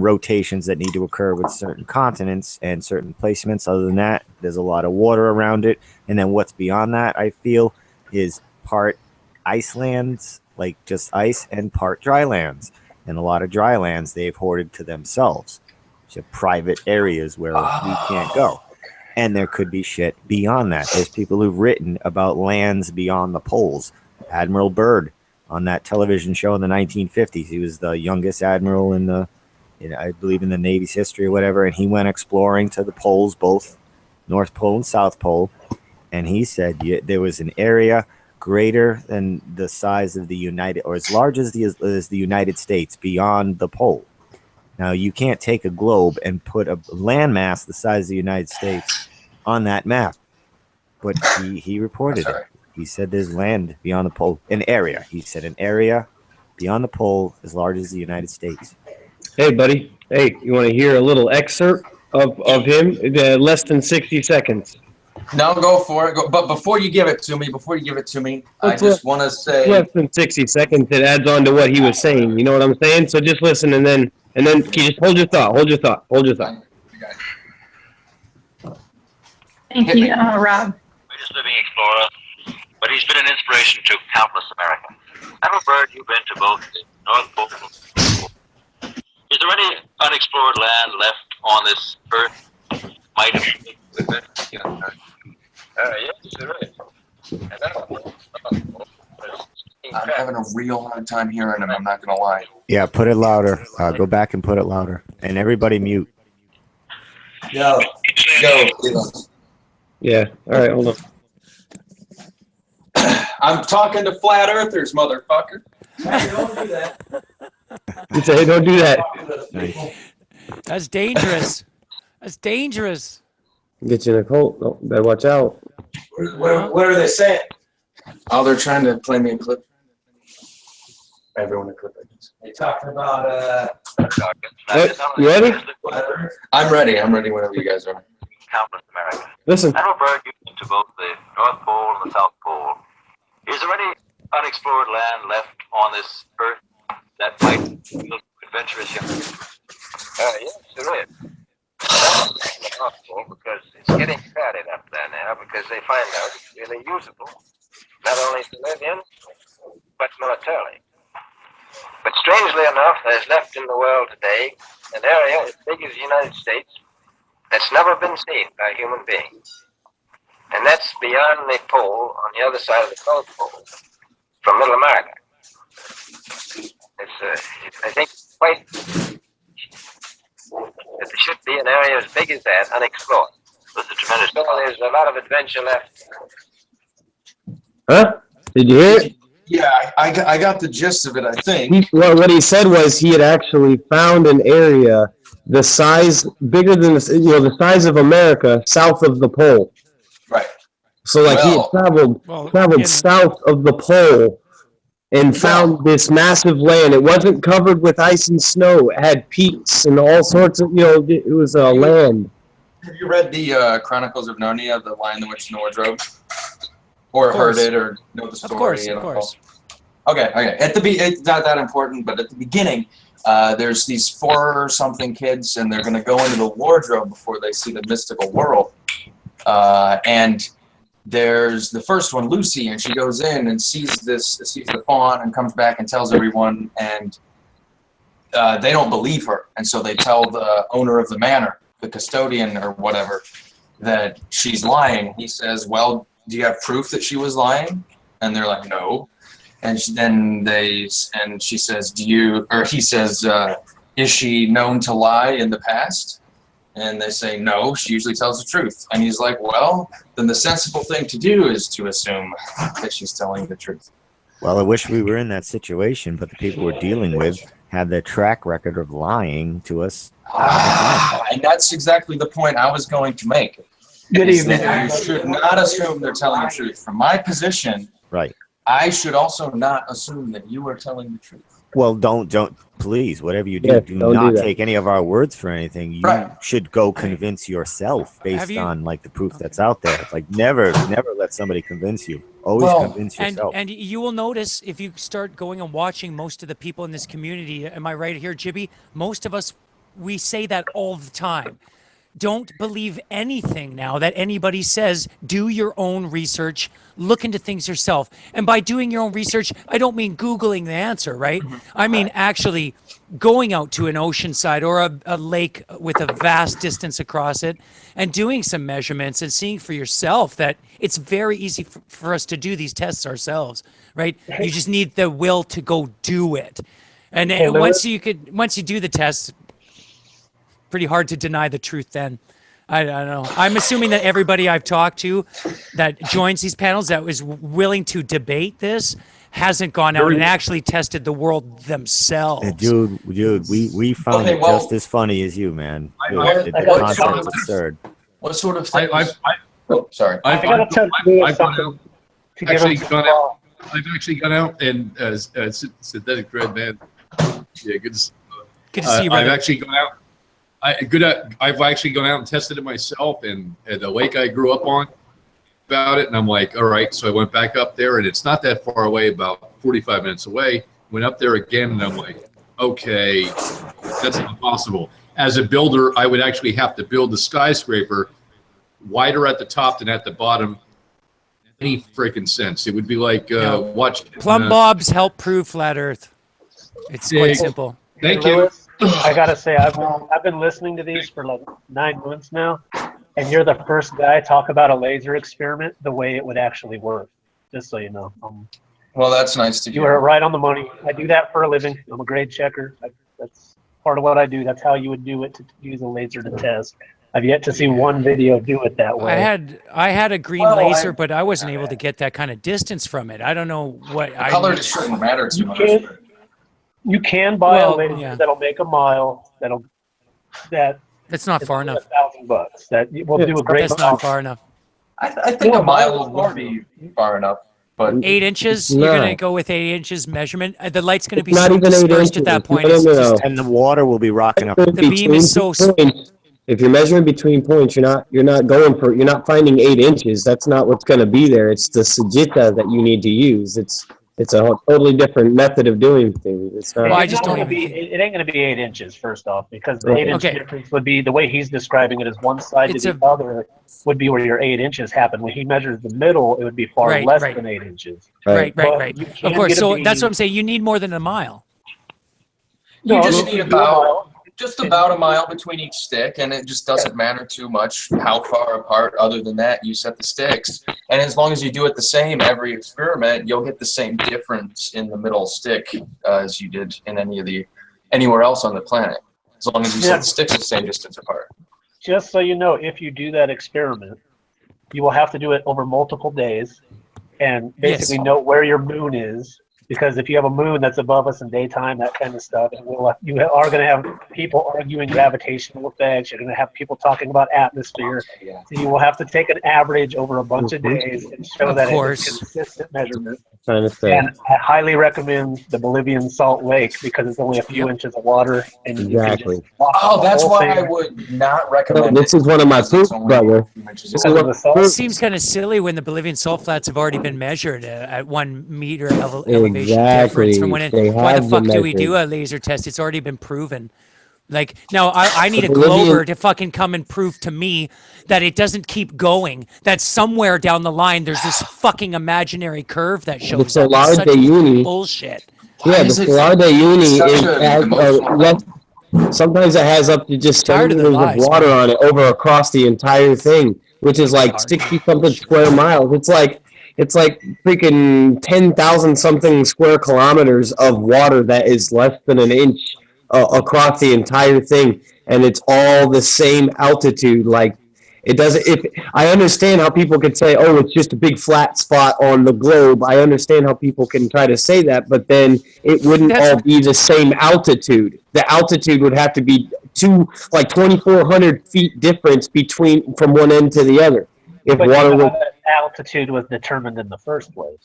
rotations that need to occur with certain continents and certain placements. Other than that, there's a lot of water around it. And then what's beyond that, I feel, is part icelands, like just ice, and part dry lands. And a lot of dry lands they've hoarded to themselves. So private areas where we can't go. And there could be shit beyond that. There's people who've written about lands beyond the poles. Admiral Byrd on that television show in the 1950s. He was the youngest admiral in the, I believe, in the Navy's history or whatever. And he went exploring to the poles, both North Pole and South Pole. And he said there was an area greater than the size of the United, or as large as the United States beyond the pole. Now, you can't take a globe and put a landmass the size of the United States on that map. But he reported it. He said there's land beyond the pole, an area. He said an area beyond the pole as large as the United States.
Hey, buddy. Hey, you want to hear a little excerpt of him? Less than 60 seconds.
No, go for it. But before you give it to me, I just want to say
less than 60 seconds. It adds on to what he was saying. You know what I'm saying? So just listen, and then can you just hold your thought?
Thank you, Rob.
Greatest living explorer, but he's been an inspiration to countless Americans. Admiral Byrd, you've been to both the North Pole and the South Pole. Is there any unexplored land left on this Earth? Might have been with it? Yes, there is. And
I'm having a real hard time hearing him. I'm not going to lie.
Yeah, put it louder. Go back and put it louder. And everybody mute.
Go.
Yeah. All right, hold on.
I'm talking to flat earthers, motherfucker. Don't do that.
You say, don't do that.
That's dangerous. That's dangerous.
Get you in a cult. Oh, better watch out.
What are they saying? Oh, they're trying to play me a clip. Everyone a clip. They talking about
You ready?
I'm ready. I'm ready whenever you guys are.
countless Americans.
Listen.
Admiral Byrd, you've been to both the North Pole and the South Pole. Is there any unexplored land left on this Earth that might feel adventurous young people? Yes, there is. The North Pole, because it's getting crowded up there now, because they find out it's really usable, not only to live in, but militarily. But strangely enough, there's left in the world today an area as big as the United States that's never been seen by human beings. And that's beyond the pole, on the other side of the South Pole, from Middle America. It's, I think, quite, that there should be an area as big as that, unexplored. There's a tremendous, there's a lot of adventure left.
Huh? Did you hear it?
Yeah, I got the gist of it, I think.
What he said was he had actually found an area the size, bigger than the size of America, south of the pole.
Right.
So like he had traveled south of the pole and found this massive land. It wasn't covered with ice and snow. It had peaks and all sorts of, it was a land.
Have you read the Chronicles of Narnia, The Lion, the Witch, and the Wardrobe? Or heard it, or know the story?
Of course.
Okay. It's not that important, but at the beginning, there's these 4-something kids, and they're going to go into the wardrobe before they see the mystical world. And there's the first one, Lucy, and she goes in and sees the fawn and comes back and tells everyone, and they don't believe her. And so they tell the owner of the manor, the custodian or whatever, that she's lying. He says, well, do you have proof that she was lying? And they're like, no. And she says, he says, is she known to lie in the past? And they say, no, she usually tells the truth. And he's like, well, then the sensible thing to do is to assume that she's telling the truth.
Well, I wish we were in that situation, but the people we're dealing with had the track record of lying to us.
And that's exactly the point I was going to make.
Good evening.
You should not assume they're telling the truth. From my position,
right,
I should also not assume that you are telling the truth.
Well, don't please, whatever you do, do not take any of our words for anything. You should go convince yourself based on like the proof that's out there. Like never let somebody convince you. Always convince yourself.
And you will notice if you start going and watching most of the people in this community, am I right here, Jibby? Most of us, we say that all the time. Don't believe anything now that anybody says. Do your own research, look into things yourself. And by doing your own research, I don't mean Googling the answer, right? I mean actually going out to an ocean side or a lake with a vast distance across it and doing some measurements and seeing for yourself that it's very easy for us to do these tests ourselves, right? You just need the will to go do it. And once you do the test, pretty hard to deny the truth then. I don't know. I'm assuming that everybody I've talked to that joins these panels that was willing to debate this hasn't gone out and actually tested the world themselves.
Dude, we found it just as funny as you, man. The concept's absurd.
What sort of thing? Sorry.
I've actually gone out and synthetic dread, man. Yeah, good to see you. I've actually gone out. I've actually gone out and tested it myself, and at the lake I grew up on about it, and I'm like, all right. So I went back up there, and it's not that far away, about 45 minutes away. Went up there again, and I'm like, okay, that's not possible. As a builder, I would actually have to build the skyscraper wider at the top than at the bottom. Any freaking sense? It would be like watching
plumb bobs help prove flat Earth. It's quite simple.
Thank you.
I gotta say, I've been listening to these for like 9 months now, and you're the first guy to talk about a laser experiment the way it would actually work. Just so you know.
Well, that's nice to hear.
You were right on the money. I do that for a living. I'm a grade checker. That's part of what I do. That's how you would do it, to use a laser to test. I've yet to see one video do it that way.
I had a green laser, but I wasn't able to get that kind of distance from it. I don't know what
color shouldn't matter too much.
You can buy a laser that'll make a mile.
That's not far enough.
$1,000. That will do a great.
That's not far enough.
I think a mile would be far enough. But
8 inches, you're gonna go with 8 inches measurement. The light's gonna be so dispersed at that point.
And the water will be rocking up.
The beam is so.
If you're measuring between points, you're not finding 8 inches. That's not what's going to be there. It's the Sujita that you need to use. It's a totally different method of doing things. It's not.
Well, it ain't going to be 8 inches. First off, because the 8-inch difference would be the way he's describing it is one side to the other would be where your 8 inches happen. When he measures the middle, it would be far less than 8 inches.
Right. Of course. So that's what I'm saying. You need more than a mile.
You just need just about a mile between each stick, and it just doesn't matter too much how far apart. Other than that, you set the sticks, and as long as you do it the same every experiment, you'll get the same difference in the middle stick as you did in anywhere else on the planet, as long as you set the sticks the same distance apart.
Just so you know, if you do that experiment, you will have to do it over multiple days, and basically know where your moon is Because if you have a moon that's above us in daytime, that kind of stuff, and you are going to have people arguing gravitational effects. You're going to have people talking about atmosphere. So you will have to take an average over a bunch of days and show that it's consistent measurement. And I highly recommend the Bolivian Salt Lake because it's only a few inches of water. And
Exactly.
You can just
Oh, that's why
thing.
I would not recommend
This is one of my proofs, brother.
It seems kind of silly when the Bolivian salt flats have already been measured at 1 meter elevation difference from when why the fuck do we do a laser test? It's already been proven. Like, now I need a Glober to fucking come and prove to me that it doesn't keep going, that somewhere down the line there's this fucking imaginary curve that shows
The
up.
Solar
It's such
de Uni.
bullshit.
Yeah, the Solar de Uni sometimes it has up to just 7 meters of water on it across the entire thing, which is like 60-something square miles. It's like freaking 10,000 something square kilometers of water that is less than an inch across the entire thing, and it's all the same altitude. Like, it doesn't. If I understand how people could say, "Oh, it's just a big flat spot on the globe," I understand how people can try to say that, but then it wouldn't all be the same altitude. The altitude would have to be 2,400 feet difference from one end to the other. If
but
water was
that altitude was determined in the first place.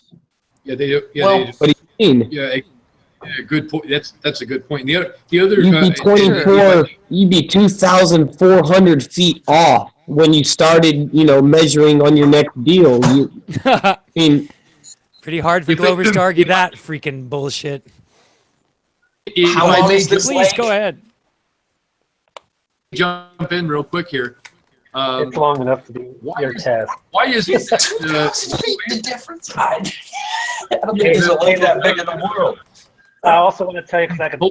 Yeah, they do. Yeah,
well, what do you mean?
Yeah, good point. That's a good point. The other
you'd be 2,400 feet off when you started, measuring on your next deal. I mean,
pretty hard for Globers to argue that freaking bullshit.
How long is this
Please go ahead.
Jump in real quick here.
It's long enough to do your test.
Why is it?
The difference. I don't think there's a lake that big in the world.
I also want to tell you because I can tell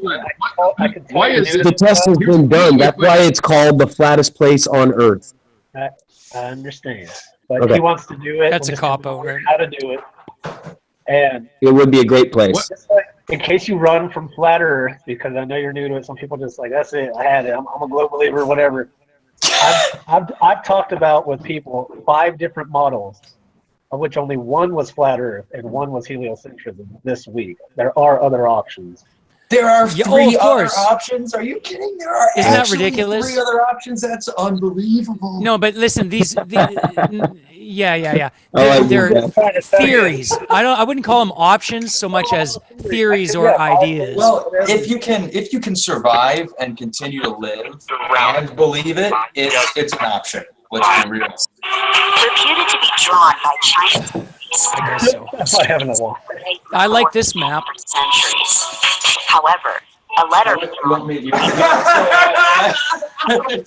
why
you
is
the test has been done. That's why it's called the flattest place on Earth.
I understand, but
Okay.
he wants to do it.
That's
I'm
a
just
cop
gonna
out,
learn
right?
How to do it, and
It would be a great place.
just like, in case you run from flat Earth, because I know you're new to it. Some people just like, that's it. I had it. I'm a globe believer, whatever. I've talked about with people 5 different models, of which only one was flat Earth and one was heliocentrism this week. There are other options.
There are
Yeah,
3
of
other
course.
options. Are you kidding? There are
Isn't that
actually
ridiculous?
3 other options. That's unbelievable.
No, but listen, yeah.
I like
They're
that.
theories. I wouldn't call them options so much as theories or ideas.
Well, if you can survive and continue to live and believe it, it's an option. Let's be real.
Reputed to be drawn by giant
I guess so.
I haven't a wall.
I like this map.
for centuries. However, a letter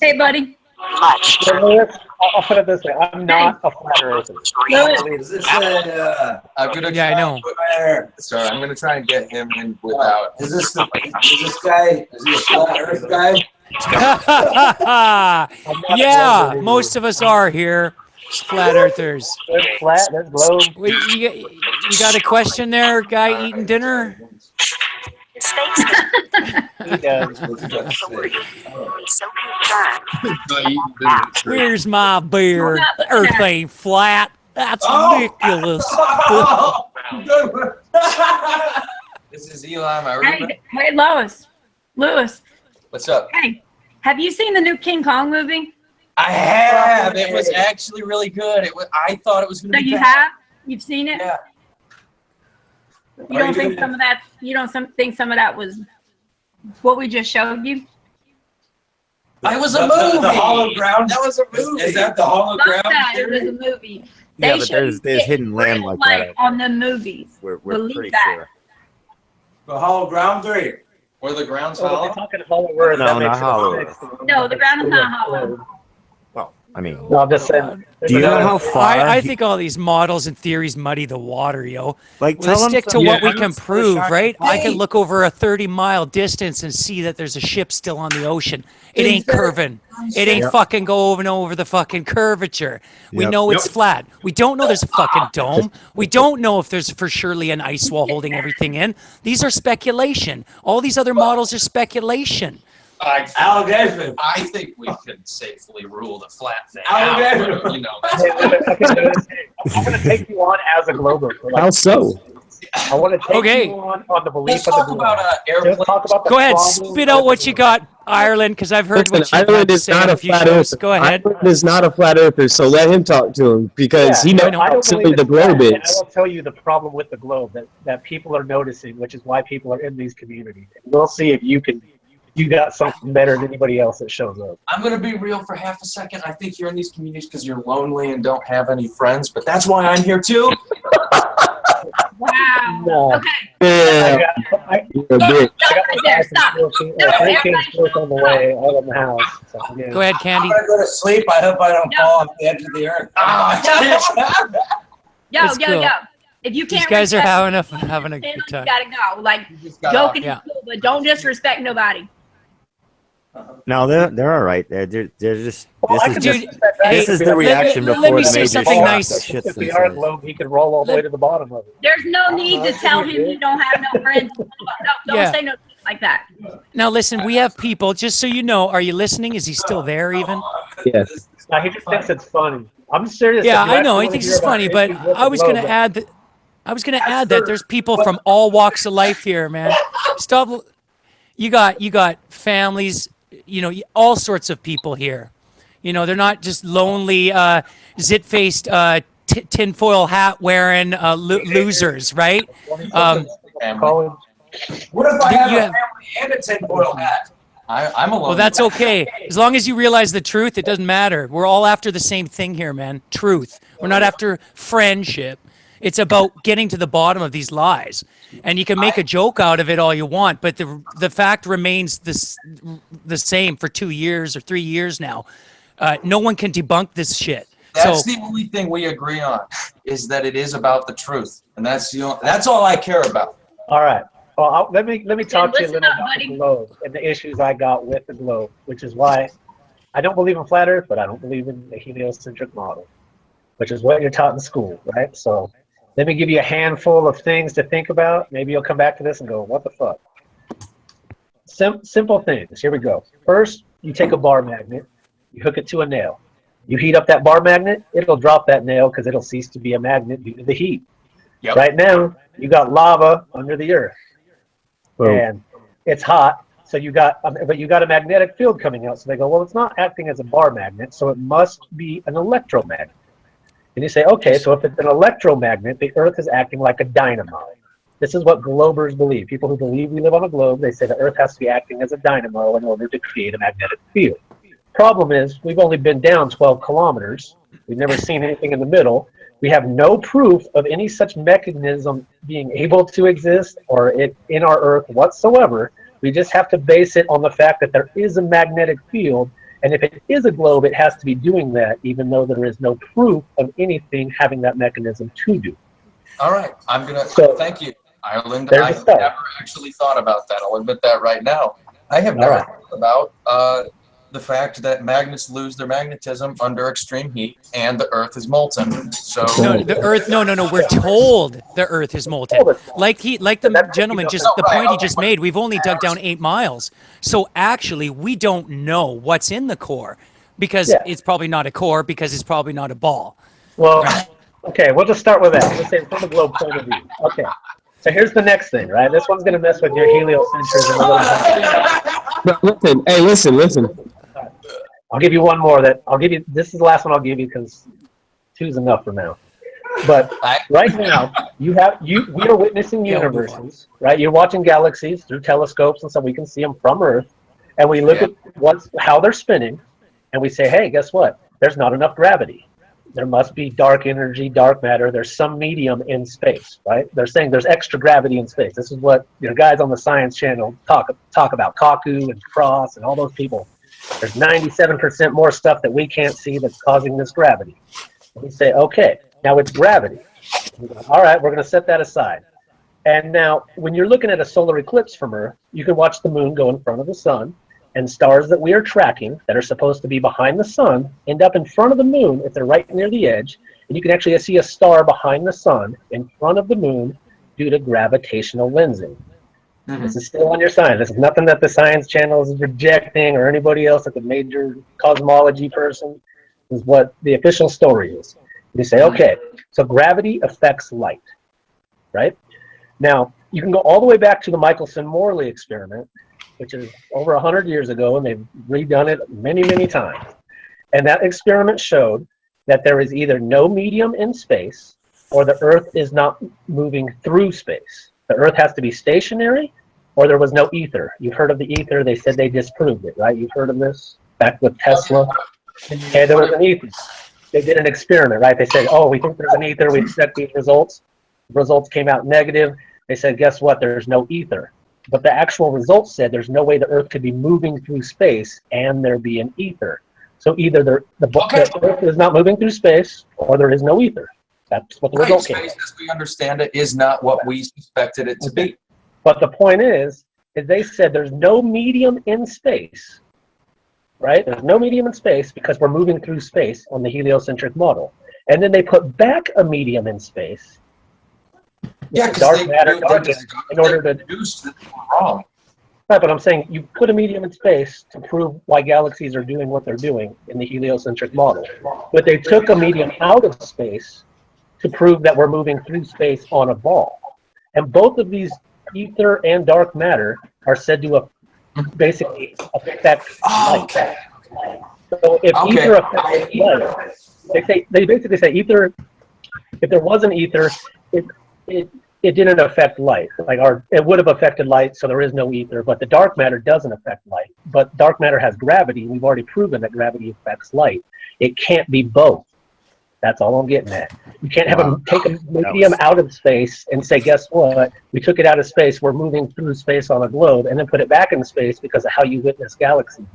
Hey, buddy.
much.
I'll put it this way: I'm not a flat earther.
Is this I'm gonna
Yeah, I know.
Sorry, I'm gonna try and get him in without.
Is this guy? Is he a flat Earth guy?
Yeah, most of us are here, flat earthers.
There's flat, there's globe.
You got a question there, guy eating dinner?
He does. So concerned.
Where's my beard? The earth ain't flat. That's ridiculous.
This is Eli, my roommate.
Hey, Lois. Lewis.
What's up?
Hey, have you seen the new King Kong movie?
I have. It was actually really good. I thought it was going to
So
be
you
bad.
have? You've seen it?
Yeah.
You don't think some of that? You don't think some of that was what we just showed you?
It was a movie.
The hologram.
That was a movie.
Is that the
Not
hologram?
that it was a movie.
Yeah,
They
but
showed
there's
you
hidden land
real
like that.
life on the movies.
We're
Believe
pretty
that.
sure.
The hologram theory.
Where the ground's
Well,
hollow?
we're talking Hollow Earth.
No,
that
not
makes
Hollow
sense.
No, the ground is not hollow.
Well, I mean,
No, I'm just saying.
do you know how far?
I think all these models and theories muddy the water, yo.
Like,
Let's
tell 'em
stick to
some-
what we
Yeah,
can
I'm
prove,
sorry.
right? I can
Hey.
look over a 30-mile distance and see that there's a ship still on the ocean. It ain't curving. It ain't
Yep.
fucking going over the fucking curvature. We
Yep.
know it's flat. We don't know there's a fucking dome. We don't know if there's for surely an ice wall holding everything in. These are speculation. All these other models are speculation.
Allegation.
I think we can safely rule the flat thing
Allegation.
out. You know,
I'm going to take you on as a glober. For
How so?
I want to take you on the belief
Let's
of
talk
the
about
Let's talk about the
Go ahead,
problem
spit out what you got, Ireland, because I've heard what
Listen,
you've had
Ireland
to
is
say
not
on
a
a few
flat
shows.
earther.
Go ahead.
Ireland is not a flat earther, so let him talk to him because he knows
I
how
don't believe
silly the
it's
globe
flat, and I
is.
will tell you the problem with the globe that people are noticing, which is why people are in these communities. And we'll see if you got something better than anybody else that shows up.
I'm going to be real for half a second. I think you're in these communities because you're lonely and don't have any friends, but that's why I'm here too.
Wow.
No.
Okay.
Yeah.
Stop right there. Stop. No,
Three kids work on the way out of the house. So, yeah.
Go ahead, Candy.
I'm gonna go to sleep. I hope I don't fall off the edge of the earth.
Yo,
It's
yo,
cool.
yo. If you can't
These guys are
respect
having a good
you
time.
gotta go. Like,
got
joking
off.
is cool, but don't disrespect nobody.
No, they're all right. They're just
Dude,
this is the reaction
let
before
me
the
say
major
something
shock
nice.
that shits
If we are
themselves.
globe, he could roll all the way to the bottom of it.
There's no need to tell him you don't have no friends. No, don't
Yeah.
say no shit like that.
Now listen, we have people. Just so you know, are you listening? Is he still there even?
Yes.
Now, he just thinks it's funny. I'm serious.
Yeah,
If you
I know.
actually
He
wanna
thinks
hear
it's
about
funny, but
issues with the
I was going to
globe,
add that. I was going to add that there's people from all walks of life here, man. Stop. You got families. You know, all sorts of people here. You know, they're not just lonely, zit-faced, tinfoil hat wearing losers, right?
What if I have a family and a tinfoil hat? I'm alone.
Well, that's okay. As long as you realize the truth, it doesn't matter. We're all after the same thing here, man. Truth. We're not after friendship. It's about getting to the bottom of these lies. And you can make a joke out of it all you want, but the fact remains the same for 2 years or 3 years now. No one can debunk this shit.
That's the only thing we agree on, is that it is about the truth, and that's all I care about.
All right. Well, let me talk to you a
listen
little
up,
about
buddy.
the globe and the issues I got with the globe, which is why I don't believe in flat Earth, but I don't believe in the heliocentric model, which is what you're taught in school, right? So let me give you a handful of things to think about. Maybe you'll come back to this and go, what the fuck? Simple things. Here we go. First, you take a bar magnet, you hook it to a nail. You heat up that bar magnet, it'll drop that nail because it'll cease to be a magnet due to the heat.
Yep.
Right now, you got lava under the earth. And it's hot, so but you got a magnetic field coming out. So they go, well, it's not acting as a bar magnet, so it must be an electromagnet. And you say, okay, so if it's an electromagnet, the Earth is acting like a dynamo. This is what globers believe. People who believe we live on a globe, they say the Earth has to be acting as a dynamo in order to create a magnetic field. Problem is, we've only been down 12 kilometers. We've never seen anything in the middle. We have no proof of any such mechanism being able to exist or it in our Earth whatsoever. We just have to base it on the fact that there is a magnetic field, and if it is a globe, it has to be doing that, even though there is no proof of anything having that mechanism to do.
All right, thank you, Ireland.
There's
I
a
have
start.
never actually thought about that. I'll admit that right now. I have never thought about the fact that magnets lose their magnetism under extreme heat, and the Earth is molten. So
No, the Earth. No. We're told the Earth is molten. Like the gentleman the point he just made. We've only dug down 8 miles, so actually we don't know what's in the core, because it's probably not a core, because it's probably not a ball.
Well, okay, we'll just start with that. Let's say from the globe point of view. Okay, so here's the next thing, right? This one's gonna mess with your heliocentrism a little bit.
Listen.
I'll give you one more this is the last one I'll give you because 2's enough for now. But right now, we are witnessing universes, right? You're watching galaxies through telescopes and so we can see them from Earth, and we look at how they're spinning, and we say, hey, guess what? There's not enough gravity. There must be dark energy, dark matter. There's some medium in space, right? They're saying there's extra gravity in space. This is what guys on the Science Channel talk about, Kaku and Cross and all those people. There's 97% more stuff that we can't see that's causing this gravity. We say, okay, now it's gravity. All right, we're going to set that aside. And now, when you're looking at a solar eclipse from Earth, you can watch the moon go in front of the sun, and stars that we are tracking that are supposed to be behind the sun end up in front of the moon if they're right near the edge, and you can actually see a star behind the sun in front of the moon due to gravitational lensing. This is still on your sign. This is nothing that the Science Channel is rejecting or anybody else that's a major cosmology person. This is what the official story is. You say, okay, so gravity affects light, right? Now, you can go all the way back to the Michelson-Morley experiment, which is over 100 years ago, and they've redone it many, many times. And that experiment showed that there is either no medium in space or the Earth is not moving through space. The Earth has to be stationary or there was no ether. You've heard of the ether. They said they disproved it, right? You've heard of this back with Tesla. Okay, there was an ether. They did an experiment, right? They said, oh, we think there's an ether. We checked these results. The results came out negative. They said, guess what? There's no ether. But the actual results said there's no way the Earth could be moving through space and there be an ether. So either the Earth is not moving through space or there is no ether. That's what the result came.
Space, as we understand it, is not what we suspected it to be.
But the point is they said there's no medium in space, right? There's no medium in space because we're moving through space on the heliocentric model. And then they put back a medium in space.
Yeah,
dark matter in order to
deduce that they were wrong.
Right, but I'm saying you put a medium in space to prove why galaxies are doing what they're doing in the heliocentric model. But they took a medium out of space to prove that we're moving through space on a ball. And both of these, ether and dark matter, are said to basically affect light. So if ether affects light, they basically say ether, if there was an ether, it didn't affect light. It would have affected light, so there is no ether, but the dark matter doesn't affect light. But dark matter has gravity. We've already proven that gravity affects light. It can't be both. That's all I'm getting at. You can't have take a medium out of space and say, guess what? We took it out of space. We're moving through space on a globe, and then put it back in space because of how you witness galaxies.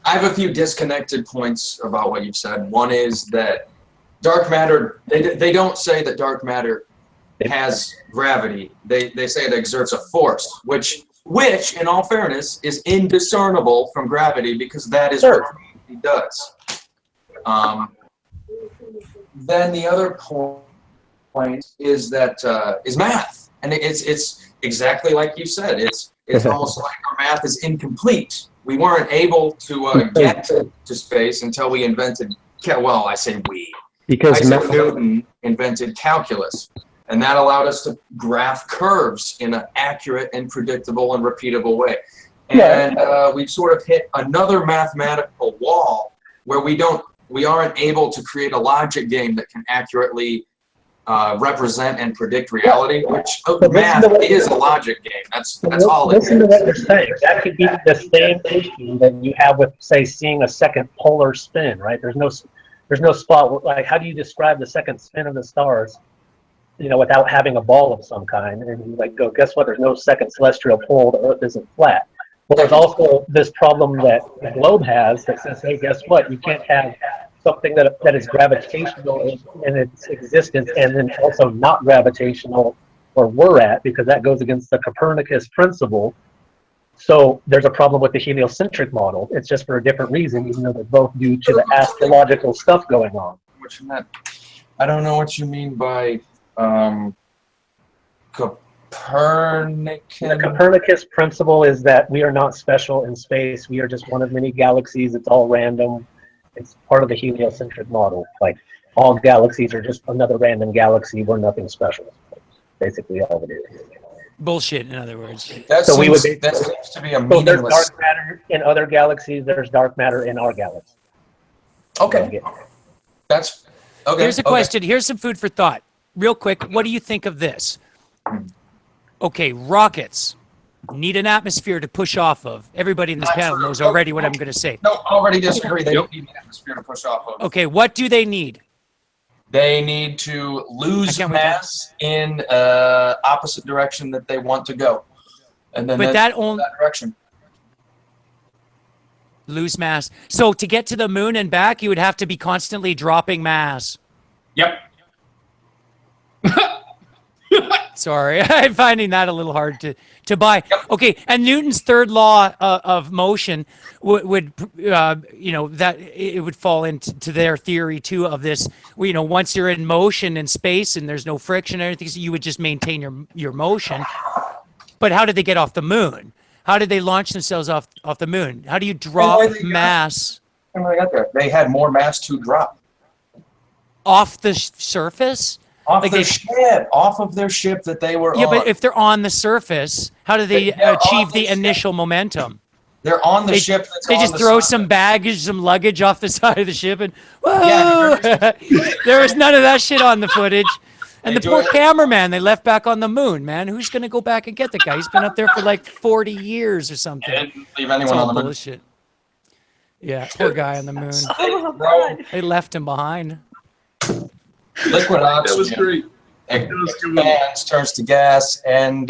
I have a few disconnected points about what you've said. One is that dark matter, they don't say that dark matter has gravity. They say it exerts a force, which in all fairness is indiscernible from gravity because that is what gravity does. Then the other point is that is math, and it's exactly like you said. It's almost like our math is incomplete. We weren't able to get to space until we invented. Well, I say we. Because Isaac Newton invented calculus. And that allowed us to graph curves in an accurate and predictable and repeatable way. And we've sort of hit another mathematical wall where we aren't able to create a logic game that can accurately represent and predict reality, which math is a logic game. That's all it is.
Listen to what you're saying. That could be the same issue that you have with, say, seeing a second polar spin, right? There's no spot, like, how do you describe the second spin of the stars? Without having a ball of some kind, and you go, guess what? There's no second celestial pole. The Earth isn't flat. Well, there's also this problem that the globe has that says, hey, guess what? You can't have something that is gravitational in its existence and then also not gravitational where we're at, because that goes against the Copernicus principle. So there's a problem with the heliocentric model. It's just for a different reason, even though they're both due to the astrological stuff going on.
What you meant? I don't know what you mean by Copernican.
The Copernicus principle is that we are not special in space. We are just one of many galaxies. It's all random. It's part of the heliocentric model. Like, all galaxies are just another random galaxy. We're nothing special. Basically all it is.
Bullshit, in other words.
That seems to be a meaningless.
There's dark matter in other galaxies. There's dark matter in our galaxy.
Okay. That's okay.
Here's a question. Here's some food for thought. Real quick, what do you think of this? Okay, rockets need an atmosphere to push off of. Everybody in this panel knows already what I'm going to say.
No, already disagree. They don't need an atmosphere to push off of.
Okay, what do they need?
They need to lose mass in opposite direction that they want to go, and then that direction.
Lose mass. So to get to the moon and back, you would have to be constantly dropping mass.
Yep.
Sorry, I'm finding that a little hard to buy. Okay, and Newton's third law of motion would that it would fall into their theory too of this. Once you're in motion in space and there's no friction or anything, so you would just maintain your motion. But how did they get off the moon? How did they launch themselves off the moon? How do you drop mass?
How did they got there? They had more mass to drop
Off the surface?
Off
Like
their ship, off of their ship that they were
Yeah,
on.
but if they're on the surface, how do they
They're
achieve
on
the
the ship.
initial momentum?
They're on the
They,
ship that's
they
on
just
the
throw
surface.
some baggage, some luggage off the side of the ship, and whoa!
Yeah,
There was none of that shit on the footage. And
They
the
do
poor
it.
cameraman they left back on the moon, man. Who's gonna go back and get the guy? He's been up there for like 40 years or something.
They didn't leave
It's
anyone
all
on the moon.
bullshit. Yeah, poor guy on the moon.
Oh, God.
They left him behind.
Liquid oxygen.
That was great.
Expands, turns to gas, and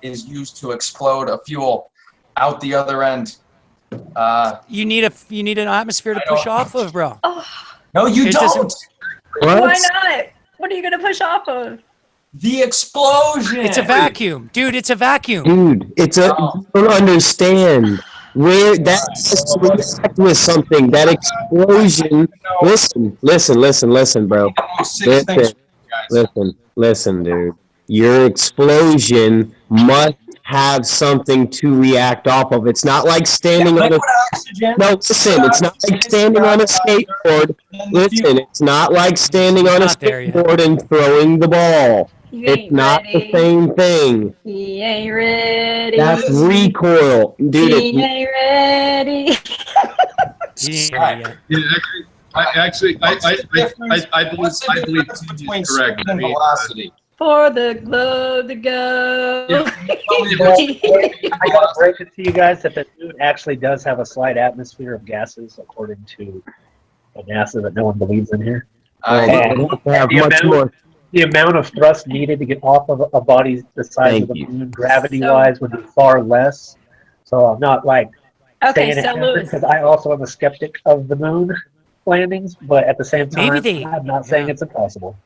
is used to explode a fuel out the other end.
You need an atmosphere to push off of, bro.
No, you
It
don't.
doesn't-
Why not? What are you gonna push off of?
The explosion.
It's a vacuum, dude. It's a vacuum.
Dude, it's a. You don't understand where that's with something. That explosion. Listen, bro. Listen, dude. Your explosion must have something to react off of. It's not like standing on a. No, listen. It's not like standing on a skateboard. Listen, it's not like standing on a skateboard and throwing the ball. It's not the same thing.
He ain't ready.
That's recoil, dude.
He ain't ready.
I believe he's correct. I mean,
velocity.
For the globe to go.
I gotta break it to you guys that the moon actually does have a slight atmosphere of gases, according to NASA that no one believes in here. And the amount of thrust needed to get off of a body the size of the moon, gravity-wise, would be far less. So I'm not like
Okay,
saying it
so
happened,
Louis.
because I also am a skeptic of the moon landings, but at the same time, I'm not saying it's impossible.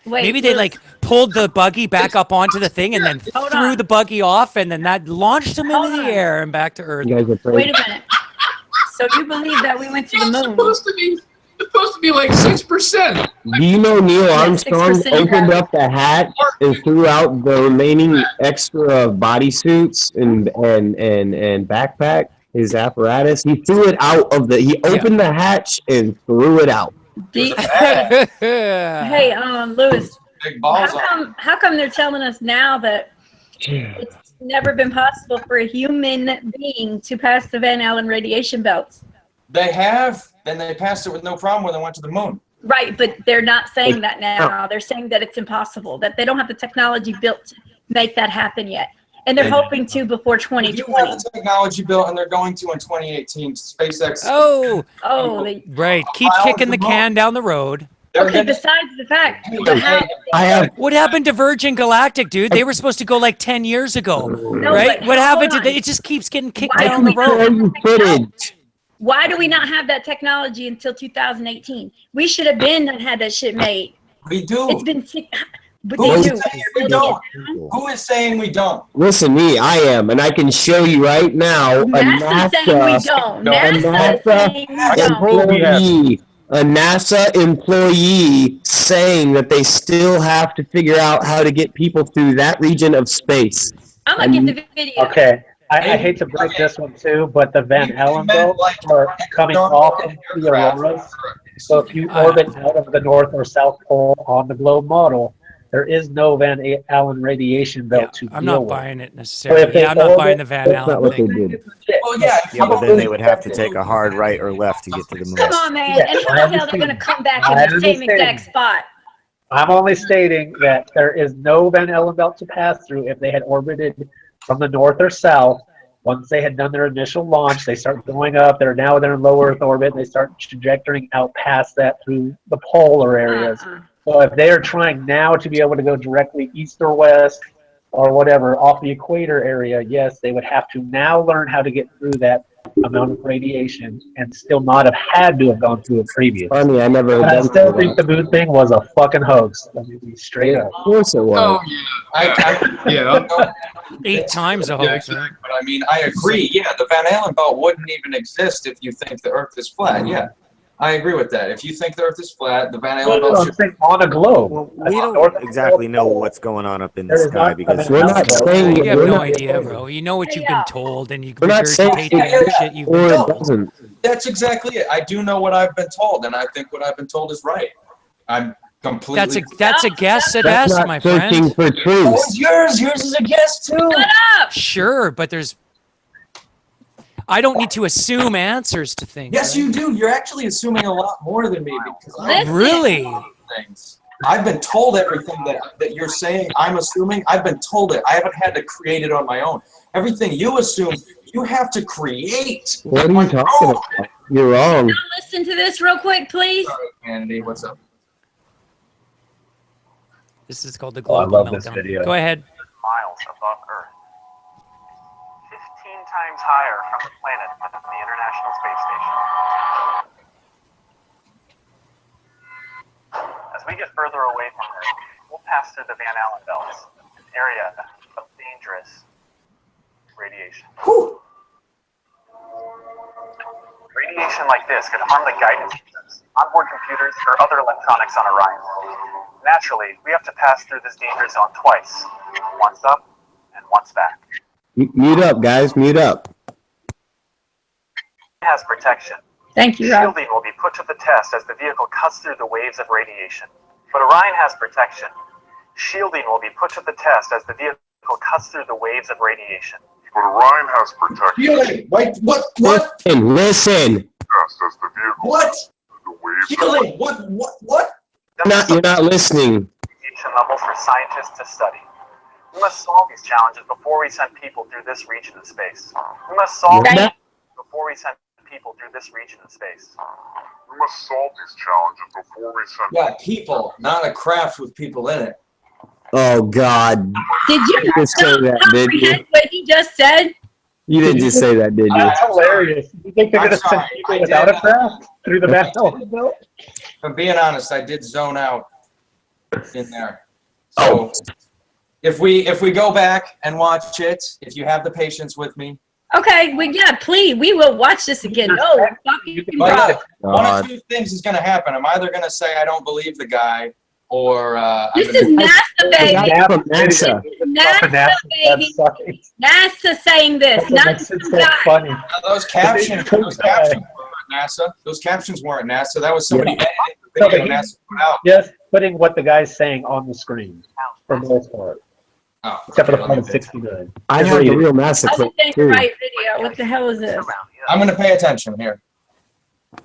Wait,
Maybe they like pulled the buggy back up onto the thing and then threw the buggy off, and then that launched them into the air and back to Earth.
Wait a minute. So you believe that we went to the moon?
Supposed to be like 6%.
Do you know Neil Armstrong
6%
opened up the hat and threw out the remaining extra bodysuits and backpack, his apparatus? He threw it out of he opened the hatch and threw it out.
Hey, Louis.
Big balls
How come they're telling us now that it's never been possible for a human being to pass the Van Allen radiation belts?
They have. Then they passed it with no problem when they went to the moon.
Right, but they're not saying that now. They're saying that it's impossible, that they don't have the technology built to make that happen yet. And they're hoping to before
They
2020.
do have the technology built, and they're going to in 2018. SpaceX.
Right. Keep kicking the can down the road.
Okay, besides the fact,
What happened to Virgin Galactic, dude? They were supposed to go like 10 years ago, right?
but
What happened to
hold on.
it? Just keeps getting kicked
Why
down
do
the
we
road.
Why do we not have that technology until 2018? We should have been had that shit made.
We do.
It's been but
Who
they
is
do.
saying we don't? Who is saying we don't?
Listen, I am, and I can show you right now.
NASA's saying we don't. NASA's saying we don't.
A NASA employee saying that they still have to figure out how to get people through that region of space.
I'm gonna get the video.
Okay. I hate to break this one too, but the Van Allen belts are coming off of the auroras. So if you orbit out of the North or South Pole on the globe model, there is no Van Allen radiation belt to
I'm
deal
not
with.
buying it necessarily. Yeah, I'm not buying the Van Allen thing.
Well, yeah.
Yeah, but then they would have to take a hard right or left to get to the moon.
Come on, man. And how the hell they're gonna come back in the same exact spot?
I'm only stating that there is no Van Allen belt to pass through if they had orbited from the north or south. Once they had done their initial launch, they start going up. They're in low Earth orbit. They start trajectorying out past that through the polar areas. So if they are trying now to be able to go directly east or west or whatever off the equator area, yes, they would have to now learn how to get through that amount of radiation and still not have had to have gone through it previous.
Funny, I never.
But I still think the moon thing was a fucking hoax. Let me be straight up.
Of course it was.
Yeah.
8 times a hoax.
But I mean, I agree. Yeah, the Van Allen belt wouldn't even exist if you think the Earth is flat. Yeah, I agree with that. If you think the Earth is flat, the Van Allen belt should
on a globe.
Well, we don't exactly know what's going on up in the sky because
we're not saying
You have no idea, bro. You know what you've been told, and you
We're not saying
regurgitate the shit you've been
or it
told.
doesn't.
That's exactly it. I do know what I've been told, and I think what I've been told is right. Completely.
That's a guess at
That's
best,
not
my
searching
friend.
for truth.
Oh, it's yours. Yours is a guess too.
Shut up!
Sure, but I don't need to assume answers to things.
Yes,
right?
you do. You're actually assuming a lot more than me because
Listen.
Really?
things. I've been told everything that you're saying. I'm assuming. I've been told it. I haven't had to create it on my own. Everything you assume, you have to create.
What are you talking about? You're wrong.
Now listen to this real quick, please.
Sorry, Andy, what's up?
This is called the
Oh, I
global
love this
meltdown.
video.
Go ahead.
Miles above Earth. 15 times higher from the planet than the International Space Station. As we get further away from Earth, we'll pass through the Van Allen belts, an area of dangerous radiation.
Whew.
Radiation like this could harm the guidance systems, onboard computers, or other electronics on Orion. Naturally, we have to pass through this danger zone twice, once up and once back.
Mute up, guys. Mute up.
It has protection.
Thank you, Rob.
Shielding will be put to the test as the vehicle cuts through the waves of radiation. But Orion has protection. Shielding will be put to the test as the vehicle cuts through the waves of radiation.
But Orion has protection.
Shielding. Wait, what?
Listen.
Just as the vehicle
What?
the waves
Shielding. What?
You're not listening.
Radiation levels for scientists to study. We must solve these challenges before we send people through this region of space. We must solve
You're
these
not-
before we send people through this region of space.
We must solve these challenges before we send
Yeah, people, not a craft with people in it.
Oh God.
Did you
You just say that, did you?
comprehend what he just said?
You didn't just say that, did you?
That's hilarious. You think they're
I'm
going to send
sorry,
people
I
without
did.
a craft through the Van Allen belt?
I'm being honest, I did zone out in there. So if we go back and watch it, if you have the patience with me,
Okay, please, we will watch this again. No, fucking Rob.
one of two things is going to happen. I'm either going to say I don't believe the guy, or
This is NASA, baby. This is
NASA.
NASA, baby. NASA saying this, not some guy.
Funny.
those captions. Those captions weren't NASA. Those captions weren't NASA. That was somebody editing the
No,
video
but
NASA put out.
Just putting what the guy's saying on the screen for the most part.
Oh,
Except for the
okay,
part
let
of
me-
69.
I
Just
have
read
the
it.
real NASA
I
clip
was saying the
too.
right video. What the hell is this?
I'm going to pay attention here. I'm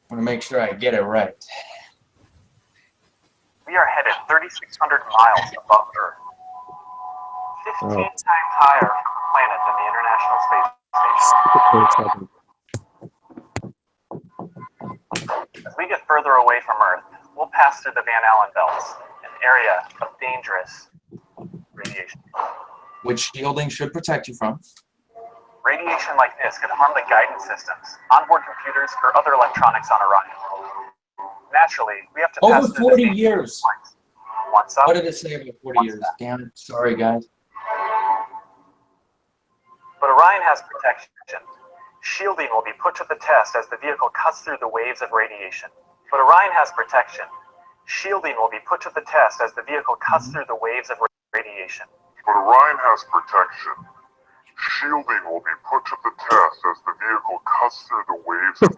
going to make sure I get it right.
We are headed 3,600 miles above Earth. 15 times higher from the planet than the International Space Station. As we get further away from Earth, we'll pass through the Van Allen belts, an area of dangerous radiation.
Which shielding should protect you from.
Radiation like this could harm the guidance systems, onboard computers, or other electronics on Orion. Naturally, we have to pass
Over
through
40
this
years.
once up.
What did it say about 40 years? Damn it. Sorry, guys.
But Orion has protection. Shielding will be put to the test as the vehicle cuts through the waves of radiation. But Orion has protection. Shielding will be put to the test as the vehicle cuts through the waves of radiation.
But Orion has protection. Shielding will be put to the test as the vehicle cuts through the waves of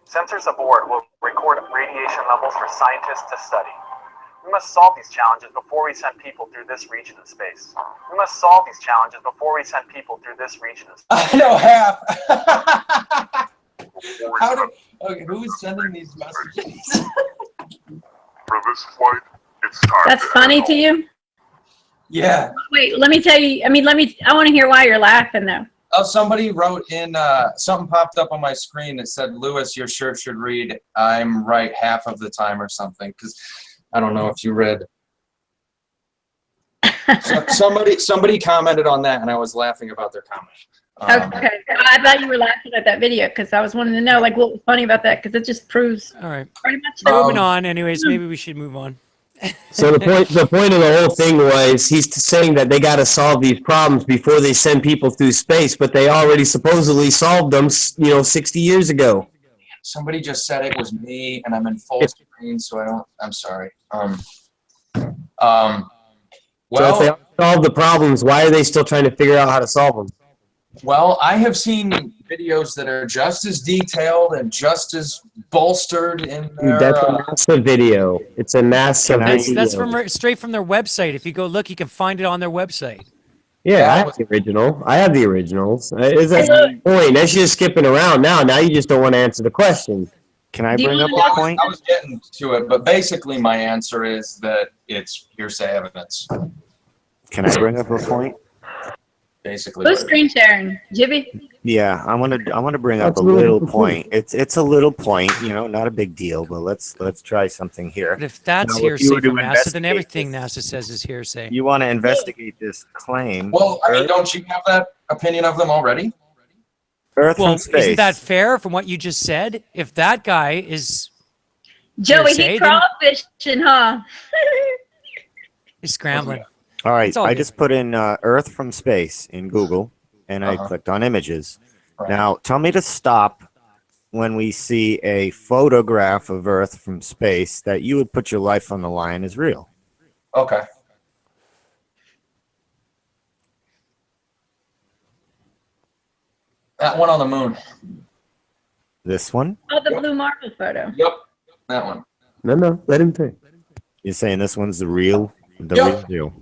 Sensors aboard will record radiation levels for scientists to study. We must solve these challenges before we send people through this region of space. We must solve these challenges before we send people through this region of space.
I know half. Who is sending these messages?
For this flight, it's time.
That's funny to you?
Yeah.
Wait, let me tell you. I want to hear why you're laughing, though.
Oh, somebody wrote in, something popped up on my screen that said, Lewis, your shirt should read, I'm right half of the time or something. Because I don't know if you read. Somebody commented on that, and I was laughing about their comment.
Okay, I thought you were laughing at that video because I was wanting to know what was funny about that because it just proves.
All right.
Pretty much.
Moving on. Anyways, maybe we should move on.
So the point of the whole thing was he's saying that they got to solve these problems before they send people through space, but they already supposedly solved them, 60 years ago.
Somebody just said it was me, and I'm in full screen, so I'm sorry.
So if they solve the problems, why are they still trying to figure out how to solve them?
Well, I have seen videos that are just as detailed and just as bolstered in their.
That's a NASA video. It's a NASA video.
That's from straight from their website. If you go look, you can find it on their website.
Yeah, I have the original. I have the originals. Is that the point? That's just skipping around now. Now you just don't want to answer the question.
Can I bring up a point?
I was getting to it, but basically my answer is that it's hearsay evidence.
Can I bring up a point?
Basically.
Who's screen sharing? Jibby?
Yeah, I want to bring up a little point. It's a little point, you know, not a big deal, but let's try something here.
But if that's
Now,
hearsay
you were to
from NASA, then
investigate
everything NASA says is hearsay.
You want to investigate this claim?
Well, I mean, don't you have that opinion of them already?
Earth
Well,
from space.
isn't that fair from what you just said? If that guy is
Joey,
hearsay,
he
then
crawfishing, huh?
he's scrambling.
All right,
It's all
I
good.
just put in Earth from space in Google, and I clicked on images. Now, tell me to stop when we see a photograph of Earth from space that you would put your life on the line as real.
Okay. That one on the moon.
This one?
Oh, the blue marble photo.
Yep, that one.
No, let him pick.
You're saying this one's the real
Yep.
deal?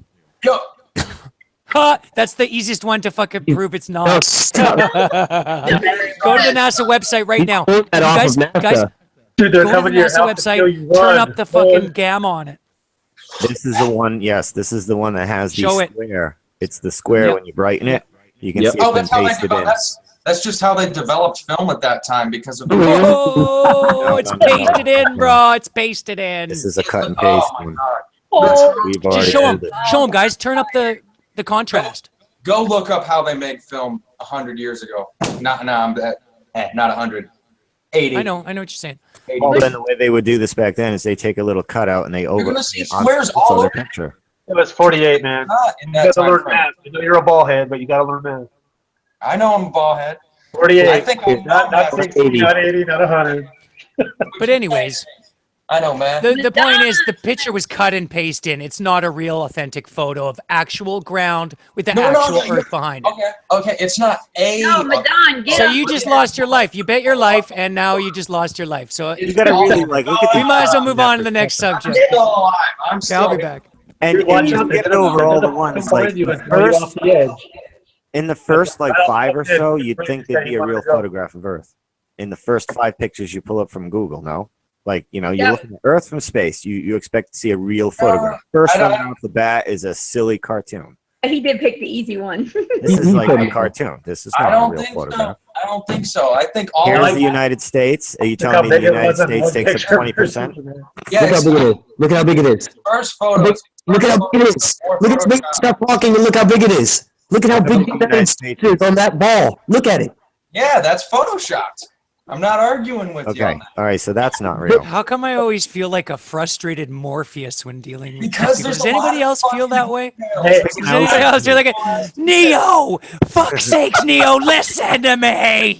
Yep.
Ha! That's the easiest one to fucking prove it's not. Go to the NASA website right now.
That off
Guys,
of NASA.
guys,
Dude, they're
go to the
coming to your
NASA
house to kill
website,
you.
turn
Run.
up the fucking gamma on it.
This is the one. Yes, this is the one that has the
Show it.
square. It's the square
Yep.
when you brighten it. You can
Yep.
see
Oh,
it's
that's
been
how they
pasted
developed.
in.
That's just how they developed film at that time because of.
Oh, it's
No, no, no.
pasted in, bro. It's pasted in.
This is a cut and paste one.
Oh,
We've
Just
already
show them.
did it.
Show them, guys. Turn up the contrast.
Go look up how they made film 100 years ago. Not 100. 80.
I know what you're saying.
80.
Well, then the way they would do this back then is they take a little cutout and they over
gonna see
on
squares
the
all over.
picture.
It was 48, man.
Not in
You
that
gotta
time
learn
frame.
math. I know you're a ball head, but you gotta learn math.
I know I'm a ball head.
48.
I think I'm
not 60, not 80, not 100.
But anyways,
I know, man.
the point is the picture was cut and pasted in. It's not a real authentic photo of actual ground with the actual Earth behind it.
Okay, it's not a.
no, Madon, get
So
up.
you just lost your life. You bet your life, and now you just lost your life. So
You gotta really like look at
we
the
might as well move on to the next subject.
Still alive. I'm
Okay,
still.
I'll be back.
and
Watch
you
out,
get
they're
over
gonna-
all
they're
the
gonna
ones
find
like
you
the
and throw you
first
off the edge.
in the first like 5 or so, you'd think there'd be a real photograph of Earth. In the first 5 pictures you pull up from Google, no? Like, you know, you're
Yep.
looking at Earth from space, you expect to see a real photograph. First
I
one
don't-
off the bat is a silly cartoon.
He did pick the easy one.
This is like a cartoon. This is
I
not a
don't
real
think
photograph.
so. I don't think so. I think all.
Here's
I
the United States. Are you
Look
telling
how
me the
big it
United
was in
States
one
takes up
picture
20%?
versus-
Yeah,
Look how big it is. Look how big it is.
first photo.
Look at how big it is. Look at big. Stop talking and look how big it is. Look at how big the United States is on that ball. Look at it.
Yeah, that's photoshopped. I'm not arguing with you.
Okay.
On that.
All right. So that's not real.
How come I always feel like a frustrated Morpheus when dealing with
Because
this?
there's
Does
a lot
anybody
of
else feel that way?
Hey,
Does anybody else feel like it? Neo! Fuck's sakes, Neo, listen to me!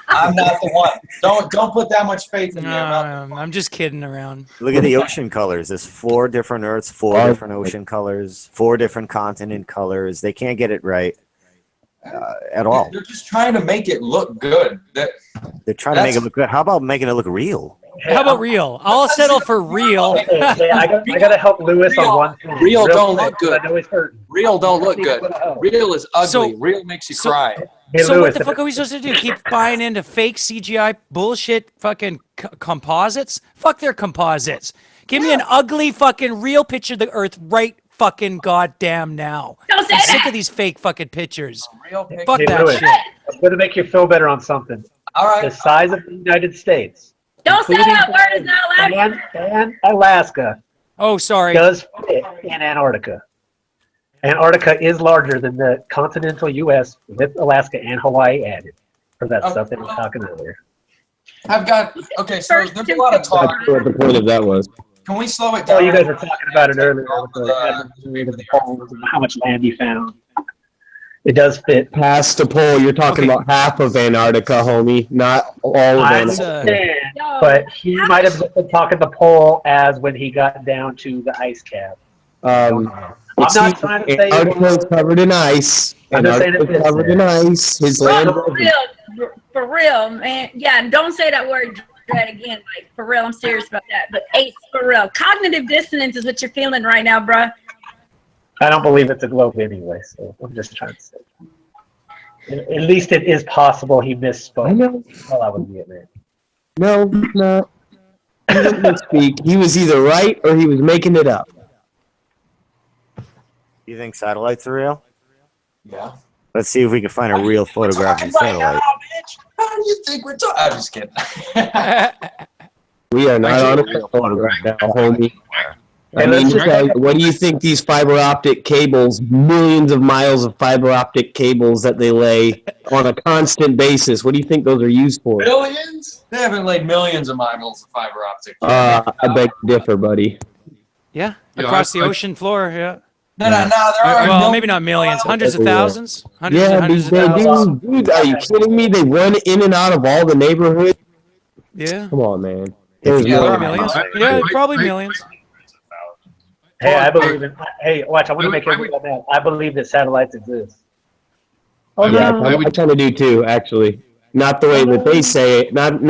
I'm not the one. Don't put that much faith in me.
I'm just kidding around.
Look at the ocean colors. There's 4 different Earths, 4 different ocean colors, 4 different continent colors. They can't get it right at all.
They're just trying to make it look good.
They're trying to make it look good. How about making it look real?
How about real? I'll settle for real.
Hey, I gotta help Lewis on one thing.
Real don't
quick,
look good.
I know he's hurting.
Real don't look good. Real is ugly.
So-
Real makes you cry.
Hey,
So
Lewis,
what the fuck are we supposed to do? Keep buying into fake CGI bullshit fucking composites? Fuck their composites. Give me an ugly fucking real picture of the Earth right fucking goddamn now.
Don't say
I'm sick
that.
of these fake fucking pictures.
Real picture.
Fuck
Hey,
that
Lewis,
shit.
I'm gonna make you feel better on something.
All right.
The size of the United States.
Don't say
including
that word. It's not allowed.
and Alaska
Oh, sorry.
does fit in Antarctica. Antarctica is larger than the continental U.S. with Alaska and Hawaii added for that stuff that we were talking earlier.
I've got. Okay, so there's a lot of talk.
That's what the point of that was.
Can we slow it
Oh,
down?
you guys were talking about it earlier with the poles and how much land you found. It does fit.
Past the pole, you're talking about half of Antarctica, homie, not all of
I
Antarctica.
understand, but he might have been talking the pole as when he got down to the ice cap. I'm not trying to say
Antarctica is covered in ice,
I'm just saying
Antarctica covered in ice. His land.
For real, man. Yeah, and don't say that word dread again. Like, for real, I'm serious about that. But Ace, for real, cognitive dissonance is what you're feeling right now, bruh.
I don't believe it's a globe anyway, so I'm just trying to say. At least it is possible he misspoke.
I know.
Well, I would admit, man.
No. He didn't misspeak. He was either right or he was making it up.
You think satellites are real?
Yeah.
Let's see if we can find a real photograph of a satellite.
How do you think we're talking? I'm just kidding.
We are not on a photograph now, homie. I mean, what do you think these fiber optic cables, millions of miles of fiber optic cables that they lay on a constant basis, what do you think those are used for?
Millions? They haven't laid millions of miles of fiber optic.
I beg to differ, buddy.
Yeah, across the ocean floor, yeah.
No, there are
well, maybe not millions, hundreds of thousands. Hundreds
Yeah,
and hundreds
they
of thousands.
do. Dude, are you kidding me? They run in and out of all the neighborhoods.
Yeah.
Come on, man.
Probably millions. Yeah, probably millions.
Hey, I believe in. Hey, watch! I want to make everyone know. I believe that satellites exist.
Oh yeah, I kind of do too. Actually, not the way that they say it. Not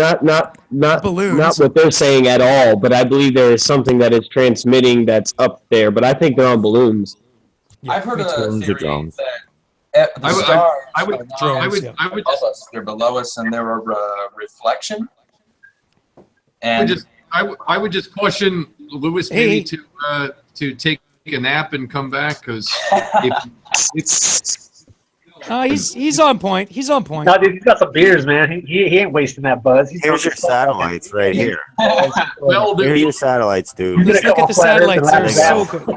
what they're saying at all. But I believe there is something that is transmitting that's up there. But I think they're on balloons.
I've heard a theory
drones.
that the stars
I would
above us. They're below us, and they're a reflection. And
I would just caution Lewis maybe to take a nap and come back because
he's on point. He's on point.
No, dude, he's got some beers, man. He ain't wasting that buzz.
Here's your satellites right here.
Well,
here's your satellites, dude.
Just look at the satellites. They're so good.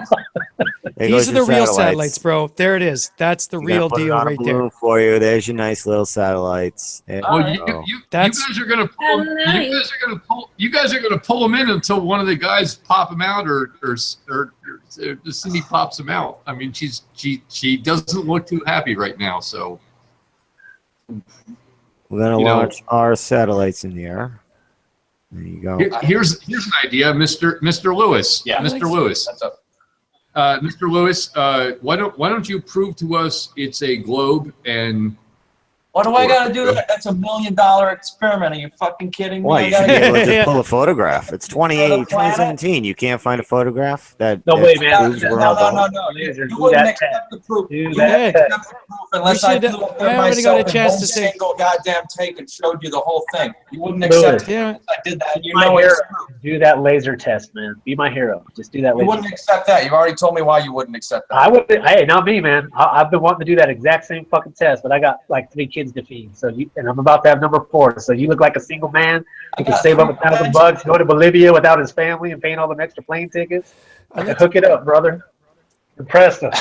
These are the real
satellites.
satellites, bro. There it is. That's the real
Put it
deal
on a
right there.
balloon for you. There's your nice little satellites.
you guys are gonna pull. You guys are gonna pull them in until one of the guys pop them out, or Cindy pops them out. I mean, she doesn't look too happy right now. So
we're gonna launch our satellites in the air. There you go.
Here's an idea, Mr. Lewis.
Yeah,
Mr. Lewis.
That's up.
Mr. Lewis, why don't you prove to us it's a globe and
What do I gotta do that? That's $1 million experiment. Are you fucking kidding me?
Why, you should be able to just pull a photograph. It's 2017. You can't find a photograph that
No way, man.
proves we're all
No. You wouldn't accept the proof. You wouldn't accept the proof unless I flew up there myself in one single goddamn take and showed you the whole thing. You wouldn't accept it unless I did that.
You know it's true. Do that laser test, man. Be my hero. Just do that
You
laser
wouldn't accept that. You've already told me why you wouldn't accept that.
I would. Hey, not me, man. I've been wanting to do that exact same fucking test, but I got like 3 kids to feed. So and I'm about to have number 4. So you look like a single man who can save up $1,000, go to Bolivia without his family and paying all them extra plane tickets. I can hook it up, brother. Impressed us.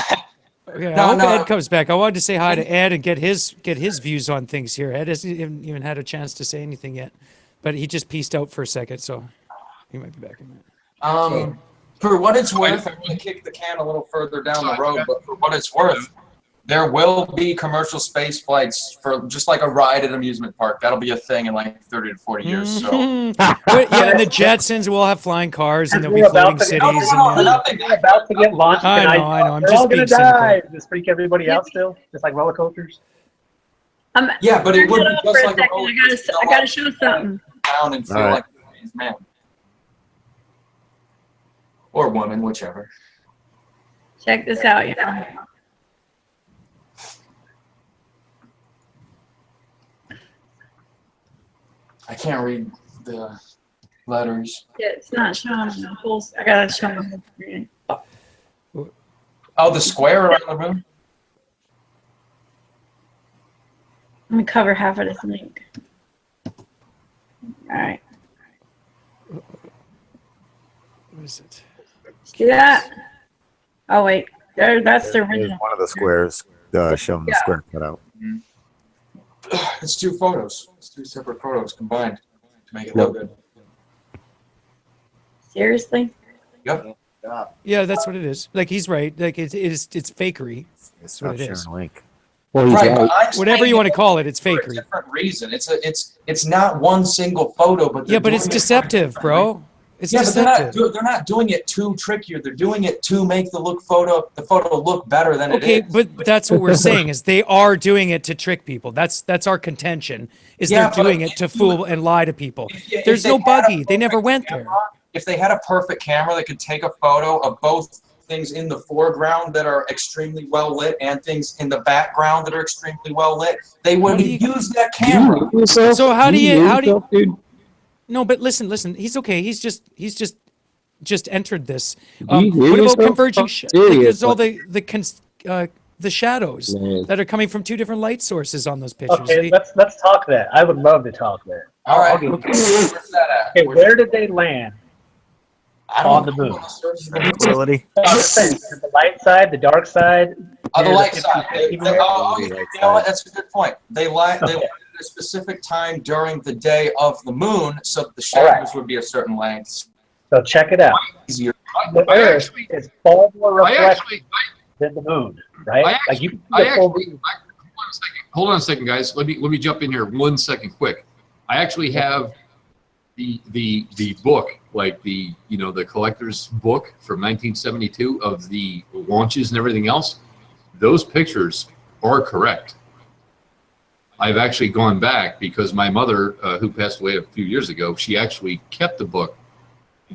Okay, I hope Ed comes back. I wanted to say hi to Ed and get his views on things here. Ed hasn't even had a chance to say anything yet, but he just pieced out for a second, so he might be back in a minute.
For what it's worth, I'm going to kick the can a little further down the road, but for what it's worth, there will be commercial space flights for just like a ride at an amusement park. That'll be a thing in like 30 to 40 years. So.
But, yeah, and the Jetsons will have flying cars, and they'll be floating cities.
They're about to get launched.
I know. I'm
they're
just
all
being
gonna die.
cynical.
Just freak everybody out still, just like roller coasters.
Yeah, but it would be
for
just
a
like a
second.
roller
I
coaster.
gotta show something.
Down and feel like a man or woman, whichever.
Check this out, y'all.
I can't read the letters.
Yeah, it's not showing the whole. I gotta show the whole screen.
Oh, the square around the room?
Let me cover half of this link. All right.
What is it?
See that? Oh wait, that's the
There's
original.
one of the squares showing the square cut out.
It's 2 photos. It's 2 separate photos combined to make it look good.
Seriously?
Yep.
Yeah, that's what it is. Like, he's right. Like, it's fakery. That's what it
Stop
is.
sharing link.
Well, he's
Right, but
right.
I'm
Whatever you
saying
want to call it, it's
for a
fakery.
different reason. It's not one single photo, but
Yeah, but it's deceptive, bro. It's
yeah,
deceptive.
but they're not doing it to trick you. They're doing it to make the photo look better than it is.
Okay, but that's what we're saying is they are doing it to trick people. That's our contention. Is
Yeah,
they're doing it to fool and lie to people. There's no buggy. They never went there.
If they had a perfect camera that could take a photo of both things in the foreground that are extremely well lit and things in the background that are extremely well lit, they would use that camera.
So how do you? No, but listen. He's okay. He's just entered this. What about converging? Like there's all the shadows that are coming from two different light sources on those pictures.
Okay, let's talk that. I would love to talk that.
All right.
Where's that at? Okay, where did they land on the moon?
Facility.
The light side, the dark side.
The light side. You know what? That's a good point. They landed at a specific time during the day of the moon, so that the shadows would be a certain length.
So check it out. The Earth is far more reflective than the moon, right?
Hold on a second, guys. Let me jump in here 1 second, quick. I actually have the book, like the collector's book from 1972 of the launches and everything else. Those pictures are correct. I've actually gone back because my mother, who passed away a few years ago, she actually kept the book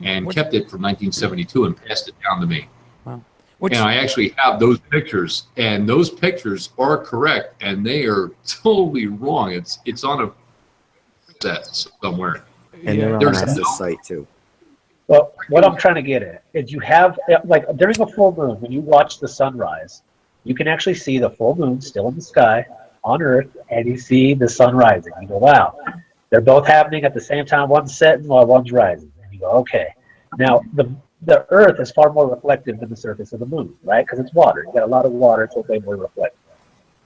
and kept it from 1972 and passed it down to me.
Wow.
And I actually have those pictures, and those pictures are correct, and they are totally wrong. It's on a set somewhere.
And they're on the site too.
Well, what I'm trying to get at is you have, like, during a full moon, when you watch the sunrise, you can actually see the full moon still in the sky on Earth, and you see the sun rising. You go, wow, they're both happening at the same time. One's setting while one's rising. And you go, okay. Now, the Earth is far more reflective than the surface of the moon, right? Because it's water. You got a lot of water, so it's way more reflective.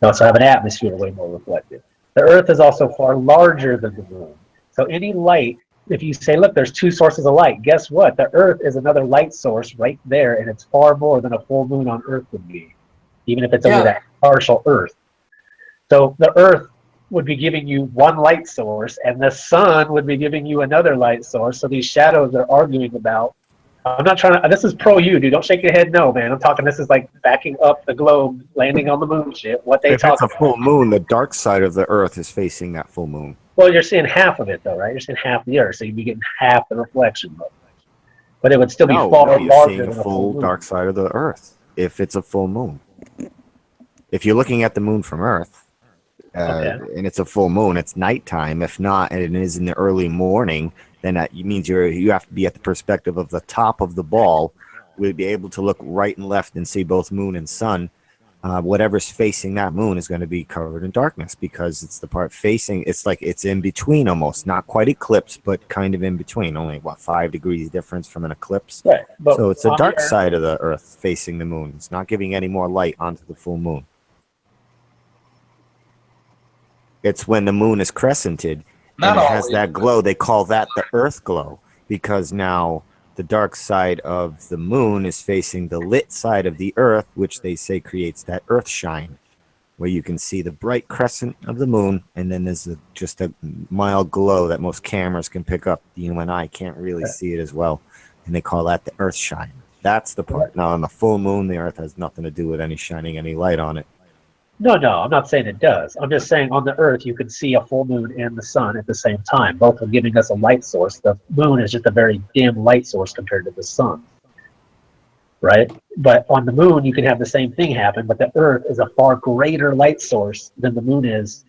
You also have an atmosphere way more reflective. The Earth is also far larger than the moon. So any light, if you say, look, there's two sources of light, guess what? The Earth is another light source right there, and it's far more than a full moon on Earth would be, even if it's only that partial Earth. So the Earth would be giving you one light source, and the sun would be giving you another light source. So these shadows they're arguing about, I'm not trying to, this is pro you, dude. Don't shake your head no, man. I'm talking, this is like backing up the globe, landing on the moon shit, what they
If
talk
it's a full moon, the dark side of the Earth is facing that full moon.
Well, you're seeing half of it, though, right? You're seeing half the Earth, so you'd be getting half the reflection. But it would still be far
you're
larger
seeing
than
the
a full
full dark side of the Earth if it's a full moon. If you're looking at the moon from Earth, and it's a full moon, it's nighttime. If not, and it is in the early morning, then that means you have to be at the perspective of the top of the ball. We'll be able to look right and left and see both moon and sun. Whatever's facing that moon is going to be covered in darkness because it's the part facing, it's like it's in between almost, not quite eclipse, but kind of in between, only 5 degrees difference from an eclipse.
Right,
so it's a dark side of the Earth facing the moon. It's not giving any more light onto the full moon. It's when the moon is crescented and it has that glow. They call that the Earth glow because now the dark side of the moon is facing the lit side of the Earth, which they say creates that Earth shine, where you can see the bright crescent of the moon, and then there's just a mild glow that most cameras can pick up. You and I can't really see it as well, and they call that the Earth shine. That's the part. Now, on the full moon, the Earth has nothing to do with any shining any light on it.
No, I'm not saying it does. I'm just saying on the Earth, you can see a full moon and the sun at the same time. Both are giving us a light source. The moon is just a very dim light source compared to the sun, right? But on the moon, you can have the same thing happen, but the Earth is a far greater light source than the moon is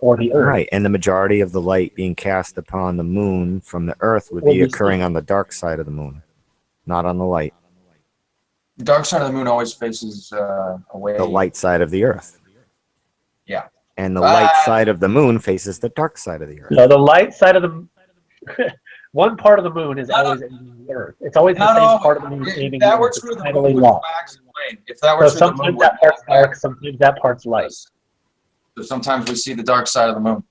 or the Earth.
Right, and the majority of the light being cast upon the moon from the Earth would be occurring on the dark side of the moon, not on the light.
The dark side of the moon always faces away.
The light side of the Earth.
Yeah.
And the light side of the moon faces the dark side of the Earth.
No, the light side of the one part of the moon is always in the Earth. It's always the same part of the moon aiming
that were true, the moon would wax and wane. If that were true,
sometimes
the moon
that part's dark, sometimes that part's light.
So sometimes we see the dark side of the moon.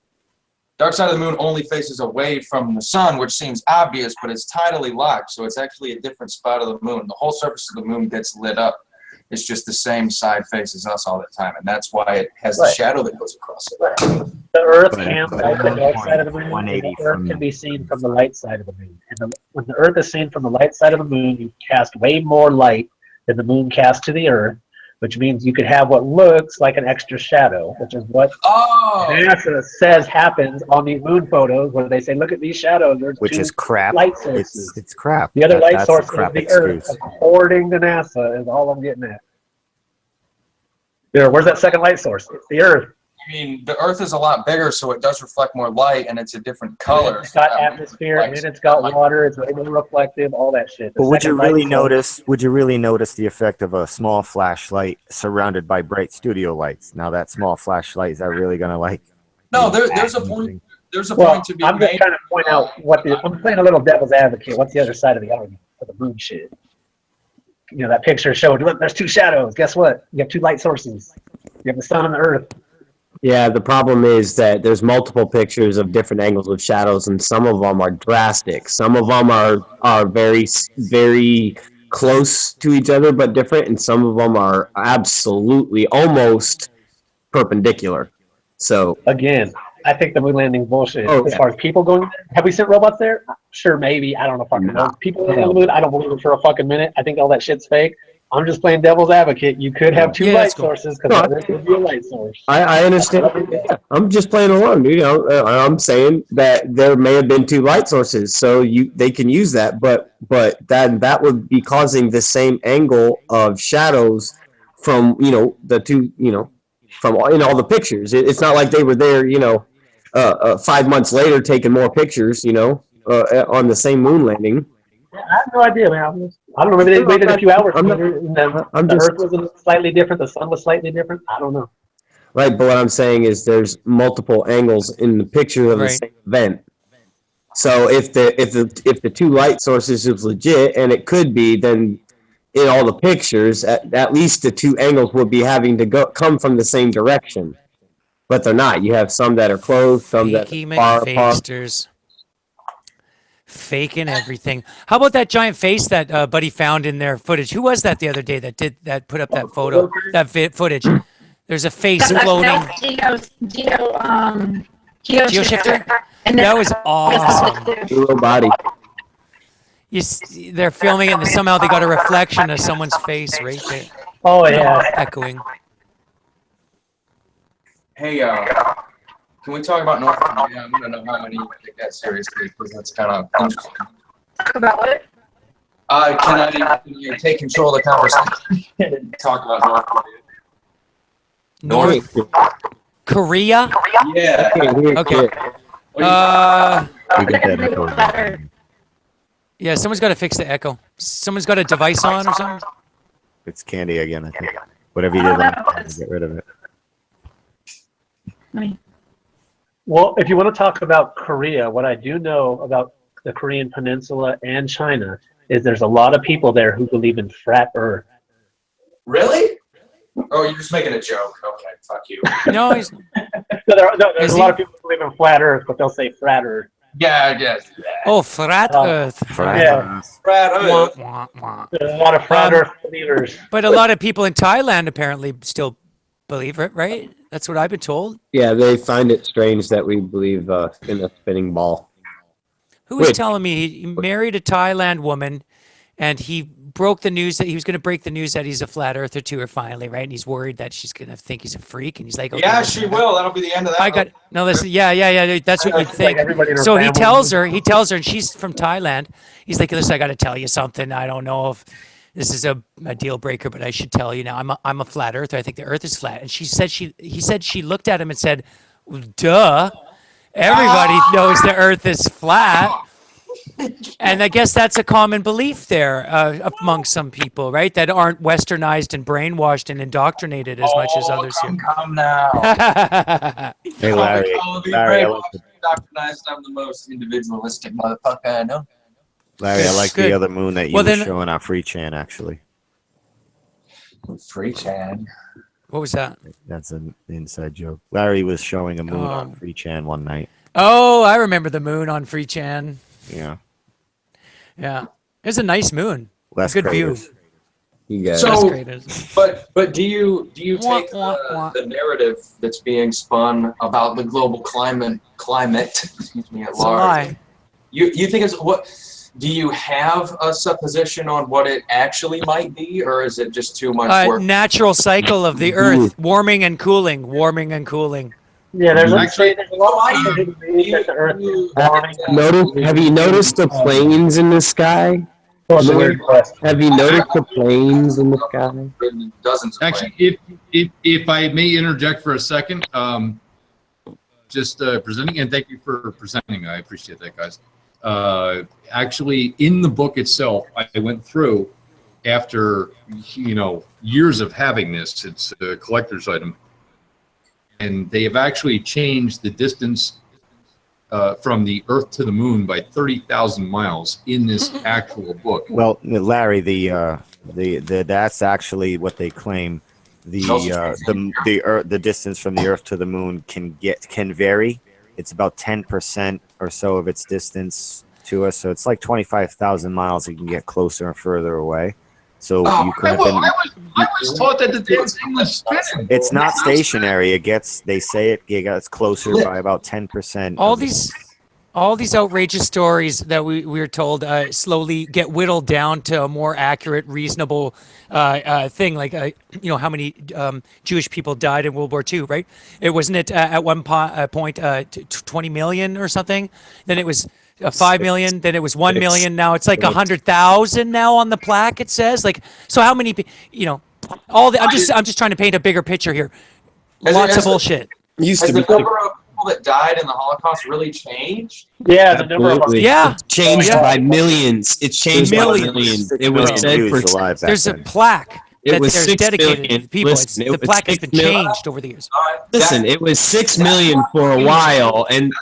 Dark side of the moon only faces away from the sun, which seems obvious, but it's tidally locked, so it's actually a different spot of the moon. The whole surface of the moon gets lit up. It's just the same side faces us all the time, and that's why it has the shadow that goes across it.
So The Earth
But-
can
but
light the dark side of the moon, and
180
the Earth
from-
can be seen from the light side of the moon. And when the Earth is seen from the light side of the moon, you cast way more light than the moon casts to the Earth, which means you could have what looks like an extra shadow, which is what NASA says happens on these moon photos, where they say, "Look at these shadows." There's
Which
two
is crap.
light sources.
It's crap.
The other light
That's a
source is
crap
the Earth,
excuse.
according to NASA, is all I'm getting at. There, where's that second light source? It's the Earth.
I mean, the Earth is a lot bigger, so it does reflect more light, and it's a different color.
It's got atmosphere, and it's got water. It's way more reflective. All that shit. The
But would you
second light
really
source-
notice? Would you really notice the effect of a small flashlight surrounded by bright studio lights? Now that small flashlight, is that really gonna like?
No, there's a point. There's a
Well,
point to be
I'm just
made.
trying to point out I'm playing a little devil's advocate. What's the other side of the argument for the moon shit? You know, that picture showed, look, there's two shadows. Guess what? You have two light sources. You have the sun and the Earth.
Yeah, the problem is that there's multiple pictures of different angles of shadows, and some of them are drastic. Some of them are very, very close to each other, but different, and some of them are absolutely almost perpendicular. So
again, I think the moon landing bullshit.
Oh,
As
yeah.
far as people going, have we sent robots there? Sure, maybe. I don't know. Fucking know. People landing on the moon, I don't believe it for a fucking minute. I think all that shit's fake. I'm just playing devil's advocate. You could have two
Yeah,
light
that's cool.
sources because there could be a light source.
I understand. Yeah, I'm just playing along, dude. I'm saying that there may have been two light sources, so they can use that, but that would be causing the same angle of shadows from the two from in all the pictures. It's not like they were there 5 months later taking more pictures on the same moon landing.
I have no idea, man. I don't know. Maybe they waited a few hours. The Earth was slightly different. The sun was slightly different. I don't know.
Right, but what I'm saying is there's multiple angles in the picture of the
Right.
same event. So if the two light sources is legit, and it could be, then in all the pictures, at least the two angles would be having to come from the same direction. But they're not. You have some that are close, some that
Fakey
are far apart.
McFakesters. Faking everything. How about that giant face that Buddy found in their footage? Who was that the other day that put up that photo, footage? There's a face floating. Geo shifter. That was awesome.
Real body.
They're filming it, and somehow they got a reflection of someone's face right there.
Oh yeah,
echoing.
Hey, can we talk about North Korea? I'm gonna know how many you take that seriously, because that's kind of interesting.
Talk about what?
Can you take control of the conversation and talk about North Korea?
North Korea?
Yeah.
Okay.
We got that echo.
Yeah, someone's got to fix the echo. Someone's got a device on or something.
It's Candy again, I think. Whatever you did last time, get rid of it.
Well, if you want to talk about Korea, what I do know about the Korean Peninsula and China is there's a lot of people there who believe in flat Earth.
Really? Oh, you're just making a joke. Okay, fuck you.
No, he's.
There's a lot of people who believe in flat Earth, but they'll say flat Earth.
Yeah.
Oh, flat Earth.
Yeah.
Flat Earth.
There's a lot of flat Earth believers.
But a lot of people in Thailand apparently still believe it, right? That's what I've been told.
Yeah, they find it strange that we believe in a spinning ball.
Who was
Wait.
telling me he married a Thailand woman, and he broke the news that he was going to break the news that he's a flat earther to her finally, right? And he's worried that she's going to think he's a freak, and he's like, okay,
Yeah,
listen,
she will. That'll be the end of that.
I got no. Listen, yeah. That's what you'd think.
everybody in her
So he
family.
tells her, and she's from Thailand. He's like, listen, I got to tell you something. I don't know if this is a deal breaker, but I should tell you now. I'm a flat earther. I think the Earth is flat. And he said she looked at him and said, well, duh. Everybody knows the Earth is flat. And I guess that's a common belief there among some people, right? That aren't westernized and brainwashed and indoctrinated as much as others here.
Come now.
Hey, Larry. Larry, I like the,
Indoctrinized, I'm the most individualistic motherfucker I know.
Larry, I like
Good.
the other moon that you
Well,
were
then-
showing on Free Chan, actually.
Free Chan.
What was that?
That's an inside joke. Larry was showing a moon on Free Chan one night.
Oh, I remember the moon on Free Chan.
Yeah.
Yeah. It's a nice moon.
Less
Good
craters.
view.
You guys.
So, but do you take the narrative that's being spun about the global climate excuse me, at
It's a
large?
lie.
You think it's what? Do you have a supposition on what it actually might be, or is it just too much work?
Natural cycle of the Earth, warming and cooling, warming and cooling.
Yeah, there's
Actually-
a lot of people who believe that the Earth is warming.
Have you noticed the planes in the sky?
Oh, it's a weird question.
Have you noticed the planes in the sky?
Dozens of
Actually, if I may interject for a second, just presenting, and thank you for presenting. I appreciate that, guys. Actually, in the book itself, I went through after years of having this. It's a collector's item, and they have actually changed the distance from the Earth to the Moon by 30,000 miles in this actual book.
Well, Larry, the that's actually what they claim. The distance from the Earth to the Moon can vary. It's about 10% or so of its distance to us, so it's like 25,000 miles. You can get closer and further away. So you could have been.
I was taught that the damn thing was spinning.
It's not stationary. They say it gets closer by about 10%.
All these outrageous stories that we were told slowly get whittled down to a more accurate, reasonable thing. Like, how many Jewish people died in World War II, right? It wasn't it at one point 20 million or something. Then it was 5 million. Then it was 1 million. Now it's like 100,000 now on the plaque. It says so. How many? I'm just trying to paint a bigger picture here. Lots of bullshit.
Has the number of people that died in the Holocaust really changed?
Yeah, the number of
It's changed by millions. It's changed by millions. It was said for.
There's a plaque.
It was
there's
6
dedicated
million.
people.
Listen,
The plaque has been changed over the years.
Listen, it was 6 million for a while, and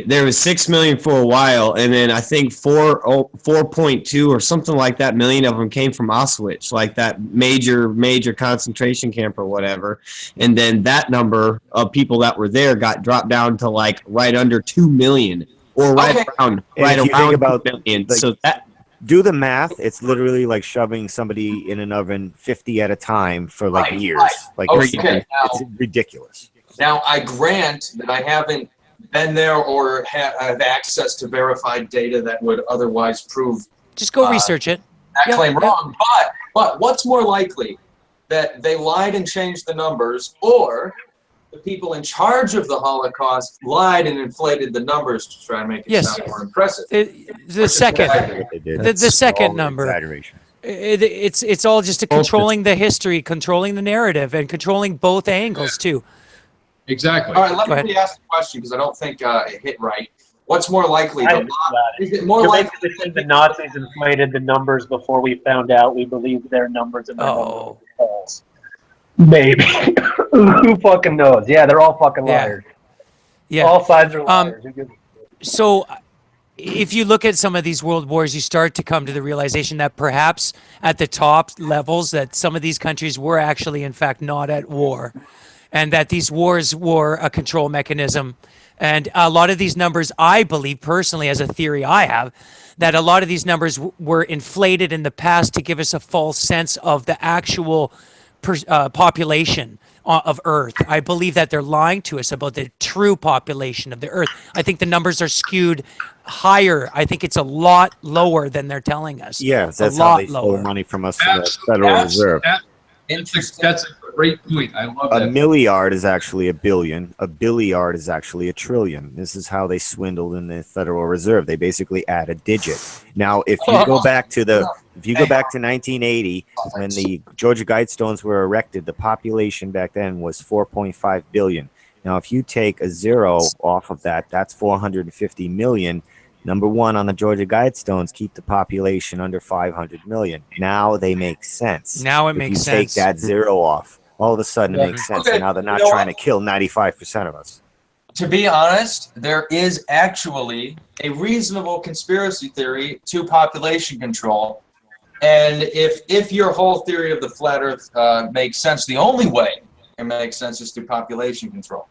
there was 6 million for a while, and then I think 4.2 or something like that million of them came from Auschwitz, like that major concentration camp or whatever. And then that number of people that were there got dropped down to like right under 2 million, or around 2 million. So that.
Do the math. It's literally like shoving somebody in an oven 50 at a time for like years. Like it's ridiculous.
Now I grant that I haven't been there or have access to verified data that would otherwise prove.
Just go research it.
That claim wrong. But what's more likely, that they lied and changed the numbers, or the people in charge of the Holocaust lied and inflated the numbers to try to make it sound more impressive?
The second number. It's all just controlling the history, controlling the narrative, and controlling both angles too.
Exactly.
All right, let me ask the question because I don't think it hit right. What's more likely? Is it more
You're
likely
basically saying the Nazis inflated the numbers before we found out we believed their numbers and their numbers were false? Maybe. Who fucking knows? Yeah, they're all fucking liars.
Yeah.
All sides are liars.
So if you look at some of these world wars, you start to come to the realization that perhaps at the top levels that some of these countries were actually, in fact, not at war, and that these wars were a control mechanism. And a lot of these numbers, I believe personally, as a theory I have, that a lot of these numbers were inflated in the past to give us a false sense of the actual population of Earth. I believe that they're lying to us about the true population of the Earth. I think the numbers are skewed higher. I think it's a lot lower than they're telling us.
Yeah, that's how they stole money from us from the Federal Reserve.
That's a great point. I love that.
A milliard is actually a billion. A billiard is actually a trillion. This is how they swindled in the Federal Reserve. They basically add a digit. Now, if you go back to 1980, when the Georgia Guidestones were erected, the population back then was 4.5 billion. Now, if you take a zero off of that, that's 450 million. Number one on the Georgia Guidestones, keep the population under 500 million. Now they make sense.
Now it makes sense.
If you take that zero off, all of a sudden it makes sense. And now they're not trying to kill 95% of us.
To be honest, there is actually a reasonable conspiracy theory to population control. And if your whole theory of the flat Earth makes sense, the only way it makes sense is through population control.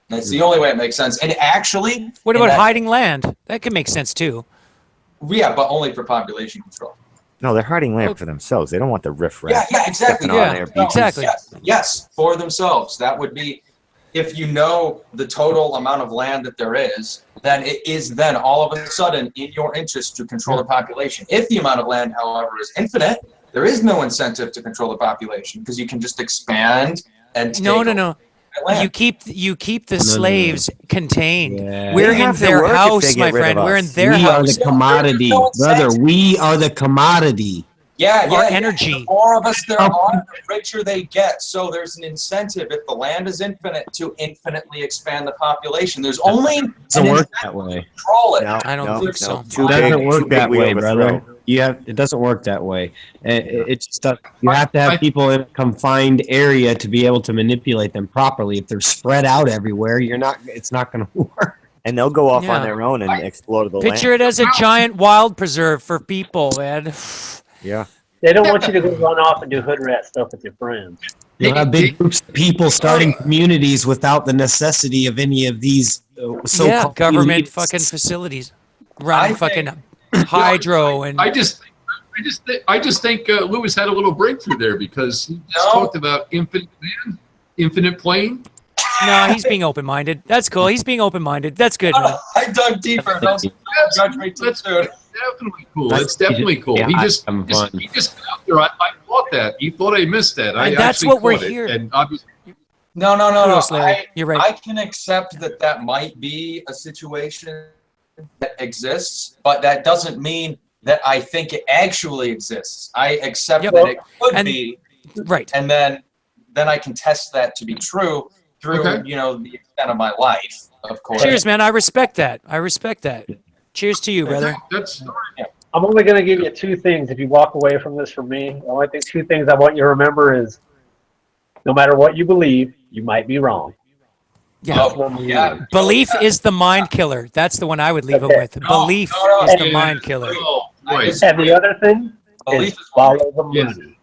That's the only way it makes sense. And actually...
What about hiding land? That could make sense too.
Yeah, but only for population control.
No, they're hiding land for themselves. They don't want the riffraff.
Yeah, exactly.
stepping on their beaches.
exactly.
Yes, for themselves. That would be, if you know the total amount of land that there is, then it is then all of a sudden in your interest to control the population. If the amount of land, however, is infinite, there is no incentive to control the population because you can just expand and take
No.
land.
You keep the slaves contained.
Yeah.
We're
They
in
have to
their
work if they
house,
get
my
rid
friend.
of
We're
us.
in their
We are
house.
the commodity, brother. We are the commodity.
Yeah,
Our
yeah.
energy.
The more of us there are, the richer they get. So there's an incentive, if the land is infinite, to infinitely expand the population. There's only an
Doesn't work
incentive
that way.
to control it.
I don't think so.
It doesn't work that way, brother. It doesn't work that way. It's just, you have to have people in a confined area to be able to manipulate them properly. If they're spread out everywhere, it's not going to work.
And they'll go off on their own and explore the
Picture
land.
it as a giant wild preserve for people, man.
Yeah.
They don't want you to go run off and do hood rat stuff with your friends.
You'll have big groups of people starting communities without the necessity of any of these so-called
government
elites.
fucking facilities, run fucking hydro and.
I just think Lewis had a little breakthrough there because he just talked about infinite man, infinite plane.
No, he's being open-minded. That's cool. He's being open-minded. That's good, man.
I dug deeper. Don't judge me too soon.
Definitely cool. That's definitely cool.
Yeah,
he just got out there. I thought that. He thought I missed that.
And that's
actually
what we're
caught it.
here.
And obviously,
No.
Kudos, Larry. You're right.
I can accept that might be a situation that exists, but that doesn't mean that I think it actually exists. I accept that it could be,
right,
and then I can test that to be true through the extent of my life, of course.
Cheers, man. I respect that. Cheers to you, brother.
I'm only going to give you two things if you walk away from this from me. The only two things I want you to remember is no matter what you believe, you might be wrong.
Yeah. Belief is the mind killer. That's the one I would leave him with. Belief is the mind killer.
And the other thing is follow the money.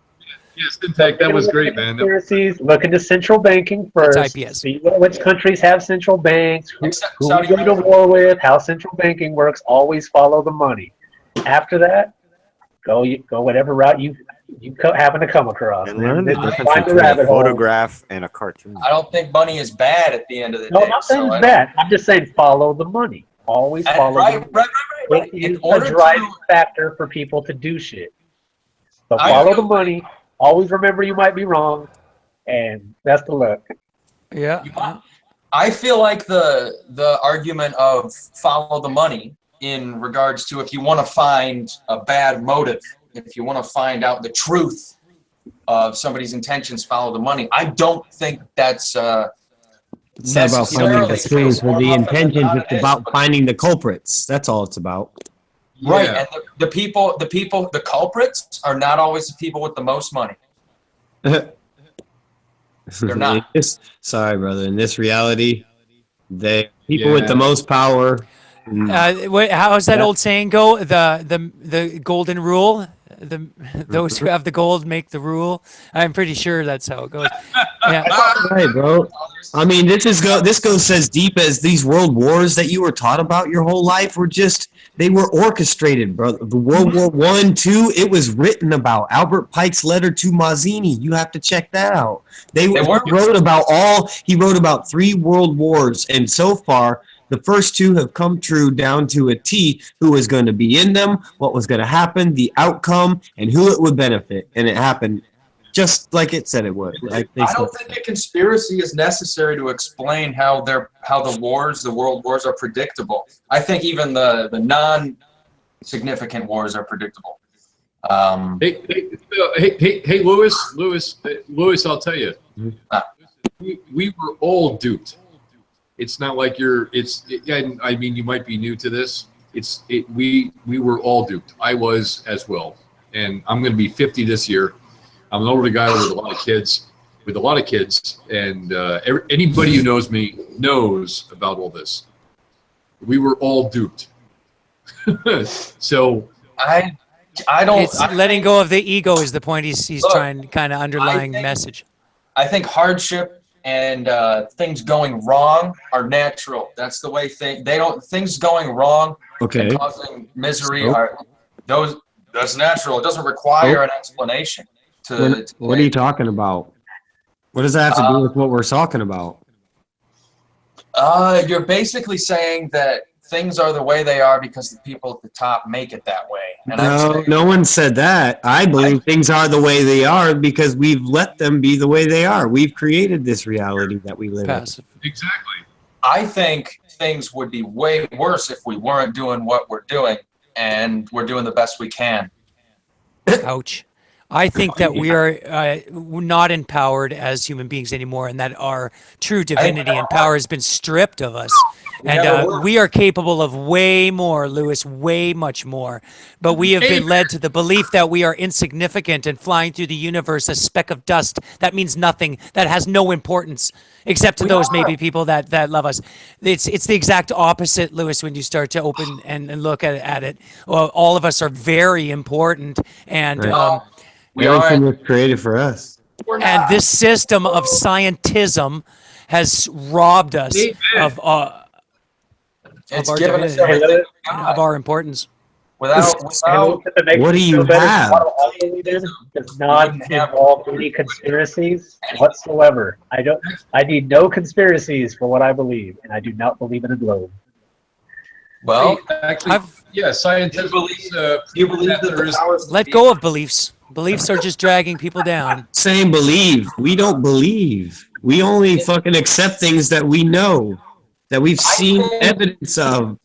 Yes, Intech, that was great, man.
Conspiracies, look into central banking first.
That's IPS.
See which countries have central banks, who we go to war with, how central banking works. Always follow the money. After that, go whatever route you happen to come across.
And learn the difference
Find the
between a
rabbit hole.
photograph and a cartoon.
I don't think money is bad at the end of the day.
No, I'm not saying it's bad. I'm just saying follow the money. Always follow the money.
Right.
It is a driving factor for people to do shit. So follow the money. Always remember you might be wrong, and best of luck.
Yeah.
I feel like the argument of follow the money in regards to if you want to find a bad motive, if you want to find out the truth of somebody's intentions, follow the money. I don't think that's
it's not about finding the truth or the intentions. It's about finding the culprits. That's all it's about.
Right, and the culprits are not always the people with the most money. They're not.
Sorry, brother. In this reality, people with the most power.
How's that old saying go? The golden rule. Those who have the gold make the rule. I'm pretty sure that's how it goes. Yeah.
Right, bro. I mean, this goes as deep as these world wars that you were taught about your whole life they were orchestrated, bro. The World War I, II, it was written about. Albert Pike's letter to Mazzini, you have to check that out. He wrote about 3 world wars, and so far, the first 2 have come true down to a T, who was going to be in them, what was going to happen, the outcome, and who it would benefit. And it happened just like it said it would.
I don't think a conspiracy is necessary to explain how the world wars are predictable. I think even the non-significant wars are predictable.
Hey, Lewis, I'll tell you, we were all duped. It's not like I mean, you might be new to this. We were all duped. I was as well, and I'm going to be 50 this year. I'm an older guy with a lot of kids, and anybody who knows me knows about all this. We were all duped. So
I don't.
It's letting go of the ego is the point he's trying, kind of underlying message.
I think hardship and things going wrong are natural. That's the way things going wrong and causing misery are That's natural. It doesn't require an explanation.
What are you talking about? What does that have to do with what we're talking about?
You're basically saying that things are the way they are because the people at the top make it that way. And
No one said that. I believe things are the way they are because we've let them be the way they are. We've created this reality that we live in.
Exactly.
I think things would be way worse if we weren't doing what we're doing, and we're doing the best we can.
Ouch. I think that we are not empowered as human beings anymore, and that our true divinity and power has been stripped of us. And we are capable of way more, Lewis, way much more. But we have been led to the belief that we are insignificant and flying through the universe, a speck of dust. That means nothing. That has no importance, except to those maybe people that love us. It's the exact opposite, Lewis, when you start to open and look at it. Well, all of us are very important. And
everything was created for us.
And this system of scientism has robbed us of our divinity, of our importance.
What
do you have?
Does not involve any conspiracies whatsoever. I need no conspiracies for what I believe, and I do not believe in a globe.
Well,
actually, scientists
you believe that
there is.
Let go of beliefs. Beliefs are just dragging people down.
Saying believe. We don't believe. We only fucking accept things that we know, that we've seen evidence of.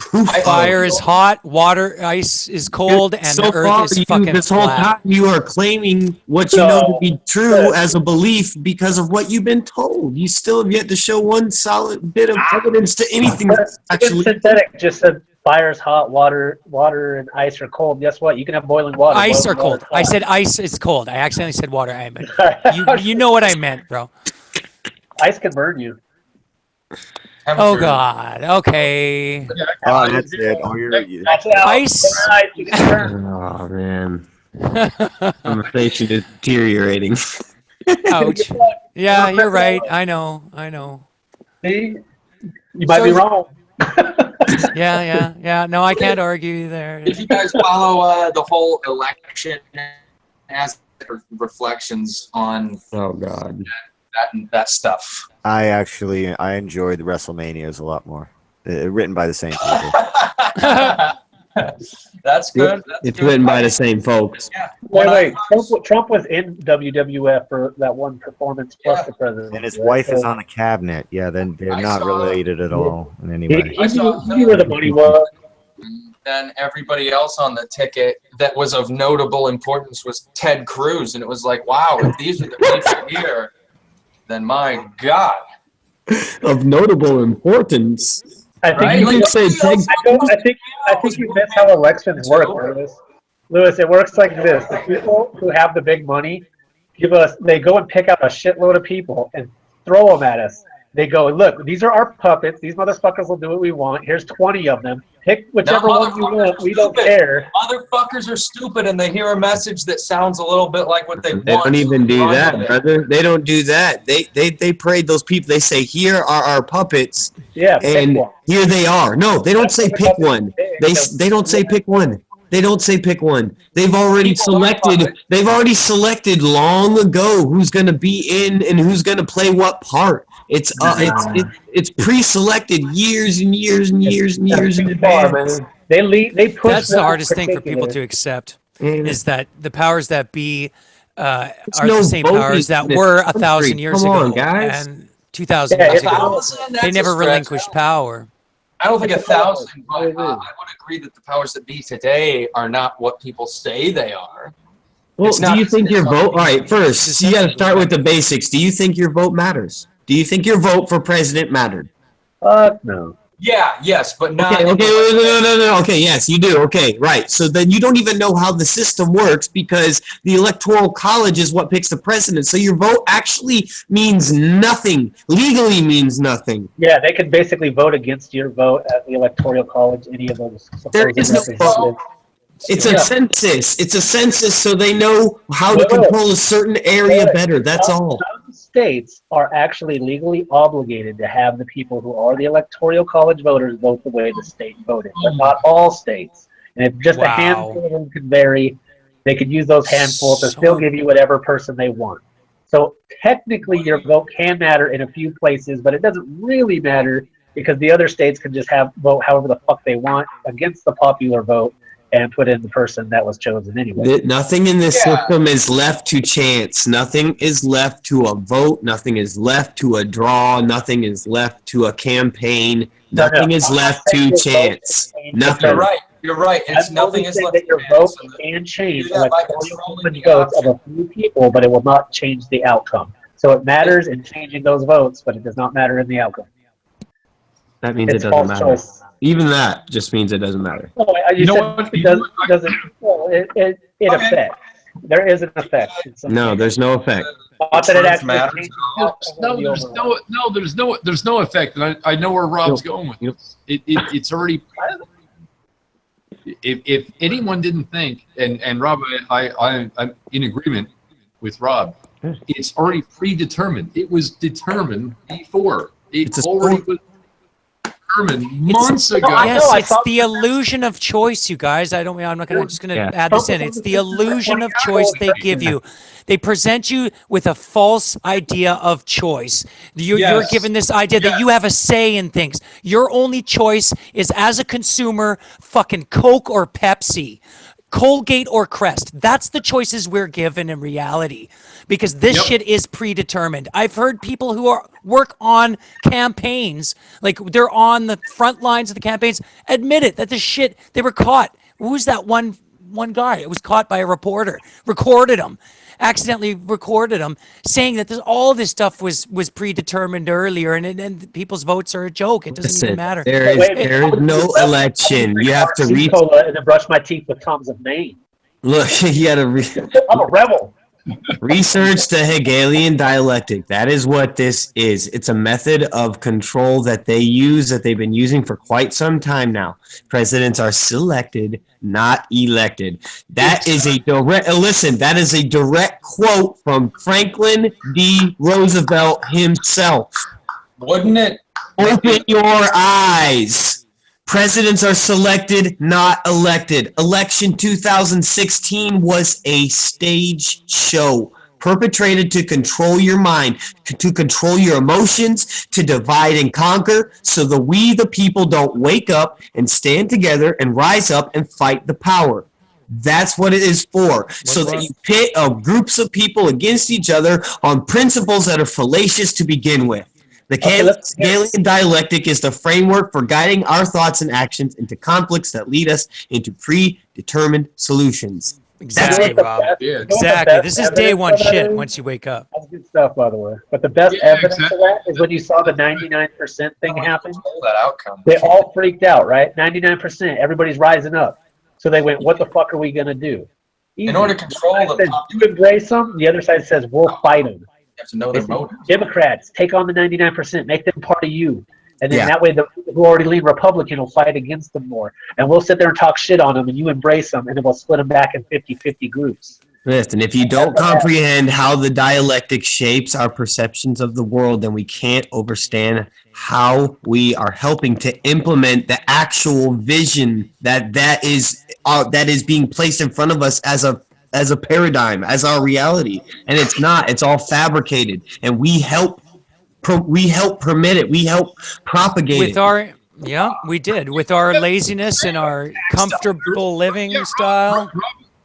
Fire is hot, ice is cold, and the earth is fucking
this whole time you are claiming what you know to be true as a belief because of what you've been told. You still have yet to show one solid bit of evidence to anything that's actually
synthetic. Just said fire's hot, water and ice are cold. Guess what? You can have boiling water.
Ice are cold. I said ice is cold. I accidentally said water. I meant you know what I meant, bro.
Ice can burn you.
Oh God. Okay.
Oh, that's it. Oh,
ice.
Oh man. My face is deteriorating.
Ouch. Yeah, you're right. I know.
See, you might be wrong.
Yeah. No, I can't argue there.
If you guys follow the whole election as reflections on that stuff.
I enjoyed the WrestleManias a lot more. Written by the same people.
That's good.
It's written by the same folks.
Yeah.
Wait. Trump was in WWF for that one performance plus the president.
And his wife is on the cabinet. Yeah, then they're not related at all in any way.
He knew where the money was.
And everybody else on the ticket that was of notable importance was Ted Cruz. And it was like, wow, if these are the people here, then my God.
Of notable importance.
I think you miss how elections work, Lewis. Lewis, it works like this: the people who have the big money they go and pick out a shitload of people and throw them at us. They go, look, these are our puppets. These motherfuckers will do what we want. Here's 20 of them. Pick whichever one you want. We don't care.
Motherfuckers are stupid, and they hear a message that sounds a little bit like what they want.
They don't even do that, brother. They don't do that. They parade those people. They say, here are our puppets.
Yeah,
and here they are. No, they don't say pick one. They don't say pick one. They don't say pick one. They've already selected. They've already selected long ago who's going to be in and who's going to play what part. It's pre-selected years and years and years and years in advance.
They push.
That's the hardest thing for people to accept is that the powers that be are the same powers that were 1,000 years ago and 2,000 years ago. They never relinquished power.
I don't think 1,000, but I would agree that the powers that be today are not what people say they are.
Well, do you think your vote? All right, first, you got to start with the basics. Do you think your vote matters? Do you think your vote for president mattered?
No.
Yeah, yes, but not.
Okay, no. Okay, yes, you do. Okay, right. So then you don't even know how the system works because the Electoral College is what picks the president. So your vote actually means nothing. Legally means nothing.
Yeah, they can basically vote against your vote at the Electoral College. Any of those.
There is no vote. It's a census. It's a census, so they know how to control a certain area better. That's all.
Some states are actually legally obligated to have the people who are the Electoral College voters vote the way the state voted, but not all states. And if just a handful of them could vary, They could use those handfuls to still give you whatever person they want. So technically, your vote can matter in a few places, but it doesn't really matter because the other states can just vote however the fuck they want against the popular vote and put in the person that was chosen anyway.
Nothing in this system is left to chance. Nothing is left to a vote. Nothing is left to a draw. Nothing is left to a campaign. Nothing is left to chance. Nothing.
You're right. It's nothing is left
that your vote can change electoral votes of a few people, but it will not change the outcome. So it matters in changing those votes, but it does not matter in the outcome.
That means it doesn't matter. Even that just means it doesn't matter.
Oh, you know what? It doesn't. Well, it affects. There is an effect.
No, there's no effect.
Not that it actually
There's no effect. And I know where Rob's going with this. It's already. If anyone didn't think, and Rob, I'm in agreement with Rob, it's already predetermined. It was determined before. It's already was determined months ago.
Yes, it's the illusion of choice, you guys. I'm just gonna add this in. It's the illusion of choice they give you. They present you with a false idea of choice. You're given this idea that you have a say in things. Your only choice is, as a consumer, fucking Coke or Pepsi, Colgate or Crest. That's the choices we're given in reality, because this shit is predetermined. I've heard people who work on campaigns, like they're on the front lines of the campaigns, admit it, that this shit, they were caught. Who's that one guy? It was caught by a reporter, accidentally recorded him, saying that all this stuff was predetermined earlier, and people's votes are a joke. It doesn't even matter.
There is no election. You have to read
and then brush my teeth with Tom's of Maine.
Look, you got to
I'm a rebel.
Research the Hegelian dialectic. That is what this is. It's a method of control that they use, that they've been using for quite some time now. Presidents are selected, not elected. That is a direct quote from Franklin D. Roosevelt himself.
Wouldn't it?
Open your eyes. Presidents are selected, not elected. Election 2016 was a stage show perpetrated to control your mind, to control your emotions, to divide and conquer, so that we, the people, don't wake up and stand together and rise up and fight the power. That's what it is for. So that you pit groups of people against each other on principles that are fallacious to begin with. The Hegelian dialectic is the framework for guiding our thoughts and actions into conflicts that lead us into predetermined solutions.
Exactly, Rob. Exactly. This is day one shit once you wake up.
That's good stuff, by the way. But the best evidence of that is when you saw the 99% thing happen.
That outcome.
They all freaked out, right? 99%. Everybody's rising up. So they went, what the fuck are we going to do?
In order to control them,
you embrace them. The other side says, we'll fight them.
You have to know their motives.
Democrats, take on the 99%, make them part of you. And then that way the people who already lean Republican will fight against them more. And we'll sit there and talk shit on them, and you embrace them, and then we'll split them back in 50-50 groups.
Listen, if you don't comprehend how the dialectic shapes our perceptions of the world, then we can't understand how we are helping to implement the actual vision that is being placed in front of us as a paradigm, as our reality. And it's not. It's all fabricated. And we help permit it. We help propagate it.
We did. With our laziness and our comfortable living style.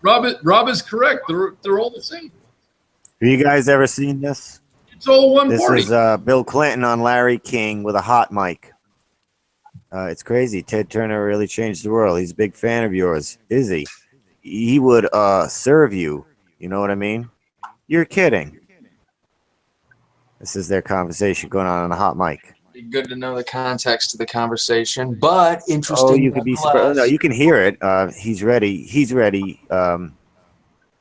Rob is correct. They're all the same.
Have you guys ever seen this?
It's all one party.
This is Bill Clinton on Larry King with a hot mic. It's crazy. Ted Turner really changed the world. He's a big fan of yours. Is he? He would serve you. You know what I mean? You're kidding. This is their conversation going on a hot mic.
Be good to know the context of the conversation, but interesting.
Oh, you could be surprised. No, you can hear it. He's ready. He's ready.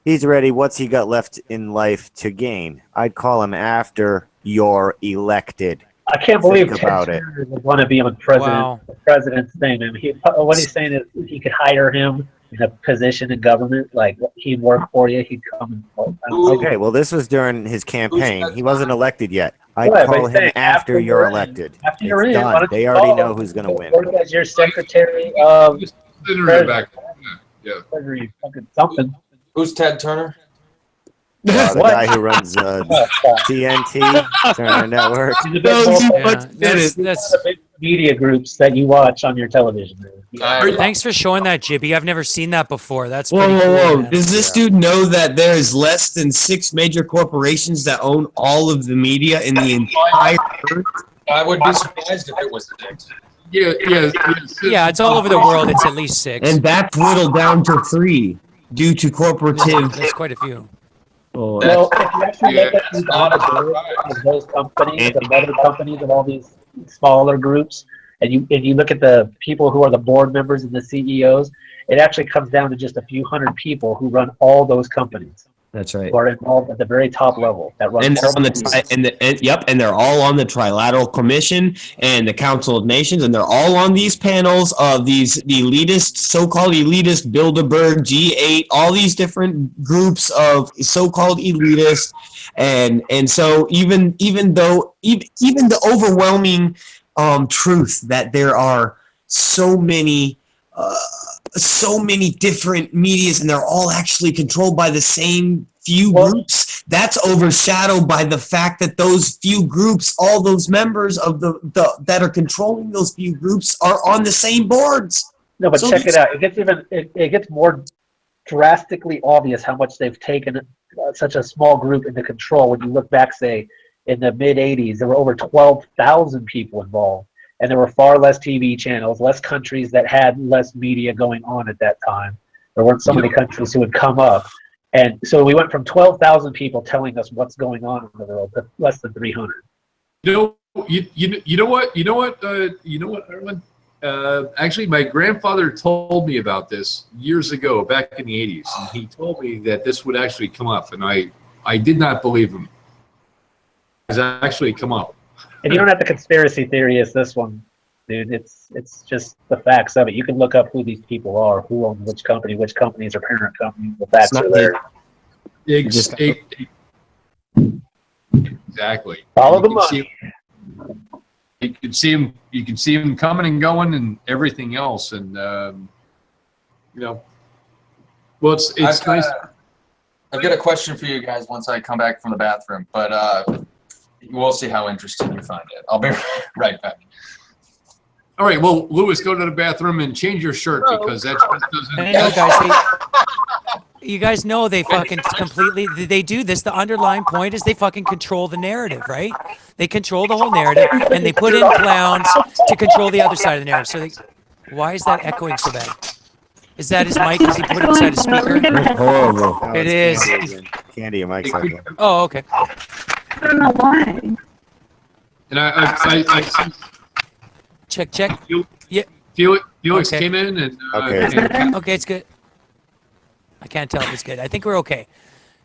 He's ready. What's he got left in life to gain? I'd call him after you're elected.
I can't believe
Think about it.
would want to be on the president's thing. I mean, what he's saying is he could hire him in a position in government, like he'd work for you, he'd come.
Okay, well, this was during his campaign. He wasn't elected yet. I'd call him after you're elected.
After you're in,
done. They already know who's going to win.
Work as your secretary of
Treasury back.
Treasury, fucking something.
Who's Ted Turner?
The guy who runs TNT, Turner Network.
That's the big media groups that you watch on your television.
Thanks for showing that, Jibby. I've never seen that before. That's
Whoa,
pretty
whoa,
cool,
whoa.
man.
Does this dude know that there's less than 6 major corporations that own all of the media in the entire earth?
I would be surprised if it was 6.
Yeah, it's all over the world. It's at least 6.
And that's whittled down to 3 due to corporative.
There's quite a few.
Oh,
Well, if you actually look at these auditors of those companies, the mother companies of all these smaller groups, and you look at the people who are the board members and the CEOs, it actually comes down to just a few hundred people who run all those companies.
That's right.
Who are involved at the very top level. That run
And they're
all
on
the
and they're all on the Trilateral Commission and the Council of Nations, and they're all on these panels of the elitist, so-called elitist Bilderberg, G8, all these different groups of so-called elitists, and so even the overwhelming truth that there are so many different medias and they're all actually controlled by the same few groups, that's overshadowed by the fact that those few groups, all those members of the that are controlling those few groups are on the same boards.
No, but
So
check
these-
it out. It gets it gets more drastically obvious how much they've taken such a small group into control. When you look back, say, in the mid 80s, there were over 12,000 people involved. And there were far less TV channels, less countries that had less media going on at that time. There weren't so many countries who would come up. And so we went from 12,000 people telling us what's going on in the world to less than 300.
You know what, Erwin? Actually, my grandfather told me about this years ago, back in the 80s. And he told me that this would actually come up, and I did not believe him. It's actually come up.
And you don't have to conspiracy theories this one, dude. It's just the facts of it. You can look up who these people are, who owns which companies are parent companies. The facts are there.
Exactly.
Follow the money.
You can see them coming and going and everything else, and well, it's nice.
I've got a question for you guys once I come back from the bathroom, but we'll see how interesting you find it. I'll be right back.
All right, well, Lewis, go to the bathroom and change your shirt because that doesn't.
I know, guys. You guys know they fucking completely. They do this. The underlying point is they fucking control the narrative, right? They control the whole narrative, and they put in clowns to control the other side of the narrative. So, why is that echoing so bad? Is that his mic? Does he put it inside his speaker?
It's horrible.
It is.
Candy, your mic's like that.
Oh, okay.
I don't know why.
And I
check. Yeah.
Felix
Okay.
came in and
Okay, it's good. I can't tell if it's good. I think we're okay.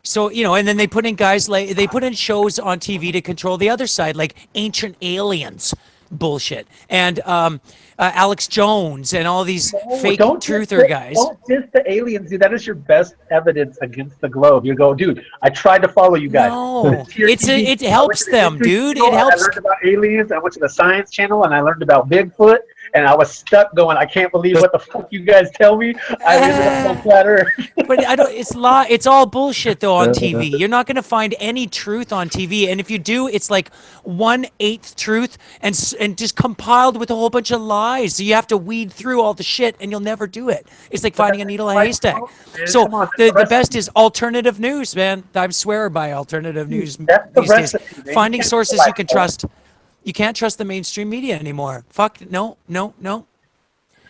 So, and then they put in guys like they put in shows on TV to control the other side, like Ancient Aliens bullshit, and Alex Jones and all these fake truther guys.
Don't diss the aliens, dude. That is your best evidence against the globe. You go, dude, I tried to follow you guys.
No, it helps them, dude. It helps.
I learned about aliens. I went to the Science Channel and I learned about Bigfoot. And I was stuck going, I can't believe what the fuck you guys tell me. I ended up on flat Earth.
But it's all bullshit though on TV. You're not going to find any truth on TV, and if you do, it's like 1/8 truth and just compiled with a whole bunch of lies. So you have to weed through all the shit, and you'll never do it. It's like finding a needle in a haystack. So the best is alternative news, man. I swear by alternative news these days. Finding sources you can trust. You can't trust the mainstream media anymore. Fuck, no.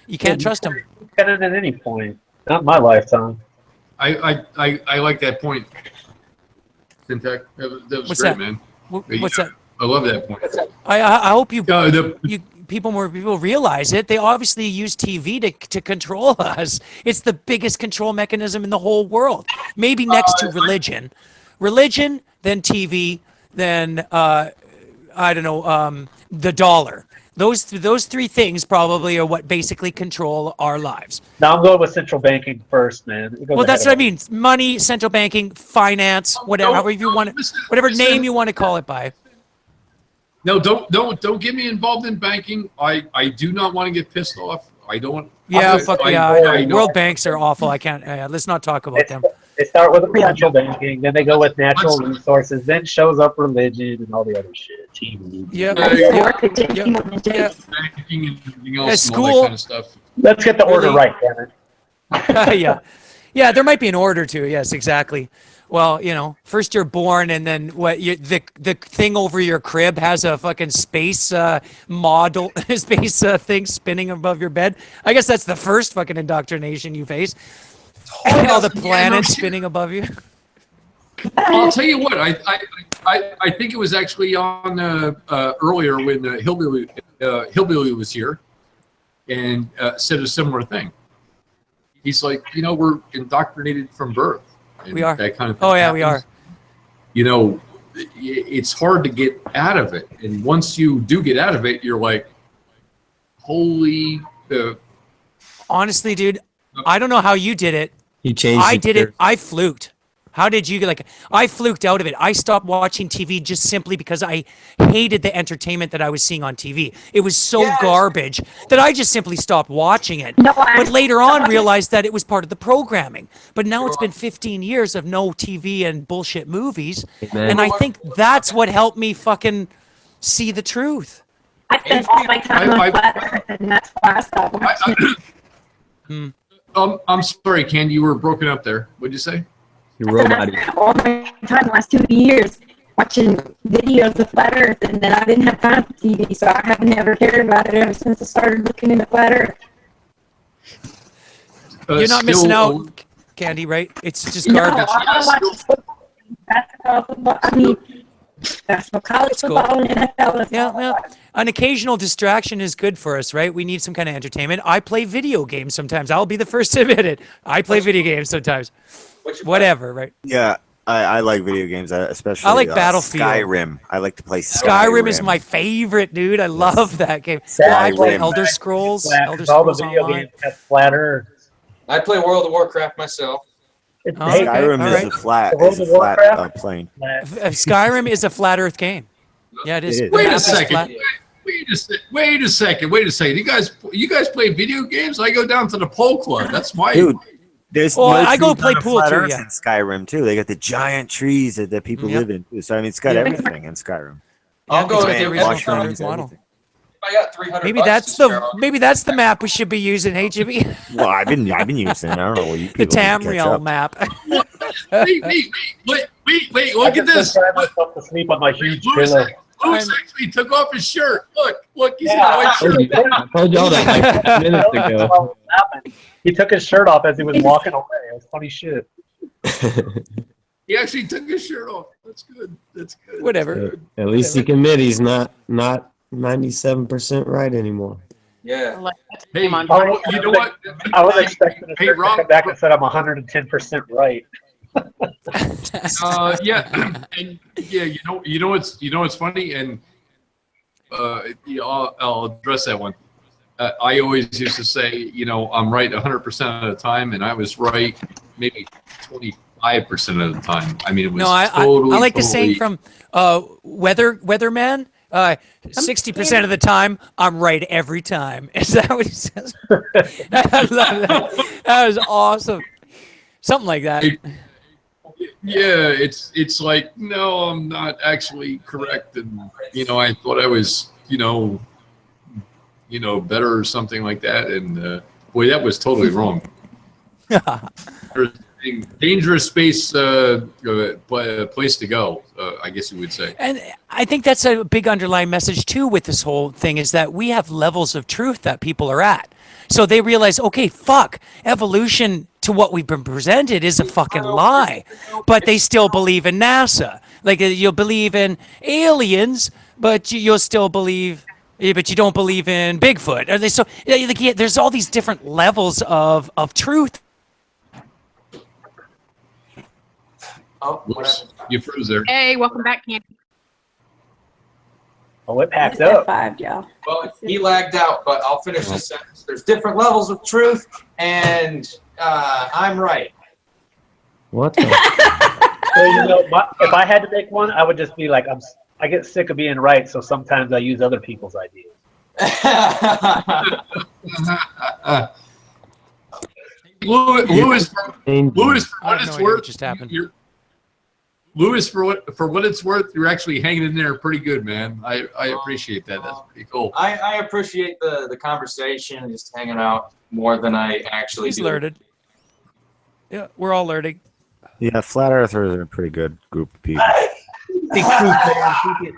You can't trust them.
You can at any point. Not my lifetime.
I like that point. Syntax, that was
What's
great,
that?
man.
What's that?
I love that point.
I hope more people realize it. They obviously use TV to control us. It's the biggest control mechanism in the whole world. Maybe next to religion, then TV, then I don't know, the dollar. Those three things probably are what basically control our lives.
Now I'm going with central banking first, man.
Well, that's what I mean. Money, central banking, finance, whatever you want, whatever name you want to call it by.
No, don't get me involved in banking. I do not want to get pissed off. I don't want.
Yeah, fuck yeah. I know. World banks are awful. I can't. Let's not talk about them.
They start with essential banking, then they go with natural resources, then shows up religion and all the other shit. TV.
Yeah.
Banking and everything else,
At
and all
school-
that kind of stuff.
Let's get the order
Really?
right, damn it.
Yeah. Yeah, there might be an order to it. Yes, exactly. Well, you know, first you're born, and then the thing over your crib has a fucking space model, space thing spinning above your bed. I guess that's the first fucking indoctrination you face. All the planets spinning above you.
I'll tell you what. I think it was actually on earlier when Hillbilly was here, and said a similar thing. He's like, you know, we're indoctrinated from birth.
We are.
That kind of thing.
Oh yeah, we are.
You know, it's hard to get out of it, and once you do get out of it, you're like, holy.
Honestly, dude, I don't know how you did it.
He changed.
I did it. I fluked. How did you like? I fluked out of it. I stopped watching TV just simply because I hated the entertainment that I was seeing on TV. It was so garbage that I just simply stopped watching it. But later on, realized that it was part of the programming. But now it's been 15 years of no TV and bullshit movies, and I think that's what helped me fucking see the truth.
I spent all my time on flat Earth, and that's why I stopped watching.
I'm sorry, Candy, you were broken up there. What'd you say?
Your robot.
All my time the last 2 years watching videos of flat Earth, and then I didn't have time for TV, so I have never cared about it ever since I started looking into flat Earth.
You're not missing out, Candy, right? It's just garbage.
I mean, basketball, college football, and NFL.
Yeah. An occasional distraction is good for us, right? We need some kind of entertainment. I play video games sometimes. I'll be the first to admit it. I play video games sometimes. Whatever, right?
Yeah, I like video games, especially
I like Battlefield.
Skyrim. I like to play
Skyrim is my favorite, dude. I love that game. I play Elder Scrolls. Elder
All the
Scrolls
video
Online.
games have flat Earth.
I play World of Warcraft myself.
Skyrim is a flat plane.
Skyrim is a flat Earth game. Yeah, it is.
Wait a second. Wait a second. You guys play video games? I go down to the pole club. That's my
dude. There's
I go play pool too.
In Skyrim too. They got the giant trees that people live in. So I mean, it's got everything in Skyrim.
I'll go with
the
the
original flat Earth model.
I got 300.
Maybe that's the map we should be using. Hey, Jibby.
Well, I've been using. I don't know what you people
the Tamriel map.
Wait! Look at this.
I myself to sleep on my huge pillow.
Louis actually took off his shirt. Look, he's in a white shirt.
I told y'all that like minutes ago.
He took his shirt off as he was walking away. It was funny shit.
He actually took his shirt off. That's good.
Whatever.
At least he can admit he's not 97% right anymore.
Yeah.
Hey, you know what?
I was expecting
Hey,
to
Rob.
come back and said I'm 110% right.
Yeah, and yeah, you know what's funny, and I'll address that one. I always used to say, you know, I'm right 100% of the time, and I was right maybe 25% of the time. I mean, it was
I like the saying from Weatherman. 60% of the time, I'm right every time. Is that what he says? I love that. That was awesome. Something like that.
Yeah, it's like, no, I'm not actually correct, and you know, I thought I was, you know, better or something like that, and boy, that was totally wrong. Dangerous space, place to go, I guess you would say.
And I think that's a big underlying message too with this whole thing is that we have levels of truth that people are at. So they realize, okay, fuck, evolution to what we've been presented is a fucking lie, but they still believe in NASA. Like you'll believe in aliens, but you'll still believe, but you don't believe in Bigfoot. Are they so? Like, yeah, there's all these different levels of truth.
Oh,
whoops, you froze there.
Hey, welcome back, Candy.
Oh, it packed up.
5, y'all.
Well, he lagged out, but I'll finish this sentence. There's different levels of truth, and I'm right.
What the?
So, you know, if I had to make one, I would just be like, I get sick of being right, so sometimes I use other people's ideas.
Louis, for what
I have
it's
no idea
worth,
what just happened.
Louis, for what it's worth, you're actually hanging in there pretty good, man. I appreciate that. That's pretty cool.
I appreciate the conversation and just hanging out more than I actually
He's
do.
alerted. Yeah, we're all alerting.
Yeah, flat earthers are a pretty good group of people.
Big truth, man.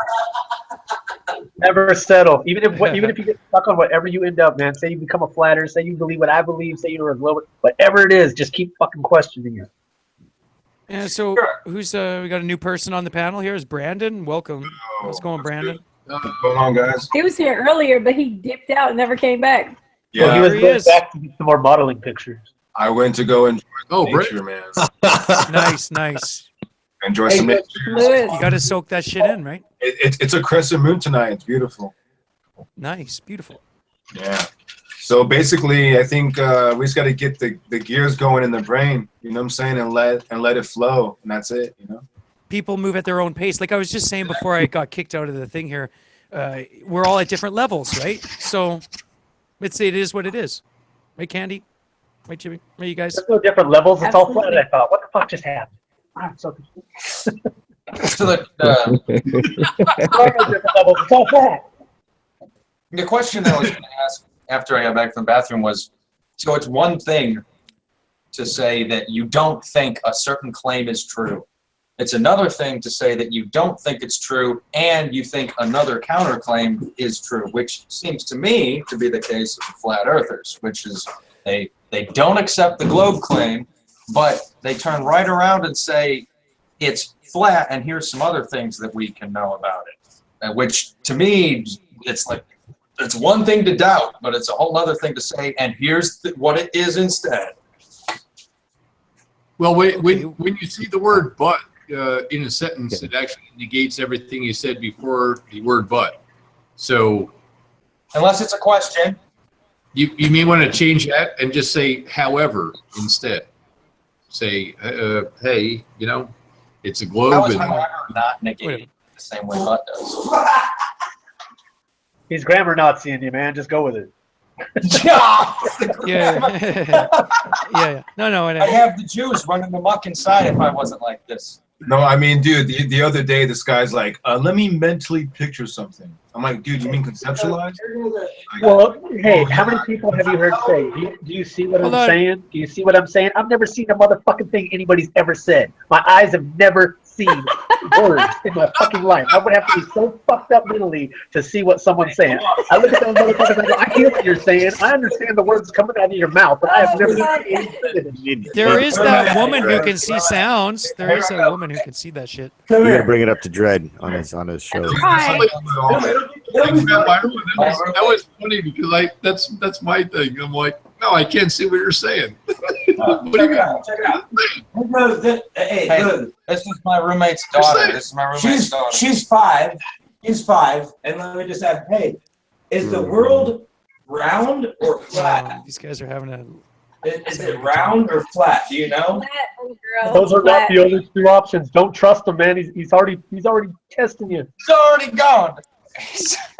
Never settle. Even if you get stuck on whatever you end up, man. Say you become a flat earther, say you believe what I believe, say you're a global, whatever it is, just keep fucking questioning it.
Yeah, so who's we got a new person on the panel here is Brandon. Welcome. How's it going, Brandon?
What's going on, guys?
He was here earlier, but he dipped out and never came back.
Yeah,
well, he was going back to get some more modeling pictures.
I went to go enjoy nature, man.
Nice.
Enjoy some nature.
You got to soak that shit in, right?
It's a crescent moon tonight. It's beautiful.
Nice, beautiful.
Yeah. So basically, I think we just got to get the gears going in the brain. You know what I'm saying, and let it flow, and that's it. You know.
People move at their own pace. Like I was just saying before I got kicked out of the thing here, we're all at different levels, right? So it is what it is, right, Candy? Right, Jimmy? Right, you guys?
There's no different levels. It's all flat. I thought, what the fuck just happened? I'm so confused.
So the
different levels. It's all flat.
The question that I was going to ask after I got back from the bathroom was, so it's one thing to say that you don't think a certain claim is true. It's another thing to say that you don't think it's true and you think another counterclaim is true, which seems to me to be the case of the flat earthers, which is they don't accept the globe claim, but they turn right around and say it's flat and here's some other things that we can know about it, which to me, it's like, it's one thing to doubt, but it's a whole other thing to say, and here's what it is instead.
Well, when you see the word "but" in a sentence, it actually negates everything you said before the word "but." So,
unless it's a question,
you may want to change that and just say "however" instead. Say, "Hey, you know, it's a globe."
How is however not negated the same way "but" does?
He's grammar Naziing you, man. Just go with it.
Yeah. No.
I'd have the Jews running amok inside if I wasn't like this.
No, I mean, dude, the other day, this guy's like, let me mentally picture something. I'm like, dude, you mean conceptualize?
Well, hey, how many people have you heard say, do you see what I'm saying? Do you see what I'm saying? I've never seen a motherfucking thing anybody's ever said. My eyes have never seen words in my fucking life. I would have to be so fucked up mentally to see what someone's saying. I look at those motherfuckers and I go, I hear what you're saying. I understand the words coming out of your mouth, but I have never seen anything.
There is that woman who can see sounds. There is a woman who can see that shit.
You gotta bring it up to Dread on his show.
That was funny because that's my thing. I'm like, no, I can't see what you're saying. What do you mean?
Check it out. Hey, this is my roommate's daughter. This is my roommate's daughter.
She's 5. She's 5. And let me just ask, hey, is the world round or flat?
These guys are having a...
Is it round or flat? Do you know?
Those are not the only two options. Don't trust him, man. He's already testing you.
It's already gone.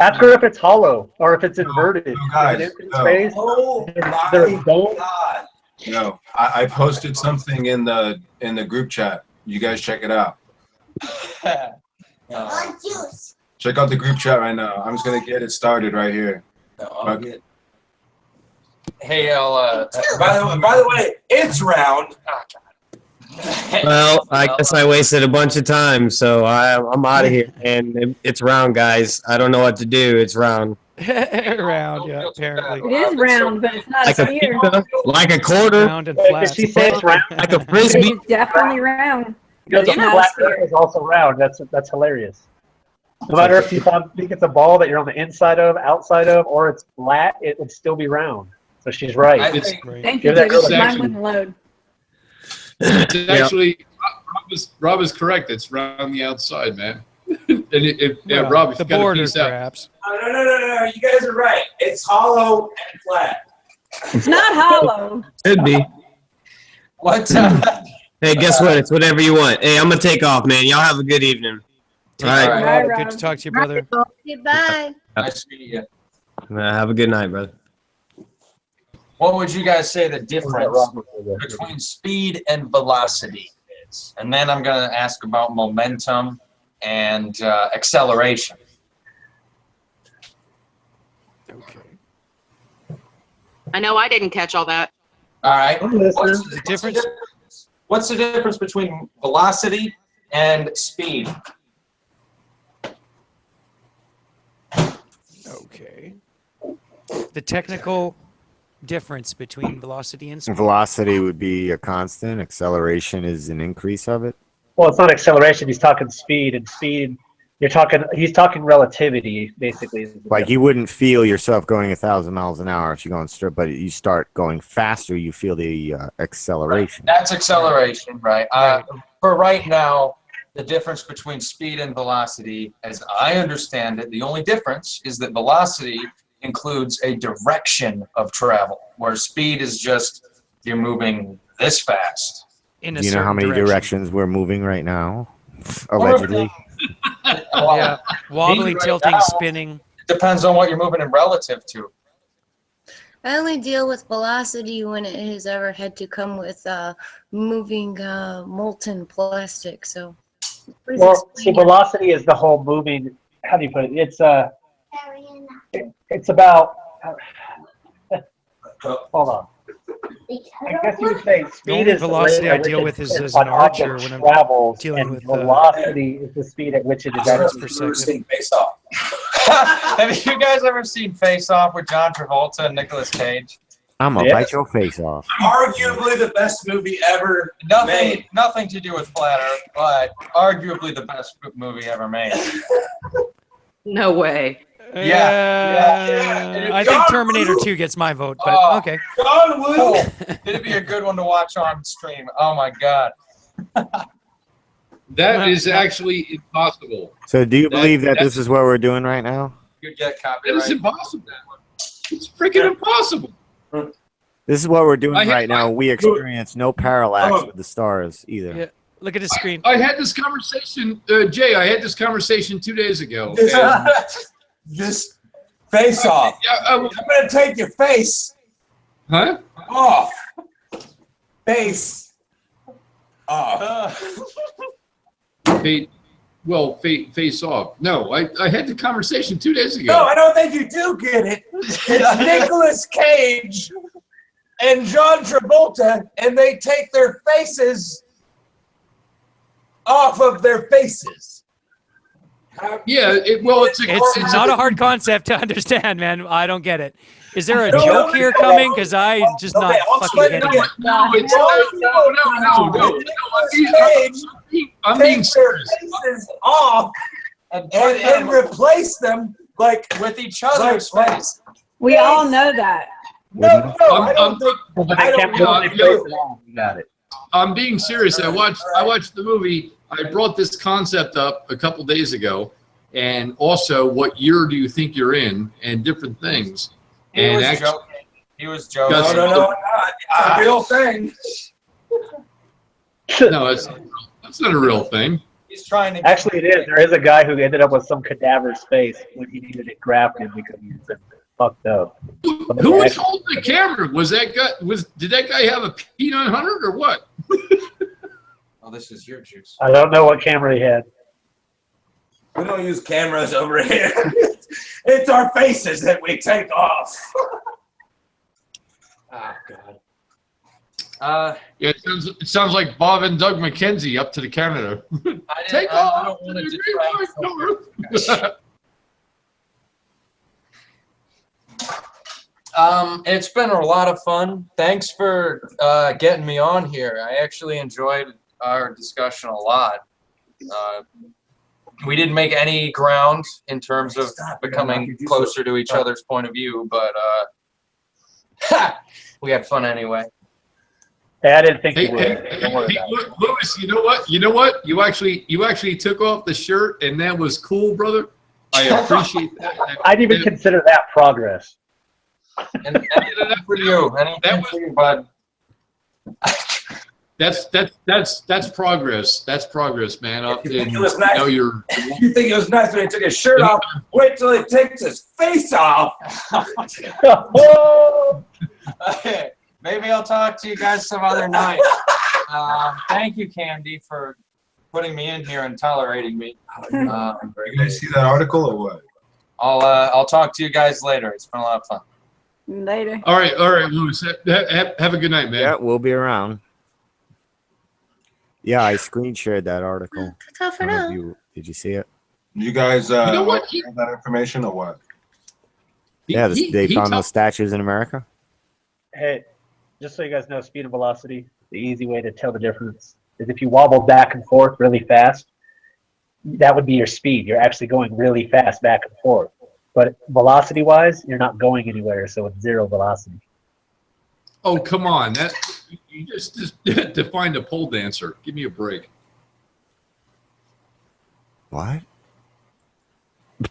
Ask her if it's hollow or if it's inverted.
Guys,
space.
Oh
my
God.
No, I posted something in the group chat. You guys check it out. Check out the group chat right now. I'm just gonna get it started right here.
Hey,
by the way, it's round.
Well, I guess I wasted a bunch of time, so I'm out of here. And it's round, guys. I don't know what to do. It's round.
Round, yeah, apparently.
It is round, but it's not
Like
a
a
sphere.
pizza, like a quarter,
Round and flat.
She says it's round.
like a frisbee.
It's definitely round.
Because
It's
a
not a
flat
sphere.
earth is also round. That's hilarious. No matter if you think it's a ball that you're on the inside of, outside of, or it's flat, it would still be round. So she's right.
Thank you, Jimmy. Mine wouldn't load.
It's actually, Rob is correct. It's around the outside, man. And Rob, if
the
you got a
border,
piece out.
perhaps.
No. You guys are right. It's hollow and flat.
It's not hollow.
Could be.
What?
Hey, guess what? It's whatever you want. Hey, I'm gonna take off, man. Y'all have a good evening. All right.
Bye, Rob. Good to talk to you, brother.
Goodbye.
Nice to meet you.
Have a good night, brother.
what would you guys say the difference between speed and velocity is? And then I'm going to ask about momentum and acceleration.
Okay.
I know I didn't catch all that.
All right.
What's the difference?
What's the difference between velocity and speed?
Okay. The technical difference between velocity and speed.
Velocity would be a constant. Acceleration is an increase of it.
Well, it's not acceleration. He's talking speed, and speed. He's talking relativity, basically.
Like you wouldn't feel yourself going 1,000 miles an hour if you're going straight, but you start going faster, you feel the acceleration.
Right. That's acceleration, right? For right now, the difference between speed and velocity, as I understand it, the only difference is that velocity includes a direction of travel, where speed is just you're moving this fast.
Do you know how many directions we're moving right now? Allegedly.
Yeah, wobbly, tilting, spinning.
Depends on what you're moving in relative to.
I only deal with velocity when it has ever had to come with moving molten plastic. So,
well, see, velocity is the whole moving. How do you put it? It's about. Hold on. I guess you would say speed is
velocity
the
I
rate
deal
at
with
which
is
an
an archer
object
when I'm
travels,
dealing
and
with
velocity is the speed at which it is.
meters per second.
Face Off. Have you guys ever seen Face Off with John Travolta and Nicolas Cage?
I'm gonna bite your face off.
Arguably the best movie ever made.
Nothing to do with Flat Earth, but arguably the best movie ever made.
No way.
Yeah.
I think Terminator 2 gets my vote, but okay.
John Woo.
It'd be a good one to watch on stream. Oh my god.
That is actually impossible.
So do you believe that this is what we're doing right now?
You get
It
copyright.
is impossible. It's freaking impossible.
This is what we're doing
I had-
right now. We experience no parallax with the stars either.
Yeah. Look at his screen.
I had this conversation, Jay. I had this conversation 2 days ago.
This Face Off. I'm gonna take your face
Huh?
off. Face off.
Face off. No, I had the conversation 2 days ago.
No, I don't think you do get it. It's Nicolas Cage and John Travolta, and they take their faces off of their faces.
Yeah,
it's not a hard concept to understand, man. I don't get it. Is there a joke here coming? Because I just not fucking getting it.
No, it's no. I'm being serious.
Faces off and replace them like
with each other's face.
We all know that.
No, I don't think. I don't know.
You got it.
I'm being serious. I watched the movie. I brought this concept up a couple days ago, and also what year do you think you're in, and different things.
He was joking. He was joking.
No, it's a real thing.
No, that's not a real thing.
He's trying to.
Actually, it is. There is a guy who ended up with some cadaver's face when he needed it grafted because he was fucked up.
Who was holding the camera? Did that guy have a P900 or what?
Oh, this is your juice.
I don't know what camera he had.
We don't use cameras over here. It's our faces that we take off.
Oh God.
Yeah, it sounds like Bob and Doug McKenzie up to the Canada. Take off.
I don't want to distract. It's been a lot of fun. Thanks for getting me on here. I actually enjoyed our discussion a lot. We didn't make any ground in terms of becoming closer to each other's point of view, but we had fun anyway.
Hey, I didn't think
Hey,
you would. Don't worry about it.
Lewis, you know what? You actually took off the shirt, and that was cool, brother. I appreciate that.
I'd even consider that progress.
And anything for you. Anything for you, bud.
That's progress. That's progress, man.
You think it was nice? You think it was nice when he took his shirt off? Wait till he takes his face off. Okay, maybe I'll talk to you guys some other night. Thank you, Candy, for putting me in here and tolerating me.
You guys see that article or what?
I'll talk to you guys later. It's been a lot of fun.
Later.
All right, Louis. Have a good night, man.
Yeah, we'll be around. Yeah, I screen shared that article.
Tough for now.
Did you see it?
You guys
You know what?
have that information or what?
Yeah, they found those statues in America.
Hey, just so you guys know, speed and velocity, the easy way to tell the difference is if you wobble back and forth really fast, that would be your speed. You're actually going really fast back and forth. But velocity-wise, you're not going anywhere, so it's zero velocity.
Oh, come on. You just defined a pole dancer. Give me a break.
What?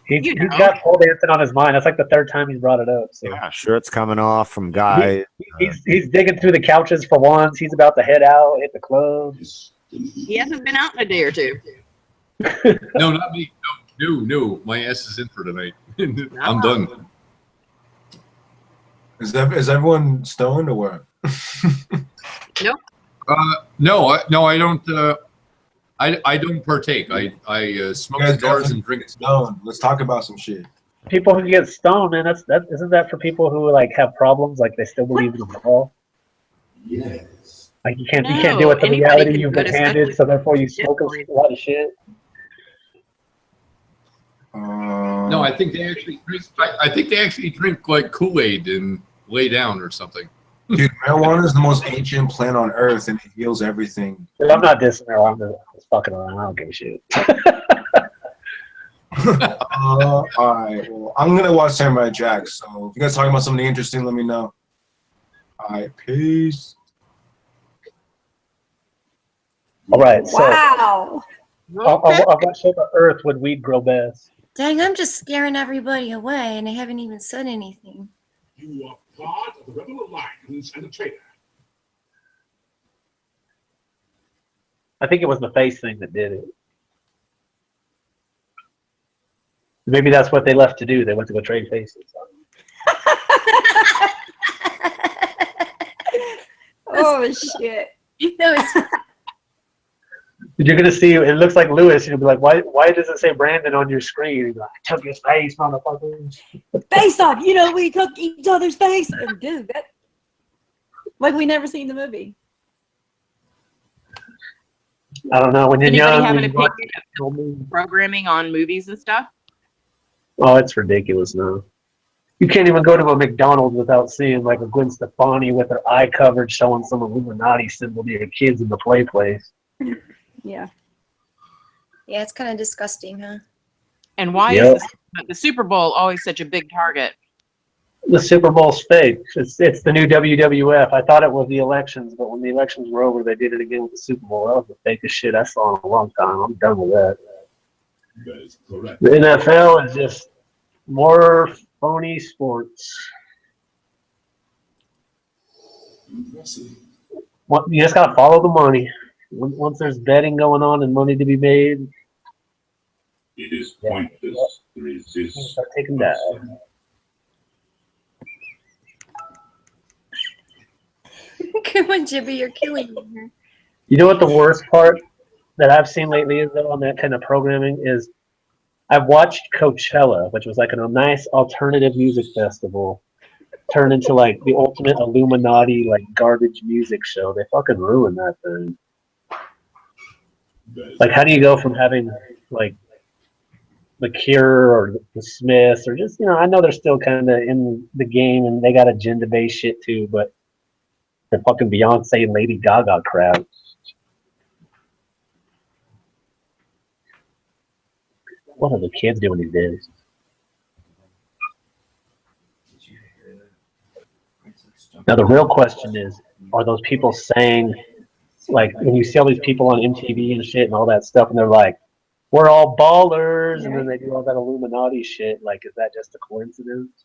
He's got pole dancing on his mind. That's like the third time he's brought it up. So.
Yeah, shirts coming off from guys.
He's digging through the couches for once. He's about to head out, hit the clubs.
He hasn't been out in a day or two.
No, not me. No. My ass is in for tonight. I'm done.
Is everyone stoned or what?
Nope.
No, I don't. I don't partake. I smoke cigars and drink.
Stoned. Let's talk about some shit.
People who get stoned, man, isn't that for people who like have problems, like they still believe in the law?
Yes.
Like you can't deal with the reality you've been handed, so therefore you smoke a lot of shit.
No, I think they actually drink. I think they actually drink like Kool-Aid and lay down or something.
Dude, marijuana is the most ancient plant on earth, and it heals everything.
Dude, I'm not dissing her. I'm just fucking around. I don't give a shit.
All right. Well, I'm gonna watch Samurai Jack. So if you guys talking about something interesting, let me know. All right. Peace.
All right. So,
wow.
on what shape of Earth would weed grow best?
Dang, I'm just scaring everybody away, and I haven't even said anything.
You are part of the Rebel Alliance and a traitor.
I think it was the face thing that did it. Maybe that's what they left to do. They went to go trade faces.
Oh shit!
That was.
You're gonna see. It looks like Lewis. You'll be like, why does it say Brandon on your screen? You're like, I took his face, motherfucker.
Face off. You know, we took each other's face. And dude, that like we never seen the movie.
I don't know. When you're
Anybody
young,
have an
when you
opinion of programming on movies and stuff?
oh, it's ridiculous now. You can't even go to a McDonald's without seeing like a Gwen Stefani with her eye covered showing some Illuminati symbol to your kids in the play place.
Yeah.
Yeah, it's kind of disgusting, huh?
And why is the Super Bowl always such a big target?
The Super Bowl's fake. It's the new WWF. I thought it was the elections, but when the elections were over, they did it again with the Super Bowl. That was the fakest shit I saw in a long time. I'm done with that.
That is correct.
The NFL is just more phony sports. You just gotta follow the money. Once there's betting going on and money to be made,
it is pointless to resist.
Start taking that.
Come on, Jibby, you're killing me here.
You know what the worst part that I've seen lately is though on that kind of programming is I've watched Coachella, which was like a nice alternative music festival, turn into like the ultimate Illuminati like garbage music show. They fucking ruined that thing. Like, how do you go from having like the Cure or the Smiths or just, you know, I know they're still kind of in the game and they got agenda-based shit too, but the fucking Beyonce and Lady Gaga crowd. What are the kids doing these days? Now the real question is, are those people saying, like, when you see all these people on MTV and shit and all that stuff, and they're like, we're all ballers, and then they do all that Illuminati shit, like, is that just a coincidence?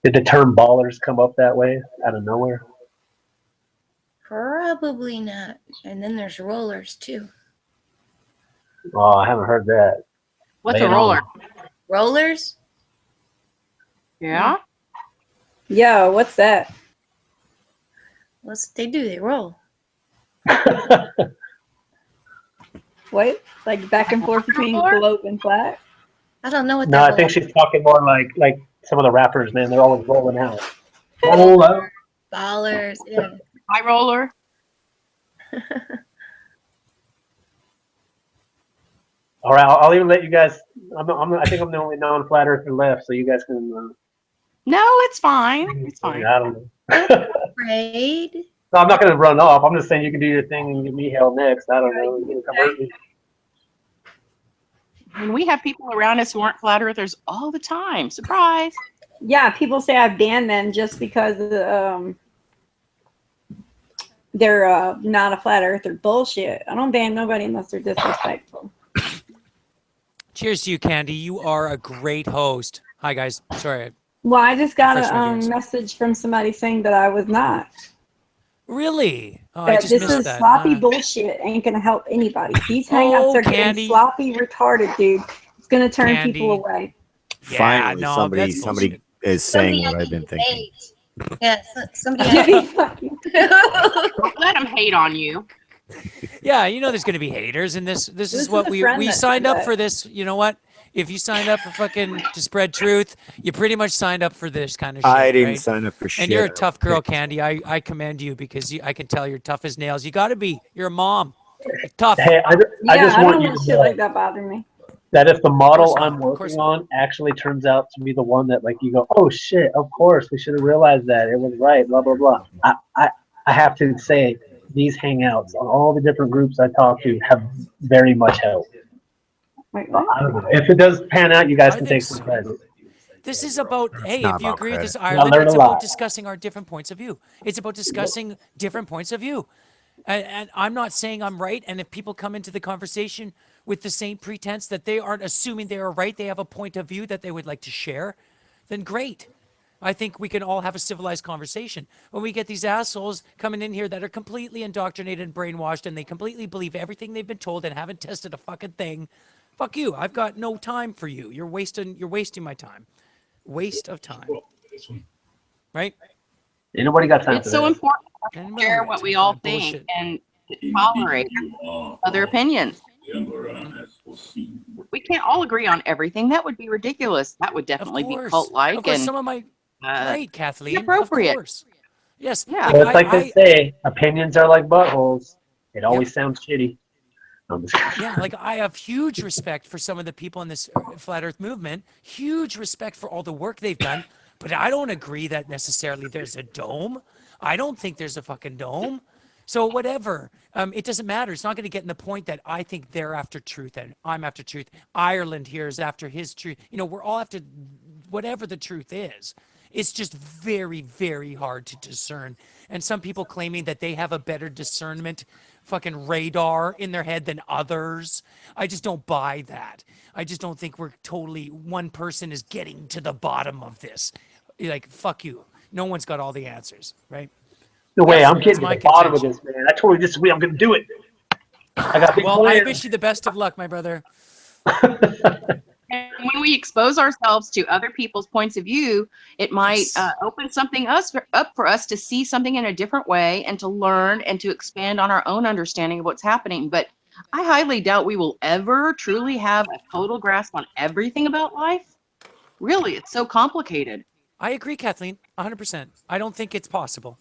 Did the term ballers come up that way out of nowhere?
Probably not. And then there's rollers too.
Oh, I haven't heard that.
What's a roller?
Rollers?
Yeah.
Yo, what's that?
What's they do? They roll.
What? Like back and forth between globe and flat?
I don't know what
No,
that
I think she's talking more like some of the rappers, man. They're always rolling out. Roll out.
Ballers. Yeah.
High roller.
All right, I'll even let you guys. I think I'm the only non-flat earther left, so you guys can.
No, it's fine. It's fine.
I don't know.
Afraid.
No, I'm not going to run off. I'm just saying you can do your thing and give me hell next. I don't know. You can come hurt me.
And we have people around us who aren't flat earthers all the time. Surprise.
Yeah, people say I banned them just because they're not a flat earther. Bullshit. I don't ban nobody unless they're disrespectful.
Cheers to you, Candy. You are a great host. Hi, guys. Sorry.
Well, I just got
Refresh my
a
viewers.
message from somebody saying that I was not.
Really? Oh, I
That
just
this
missed
is
that.
sloppy bullshit. Ain't gonna help anybody. These
Oh,
hangouts are
Candy.
getting sloppy, retarded, dude. It's gonna turn
Candy.
people away.
Yeah,
Finally,
no,
somebody
that's
somebody
bullshit.
is saying what I've been thinking.
Yeah, somebody.
Don't let them hate on you.
Yeah, you know there's going to be haters, and this is what
a
we
friend that
signed
said
up
that.
for this. You know what? If you signed up for fucking to spread truth, you pretty much signed up for this kind of shit.
I didn't
right?
sign up for shit.
And you're a tough girl, Candy. I commend you because I can tell you're tough as nails. You got to be. You're a mom. You're tough.
Hey, I
Yeah,
just
I
want
don't
you
let
to
shit
know
like that bother me.
that if the model I'm
Of course
working on actually turns out to be the one that like you go, oh shit, of course we should have realized that it was right, blah blah blah. I have to say these hangouts on all the different groups I talk to have very much helped.
Wait, what?
I don't know. If it does pan out, you guys
I
can
think
take some
so.
credit.
This is about, hey,
not
if you
about
agree with this,
credit.
Ireland,
learned
it's
a
about
lot.
discussing our different points of view. It's about discussing different points of view. And I'm not saying I'm right. And if people come into the conversation with the same pretense that they aren't assuming they are right, they have a point of view that they would like to share, then great. I think we can all have a civilized conversation. When we get these assholes coming in here that are completely indoctrinated and brainwashed and they completely believe everything they've been told and haven't tested a fucking thing, fuck you. I've got no time for you. You're wasting my time. Waste of time. Right?
Ain't nobody got time
It's
for
so
that.
important to
Anybody
share
got
what
time
we
for
all
that
think
bullshit?
and to tolerate other opinions. We can't all agree on everything. That would be ridiculous. That would definitely be
Of
cult-like
course,
and
some of my right, Kathleen. Of
inappropriate.
course. Yes.
Yeah.
Well, it's like they say, opinions are like buttholes. It always sounds shitty. I'm just
Yeah, like I have huge respect for some of the people in this flat earth movement, huge respect for all the work they've done, but I don't agree that necessarily there's a dome. I don't think there's a fucking dome. So whatever, it doesn't matter. It's not going to get in the point that I think they're after truth and I'm after truth. Ireland here is after his truth. You know, we're all after whatever the truth is. It's just very, very hard to discern. And some people claiming that they have a better discernment fucking radar in their head than others. I just don't buy that. I just don't think we're totally, one person is getting to the bottom of this. Like, fuck you. No one's got all the answers, right?
no way. I'm
That's
getting to
my
the bottom of
contention.
this, man. I told you this week I'm going to do it. I got big
Well, I
plans.
wish you the best of luck, my brother.
And when we expose ourselves to other people's points of view, it might open something up for us to see something in a different way and to learn and to expand on our own understanding of what's happening. But I highly doubt we will ever truly have a total grasp on everything about life. Really, it's so complicated.
I agree, Kathleen, 100%. I don't think it's possible.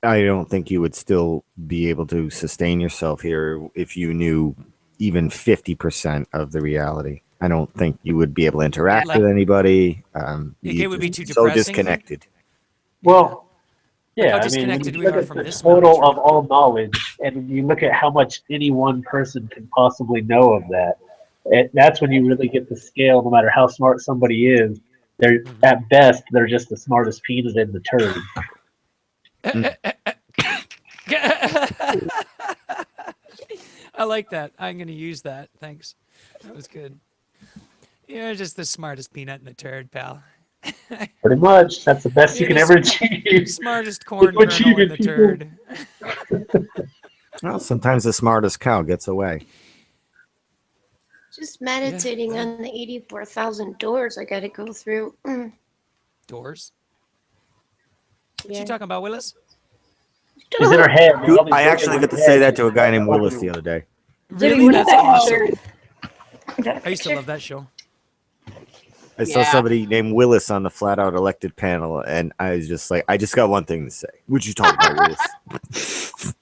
I don't think you would still be able to sustain yourself here if you knew even 50% of the reality. I don't think you would be able to interact with anybody.
It would be too
so
depressing.
disconnected.
Well,
Look
yeah,
how
I mean, when
disconnected
you
we
look
are
at
from
the
this amount of
total
truth.
of all knowledge, and you look at how much any one person can possibly know of that, that's when you really get the scale. No matter how smart somebody is, they're at best they're just the smartest peanut in the turd.
I like that. I'm going to use that. Thanks. That was good. You're just the smartest peanut in the turd, pal.
Pretty much, that's the best you
You're
can
the
ever achieve.
Smartest corn
That's
kernel in
achievement,
the
people.
turd.
Well, sometimes the smartest cow gets away.
Just meditating on the 84,000 doors I got to go through.
Doors? What you talking about, Willis?
She's in her head.
Dude, I actually got to say that to a guy named Willis the other day.
Really?
what is
That's
that
awesome. I used to love that show.
I saw somebody named Willis on the Flat Out Elected panel, and I was just like, I just got one thing to say. What you talking about, Willis?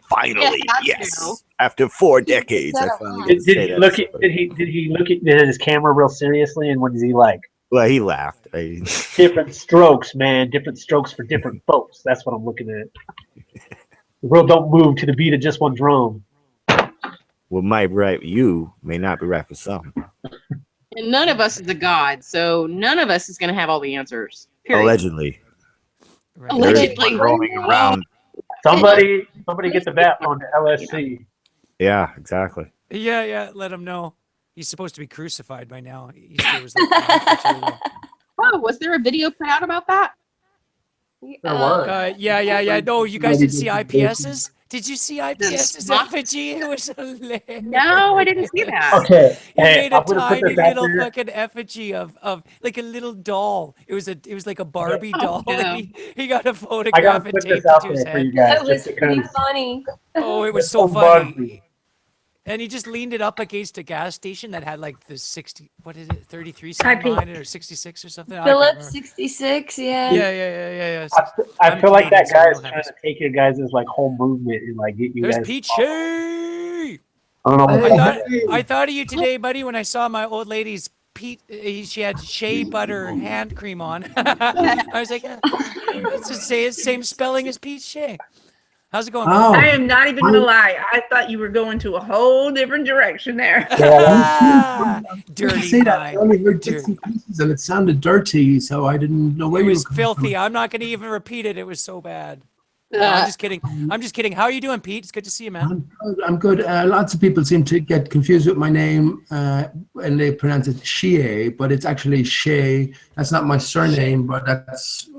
Finally, yes. After 4 decades, I finally get to say that.
Did he look at his camera real seriously, and what is he like?
Well, he laughed.
Different strokes, man. Different strokes for different folks. That's what I'm looking at. The world don't move to the beat of just one drum.
What might be right for you may not be right for some.
And none of us is a god, so none of us is going to have all the answers. Period.
Allegedly.
Allegedly.
Rolling around.
Somebody get the bat on to LSC.
Yeah, exactly.
Yeah, let him know. He's supposed to be crucified by now. Easter was like
Oh, was there a video put out about that?
Yeah. No, you guys didn't see IPS's? Did you see IPS's effigy? It was hilarious.
No, I didn't see that.
Okay.
He made a
I'm gonna put
tiny
this out
little
there.
fucking effigy of like a little doll. It was like a Barbie doll.
no.
He got a
I gotta
photograph and
put
taped
this
it
out
to his
there for
head.
you guys.
That was
just
pretty
because
funny.
Oh, it was so
so
funny.
Barbie.
And he just leaned it up against a gas station that had like the 60, what is it, 33
Type
something
P.
behind it, or 66 or something. I can't
Phillips
remember.
66, yeah.
Yeah.
I feel like that
Canadian, so I
guy is
don't have
trying
this.
to take your guys' like whole movement and like get you
There's
guys.
Pete Shea.
I don't know.
I thought of you today, buddy, when I saw my old lady's Pete. She had shea butter hand cream on. I was like, it's the same spelling as Pete Shea. How's it going?
Oh,
I am not even gonna lie. I thought you were going to a whole different direction there.
Dirty
say that. I
mind.
only heard bits and pieces, and it sounded dirty, so I didn't know where
It
you
was
were coming
filthy. I'm not going to even repeat it. It was so bad. No,
Uh,
I'm just kidding. I'm just kidding. How are you doing, Pete? It's good to see you, man.
I'm good. Lots of people seem to get confused with my name and they pronounce it Shea, but it's actually Shay. That's not my surname, but that's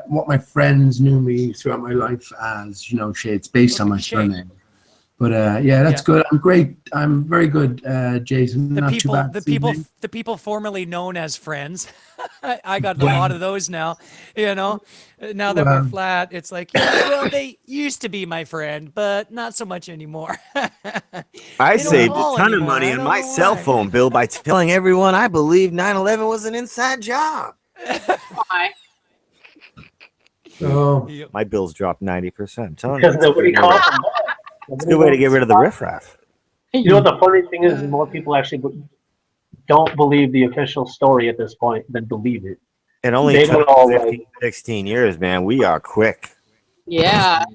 what my friends knew me throughout my life as, you know, Shay. It's based on my surname. But yeah, that's good. I'm great. I'm very good, Jason.
The
not
people,
too bad
the
this
people,
evening.
the people formerly known as friends. I got a lot of those now. You know, now that we're
Wow.
flat, it's like, yeah, well, they used to be my friend, but not so much anymore.
I
They don't
saved a
call
ton of
anymore.
money
I
in
don't
my
know
cell
why.
phone bill by telling everyone I believe 9/11 was an inside job.
Why?
Oh.
My bills dropped 90%.
Because nobody calls them.
It's a good way to get rid of the riffraff.
You know what the funny thing is more people actually don't believe the official story at this point than believe it.
It only
They
took
don't all
15, 16 years, man. We are quick.
Yeah.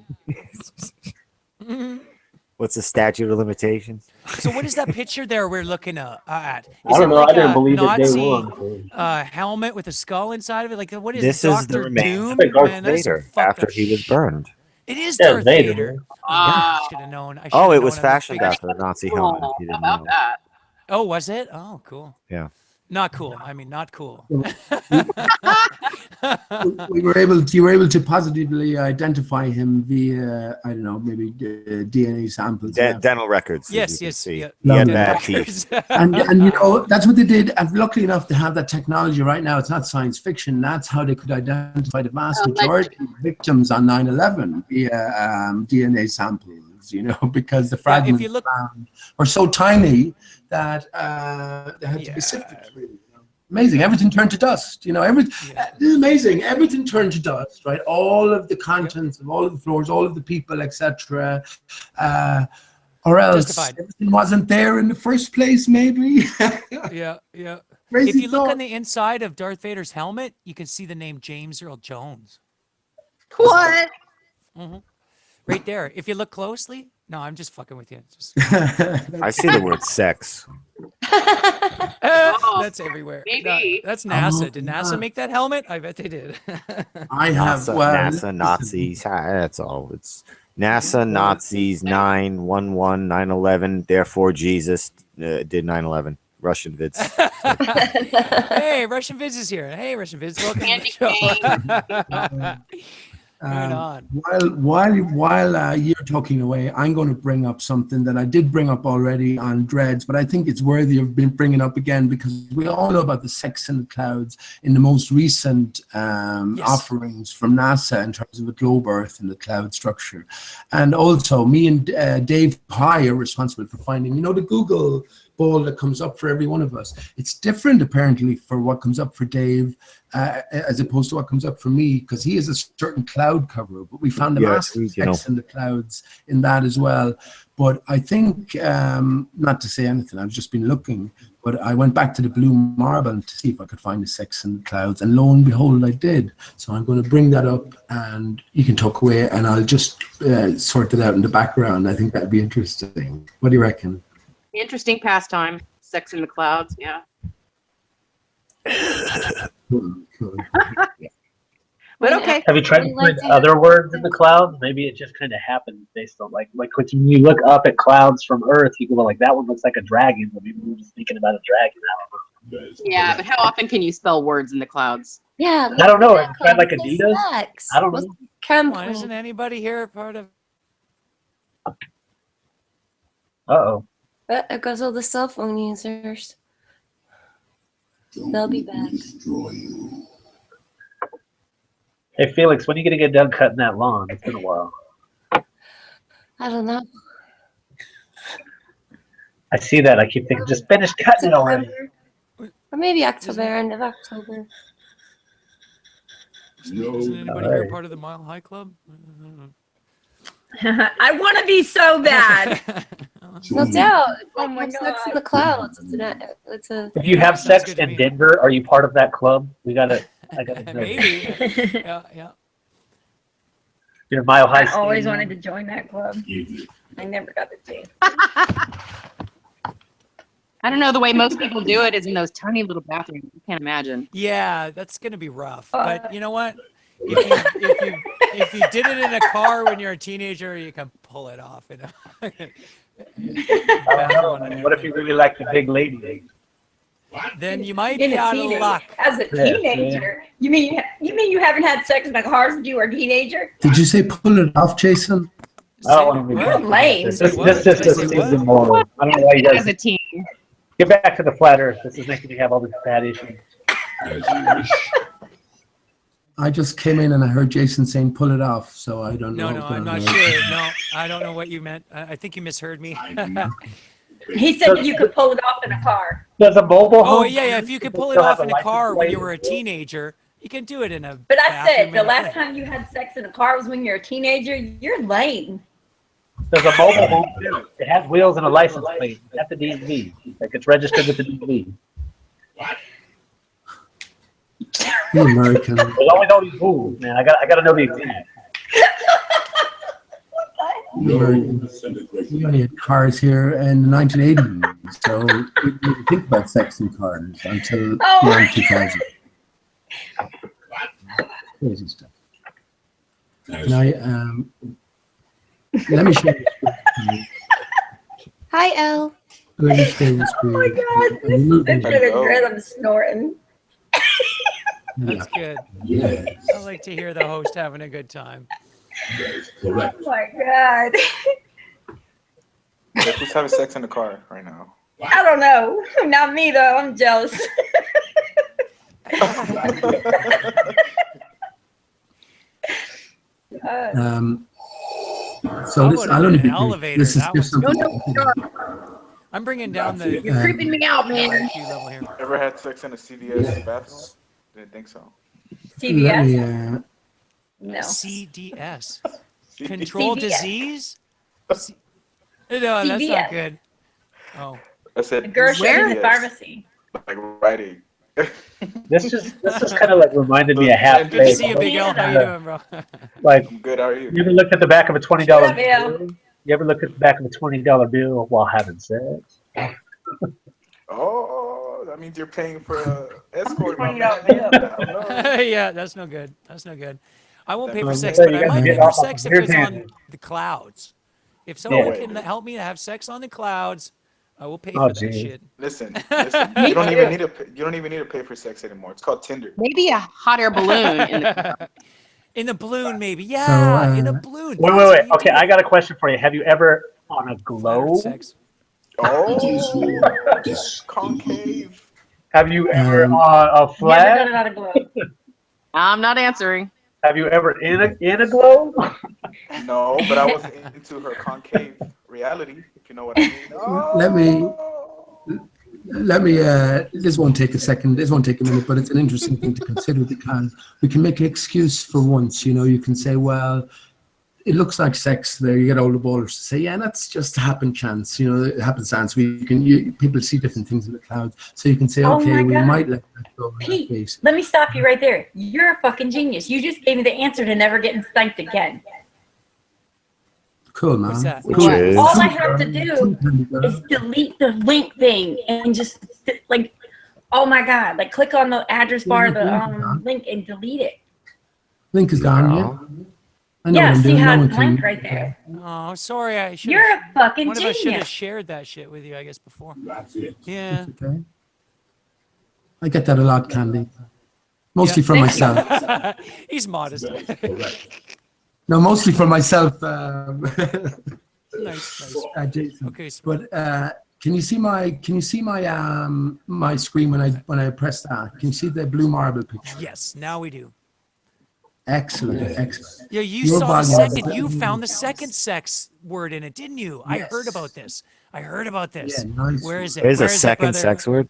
What's the statute of limitations? So what is that picture there we're looking at?
I don't know. I didn't believe it day
Nazi
one.
helmet with a skull inside of it? Like what is
This
it?
is the
Dr.
remains
Doom?
of Darth
Man, that's some
Vader
fucked
after
up
he was burned.
It is
Yeah,
Darth
Vader.
Vader. I should have known. I
Oh,
should've
it
known
was
I'm
fashioned
big-
after a Nazi helmet. if you didn't know.
Oh, was it? Oh, cool.
Yeah.
Not cool. I mean, not cool.
You were able to positively identify him via, I don't know, maybe DNA samples.
Dental records. as
Yes,
you can
yes,
see.
yeah.
He had
Dental
bad
records.
teeth.
and you know, that's what they did. And luckily enough to have that technology right now, it's not science fiction. That's how they could identify the vast majority of victims on 9/11 via DNA samples, you know, because the fragments
you look-
found were so tiny that they had to be sifted through. Amazing. Everything turned to dust. You know, this is amazing. Everything turned to dust, right? All of the contents of all of the floors, all of the people, etc. Or else
Justified.
everything wasn't there in the first place, maybe.
Yeah, yeah.
Crazy
If you look
thought.
on the inside of Darth Vader's helmet, you can see the name James Earl Jones.
What?
hmm Right there. If you look closely, no, I'm just fucking with you. Just-
I see the word sex.
that's everywhere.
maybe.
That's NASA.
Oh,
Did NASA
yeah.
make that helmet? I bet they did.
I have
NASA,
well,
NASA, Nazis. That's all. It's NASA, Nazis, 9/11, 9/11. Therefore, Jesus did 9/11. Russian vids.
Hey, Russian Viz is here. Hey, Russian Viz. Welcome to the show. on.
While you're talking away, I'm going to bring up something that I did bring up already on Dreads, but I think it's worthy of being bringing up again because we all know about the sex in the clouds in the most recent offerings from NASA in terms of a globe Earth and the cloud structure. And also, me and Dave Pye are responsible for finding, the Google ball that comes up for every one of us. It's different apparently for what comes up for Dave as opposed to what comes up for me, because he has a certain cloud cover, but we found a massive sex in the clouds in that as well. But I think, not to say anything, I've just been looking, but I went back to the Blue Marble to see if I could find a sex in the clouds, and lo and behold, I did. So I'm going to bring that up, and you can talk away, and I'll just sort it out in the background. I think that'd be interesting. What do you reckon?
Interesting pastime, sex in the clouds. Yeah. But okay.
Have you tried to put other words in the clouds? Maybe it just kind of happens based on like when you look up at clouds from Earth, you go like that one looks like a dragon, but maybe we're just thinking about a dragon.
Yeah, but how often can you spell words in the clouds?
Yeah.
I don't know. Have you tried like Adidas? I don't know.
Come on, isn't anybody here part of?
Uh-oh.
But it goes all the cell phone users. They'll be back.
Hey Felix, when are you gonna get done cutting that lawn? It's been a while.
I don't know.
I see that. I keep thinking, just finish cutting it already.
Or maybe October, end of October.
Isn't anybody here part of the Mile High Club?
I want to be so bad.
No doubt. Oh my God. Sex in the clouds. It's a.
If you have sex in Denver, are you part of that club? I gotta know.
Maybe. Yeah.
You're Mile High.
I always wanted to join that club. I never got the chance.
I don't know. The way most people do it is in those tiny little bathrooms. You can't imagine.
Yeah, that's gonna be rough. But you know what? If you did it in a car when you're a teenager, you can pull it off.
What if you really like the big lady?
Then you might be out of luck.
As a teenager, you mean you haven't had sex in a car since you were a teenager?
Did you say pull it off, Jason?
You're lame.
This is immoral. I don't know why you guys.
As a teen.
Get back to the flat Earth. This is making me have all these bad issues.
I just came in and I heard Jason saying pull it off, so I don't know.
No, I'm not sure. No, I don't know what you meant. I think you misheard me.
He said you could pull it off in a car.
Does a mobile home?
Oh, yeah. If you could pull it off in a car when you were a teenager, you can do it in a
But I said the last time you had sex in a car was when you're a teenager. You're lame.
There's a mobile home too. It has wheels and a license plate at the DMV. Like it's registered with the DMV.
You American.
There's always all these rules, man. I gotta know the exact.
We only had cars here in the 1980s, so we didn't think about sex in cars until around 2000. Crazy stuff. Can I, let me share the screen.
Hi, Elle.
Let me share the screen.
Oh my God, this is picture of Dread. I'm snorting.
That's good.
Yes.
I like to hear the host having a good time.
Correct.
Oh my God.
Who's having sex in the car right now?
I don't know. Not me though. I'm jealous.
So this, I'll only be brief. This is just something.
I'm bringing down the.
You're creeping me out, man.
Level here.
Ever had sex in a CVS bathroom? Didn't think so.
CVS? No.
CDS. Control
CVS.
disease? No, that's
CVS.
not good. Oh.
I said
The grocery in the
CVS.
pharmacy.
Like writing.
This just kind of like reminded me of half.
Good to see you, Big L. How you doing, bro?
Like,
I'm good. How are you?
You ever looked at the back of a $20
Shut up,
bill?
Al.
You ever looked at the back of a $20 bill while having sex?
Oh, that means you're paying for an escort. my
$20
man.
bill.
Yeah, that's no good. That's no good. I won't pay for
That's
sex,
no
but
good.
I
You
might
gotta
pay
get
for
off
sex
of
if it's
your
on
hand.
the clouds. If someone
Yeah.
can help me to have sex on the clouds, I will pay
Oh,
for that
gee.
shit.
Listen. You don't even need to pay for sex anymore. It's called Tinder.
Maybe a hot air balloon in the car.
In a balloon, maybe. Yeah,
So,
in a balloon.
Wait. Okay, I got a question for you. Have you ever on a globe?
Sex.
Oh, concave.
Have you ever
Um,
on a
Never
flat?
done it on a globe.
I'm not answering.
Have you ever in a globe?
No, but I was into her concave reality, if you know what I mean.
let me this won't take a second, this won't take a minute, but it's an interesting thing to consider because we can make an excuse for once. You can say, well, it looks like sex there. You get all the ballers to say, yeah, that's just a happen chance. Happenstance. People see different things in the clouds, so you can say,
Oh
okay,
my
we
God.
might let that go.
Pete, let me stop you right there. You're a fucking genius. You just gave me the answer to never getting spanked again.
Cool, man.
What's that?
Cool.
All I have to do is delete the link thing and just like, oh my God, like click on the address bar, the link, and delete it.
Link is gone. Yeah. I know what
Yeah,
I'm
see
doing.
how
No
it's
one can-
blank right there.
Oh, sorry. I should.
You're a fucking
One of us should have
genius.
shared that shit with you, I guess, before.
That's it.
Yeah.
It's okay. I get that a lot, Candy. Mostly for myself.
He's modest.
No, mostly for myself.
Nice.
Jason.
Okay. So
But can you see my my screen when I press that? Can you see the blue marble picture?
yes, now we do.
Excellent.
Yeah, you
Your
saw the
volume is-
second. You found the second sex word in it, didn't you? I heard about this.
Yeah, nice.
Where is it?
There's
Where
a
is it,
second
brother?
sex word.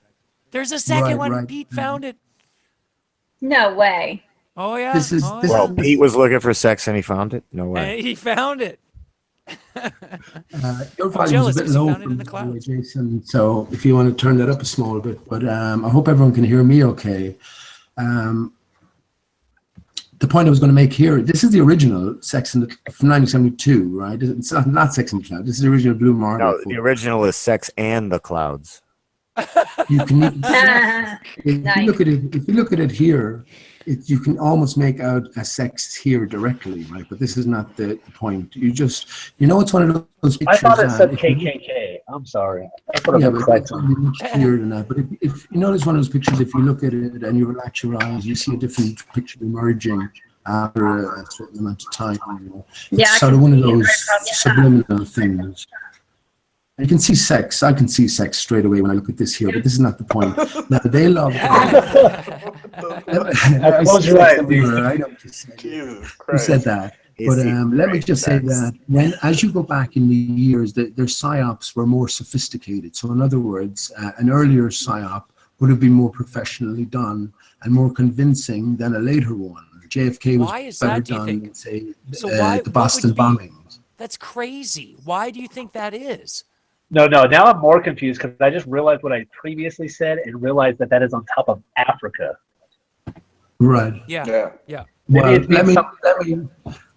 There's a second
Right,
one.
right.
Pete found it.
No way.
Oh yeah.
This is-
oh,
this-
yeah.
Well, Pete was looking for sex and he found it. No way.
And he found it.
Your
I'm
volume's
jealous
a bit
'cause he
low,
found it in the
from
clouds.
Jason. So if you want to turn that up a small bit, but I hope everyone can hear me okay. The point I was going to make here, this is the original Sex in the from 1972, right? It's not Sex in the Cloud. This is the original Blue Marble.
No, the original is Sex and the Clouds.
You can if
Nice.
you look at it. If you look at it here, you can almost make out a sex here directly, right? But this is not the point. It's one of those pictures.
I thought it said
if you-
KKK. I'm sorry. I put
Yeah,
it
but
like
it's much clearer than that. But if you notice one of those pictures, if you look at it and you relax your eyes, you see a different picture emerging after a certain amount of time.
Yeah, I
It's sort
can
of one of
see it right
those
from the
subliminal things. You can see sex. I can see sex straight away when I look at this here, but this is not the point. Now, they love
Close your eyes.
I know what you said.
Jesus
Who
Christ.
said that? But let me just say that as you go back in the years, their psyops were more sophisticated. So in other words, an earlier psyop would have been more professionally done and more convincing than a later one. JFK was
Why is
better
that, do you
done
think?
than, say,
So why-
the
what
Boston
would be-
bombings.
That's crazy. Why do you think that is?
No. Now I'm more confused because I just realized what I previously said and realized that is on top of Africa.
Right.
Yeah.
Maybe
Well,
it means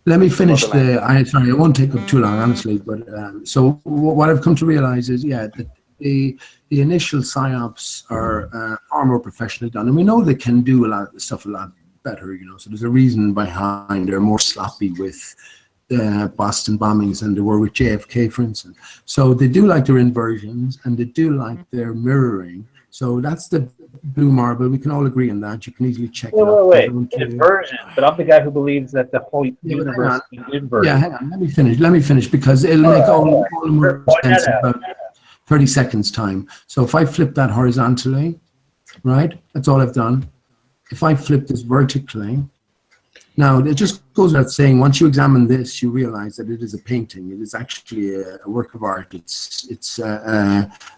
let me finish sorry, it won't take up too long, honestly. But so what I've come to realize is, that the initial psyops are far more professionally done, and we know they can do a lot of stuff a lot better. So there's a reason behind they're more sloppy with Boston bombings than they were with JFK, for instance. So they do like their inversions and they do like their mirroring. So that's the blue marble. We can all agree on that. You can easily check it out.
Wait. Inversion. But I'm the guy who believes that the whole universe is inverted.
Yeah, hang on. Let me finish because it'll make all more sense in about 30 seconds time. So if I flip that horizontally, right, that's all I've done. If I flip this vertically, now it just goes without saying, once you examine this, you realize that it is a painting. It is actually a work of art. It's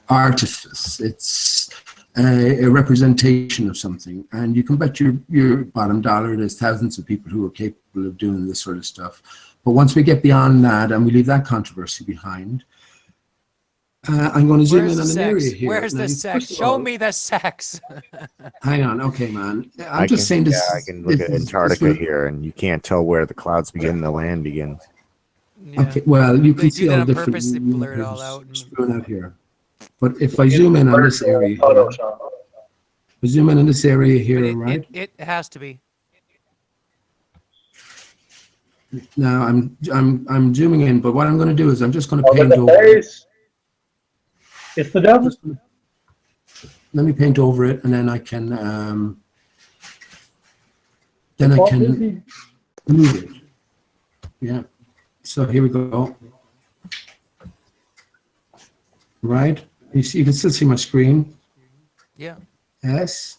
artifice. It's a representation of something. And you can bet your bottom dollar there's thousands of people who are capable of doing this sort of stuff. But once we get beyond that and we leave that controversy behind, I'm going to zoom in on an area here.
Where's the sex? Show me the sex.
Hang on. Okay, man. I'm just saying this.
Yeah, I can look at Antarctica here, and you can't tell where the clouds begin and the land begins.
Okay, well, you
They
can
do
see
that
all
on
different
purpose, they blur it all out.
strewn out here. But if I zoom in on this area, here, I zoom in on this area here, right?
It has to be.
Now I'm zooming in, but what I'm going to do is I'm just going to paint over it.
It's the devil.
Let me paint over it, and then I can Remove it. Yeah. So here we go. Right. You see, you can still see my screen.
Yeah.
S.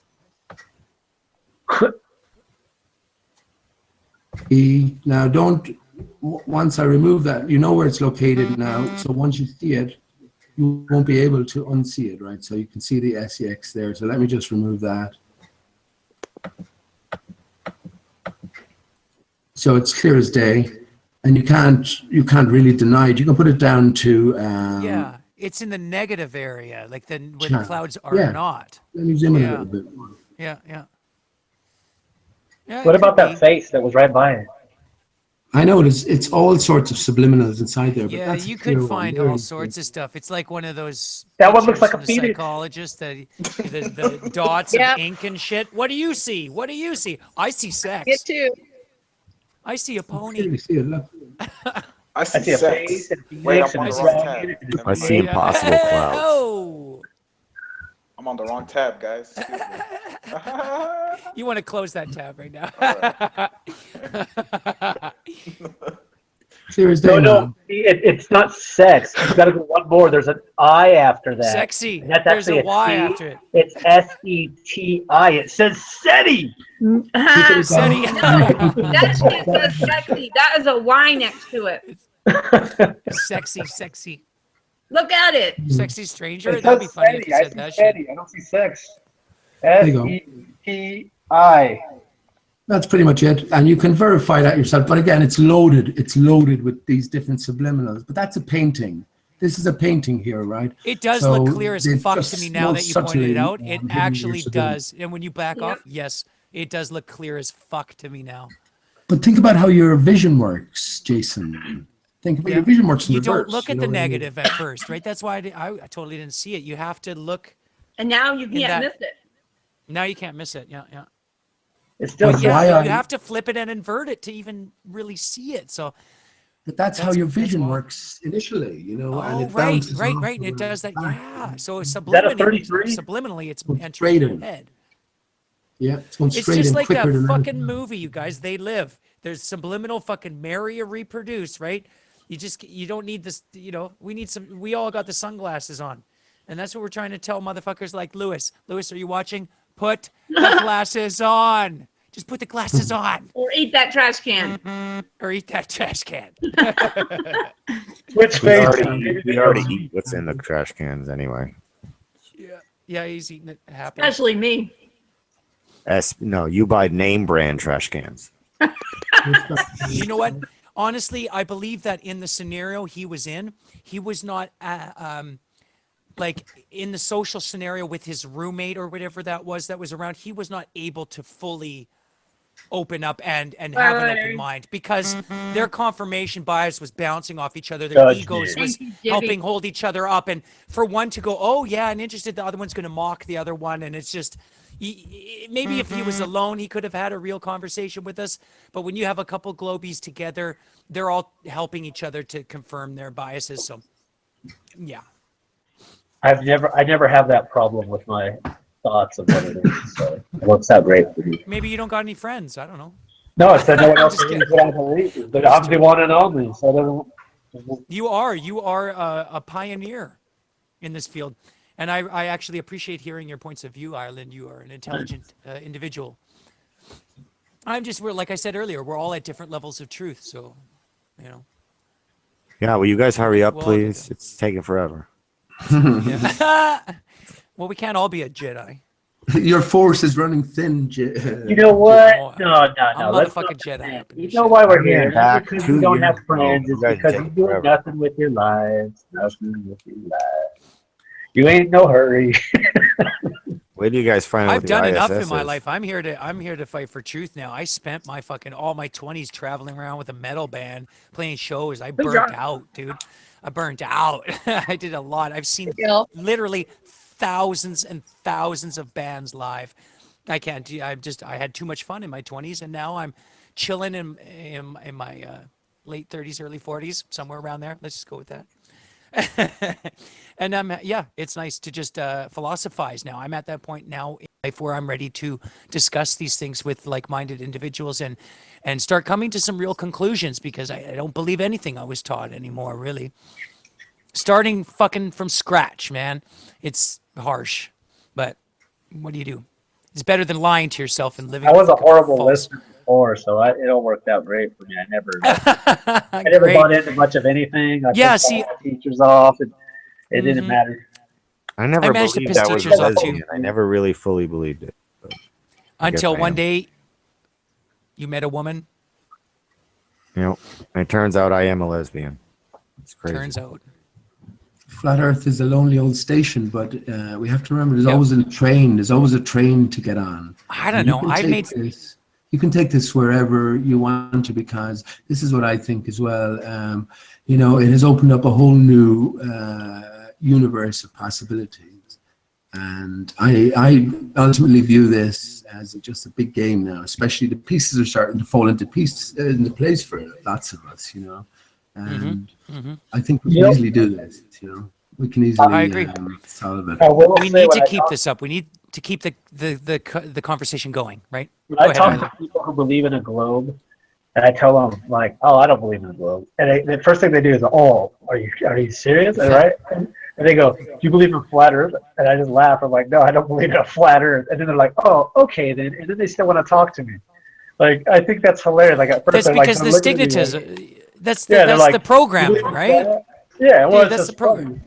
E. Now don't, once I remove that, you know where it's located now. So once you see it, you won't be able to unsee it, right? So you can see the SEX there. So let me just remove that. So it's clear as day, and you can't really deny it. You can put it down to
yeah, it's in the negative area, like where the clouds are
yeah.
not.
Let me zoom in a little bit more.
Yeah, yeah. Yeah,
what about that face that was right by it?
I know it's all sorts of subliminals inside there. But
Yeah,
that's
you could find all sorts of stuff. It's like one of those.
That one looks like a
the
phoenix.
Psychologist, the dots of ink and shit. What do you see? What do you see? I see sex.
Get to.
I see a pony.
I see
a
sex.
face and
Wait,
phoenix
I'm on
and
the
a
wrong
dragon.
tab.
I see impossible clouds.
Oh,
I'm on the wrong tab, guys. Excuse me.
you want to close that tab right now?
Clear as day.
No, it's not sex. You've got to go one more. There's an I after that.
Sexy.
And that's
There's
actually
a Y
T.
after it.
It's SETI. It says SETI.
SETI.
That shit says sexy. That is a Y next to it.
Sexy, sexy.
Look at it.
Sexy stranger.
It
That'd be
says
funny if you
SETI.
said that
I see
shit.
SETI. I don't see sex.
you go.
SETI.
That's pretty much it. And you can verify that yourself. But again, it's loaded. It's loaded with these different subliminals. But that's a painting. This is a painting here, right?
It does
So
look clear as
they
fuck
just
to me now
more
that you pointed it
subtly,
out. It
give you
actually
your
does. And when you back off, yes, it does look clear as fuck to me now.
But think about how your vision works, Jason. Think about your vision works in
You
reverse.
don't look
you
at
know
the
what I mean?
negative at first, right? That's why I totally didn't see it. You have to look.
And now you can't
that-
miss it.
Now you can't miss it. Yeah, yeah.
It's still
But yeah,
why
you have to flip it and invert it to even really see it. So
But that's how your vision
why.
works initially, you know. and
Oh,
it
right,
bounces
right,
off
right. And it
the
does that.
back.
Yeah. So
that a
subliminally,
33?
subliminally, it's
Going
entering
straight
your
in.
head.
Yeah, it's going
It's
straight
just
in
like
quicker
that
than
fucking
anything.
movie, you guys. They live. There's subliminal fucking marry or reproduce, right? You don't need this, we all got the sunglasses on. And that's what we're trying to tell motherfuckers like Lewis. Lewis, are you watching? Put the glasses on. Just put the glasses on.
Or eat that trash can.
Or eat that trash can.
Switch
We
face.
already eat what's in the trash cans anyway.
Yeah, he's eating it happy.
Especially me.
No, you buy name brand trash cans.
You know what? Honestly, I believe that in the scenario he was in, he was not like in the social scenario with his roommate or whatever that was around. He was not able to fully open up and have an open mind because their confirmation bias was bouncing off each other. Their egos was helping hold each other up. And for one to go, oh yeah, I'm interested, the other one's going to mock the other one. And it's just, maybe if he was alone, he could have had a real conversation with us. But when you have a couple globies together, they're all helping each other to confirm their biases. So yeah.
I never have that problem with my thoughts of what it is. So it works out great for me.
Maybe you don't got any friends. I don't know.
No, it's that no one else believes what I believe. But I'm the one and only. So I don't.
You are a pioneer in this field. And I actually appreciate hearing your points of view, Ireland. You are an intelligent individual. We're like I said earlier, we're all at different levels of truth. So,
Yeah, will you guys hurry up,
Well,
please? It's taking forever.
Yeah. Well, we can't all be a Jedi.
Your force is running thin.
You know what? No.
I'm not a
Let's
fucking
not-
Jedi.
You know why we're here?
Back
It's because
2
you don't
years
have
ago.
friends.
You
It's
guys
because
take
you're doing
forever.
nothing with your lives. Nothing with your lives. You ain't in no hurry.
Where do you guys find out
I've
what
done
the
enough
ISS
in my
is?
life. I'm here to fight for truth now. I spent all my 20s traveling around with a metal band, playing shows. I burned out, dude. I burned out. I did a lot. I've seen literally thousands and thousands of bands live. I had too much fun in my 20s, and now I'm chilling in my late 30s, early 40s, somewhere around there. Let's just go with that. And it's nice to just philosophize now. I'm at that point now where I'm ready to discuss these things with like-minded individuals and start coming to some real conclusions, because I don't believe anything I was taught anymore, really. Starting fucking from scratch, man. It's harsh, but what do you do? It's better than lying to yourself and living.
I was a horrible listener before, so it all worked out great for me. I never bought into much of anything. I pissed all my teachers off, and it didn't matter.
I never
managed to
believed
piss
that was
teachers off, too.
lesbian. I never really fully believed it. but I guess
Until
I
one
am.
day you met a woman.
You know, and it turns out I am a lesbian. It's crazy.
Turns out.
Flat Earth is a lonely old station, but we have to remember there's always a train. There's always a train to get on.
I don't know.
You can take this wherever you want to, because this is what I think as well. You know, it has opened up a whole new universe of possibilities. And I ultimately view this as just a big game now, especially the pieces are starting to fall into place for lots of us, you know. And I think we can easily do this, you know. We can easily
I agree.
solve it.
We need to keep this up. We need to keep the conversation going, right?
When I talk to people who believe in a globe, and I tell them like, "Oh, I don't believe in a globe," and the first thing they do is, "Oh, are you serious?" And, right? And they go, "Do you believe in flat Earth?" And I just laugh. I'm like, "No, I don't believe in a flat Earth." And then they're like, "Oh, okay then." And then they still want to talk to me. Like, I think that's hilarious. Like at first,
That's because the stigmatism. That's the programming, right?
Yeah, well,
that's the program.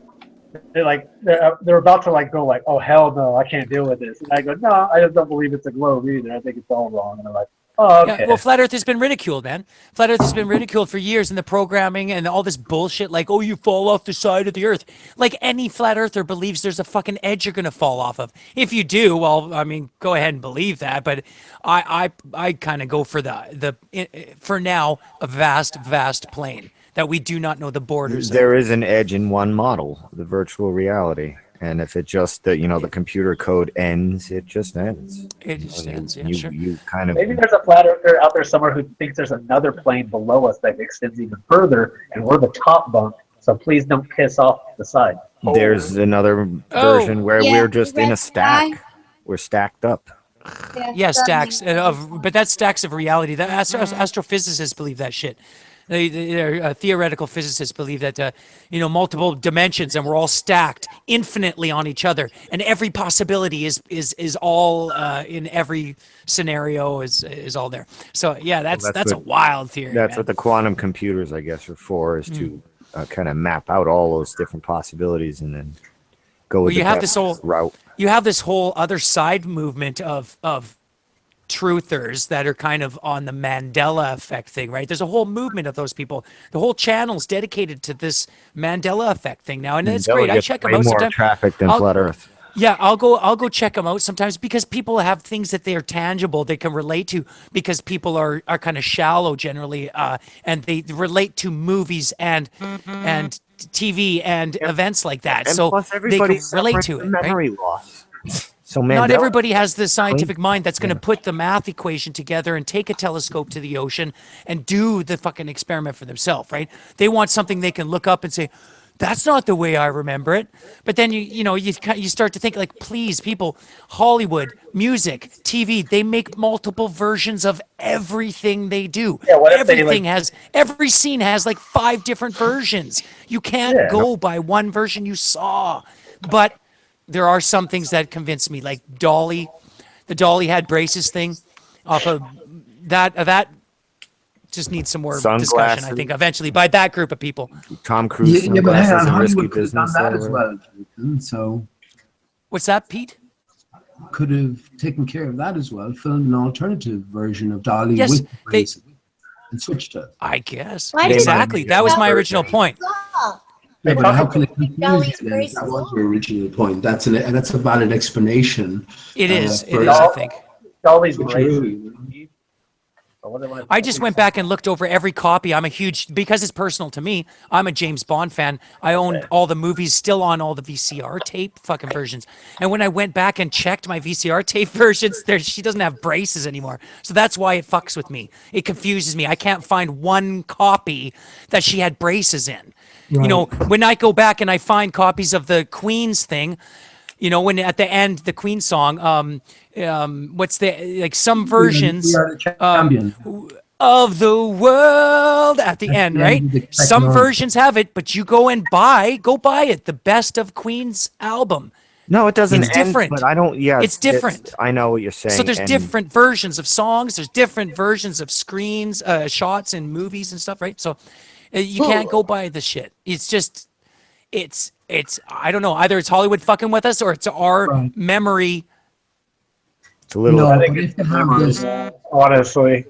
They're like they're about to like go like, "Oh hell no, I can't deal with this." And I go, "No, I just don't believe it's a globe either. I think it's all wrong." And they're like, "Oh, okay."
Yeah, well, flat Earth has been ridiculed, man. Flat Earth has been ridiculed for years in the programming and all this bullshit. Like, oh, you fall off the side of the Earth. Like any flat Earther believes there's a fucking edge you're gonna fall off of. If you do, well, I mean, go ahead and believe that. But I kind of go for for now a vast plane that we do not know the borders of.
There is an edge in one model, the virtual reality. And if it just, the computer code ends, it just ends.
It just ends, yeah, sure.
You kind of...
Maybe there's a flat earther out there somewhere who thinks there's another plane below us that extends even further, and we're the top bunk, so please don't piss off the side.
There's another version where we're just in a stack. We're stacked up.
Yeah, stacks but that's stacks of reality. The astrophysicists believe that shit. Theoretical physicists believe that multiple dimensions and we're all stacked infinitely on each other, and every possibility is all in every scenario is all there. So yeah, that's a wild theory.
That's
man.
what the quantum computers, I guess, are for, is to kind of map out all those different possibilities and then go with the best route.
You have this whole other side movement of truthers that are kind of on the Mandela effect thing, right? There's a whole movement of those people. The whole channel's dedicated to this Mandela effect thing now, and it's great. I check them out sometimes.
Way more traffic than flat Earth.
Yeah, I'll go check them out sometimes, because people have things that they are tangible, they can relate to, because people are kind of shallow generally, and they relate to movies and TV and events like that.
And
so
plus
they can relate to it.
Memory
right?
loss. So
not everybody has the scientific mind that's going to put the math equation together and take a telescope to the ocean and do the fucking experiment for themselves, right? They want something they can look up and say, that's not the way I remember it. But then you start to think, like, please, people, Hollywood, music, TV, they make multiple versions of everything they do.
Yeah,
every scene has like 5 different versions. You can't go by one version you saw. But there are some things that convince me, like Dolly, the Dolly had braces thing, off of that just needs some more discussion, I think, eventually by that group of people.
Tom Cruise sunglasses and risky business.
That as well. So,
what's that, Pete?
Could have taken care of that as well. Filmed an alternative version of Dolly
Yes,
with braces and switched it.
I guess
Why did
exactly.
they-
That was my original point.
Yeah, but how can it confuse you then? That was your original point. That's a valid explanation.
It is.
For
It is. I think.
Dolly's
braces.
I just went back and looked over every copy. I'm a huge, because it's personal to me, I'm a James Bond fan. I own all the movies, still on all the VCR tape fucking versions. And when I went back and checked my VCR tape versions, she doesn't have braces anymore. So that's why it fucks with me. It confuses me. I can't find one copy that she had braces in. Right. When I go back and I find copies of the Queen's thing, You know, when at the end, the Queen song, what's the, like some versions
We are the champions.
of the world at the end, right? Some versions have it, but you go buy it. The best of Queen's album.
No, it doesn't
It's
end,
different.
but I don't. Yeah,
It's different.
I know what you're saying.
So there's
and
different versions of songs. There's different versions of screens, shots in movies and stuff, right? So you can't go buy the shit. It's just, it's. I don't know. Either it's Hollywood fucking with us, or it's our memory.
It's a little.
I think it's the memories, honestly.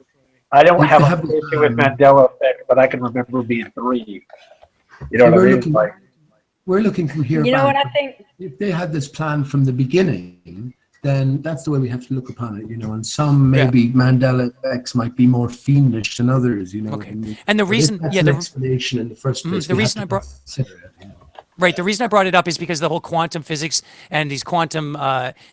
I don't have an issue with Mandela effect, but I can remember being 3. You know what I mean?
We're looking from here.
You know
back.
what I think?
If they had this plan from the beginning, then that's the way we have to look upon it, you know. And some maybe Mandela effects might be more fiendish than others, you know.
Okay. And the reason,
that's
yeah,
an
the
explanation in the first place.
the reason I brought. Right. The reason I brought it up is because the whole quantum physics and these quantum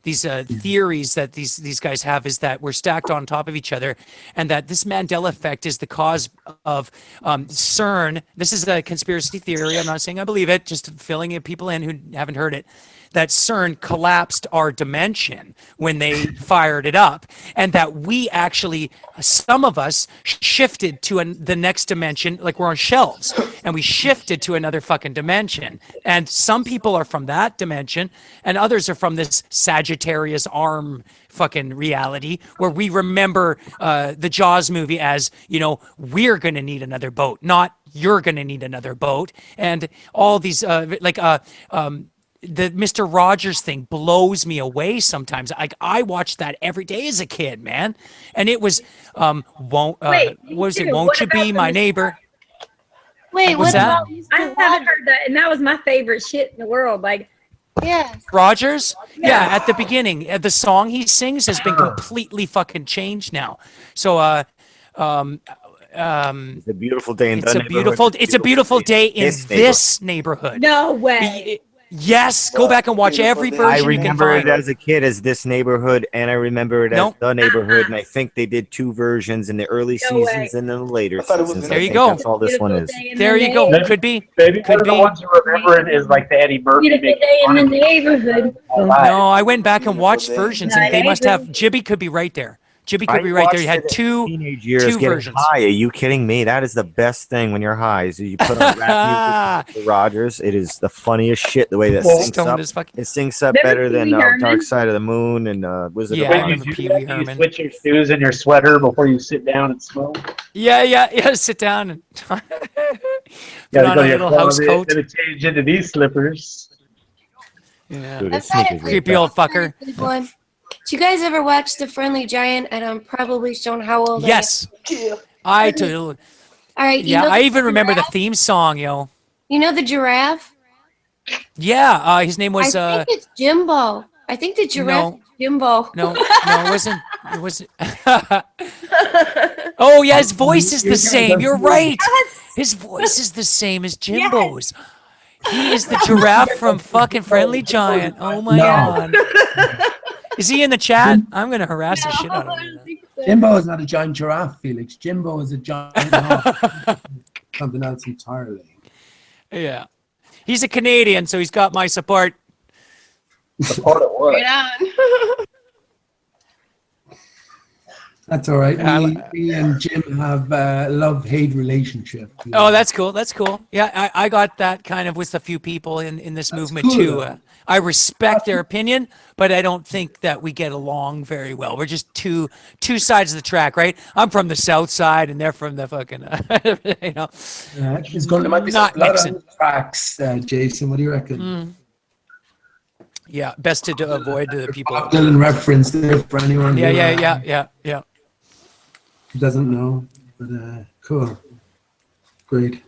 theories that these guys have is that we're stacked on top of each other, and that this Mandela effect is the cause of CERN. This is a conspiracy theory. I'm not saying I believe it, just filling people in who haven't heard it. That CERN collapsed our dimension when they fired it up, and that we actually, some of us, shifted to the next dimension, like we're on shelves, and we shifted to another fucking dimension. And some people are from that dimension, and others are from this Sagittarius arm fucking reality where we remember the Jaws movie as, you know, we're going to need another boat, not you're going to need another boat. And all these, the Mr. Rogers thing blows me away sometimes. I watched that every day as a kid, man. And it was, won't you be my neighbor?
Wait,
What's that?
I haven't heard that, and that was my favorite shit in the world. Like,
yeah.
Rogers? Yeah, at the beginning. The song he sings has been completely fucking changed now. So,
it's a beautiful day in
it's a beautiful day in this neighborhood.
No way.
Yes, go back and watch every version
I
you can
remember
find.
it as a kid as this neighborhood, and I remember it as
Nope.
the neighborhood, and I think they did 2 versions in the early seasons and then the later seasons.
There
I
you
think
go.
That's all this one is.
There you go. Could be.
Maybe
Could
the
be.
ones you remember it is like the Eddie Murphy.
Beautiful day in the neighborhood.
No, I went back and watched versions, and they must have. Jibby could be right there. Jibby could be right there. You had two
teenage
versions.
years high. Are you kidding me? That is the best thing when you're high. Is you put on rap music for Rogers. It is the funniest shit. The way that syncs up. It syncs up better than Dark Side of the Moon and Wizard of Oz.
You switch your shoes and your sweater before you sit down and smoke.
Yeah. Sit down and put
Gotta
on
go
a
to your
little house
closet
coat.
and change into these slippers.
Yeah.
Dude,
I've got it.
Creepy old fucker.
Good one. Did you guys ever watch The Friendly Giant? And I'm probably showing how old
Yes. I do.
All right.
Yeah, I even remember the theme song, yo.
You know the giraffe?
Yeah, his name was.
I think it's Jimbo. I think the giraffe is Jimbo.
No, it wasn't. It wasn't. Oh yeah, his voice is the same. You're right. His voice is the same as Jimbo's. He is the giraffe from fucking Friendly Giant. Oh my god. Is he in the chat? I'm gonna harass the shit out of him.
Jimbo is not a giant giraffe, Felix. Jimbo is a giant something else entirely.
Yeah. He's a Canadian, so he's got my support.
Support of what?
Right on.
That's all right. Me and Jim have a love-hate relationship.
Oh, that's cool. That's cool. Yeah, I got that kind of with a few people in this movement
cool,
too.
though.
I respect their opinion, but I don't think that we get along very well. We're just two sides of the track, right? I'm from the south side, and they're from the fucking, you know.
Yeah, there might be
not
some blood
mixing.
on the tracks, Jason. What do you reckon?
Yeah, best to avoid the people.
Bob Dylan reference there for anyone
Yeah.
who doesn't know. But cool. Great.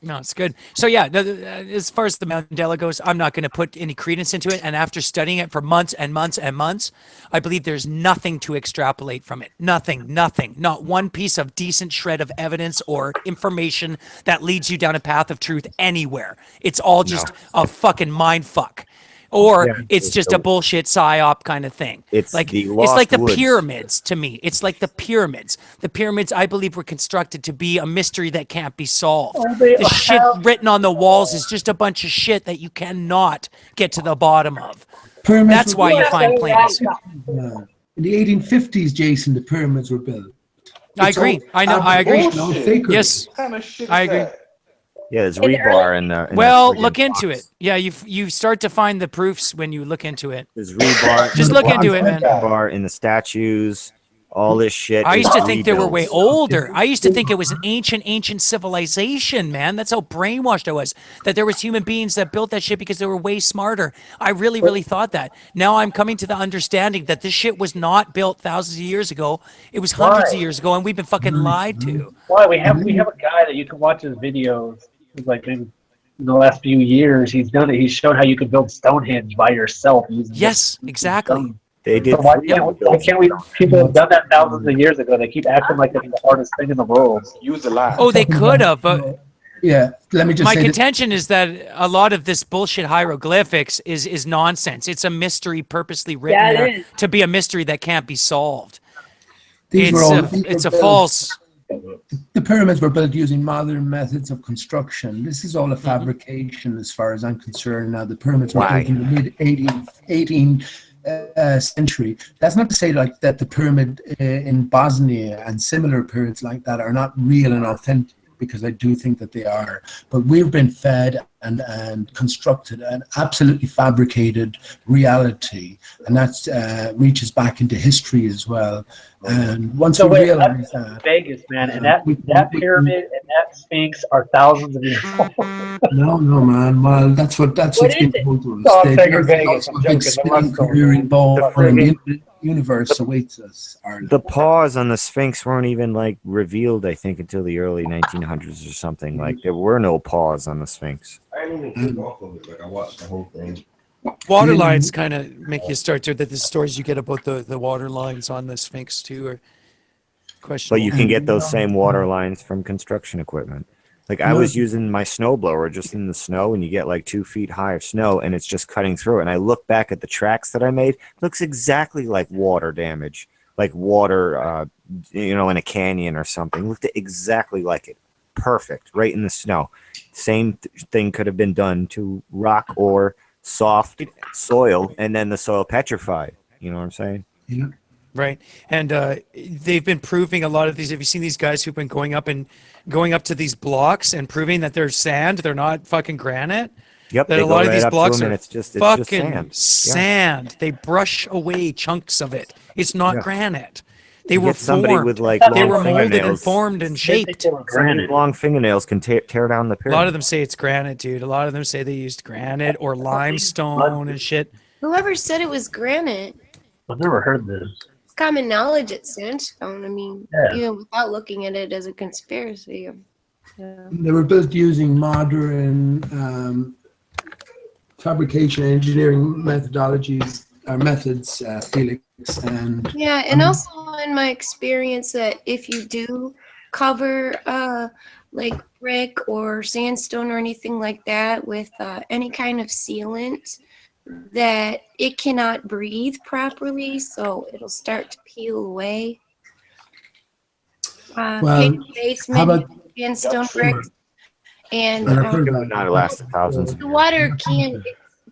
No, it's good. So yeah, as far as the Mandela goes, I'm not going to put any credence into it. And after studying it for months and months and months, I believe there's nothing to extrapolate from it. Nothing. Not one piece of decent shred of evidence or information that leads you down a path of truth anywhere. It's all just a fucking mind fuck. or
Yeah,
it's just a bullshit psyop kind of thing.
It's
like
the
it's
lost
like the
woods.
pyramids to me. It's like the pyramids. The pyramids, I believe, were constructed to be a mystery that can't be solved. The shit written on the walls is just a bunch of shit that you cannot get to the bottom of.
Pyramids
That's
were
why you
built-
find planes.
In the 1850s, Jason, the pyramids were built.
I
It's
agree.
all
I know. I agree.
fabrication, all fakery.
Yes,
What kind of shit is
I agree.
that?
Yeah, there's rebar in the.
Well,
the friggin'
look into
box.
it. Yeah, you start to find the proofs when you look into it.
There's rebar.
Just look into it, man.
Rebar in the statues. All this shit.
I
is
used to think they were way
rebuilt.
older. I used to think it was an ancient civilization, man. That's how brainwashed I was. That there was human beings that built that shit because they were way smarter. I really thought that. Now I'm coming to the understanding that this shit was not built thousands of years ago. It was hundreds of years ago, and we've been fucking lied to.
Why we have a guy that you can watch his videos. Like in the last few years, he's done it. He's shown how you can build Stonehenge by yourself.
Yes, exactly.
They did.
So why can't we? People have done that thousands of years ago. They keep acting like it's the hardest thing in the world.
Use a lot.
Oh, they could have, but
Yeah, let me just
my
say
contention is that a lot of this bullshit hieroglyphics is nonsense. It's a mystery purposely written
Yeah, it
there
is.
to be a mystery that can't be solved.
These were all- these
It's
were
a
built-
false.
The pyramids were built using modern methods of construction. This is all a fabrication as far as I'm concerned. Now, the pyramids were
Why?
built in the mid-18th century. That's not to say like that the pyramid in Bosnia and similar pyramids like that are not real and authentic, because I do think that they are. But we've been fed and constructed an absolutely fabricated reality, and that reaches back into history as well. And once we realize that,
Vegas, man, and that pyramid and that Sphinx are thousands of years old.
no, man. Well, that's what's been told to us.
No, I'm
They-
saying
there's
Vegas.
also
I'm
a big
joking.
spinning coherent ball and the universe awaits us. Ireland.
The paws on the Sphinx weren't even like revealed, I think, until the early 1900s or something. Like there were no paws on the Sphinx.
I didn't even click off of it. Like I watched the whole thing.
Water lines kind of make you start to the stories you get about the water lines on the Sphinx too are questionable.
But you can get those same water lines from construction equipment. Like I was using my snowblower just in the snow, and you get like 2 feet high of snow, and it's just cutting through it. And I look back at the tracks that I made, it looks exactly like water damage, like water, in a canyon or something. It looked exactly like it, perfect, right in the snow. Same thing could have been done to rock or soft soil, and then the soil petrified. You know what I'm saying?
Yeah.
Right. And they've been proving a lot of these. Have you seen these guys who've been going up to these blocks and proving that they're sand? They're not fucking granite.
Yep.
That
they
a
go
lot of
right
these
up to
blocks
them,
are
and it's just
fucking
sand. Yeah.
They brush away chunks of it. It's not
Yeah.
granite. They
You
were
get somebody
formed.
with like
They
long
were molded and
fingernails.
formed and shaped.
Somebody with long fingernails can tear down the
A
pyramid.
lot of them say it's granite, dude. A lot of them say they used granite or limestone and shit.
Whoever said it was granite,
I've never heard this.
it's common knowledge at Sandstone. I mean,
Yeah.
even without looking at it as a conspiracy. Yeah.
They were built using modern fabrication engineering methodologies or methods, Felix. And
Yeah, and also in my experience that if you do cover like brick or sandstone or anything like that with any kind of sealant, that it cannot breathe properly, so it'll start to peel away.
Well,
Painted basement,
how about-
sandstone bricks, and
And I've heard about
not last thousands.
the water can't.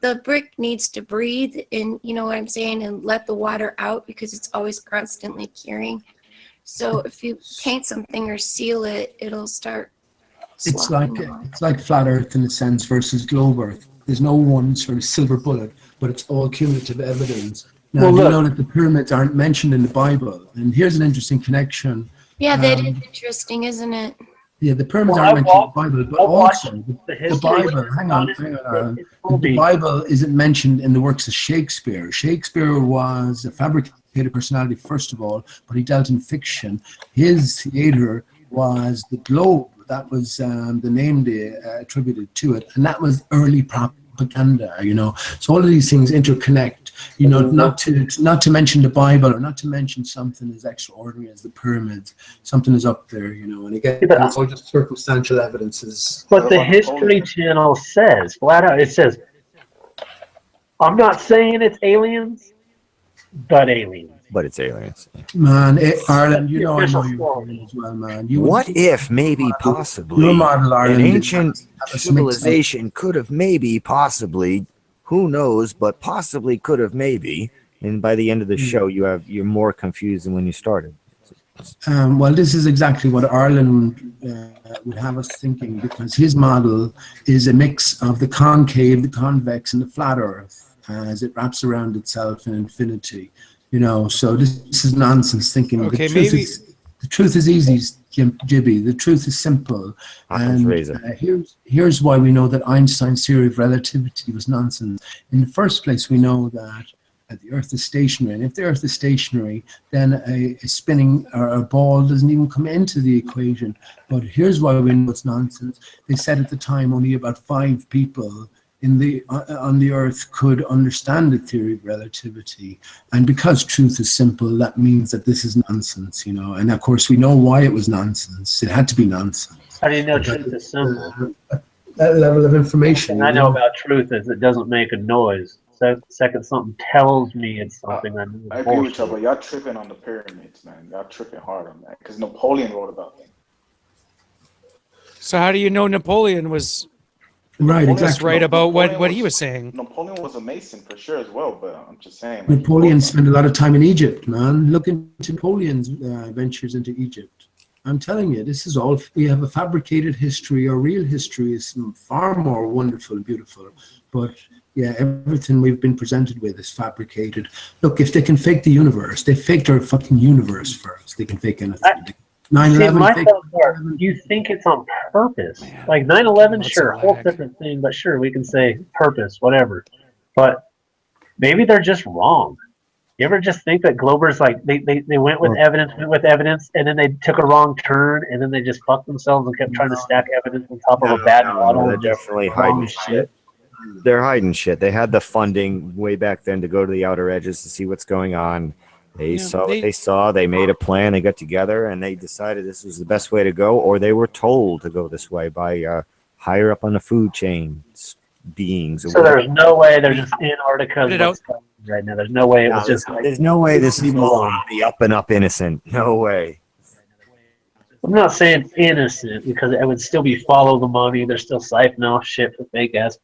The brick needs to breathe, and you know what I'm saying, and let the water out because it's always constantly curing. So if you paint something or seal it, it'll start.
it's
sloughing off.
like flat Earth in a sense versus globe Earth. There's no one sort of silver bullet, but it's all cumulative evidence. Now,
Well,
you
look.
know that the pyramids aren't mentioned in the Bible, and here's an interesting connection.
Yeah, that
Um,
is interesting, isn't it?
Yeah, the pyramids
Well,
aren't
I've
mentioned in the Bible, but
I've watched
also
the
the
history
Bible.
of
Hang on,
told
The
me.
Bible isn't mentioned in the works of Shakespeare. Shakespeare was a fabricated personality, first of all, but he dealt in fiction. His theater was the Globe. That was the name they attributed to it, and that was early propaganda. So all of these things interconnect. Not to mention the Bible or not to mention something as extraordinary as the pyramids. Something is up there, and again, it's all just circumstantial evidences.
But the History Channel says, flat out, it says, I'm not saying it's aliens, but aliens.
But it's aliens.
Man, Ireland, you know I know you as well, man.
What if maybe possibly
your model,
an
Ireland,
ancient
have a
civilization could have maybe possibly, who knows, but possibly could have maybe, and by the end of the show you're more confused than when you started.
Well, this is exactly what Ireland would have us thinking, because his model is a mix of the concave, the convex, and the flat Earth as it wraps around itself in infinity. You know, so this is nonsense thinking.
Okay,
the truth is easy, Jibby. The truth is simple. And here's why we know that Einstein's theory of relativity was nonsense. In the first place, we know that the Earth is stationary, and if the Earth is stationary, then a spinning or a ball doesn't even come into the equation. But here's why we know it's nonsense. They said at the time only about 5 people on the Earth could understand the theory of relativity, and because truth is simple, that means that this is nonsense, you know. And of course, we know why it was nonsense. It had to be nonsense.
How do you know truth is simple?
That level of information.
I know about truth is it doesn't make a noise. Second, something tells me it's something I know.
I agree with y'all, but y'all tripping on the pyramids, man. Y'all tripping hard on that because Napoleon wrote about them.
So how do you know Napoleon was
right
about what he was saying?
Napoleon was a Mason for sure as well, but I'm just saying.
Napoleon spent a lot of time in Egypt, man. Look into Napoleon's ventures into Egypt. I'm telling you, this is all, we have a fabricated history. Our real history is far more wonderful and beautiful. But yeah, everything we've been presented with is fabricated. Look, if they can fake the universe, they faked our fucking universe first. They can fake anything.
9/11. You think it's on purpose? Like 9/11, sure, whole different thing, but sure, we can say purpose, whatever. But maybe they're just wrong. You ever just think that Globers, like, they went with evidence, and then they took a wrong turn, and then they just fucked themselves and kept trying to stack evidence on top of a bad model?
They're definitely hiding shit. They're hiding shit. They had the funding way back then to go to the outer edges to see what's going on. They saw what they saw. They made a plan. They got together, and they decided this was the best way to go, or they were told to go this way by higher up on the food chain beings.
So there's no way they're just Antarctica right now. There's no way it was just like,
there's no way this is the up and up innocent. No way.
I'm not saying innocent because it would still be follow the money. They're still siphoning off shit for fake ass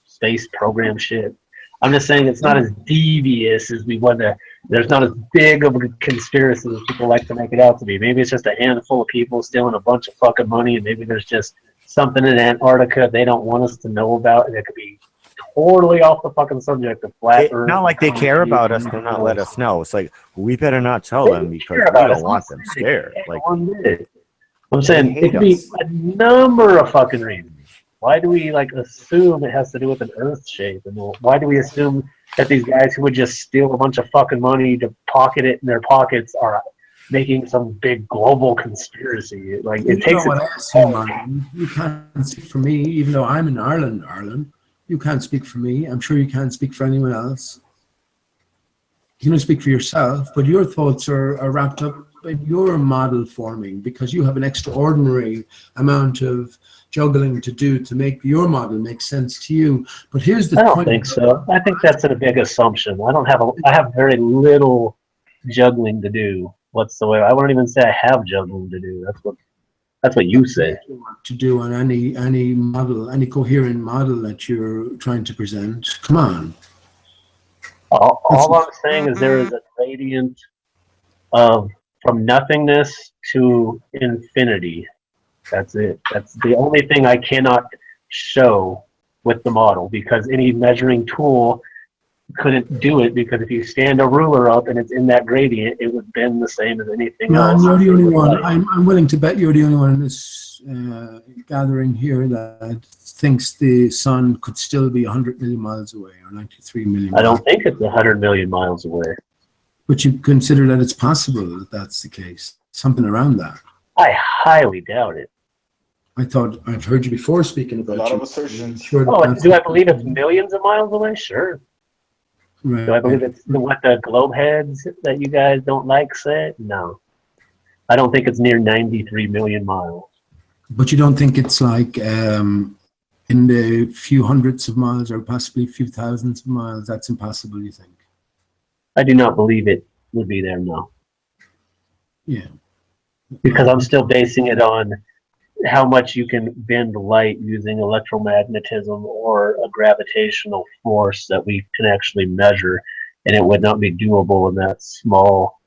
space program shit. I'm just saying it's not as devious as we want to. There's not as big of a conspiracy as people like to make it out to be. Maybe it's just a handful of people stealing a bunch of fucking money, and maybe there's just something in Antarctica they don't want us to know about, and it could be totally off the fucking subject of flat Earth.
Not like they care about us to not let us know. It's like we better not tell them because we don't want them scared. Like
I'm saying it could be a number of fucking reasons. Why do we like assume it has to do with an Earth shape? And why do we assume that these guys who would just steal a bunch of fucking money to pocket it in their pockets are making some big global conspiracy? Like it takes.
You can't speak for me, even though I'm in Ireland. You can't speak for me. I'm sure you can't speak for anyone else. You can speak for yourself, but your thoughts are wrapped up in your model forming because you have an extraordinary amount of juggling to do to make your model make sense to you. But here's the point.
I don't think so. I think that's a big assumption. I have very little juggling to do whatsoever. I wouldn't even say I have juggling to do. That's what you say.
To do on any model, any coherent model that you're trying to present. Come on.
All I'm saying is there is a gradient of from nothingness to infinity. That's it. That's the only thing I cannot show with the model because any measuring tool couldn't do it because if you stand a ruler up and it's in that gradient, it would bend the same as anything else.
You're the only one. I'm willing to bet you're the only one in this gathering here that thinks the sun could still be 100 million miles away or 93 million miles.
I don't think it's 100 million miles away.
But you consider that it's possible that that's the case, something around that.
I highly doubt it.
I thought I've heard you before speaking about
a lot of assertions.
Sure,
do I believe it's millions of miles away? Sure.
Right.
Do I believe it's what the globe heads that you guys don't like say? No. I don't think it's near 93 million miles.
But you don't think it's like in the few hundreds of miles or possibly a few thousands of miles, that's impossible, you think?
I do not believe it would be there, no.
Yeah.
Because I'm still basing it on how much you can bend light using electromagnetism or a gravitational force that we can actually measure, and it would not be doable in that small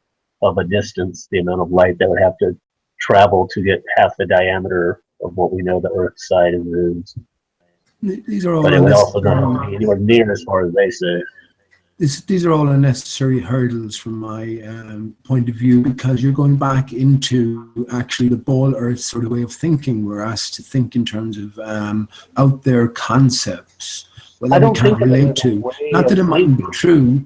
of a distance, the amount of light that would have to travel to get half the diameter of what we know the Earth's side is.
These are all
But it would also not be anywhere near as far as they say.
These are all unnecessary hurdles from my point of view, because you're going back into actually the ball earth sort of way of thinking. We're asked to think in terms of out there concepts that we can't relate to. Not that it mightn't be true.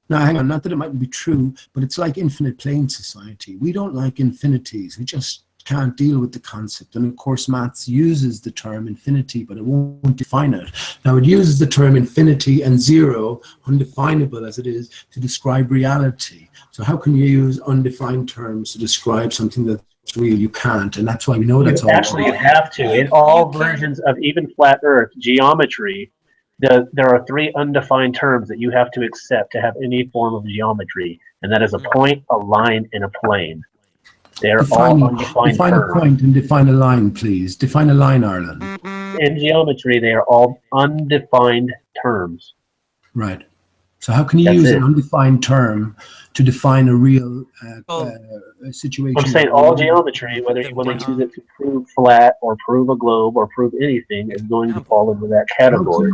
No, hang on. Not that it mightn't be true, but it's like infinite plane society. We don't like infinities. We just can't deal with the concept. And of course, maths uses the term infinity, but it won't define it. Now, it uses the term infinity and zero, undefinable as it is, to describe reality. So how can you use undefined terms to describe something that's real? You can't, and that's why we know that's all.
Actually, you have to. In all versions of even flat Earth geometry, there are 3 undefined terms that you have to accept to have any form of geometry, and that is a point, a line, and a plane. They're all undefined
Define
terms.
a point and define a line, please. Define a line, Ireland.
In geometry, they are all undefined terms.
Right. So how can you use an undefined term to define a real situation?
I'm saying all geometry, whether you want to use it to prove flat or prove a globe or prove anything, is going to fall into that category.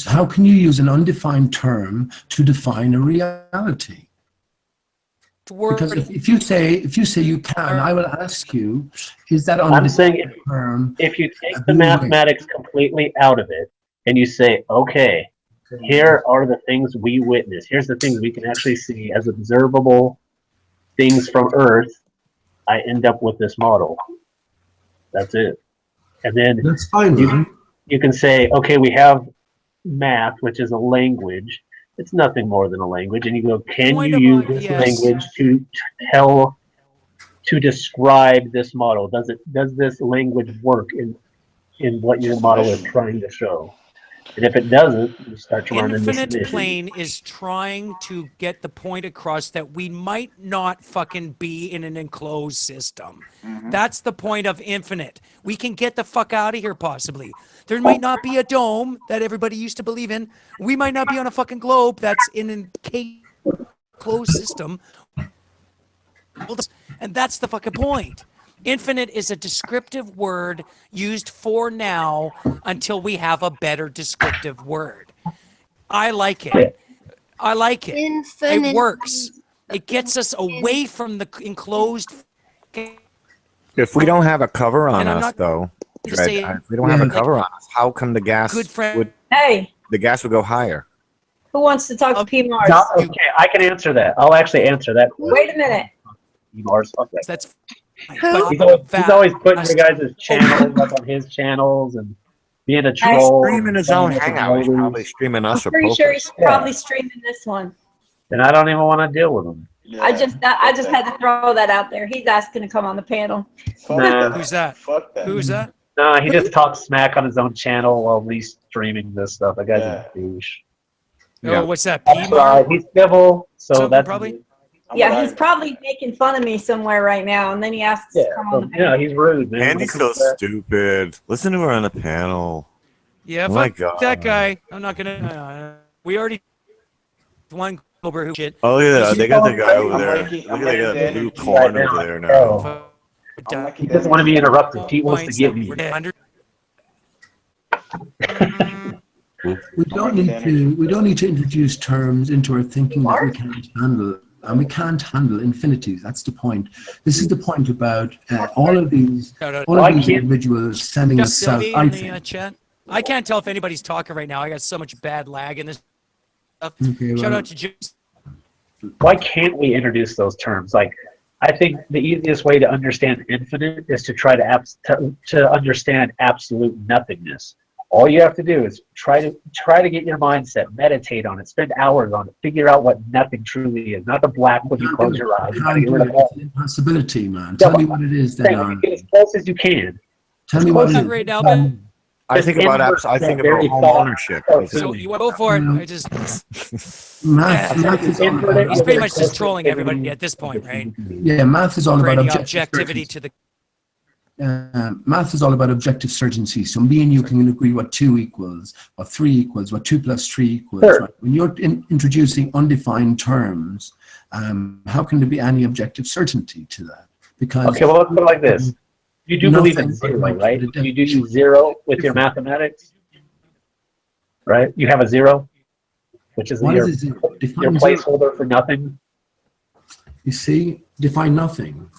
How can you use an undefined term to define a reality? Because if you say you can, I will ask you, is that
I'm saying
term?
If you take the mathematics completely out of it and you say, okay, here are the things we witness. Here's the things we can actually see as observable things from Earth. I end up with this model. That's it. And then
that's fine.
You can say, okay, we have math, which is a language. It's nothing more than a language, and you go, can you use this language to describe this model? Does this language work in what your model is trying to show? And if it doesn't, you start to run into this
Infinite
issue.
plane is trying to get the point across that we might not fucking be in an enclosed system. That's the point of infinite. We can get the fuck out of here, possibly. There might not be a dome that everybody used to believe in. We might not be on a fucking globe that's in an enclosed system. And that's the fucking point. Infinite is a descriptive word used for now until we have a better descriptive word. I like it. I like it.
Infinite.
It works. It gets us away from the enclosed.
If we don't have a cover on us, though,
to say-
if we don't have a cover on us, how come the gas
Good friend.
would
Hey,
the gas would go higher?
who wants to talk to P. Mars?
Okay, I can answer that. I'll actually answer that.
Wait a minute.
P. Mars. Okay.
That's
Who?
He's always putting your guys' channels up on his channels and being a troll.
He's streaming his own hangout. He's probably streaming us or
Pretty
poker.
sure he's probably streaming this one.
And I don't even want to deal with him.
I just had to throw that out there. He's asking to come on the panel.
Nah.
Who's that?
Fuck that.
Who's that?
No, he just talks smack on his own channel while he's streaming this stuff. That guy's a douche.
Oh, what's that?
He's civil, so
Something
that's
probably.
Yeah, he's probably making fun of me somewhere right now, and then he asks to come on the panel.
he's rude, man.
Andy's so stupid. Listen to her on the panel.
Yeah,
Oh my
fuck
God.
that guy. I'm not gonna. We already one Cobra who shit.
Oh yeah, they got the guy over
I'm
there.
liking-
Look
I'm
at that
liking
blue
that.
corn over there now.
He doesn't want to be interrupted. He wants to give you.
We don't need to introduce terms into our thinking that we can't handle, and we can't handle infinities. That's the point. This is the point about all of these individuals sending us out.
Sylvie in the chat. I can't tell if anybody's talking right now. I got so much bad lag in this stuff.
Okay,
Shout
well.
out to Jibby.
Why can't we introduce those terms? Like, I think the easiest way to understand infinite is to try to understand absolute nothingness. All you have to do is try to get your mindset, meditate on it, spend hours on it, figure out what nothing truly is. Not the black when you close your eyes. You gotta get rid of all.
It's an impossibility, man. Tell me what it is then, Aaron.
Get as close as you can.
Tell me what it is.
Right now, man.
I think about home ownership.
So you go for it. I just
Math is all about
he's pretty much just trolling everybody at this point, right?
Yeah, math is all about
Bringing
objective
objectivity to the.
Math is all about objective certainty. So me and you can agree what 2 equals, what 3 equals, what 2 plus 3 equals.
Sure.
Right? When you're introducing undefined terms, how can there be any objective certainty to that? Because
okay, well, let's put it like this. You do believe in zero, right? You do use zero with your mathematics, right? You have a zero, which is your placeholder for nothing.
You see, define nothing.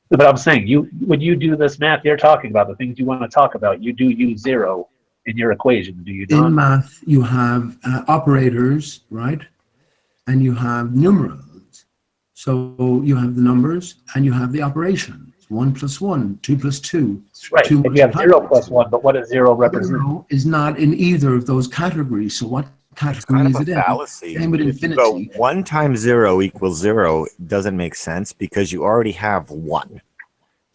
But I'm saying, when you do this math you're talking about, the things you want to talk about, you do use zero in your equation, do you not?
In math, you have operators, right? And you have numerals. So you have the numbers and you have the operations. 1 plus 1, 2 plus 2.
Right, and you have 0 plus 1, but what does 0 represent?
0 is not in either of those categories. So what category is it in?
Fallacy.
Same with
If you go
infinity.
1 times 0 equals 0 doesn't make sense because you already have 1.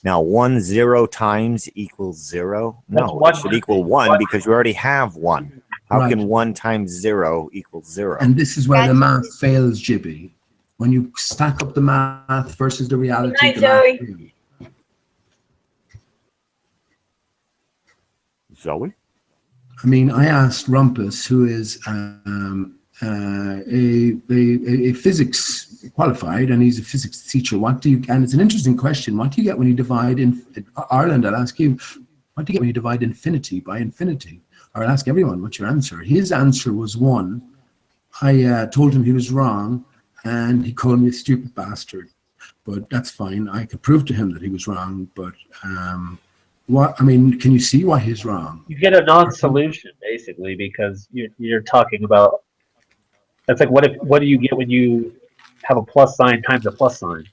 Now 1 0 times equals 0. No, it should equal 1 because you already have 1. How
Right.
can 1 times 0 equal 0?
And this is where the math fails, Jibby. When you stack up the math versus the reality.
Good night,
the math
Zoe.
fails.
Zoe?
I mean, I asked Rumpus, who is a physics qualified, and he's a physics teacher. And it's an interesting question. What do you get when you divide in Ireland? I'll ask you, what do you get when you divide infinity by infinity? Or I'll ask everyone, what's your answer? His answer was 1. I told him he was wrong, and he called me a stupid bastard. But that's fine. I could prove to him that he was wrong, but can you see why he's wrong?
You get a non-solution basically because you're talking about. That's like what do you get when you have a plus sign times a plus sign?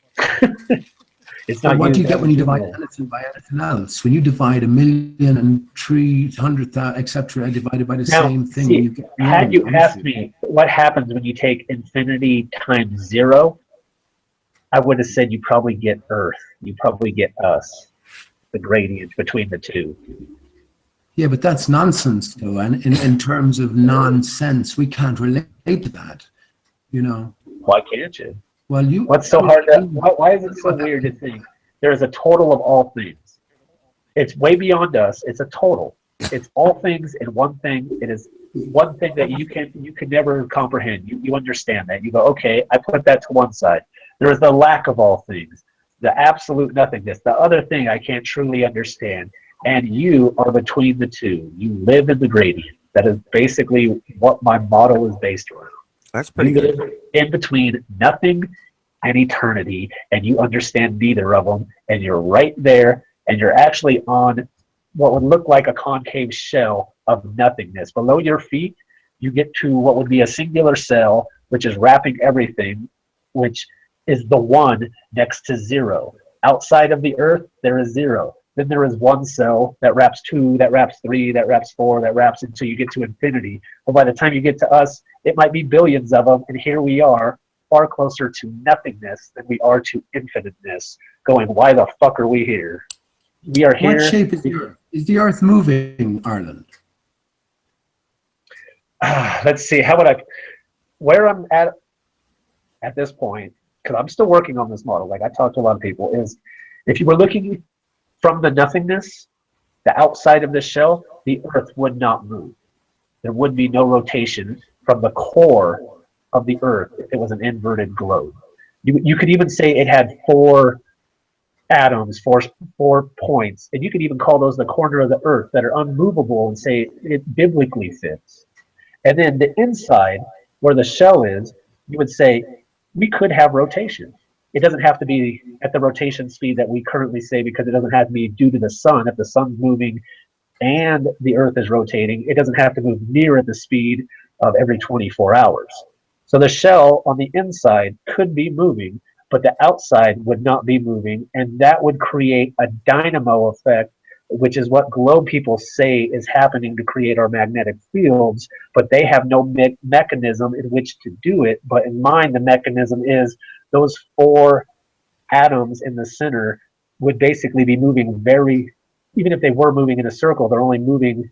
It's not.
What do you get when you divide anything by anything else? When you divide 1,300,000, etc., divided by the same thing,
see,
you get
had you asked me what happens when you take infinity times 0, I would have said you probably get Earth. You probably get us. The gradient between the two.
Yeah, but that's nonsense, though. And in terms of nonsense, we can't relate to that. You know.
Why can't you?
Well,
What's so hard? Why is it so weird to think there is a total of all things? It's way beyond us. It's a total. It's all things in one thing. It is one thing that you can never comprehend. You understand that. You go, okay, I put that to one side. There is the lack of all things. The absolute nothingness, the other thing I can't truly understand, and you are between the two. You live in the gradient. That is basically what my model is based around.
That's pretty
good.
good.
In between nothing and eternity, and you understand neither of them, and you're right there, and you're actually on what would look like a concave shell of nothingness. Below your feet, you get to what would be a singular cell, which is wrapping everything, which is the 1 next to 0. Outside of the earth, there is 0. Then there is 1 cell that wraps 2, that wraps 3, that wraps 4, that wraps until you get to infinity. But by the time you get to us, it might be billions of them, and here we are, far closer to nothingness than we are to infiniteness, going, why the fuck are we here? We are here.
What shape is the earth? Is the earth moving, Ireland?
Let's see, where I'm at this point, because I'm still working on this model, like I talked to a lot of people, is if you were looking from the nothingness, the outside of the shell, the earth would not move. There would be no rotation from the core of the earth if it was an inverted globe. You could even say it had 4 atoms, 4 points, and you could even call those the corner of the earth that are unmovable and say it biblically fits. And then the inside, where the shell is, you would say, we could have rotation. It doesn't have to be at the rotation speed that we currently say because it doesn't have to be due to the sun. If the sun's moving and the earth is rotating, it doesn't have to move near at the speed of every 24 hours. So the shell on the inside could be moving, but the outside would not be moving, and that would create a dynamo effect, which is what globe people say is happening to create our magnetic fields, but they have no mechanism in which to do it. But in mine, the mechanism is those 4 atoms in the center would basically be moving even if they were moving in a circle, they're only moving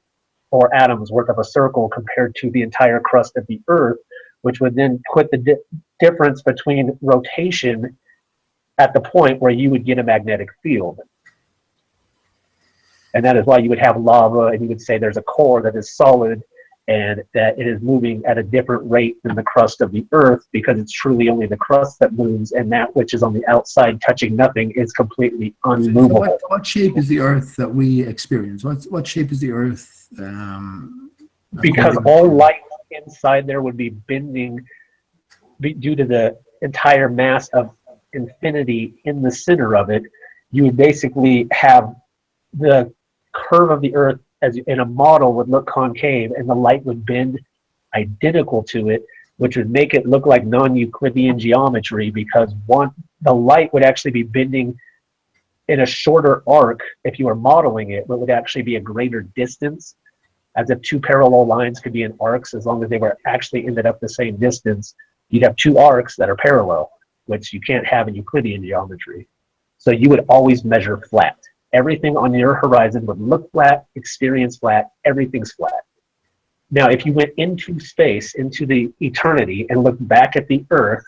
4 atoms worth of a circle compared to the entire crust of the Earth, which would then put the difference between rotation at the point where you would get a magnetic field. And that is why you would have lava, and you would say there's a core that is solid and that it is moving at a different rate than the crust of the Earth, because it's truly only the crust that moves, and that which is on the outside touching nothing is completely unmovable.
So what shape is the Earth that we experience? What shape is the Earth?
Because all light inside there would be bending due to the entire mass of infinity in the center of it. You would basically have the curve of the Earth as in a model would look concave, and the light would bend identical to it, which would make it look like non-Euclidean geometry, because the light would actually be bending in a shorter arc if you were modeling it, but would actually be a greater distance, as if 2 parallel lines could be in arcs. As long as they were actually ended up the same distance, you'd have 2 arcs that are parallel, which you can't have in Euclidean geometry. So you would always measure flat. Everything on your horizon would look flat, experience flat, everything's flat. Now, if you went into space, into the eternity, and looked back at the Earth,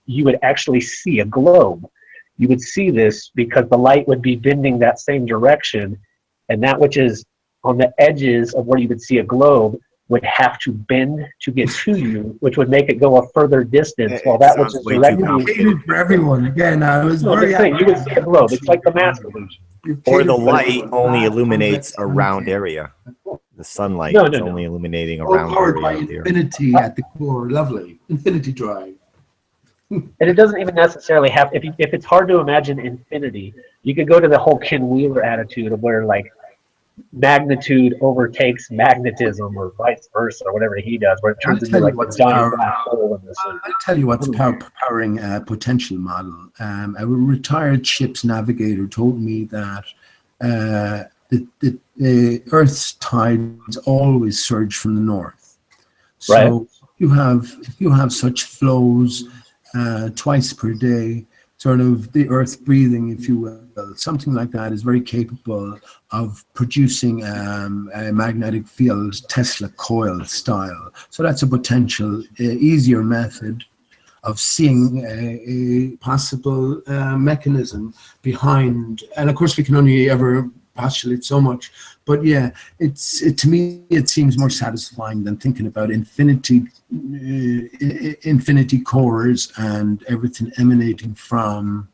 you would actually see a globe. You would see this because the light would be bending that same direction, and that which is on the edges of where you would see a globe would have to bend to get to you, which would make it go a further distance, while that which is directly
for everyone. Again, I was
you would see a globe. It's like the mass illusion.
Or the light only illuminates a round area. The sunlight is only illuminating a round
powered by
area of the Earth.
infinity at the core. Lovely. Infinity drive.
And it doesn't even necessarily have, if it's hard to imagine infinity, you could go to the whole Ken Wheeler attitude of where like magnitude overtakes magnetism, or vice versa, or whatever he does, where it turns into like a giant black hole in the center.
I'll tell you what's powering a potential model. A retired ship's navigator told me that the Earth's tides always surge from the north. So if you have such flows twice per day, sort of the Earth breathing, if you will, something like that is very capable of producing a magnetic field, Tesla coil style. So that's a potential easier method of seeing a possible mechanism behind. And of course, we can only ever postulate so much. But yeah, to me, it seems more satisfying than thinking about infinity cores and everything emanating from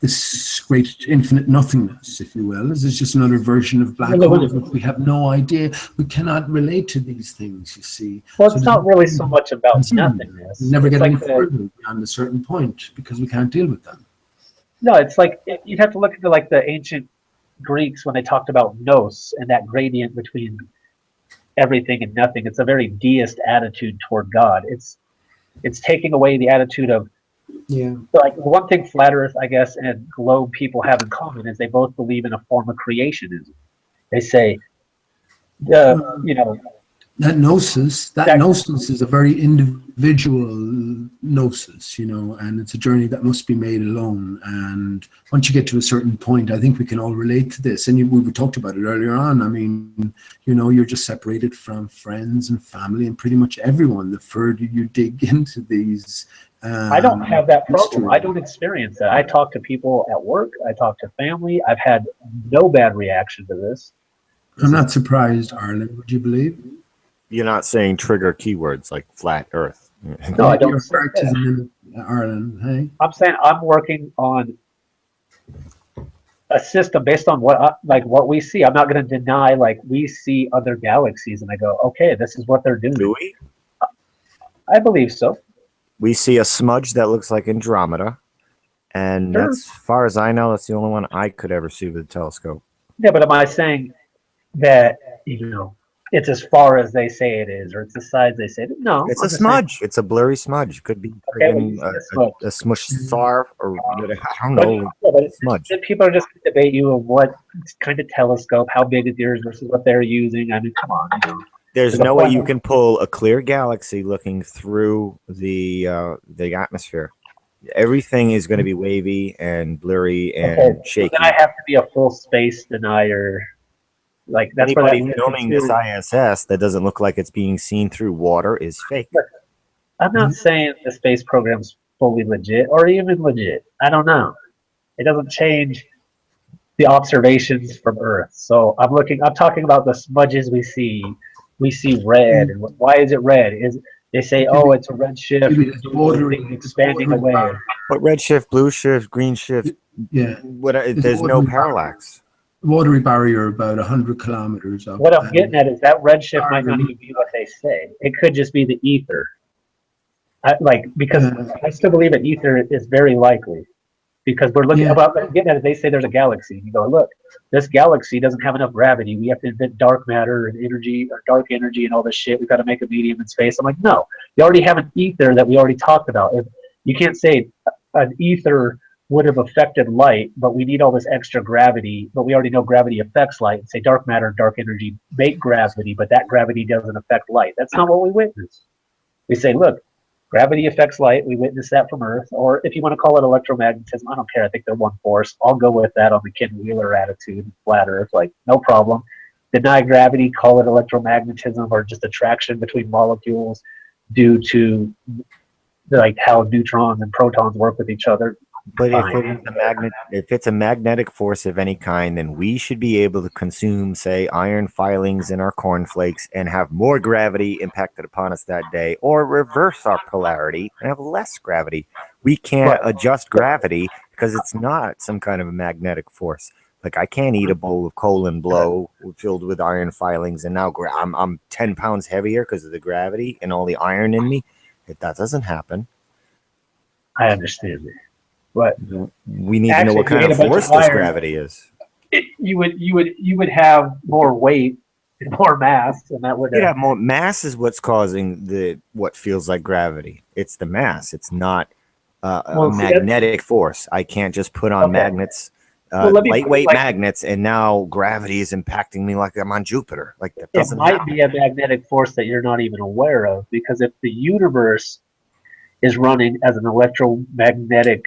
this great infinite nothingness, if you will. This is just another version of black holes, which we have no idea. We cannot relate to these things, you see.
Well, it's not really so much about nothingness.
We never get any further beyond a certain point because we can't deal with them.
No, it's like, you'd have to look at the ancient Greeks when they talked about nous and that gradient between everything and nothing. It's a very deist attitude toward God. It's taking away the attitude of, like, one thing flat Earth, I guess, and globe people have in common is they both believe in a form of creationism. They say,
that gnosis is a very individual gnosis, and it's a journey that must be made alone. And once you get to a certain point, I think we can all relate to this. And we talked about it earlier on. I mean, you're just separated from friends and family and pretty much everyone the further you dig into these.
I don't have that problem. I don't experience that. I talk to people at work. I talk to family. I've had no bad reaction to this.
I'm not surprised, Arlen. Would you believe?
You're not saying trigger keywords like flat Earth.
No, I don't.
Arlen, hey?
I'm saying I'm working on a system based on what we see. I'm not going to deny, we see other galaxies, and I go, okay, this is what they're doing.
Do we?
I believe so.
We see a smudge that looks like Andromeda, and as far as I know, that's the only one I could ever see with a telescope.
Yeah, but am I saying that it's as far as they say it is, or it's the size they say it is? No,
it's a smudge. It's a blurry smudge. It could be a smush star, or I don't know. Smudge.
People are just going to debate you of what kind of telescope, how big is yours versus what they're using. I mean, come on.
There's no way you can pull a clear galaxy looking through the atmosphere. Everything is going to be wavy and blurry and shaky.
Then I have to be a full space denier. Like that's where that
Anybody filming this ISS that doesn't look like it's being seen through water is fake.
I'm not saying the space program's fully legit or even legit. I don't know. It doesn't change the observations from Earth. So I'm talking about the smudges we see. We see red, and why is it red? They say, oh, it's a red shift, expanding away.
But red shift, blue shift, green shift, there's no parallax.
Watery barrier about 100 kilometers up.
What I'm getting at is that red shift might not even be what they say. It could just be the ether. Because I still believe that ether is very likely. Because we're looking about getting at it, they say there's a galaxy. You go, look, this galaxy doesn't have enough gravity. We have to invent dark matter and energy or dark energy and all this shit. We've got to make a medium in space. I'm like, no, you already have an ether that we already talked about. If you can't say an ether would have affected light, but we need all this extra gravity, but we already know gravity affects light, and say dark matter, dark energy make gravity, but that gravity doesn't affect light. That's not what we witness. We say, look, gravity affects light. We witness that from Earth. Or if you want to call it electromagnetism, I don't care. I think they're one force. I'll go with that on the Ken Wheeler attitude, flat Earth. Like, no problem. Deny gravity, call it electromagnetism or just attraction between molecules due to like how neutrons and protons work with each other.
But if it's a magnetic force of any kind, then we should be able to consume, say, iron filings in our cornflakes and have more gravity impacted upon us that day, or reverse our polarity and have less gravity. We can't adjust gravity because it's not some kind of a magnetic force. Like, I can't eat a bowl of colon blow filled with iron filings, and now I'm 10 pounds heavier because of the gravity and all the iron in me. That doesn't happen.
I understand it. But
we need to know what kind of force this gravity is.
You would have more weight and more mass, and that would
have more mass is what's causing what feels like gravity. It's the mass. It's not a magnetic force. I can't just put on magnets, lightweight magnets, and now gravity is impacting me like I'm on Jupiter. Like that doesn't.
It might be a magnetic force that you're not even aware of, because if the universe is running as an electromagnetic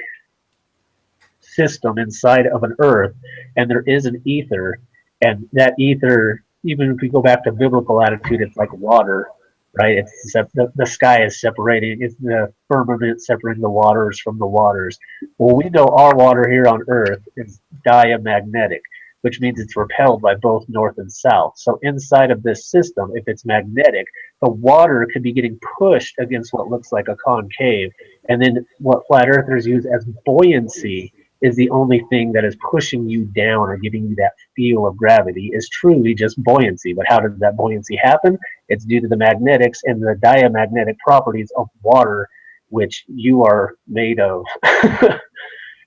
system inside of an Earth, and there is an ether, and that ether, even if we go back to biblical attitude, it's like water, right? It's the sky is separating, it's the firmament separating the waters from the waters. Well, we know our water here on Earth is diamagnetic, which means it's repelled by both north and south. So inside of this system, if it's magnetic, the water could be getting pushed against what looks like a concave, and then what flat earthers use as buoyancy is the only thing that is pushing you down or giving you that feel of gravity is truly just buoyancy. But how does that buoyancy happen? It's due to the magnetics and the diamagnetic properties of water, which you are made of.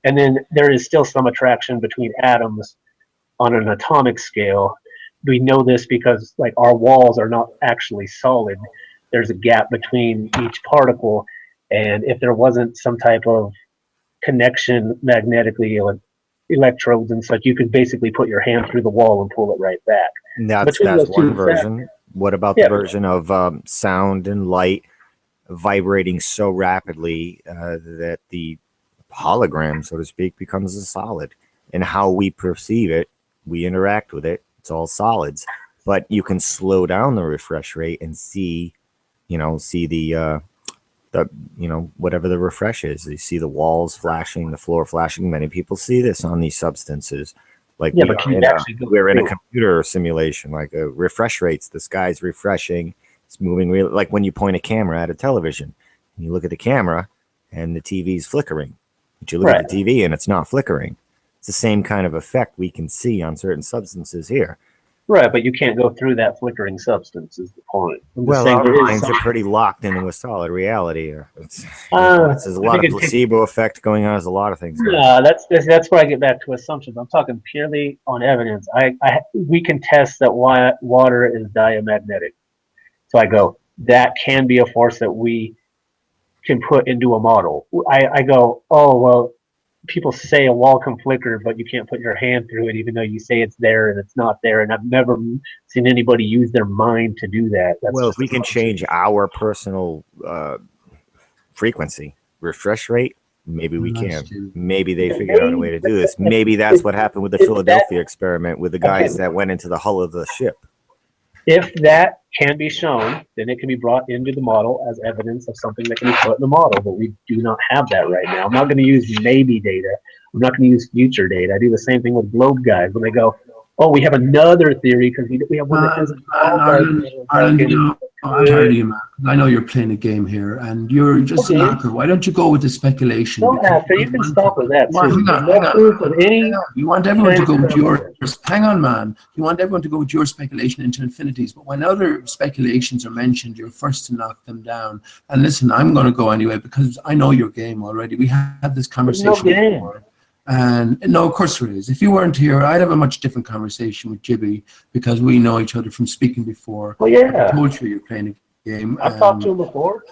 And then there is still some attraction between atoms on an atomic scale. We know this because like our walls are not actually solid. There's a gap between each particle, and if there wasn't some type of connection magnetically, electrodes and such, you could basically put your hand through the wall and pull it right back.
That's one version. What about the version of sound and light vibrating so rapidly that the hologram, so to speak, becomes a solid? And how we perceive it, we interact with it, it's all solids. But you can slow down the refresh rate and see the whatever the refresh is. You see the walls flashing, the floor flashing. Many people see this on these substances. Like we're in a computer simulation, like a refresh rates. The sky's refreshing. It's moving really like when you point a camera at a television. And you look at the camera and the TV's flickering. But you look at the TV and it's not flickering. It's the same kind of effect we can see on certain substances here.
Right, but you can't go through that flickering substance is the point.
Well, our minds are pretty locked into a solid reality. There's a lot of placebo effect going on. There's a lot of things.
No, that's where I get back to assumptions. I'm talking purely on evidence. We can test that water is diamagnetic. So I go, that can be a force that we can put into a model. I go, oh, well, people say a wall can flicker, but you can't put your hand through it, even though you say it's there and it's not there. And I've never seen anybody use their mind to do that.
If we can change our personal frequency, refresh rate, Maybe we can. Maybe they figured out a way to do this. Maybe that's what happened with the Philadelphia experiment with the guys that went into the hull of the ship.
If that can be shown, then it can be brought into the model as evidence of something that can be put in the model, but we do not have that right now. I'm not going to use maybe data. I'm not going to use future data. I do the same thing with globe guys when they go, oh, we have another theory because we have one that says
Ireland, I'm tired of you, man. I know you're playing a game here, and you're just an actor. Why don't you go with the speculation?
No, actor, you can stop with that.
You want everyone to go with yours. Hang on, man. You want everyone to go with your speculation into infinities, but when other speculations are mentioned, you're first to knock them down. And listen, I'm going to go anyway because I know your game already. We had this conversation before. And no, of course there is. If you weren't here, I'd have a much different conversation with Jibby because we know each other from speaking before.
Well, yeah.
I told you you're playing a game.
I've talked to him before.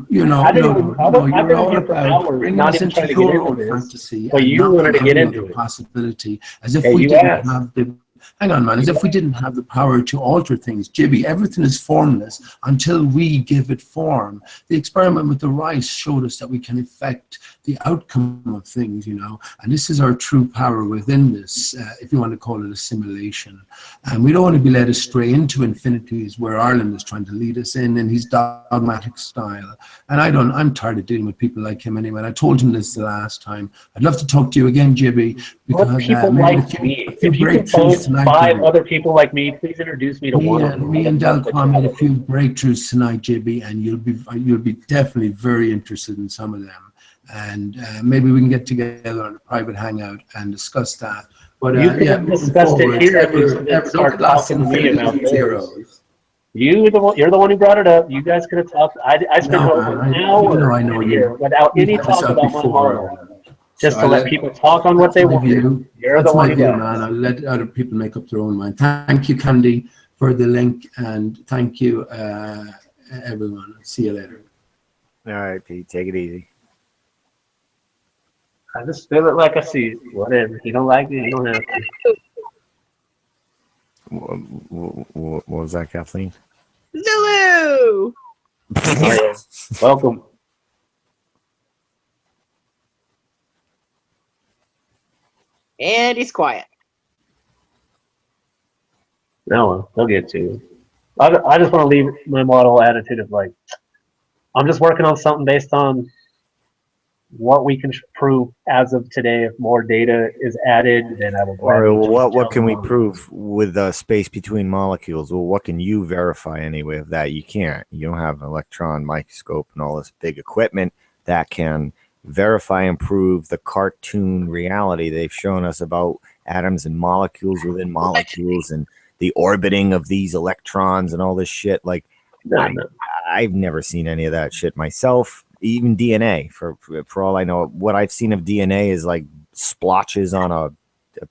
You know,
I've been
all
here for
about
hours,
bringing
not
us
even
into
trying to get
your
into
own
this.
fantasy.
But
and
you
not
wanted to get
any
into
other
it.
possibility, as if
Yeah,
we
you
didn't
asked.
have the. Hang on, man. As if we didn't have the power to alter things. Jibby, everything is formless until we give it form. The experiment with the rice showed us that we can affect the outcome of things, you know, and this is our true power within this, if you want to call it assimilation. And we don't want to be led astray into infinities where Ireland is trying to lead us in his dogmatic style. And I'm tired of dealing with people like him anyway. And I told him this the last time. I'd love to talk to you again, Jibby, because
People like me. If you can post 5 other people like me, please introduce me to one of them.
Me and Delquan made a few breakthroughs tonight, Jibby, and you'll be definitely very interested in some of them. And maybe we can get together on a private hangout and discuss that. But
you could have discussed it here if you start talking to me about this. You're the one who brought it up. You guys could have talked. I spent over an hour here without any talk about my model. Just to let people talk on what they want. You're the one who does.
Man. I'll let other people make up their own mind. Thank you, Candy, for the link, and thank you, everyone. See you later.
All right, Pete, take it easy.
I just feel it like I see it. Whatever. If you don't like it, you don't have to.
What was that, Kathleen?
Zulu!
Welcome.
And he's quiet.
No, they'll get to it. I just want to leave my model attitude of like, I'm just working on something based on what we can prove as of today. If more data is added, then I will.
Or what can we prove with the space between molecules? Well, what can you verify anyway of that? You can't. You don't have an electron microscope and all this big equipment that can verify and prove the cartoon reality they've shown us about atoms and molecules within molecules and the orbiting of these electrons and all this shit. Like, I've never seen any of that shit myself. Even DNA, for all I know, what I've seen of DNA is like splotches on a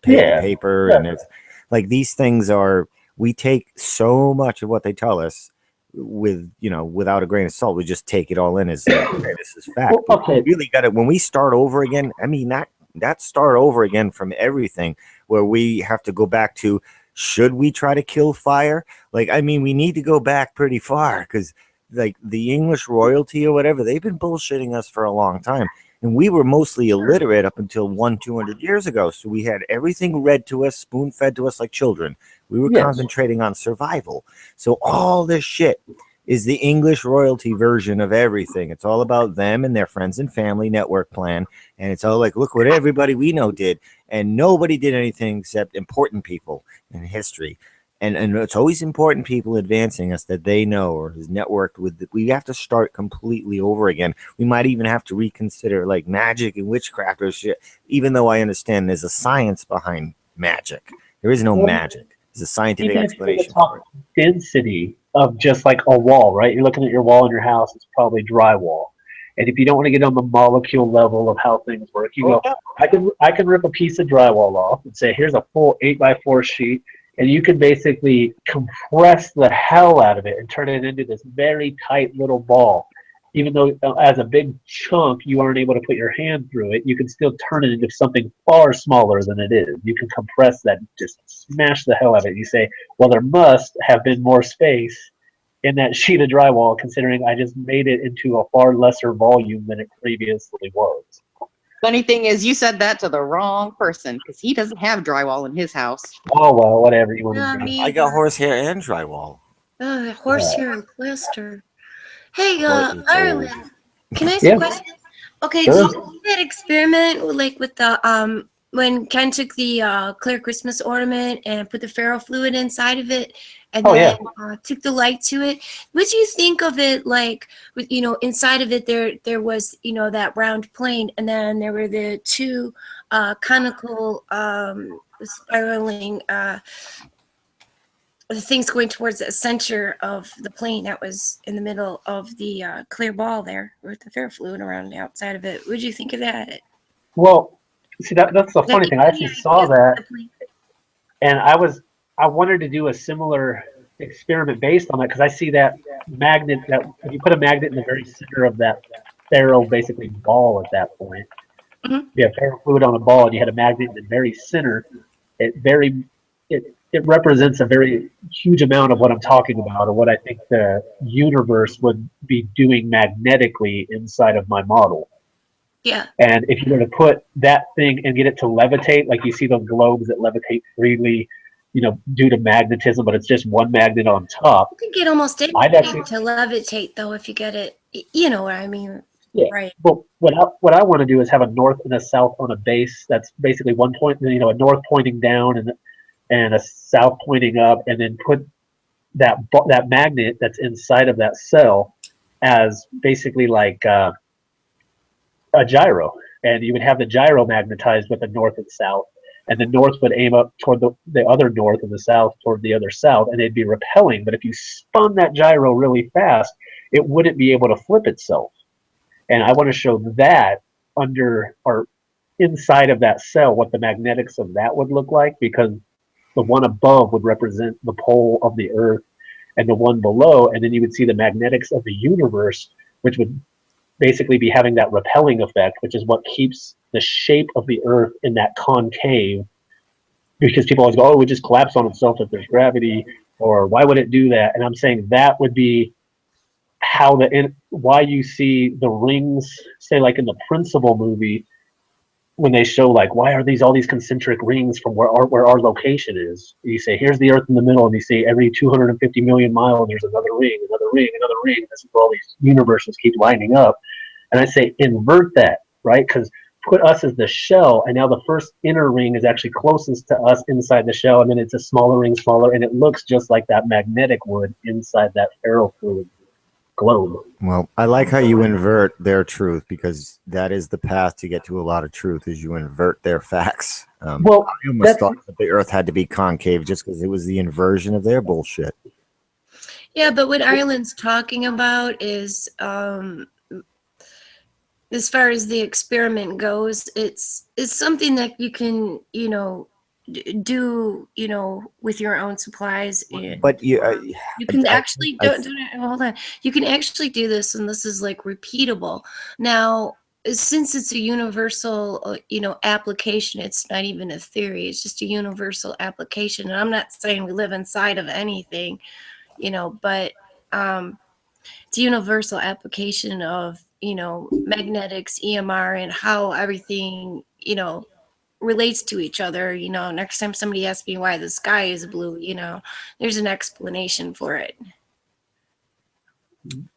paper, and it's like these things are. We take so much of what they tell us without a grain of salt. We just take it all in as okay, this is fact. But we really got it when we start over again. I mean that start over again from everything where we have to go back to. Should we try to kill fire? Like, I mean, we need to go back pretty far because. Like the English royalty or whatever, they've been bullshitting us for a long time. And we were mostly illiterate up until 200 years ago. So we had everything read to us, spoon fed to us like children. We were concentrating on survival. So all this shit is the English royalty version of everything. It's all about them and their friends and family network plan. And it's all like, look what everybody we know did. And nobody did anything except important people in history. And it's always important people advancing us that they know or is networked with. We have to start completely over again. We might even have to reconsider like magic and witchcraft or shit, even though I understand there's a science behind magic. There is no magic. There's a scientific explanation for it.
Density of just like a wall, right? You're looking at your wall in your house, it's probably drywall. And if you don't want to get on the molecule level of how things work, you go, I can rip a piece of drywall off and say, here's a full 8x4 sheet. And you can basically compress the hell out of it and turn it into this very tight little ball. Even though as a big chunk, you aren't able to put your hand through it, you can still turn it into something far smaller than it is. You can compress that, just smash the hell out of it. You say, well, there must have been more space in that sheet of drywall, considering I just made it into a far lesser volume than it previously was.
Funny thing is, you said that to the wrong person because he doesn't have drywall in his house.
Oh well, whatever you want
Yeah,
to do.
me
I got
either.
horsehair and drywall.
Horsehair and plaster. Hey,
Quite the
Ireland, can I ask
Yeah.
a question? Okay,
Sure.
do you see that experiment with the when Ken took the clear Christmas ornament and put the ferrofluid inside of it, and
Oh,
then
yeah.
took the light to it? What do you think of it? Like, with inside of it, there was that round plane, and then there were the two conical spiraling the things going towards the center of the plane that was in the middle of the clear ball there with the ferrofluid around the outside of it. What did you think of that?
Well, see that's the funny thing. I actually saw that, and I wanted to do a similar experiment based on that because I see that magnet that if you put a magnet in the very center of that ferro basically ball at that point, you have ferrofluid on a ball and you had a magnet in the very center. It represents a very huge amount of what I'm talking about, or what I think the universe would be doing magnetically inside of my model.
Yeah.
And if you were to put that thing and get it to levitate, like you see those globes that levitate freely, due to magnetism, but it's just one magnet on top.
You can get almost anything to levitate, though, if you get it. You know what I mean?
Yeah.
Right.
But what I want to do is have a north and a south on a base that's basically one point, a north pointing down and a south pointing up, and then put that magnet that's inside of that cell as basically like a gyro, and you would have the gyro magnetized with the north and south, and the north would aim up toward the other north and the south toward the other south, and they'd be repelling. But if you spun that gyro really fast, it wouldn't be able to flip itself. And I want to show that under or inside of that cell what the magnetics of that would look like, because the one above would represent the pole of the Earth and the one below, and then you would see the magnetics of the universe, which would basically be having that repelling effect, which is what keeps the shape of the Earth in that concave, because people always go, oh, it would just collapse on itself if there's gravity, or why would it do that? And I'm saying that would be how why you see the rings, say like in the Principal movie, when they show like, why are all these concentric rings from where our location is? You say, here's the Earth in the middle, and you see every 250 million miles, there's another ring, another ring, another ring. This is where all these universes keep lining up. And I say, invert that, right? Because put us as the shell, and now the first inner ring is actually closest to us inside the shell, and then it's a smaller ring, smaller, and it looks just like that magnetic would inside that ferrofluid globe.
Well, I like how you invert their truth, because that is the path to get to a lot of truth, is you invert their facts.
Well,
I almost thought that the Earth had to be concave just because it was the inversion of their bullshit.
Yeah, but what Ireland's talking about is, as far as the experiment goes, it's something that you can, do, with your own supplies.
But you
can actually hold on. You can actually do this, and this is like repeatable. Now, since it's a universal, application, it's not even a theory. It's just a universal application. And I'm not saying we live inside of anything, but it's a universal application of, magnetics, EMR, and how everything, relates to each other. Next time somebody asks me why the sky is blue, there's an explanation for it.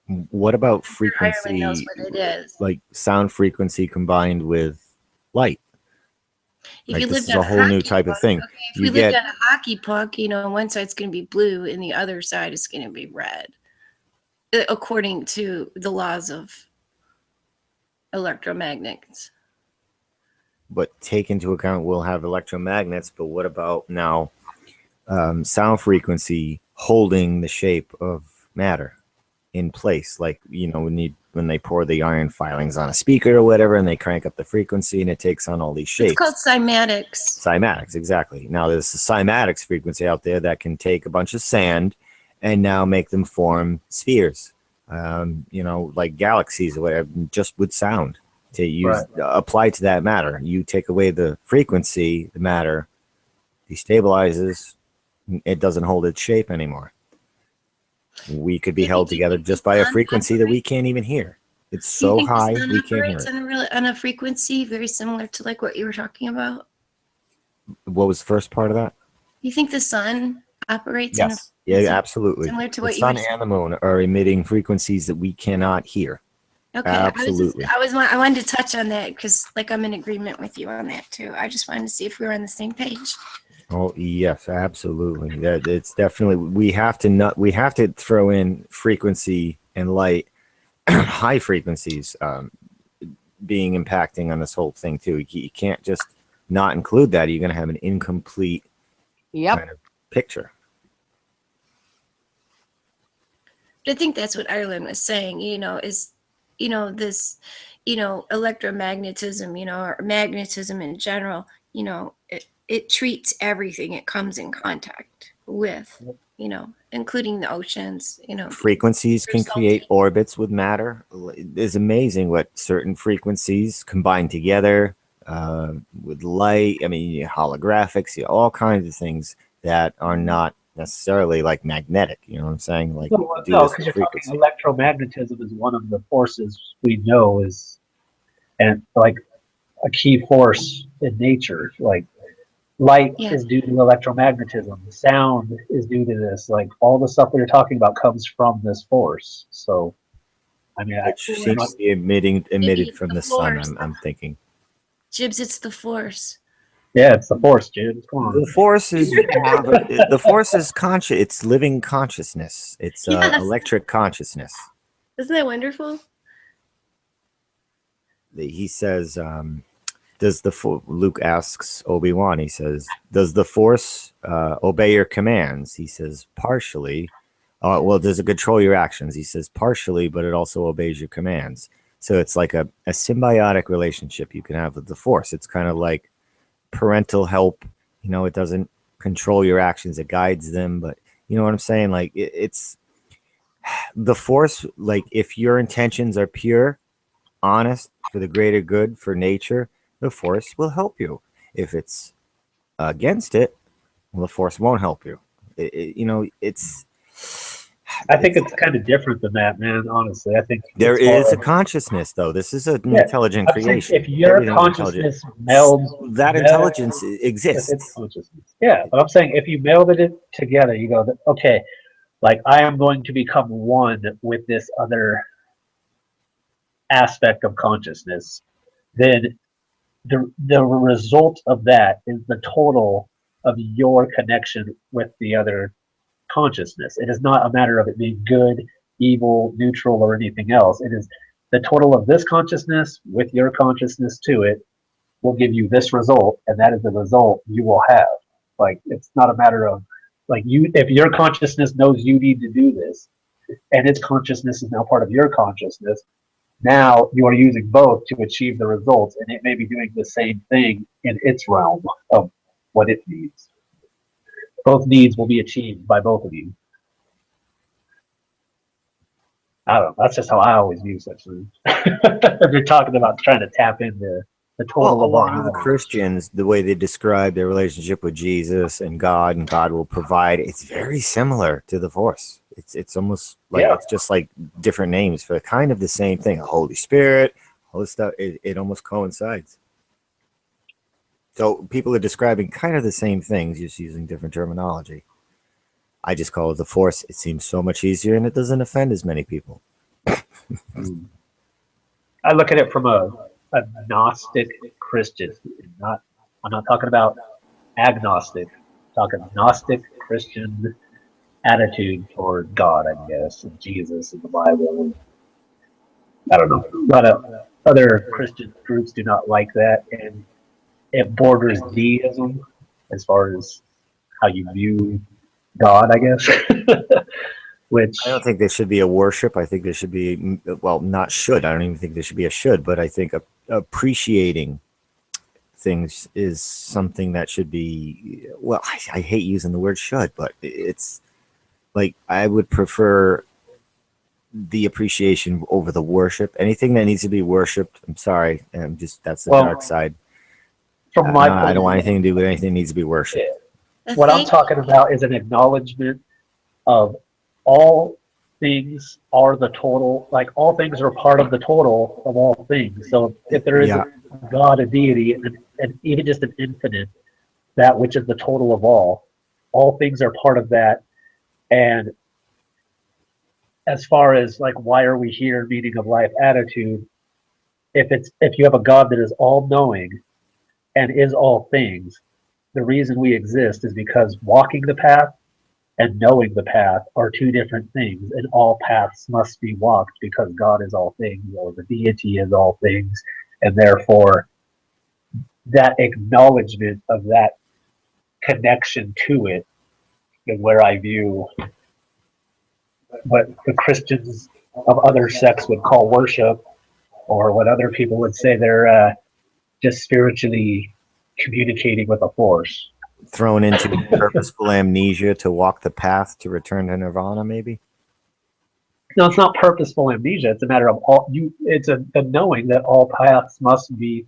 What about
Ireland
frequency,
knows what it is.
like sound frequency combined with light?
If
Like,
you
this
lived
is
on
a whole new
hockey
type of
puck,
thing.
okay, if
You
we lived
get
on a hockey puck, one side's going to be blue and the other side is going to be red, according to the laws of electromagnets.
but take into account we'll have electromagnets, but what about now sound frequency holding the shape of matter in place? Like, when they pour the iron filings on a speaker or whatever, and they crank up the frequency and it takes on all these shapes.
It's called cymatics.
Cymatics, exactly. Now there's a cymatics frequency out there that can take a bunch of sand and now make them form spheres, like galaxies or whatever, just with sound. To use apply to that matter. You take away the frequency, the matter destabilizes, it doesn't hold its shape anymore. We could be held together just by a frequency that we can't even hear. It's so
think the
high
sun
we can't hear
operates
it.
on a frequency very similar to like what you were talking about?
What was the first part of that?
You think the sun operates on a
Yes. Yeah,
frequency
absolutely.
similar to
The
what you were
sun
saying?
and the moon are emitting frequencies that we cannot hear.
Okay,
Absolutely.
I wanted to touch on that because like I'm in agreement with you on that too. I just wanted to see if we were on the same page.
Oh yes, absolutely. That it's definitely we have to throw in frequency and light, high frequencies being impacting on this whole thing too. You can't just not include that. You're going to have an incomplete kind of picture.
But I think that's what Ireland was saying, is, this, electromagnetism, or magnetism in general, it treats everything it comes in contact with, including the oceans,
Frequencies can create orbits with matter. It's amazing what certain frequencies combine together with light. I mean, holographics, all kinds of things that are not necessarily like magnetic. You know what I'm saying? Like,
No, because you're talking electromagnetism is one of the forces we know is, and like a key force in nature. Like light is due to electromagnetism. Sound is due to this. Like all the stuff that you're talking about comes from this force. So, I mean,
which seems to be emitted from the sun. I'm thinking.
Jibs, it's the force.
Yeah, it's the force, dude. Come on.
The force is the force is conscious. It's living consciousness. It's electric consciousness.
Isn't that wonderful?
He says, Luke asks Obi-Wan, he says, does the force obey your commands? He says, partially. Well, does it control your actions? He says, partially, but it also obeys your commands. So it's like a symbiotic relationship you can have with the force. It's kind of like parental help. It doesn't control your actions, it guides them, but you know what I'm saying? Like it's the force. Like if your intentions are pure, honest, for the greater good, for nature, the force will help you. If it's against it, well, the force won't help you.
I think it's kind of different than that, man. Honestly, I think
there is a consciousness, though. This is an intelligent creation.
If your consciousness melds,
that intelligence exists.
Yeah, but I'm saying if you melded it together, you go, okay, like I am going to become one with this other aspect of consciousness. Then the result of that is the total of your connection with the other consciousness. It is not a matter of it being good, evil, neutral, or anything else. It is the total of this consciousness with your consciousness to it will give you this result, and that is the result you will have. Like it's not a matter of like if your consciousness knows you need to do this, and its consciousness is now part of your consciousness, now you are using both to achieve the results, and it may be doing the same thing in its realm of what it needs. Both needs will be achieved by both of you. I don't know. That's just how I always view such things. If you're talking about trying to tap into the total
a
of
lot of the Christians, the way they describe their relationship with Jesus and God will provide, it's very similar to the Force. It's almost like it's just like different names for kind of the same thing. The Holy Spirit, all this stuff. It almost coincides. So people are describing kind of the same things, just using different terminology. I just call it the Force. It seems so much easier, and it doesn't offend as many people.
I look at it from a Gnostic Christian. I'm not talking about agnostic. I'm talking Gnostic Christian attitude toward God, I guess, and Jesus and the Bible. I don't know. A lot of other Christian groups do not like that, and it borders deism as far as how you view God, I guess. Which
I don't think there should be a worship. I think there should be, well, not should. I don't even think there should be a should, but I think appreciating things is something that should be, well, I hate using the word should, but it's like I would prefer the appreciation over the worship. Anything that needs to be worshipped, I'm sorry, that's the dark side.
From my
I don't want anything to do with anything that needs to be worshipped.
What I'm talking about is an acknowledgement of all things are the total, like all things are part of the total of all things. So if there is a God, a deity, and even just an infinite, that which is the total of all things are part of that. And as far as like, why are we here, meaning of life attitude, if you have a God that is all knowing and is all things, the reason we exist is because walking the path and knowing the path are two different things, and all paths must be walked because God is all things, or the deity is all things, and therefore that acknowledgement of that connection to it is where I view what the Christians of other sects would call worship, or what other people would say they're just spiritually communicating with a force.
Thrown into purposeful amnesia to walk the path to return to nirvana, maybe?
No, it's not purposeful amnesia. It's a matter of it's a knowing that all paths must be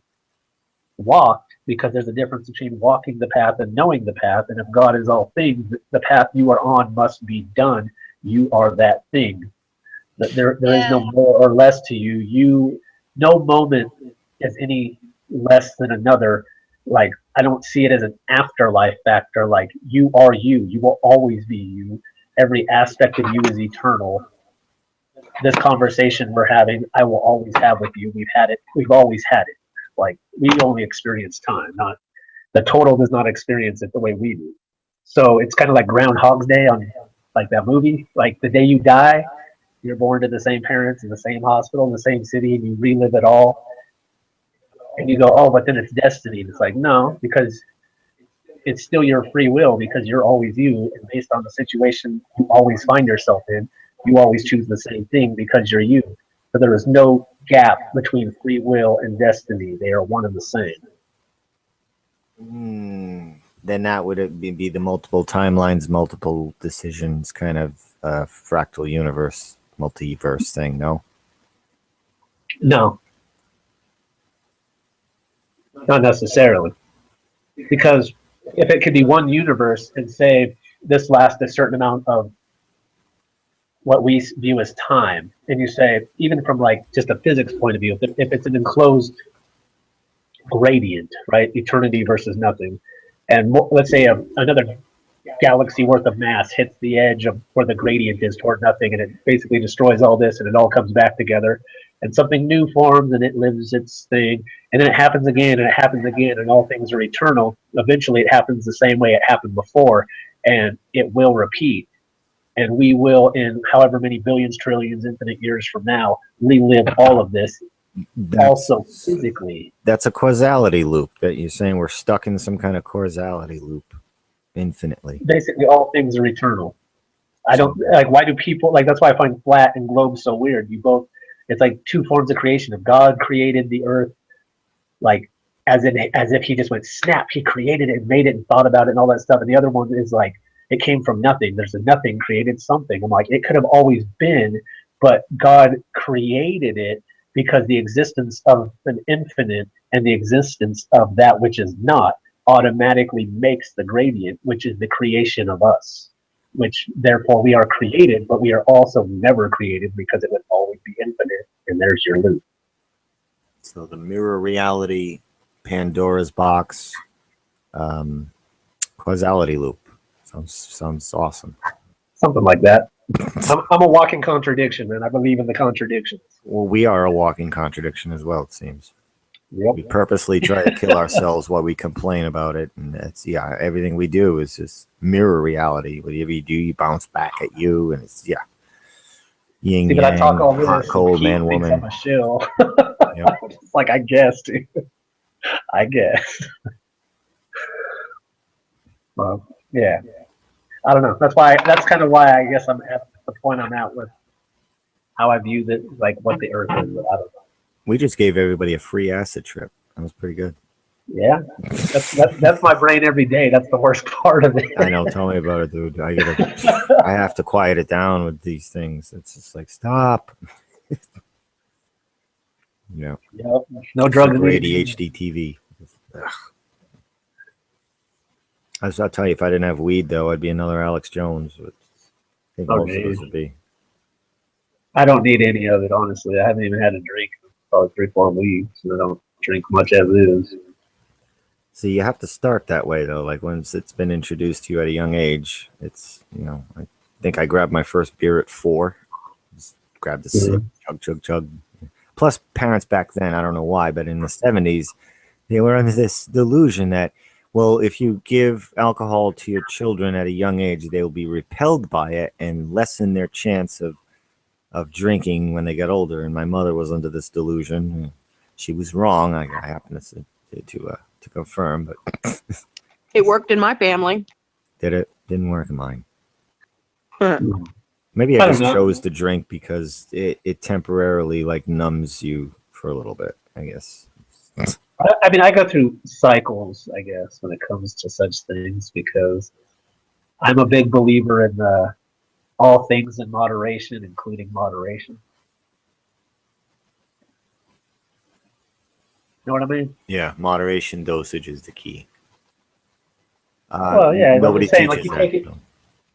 walked, because there's a difference between walking the path and knowing the path. And if God is all things, the path you are on must be done. You are that thing. That there is no more or less to you. No moment is any less than another. Like, I don't see it as an afterlife factor. Like, you are you. You will always be you. Every aspect of you is eternal. This conversation we're having, I will always have with you. We've had it. We've always had it. Like, we only experience time, not the total does not experience it the way we do. So it's kind of like Groundhog's Day on like that movie. Like, the day you die, you're born to the same parents in the same hospital in the same city, and you relive it all. And you go, oh, but then it's destiny. And it's like, no, because it's still your free will, because you're always you. And based on the situation you always find yourself in, you always choose the same thing because you're you. So there is no gap between free will and destiny. They are one and the same.
Then that would be the multiple timelines, multiple decisions kind of fractal universe, multiverse thing, no?
No. Not necessarily. Because if it could be one universe and say this lasts a certain amount of what we view as time, and you say, even from like just a physics point of view, if it's an enclosed gradient, right, eternity versus nothing, and let's say another galaxy worth of mass hits the edge of where the gradient is toward nothing, and it basically destroys all this, and it all comes back together, and something new forms, and it lives its thing, and then it happens again, and it happens again, and all things are eternal. Eventually it happens the same way it happened before, and it will repeat. And we will, in however many billions, trillions, infinite years from now, relive all of this, also physically.
That's a causality loop that you're saying we're stuck in some kind of causality loop infinitely.
Basically, all things are eternal. I don't, like, why do people, like, that's why I find flat and globe so weird. It's like two forms of creation. If God created the earth, like, as if he just went snap, he created it and made it and thought about it and all that stuff. And the other one is like, it came from nothing. There's a nothing created something. I'm like, it could have always been, but God created it because the existence of an infinite and the existence of that which is not automatically makes the gradient, which is the creation of us, which therefore we are created, but we are also never created because it would always be infinite. And there's your loop.
So the mirror reality, Pandora's box, causality loop. Sounds awesome.
Something like that. I'm a walking contradiction, and I believe in the contradictions.
Well, we are a walking contradiction as well, it seems.
Yep.
We purposely try to kill ourselves while we complain about it, and that's everything we do is just mirror reality. Whatever you do, you bounce back at you, and it's yin yang,
I talk all this
hot, cold, man,
thinks
woman.
I'm a shill.
Yep.
It's like, I guess, dude. I guess. Well, yeah. I don't know. That's kind of why I guess I'm at the point I'm at with how I view that, like what the Earth is. I don't know.
We just gave everybody a free acid trip. That was pretty good.
Yeah, that's my brain every day. That's the worst part of it.
I know. Tell me about it, dude. I have to quiet it down with these things. It's just like, stop. Yeah.
Yep. No drugs.
Like ADHD TV. Ugh. I'll tell you, if I didn't have weed, though, I'd be another Alex Jones. I think most of us would be.
I don't need any of it, honestly. I haven't even had a drink in probably 3-4 weeks, and I don't drink much as is.
So you have to start that way, though. Like once it's been introduced to you at a young age, it's, I think I grabbed my first beer at 4. Just grabbed a sip, chug. Plus, parents back then, I don't know why, but in the 70s, they were under this delusion that, well, if you give alcohol to your children at a young age, they will be repelled by it and lessen their chance of drinking when they get older. And my mother was under this delusion. She was wrong. I happen to confirm, but
It worked in my family.
did it? Didn't work in mine. Maybe I just chose to drink because it temporarily like numbs you for a little bit, I guess.
I mean, I go through cycles, I guess, when it comes to such things, because I'm a big believer in all things in moderation, including moderation. You know what I mean?
Yeah, moderation dosage is the key.
Well, yeah,
nobody
saying,
teaches
like, you
that.
take it.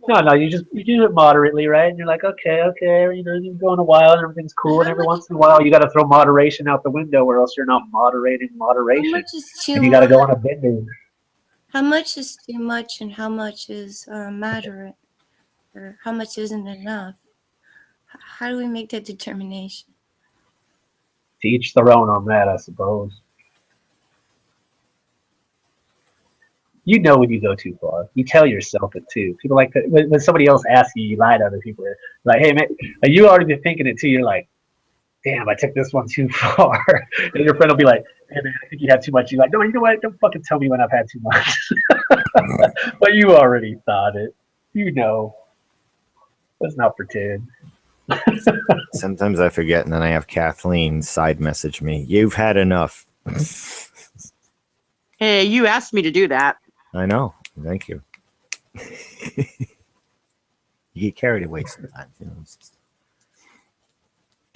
No, you do it moderately, right? And you're like, okay, you're going a while and everything's cool, and every once in a while you got to throw moderation out the window, or else you're not moderating moderation.
How much is too
And you got to
much?
go on a bender.
How much is too much and how much is moderate? Or how much isn't enough? How do we make that determination?
To each their own on that, I suppose. You know when you go too far. You tell yourself it too. People like to, when somebody else asks you, you lie to other people. Like, hey man, you already been thinking it too. You're like, damn, I took this one too far. And your friend will be like, hey man, I think you had too much. You're like, no, you know what? Don't fucking tell me when I've had too much. But you already thought it. You know. Let's not pretend.
Sometimes I forget, and then I have Kathleen side message me. You've had enough.
Hey, you asked me to do that.
I know. Thank you. You get carried away sometimes. It's just,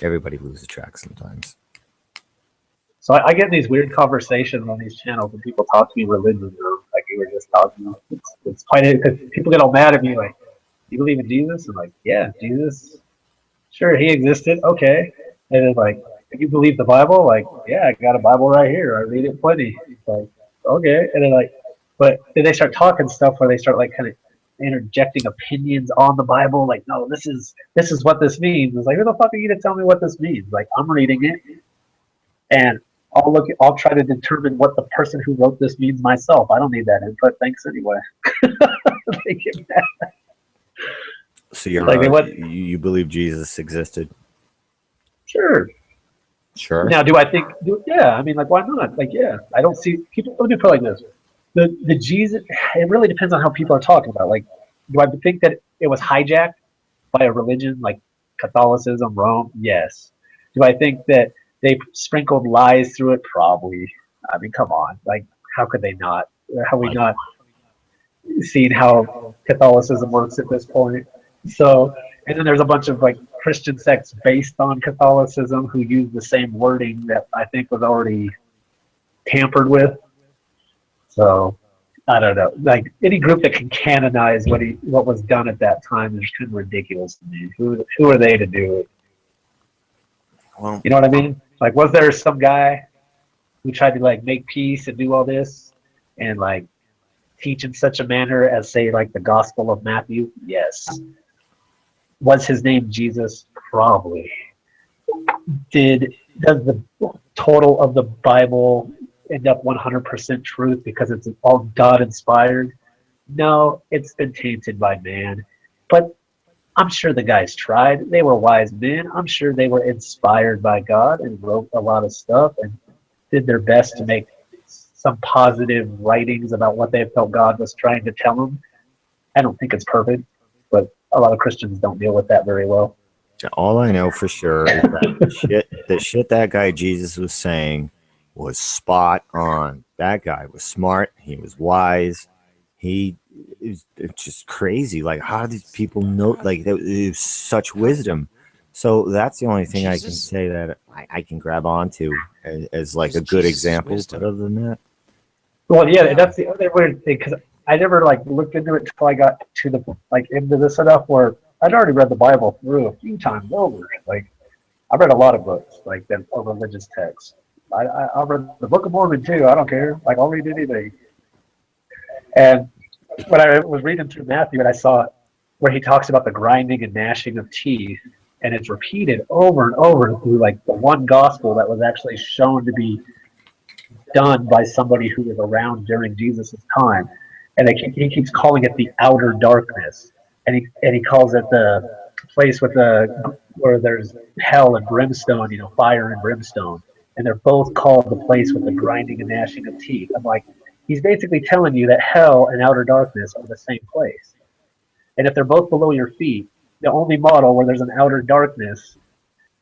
everybody loses track sometimes.
So I get these weird conversations on these channels when people talk to me religion, like you were just talking about. It's quite because people get all mad at me, like, you believe in Jesus? I'm like, yeah, Jesus. Sure, he existed. Okay. And then like, you believe the Bible? Like, yeah, I got a Bible right here. I read it plenty. Like, okay. And then like, but then they start talking stuff where they start like kind of interjecting opinions on the Bible. Like, no, this is what this means. It's like, who the fuck are you to tell me what this means? Like, I'm reading it, and I'll try to determine what the person who wrote this means myself. I don't need that input. Thanks anyway. They get mad.
So you're
like,
you believe Jesus existed?
Sure. Now, do I think? Yeah, I mean, like, why not? Like, yeah, I don't see people. Let me put it like this: the Jesus. It really depends on how people are talking about. Like, do I think that it was hijacked by a religion like Catholicism, Rome? Yes. Do I think that they sprinkled lies through it? Probably. I mean, come on. Like, how could they not? Have we not seen how Catholicism works at this point? So, and then there's a bunch of like Christian sects based on Catholicism who use the same wording that I think was already tampered with. So, I don't know. Like, any group that can canonize what was done at that time is kind of ridiculous to me. Who are they to do it?
Well,
you know what I mean? Like, was there some guy who tried to like make peace and do all this and like teach in such a manner as, say, like the Gospel of Matthew? Yes. Was his name Jesus? Probably. Does the total of the Bible end up 100% truth because it's all God inspired? No, it's been tainted by man. But I'm sure the guys tried. They were wise men. I'm sure they were inspired by God and wrote a lot of stuff and did their best to make some positive writings about what they felt God was trying to tell them. I don't think it's perfect, but a lot of Christians don't deal with that very well.
All I know for sure is that the shit that guy Jesus was saying was spot on. That guy was smart. He was wise. It's just crazy. Like, how did people know? Like, there was such wisdom. So that's the only thing I can say that I can grab onto as like a good example. But other than that,
well, yeah, that's the other weird thing because I never like looked into it until I got to the like into this enough where I'd already read the Bible through a few times over. Like, I read a lot of books, like that are religious texts. I read the Book of Mormon too. I don't care. Like, I'll read anything. And when I was reading through Matthew, and I saw where he talks about the grinding and gnashing of teeth, and it's repeated over and over through like the one gospel that was actually shown to be done by somebody who was around during Jesus' time. And he keeps calling it the outer darkness, and he calls it the place where there's hell and brimstone, fire and brimstone, and they're both called the place with the grinding and gnashing of teeth. I'm like, he's basically telling you that hell and outer darkness are the same place, and if they're both below your feet, the only model where there's an outer darkness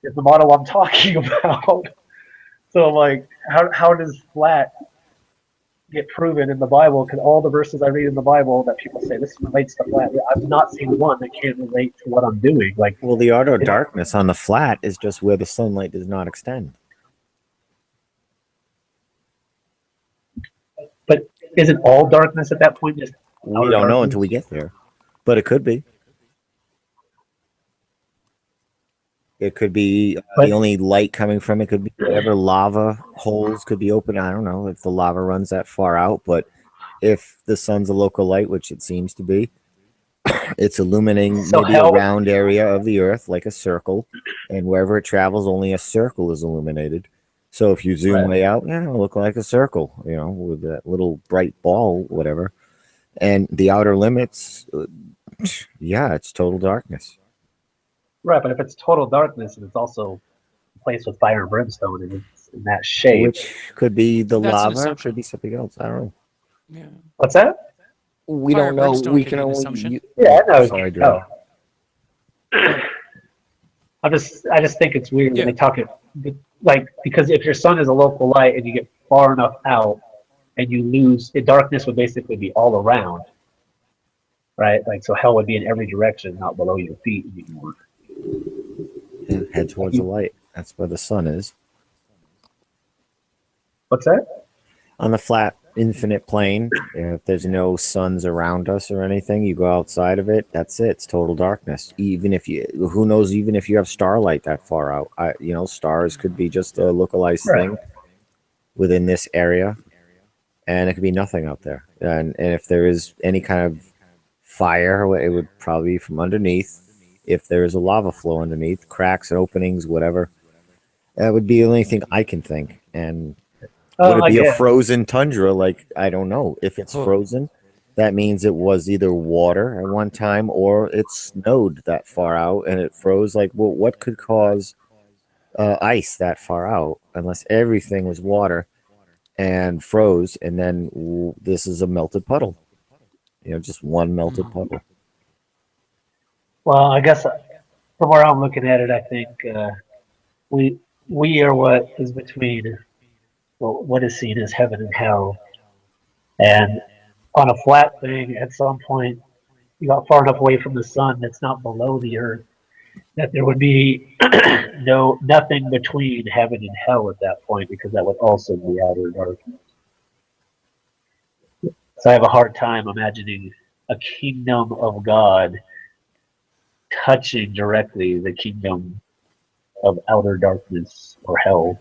is the model I'm talking about. So I'm like, how does flat get proven in the Bible? Because all the verses I read in the Bible that people say this relates to flat, I've not seen one that can't relate to what I'm doing. Like,
well, the outer darkness on the flat is just where the sunlight does not extend.
But isn't all darkness at that point just?
We don't know until we get there, but it could be. It could be the only light coming from it could be whatever lava holes could be open. I don't know if the lava runs that far out, but if the sun's a local light, which it seems to be, it's illuminating maybe a round area of the earth like a circle, and wherever it travels, only a circle is illuminated. So if you zoom way out, it'll look like a circle, with that little bright ball, whatever. And the outer limits, it's total darkness.
Right, but if it's total darkness and it's also a place with fire and brimstone and it's in that shape,
which could be the lava, could be something else. I don't know.
Yeah.
What's that?
We don't know. We can only.
Yeah, I know.
Sorry, Drew.
I just think it's weird when they talk it because if your sun is a local light and you get far enough out and you lose, darkness would basically be all around, right? Like, so hell would be in every direction, not below your feet anymore.
And head towards the light. That's where the sun is.
What's that?
On the flat, infinite plane, if there's no suns around us or anything, you go outside of it, that's it. It's total darkness. Even if who knows, even if you have starlight that far out, stars could be just a localized thing within this area, and it could be nothing out there. And if there is any kind of fire, it would probably be from underneath. If there is a lava flow underneath, cracks and openings, whatever, that would be the only thing I can think. And would it be a frozen tundra? Like, I don't know. If it's frozen, that means it was either water at one time or it snowed that far out and it froze. Like, well, what could cause ice that far out unless everything was water and froze, and then this is a melted puddle. Just one melted puddle.
Well, I guess from where I'm looking at it, I think we are what is between what is seen as heaven and hell. And on a flat thing, at some point, you got far enough away from the sun that's not below the earth that there would be nothing between heaven and hell at that point, because that would also be outer darkness. So I have a hard time imagining a kingdom of God touching directly the kingdom of outer darkness or hell.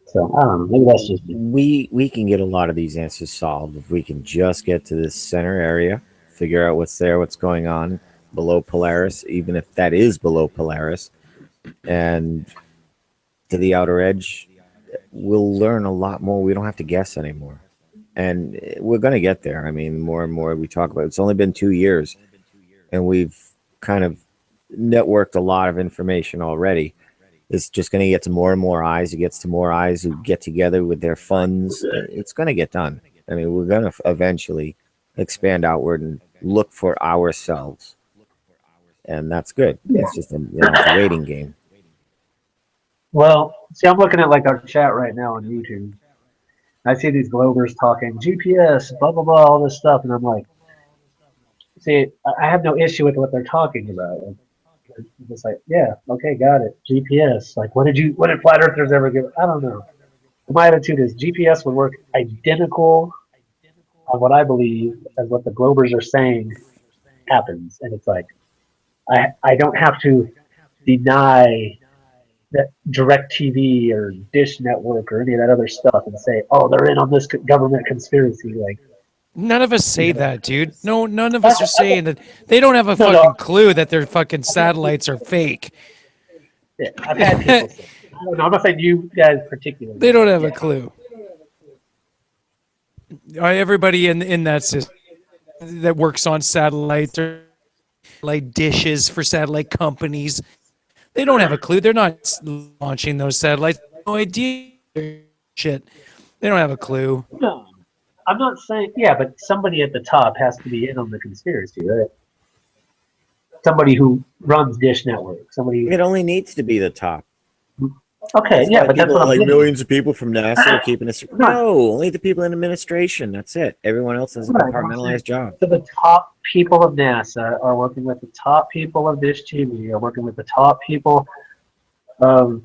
So I don't know. Maybe that's just
we can get a lot of these answers solved if we can just get to this center area, figure out what's there, what's going on below Polaris, even if that is below Polaris, and to the outer edge. We'll learn a lot more. We don't have to guess anymore, and we're going to get there. I mean, more and more we talk about it. It's only been 2 years, and we've kind of networked a lot of information already. It's just going to get to more and more eyes. It gets to more eyes who get together with their funds. It's going to get done. I mean, we're going to eventually expand outward and look for ourselves, and that's good. It's just it's a waiting game.
Well, see, I'm looking at like our chat right now on YouTube. I see these Globers talking GPS, blah blah blah, all this stuff, and I'm like, see, I have no issue with what they're talking about. It's just like, yeah, okay, got it. GPS. Like, what did flat earthers ever give? I don't know. My attitude is GPS would work identical on what I believe as what the Globers are saying happens, and it's like I don't have to deny that DirecTV or Dish Network or any of that other stuff and say, oh, they're in on this government conspiracy. Like,
none of us say that, dude. No, none of us are saying that. They don't have a fucking clue that their fucking satellites are fake.
Yeah, I've had people say. No, I'm not saying you guys particularly.
They don't have a clue. Everybody in that system that works on satellites or like dishes for satellite companies, they don't have a clue. They're not launching those satellites. No idea. Shit. They don't have a clue.
No, I'm not saying. Yeah, but somebody at the top has to be in on the conspiracy, right? Somebody who runs Dish Network. Somebody.
It only needs to be the top.
Okay,
That's
yeah,
why
but that's
people,
what I'm
like
getting.
millions of people from NASA are keeping us. No, only the people in administration. That's it. Everyone else has a
Right.
compartmentalized job.
So the top people of NASA are working with the top people of Dish TV, are working with the top people of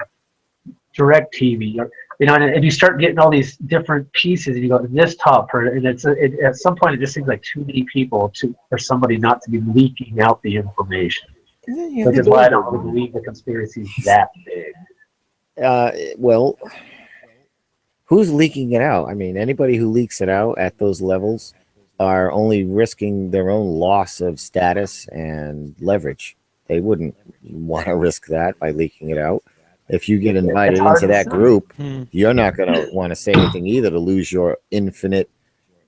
DirecTV. And you start getting all these different pieces, and you go, this top person, and at some point it just seems like too many people for somebody not to be leaking out the information. Which is why I don't really believe the conspiracy is that big.
Well, who's leaking it out? I mean, anybody who leaks it out at those levels are only risking their own loss of status and leverage. They wouldn't want to risk that by leaking it out. If you get invited into that group, you're not going to want to say anything either to lose your infinite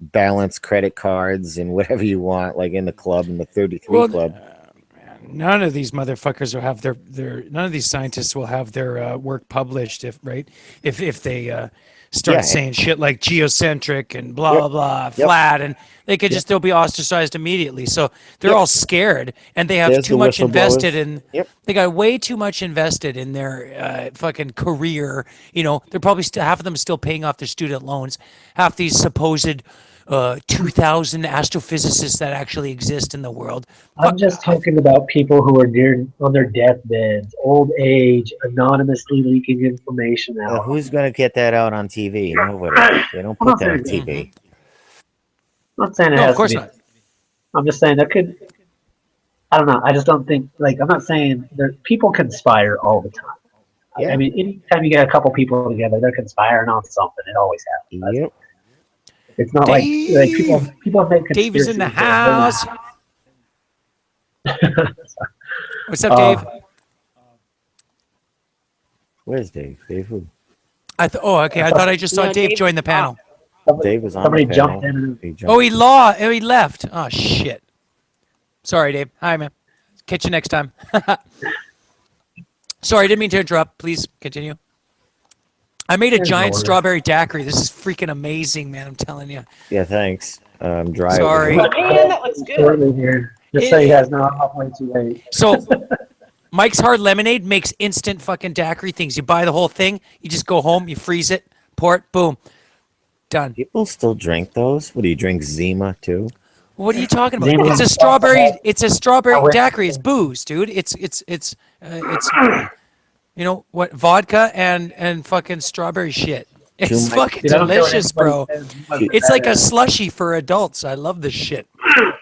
balance credit cards and whatever you want, like in the club, in the 33 club.
None of these motherfuckers will have their none of these scientists will have their work published if they start saying shit like geocentric and blah blah flat, and they could just they'll be ostracized immediately. So they're all scared, and they have too much invested in. They got way too much invested in their fucking career. You know, they're probably half of them still paying off their student loans. Half these supposed 2,000 astrophysicists that actually exist in the world.
I'm just talking about people who are on their deathbeds, old age, anonymously leaking information out.
Who's going to get that out on TV? Nobody. They don't put that on TV.
I'm not saying it has to be. Not. I'm just saying that could. I don't know. I just don't think. Like, I'm not saying people conspire all the time. Yeah. I mean, anytime you get a couple people together, they're conspiring on something. It always happens.
Yep.
It's not
Dave,
like people make
Dave is in the house. What's up, Dave?
Where's Dave? Dave who?
Okay. I thought I just saw Dave join the panel.
Dave was on the panel.
Jumped in.
He left. Oh shit. Sorry, Dave. Hi, man. Catch you next time. Sorry, I didn't mean to interrupt. Please continue. I made a giant strawberry daiquiri. This is freaking amazing, man. I'm telling you.
Yeah, thanks. Dry.
Sorry.
Man, that looks good.
Just so you guys know, I'm up way too late.
So, Mike's Hard Lemonade makes instant fucking daiquiri things. You buy the whole thing. You just go home. You freeze it. Pour it. Boom. Done.
People still drink those? What do you drink? Zima too?
What are you talking about? It's a strawberry. It's a strawberry daiquiri. It's booze, dude. It's you know what? Vodka and fucking strawberry shit. It's fucking delicious, bro. It's like a slushy for adults. I love this shit.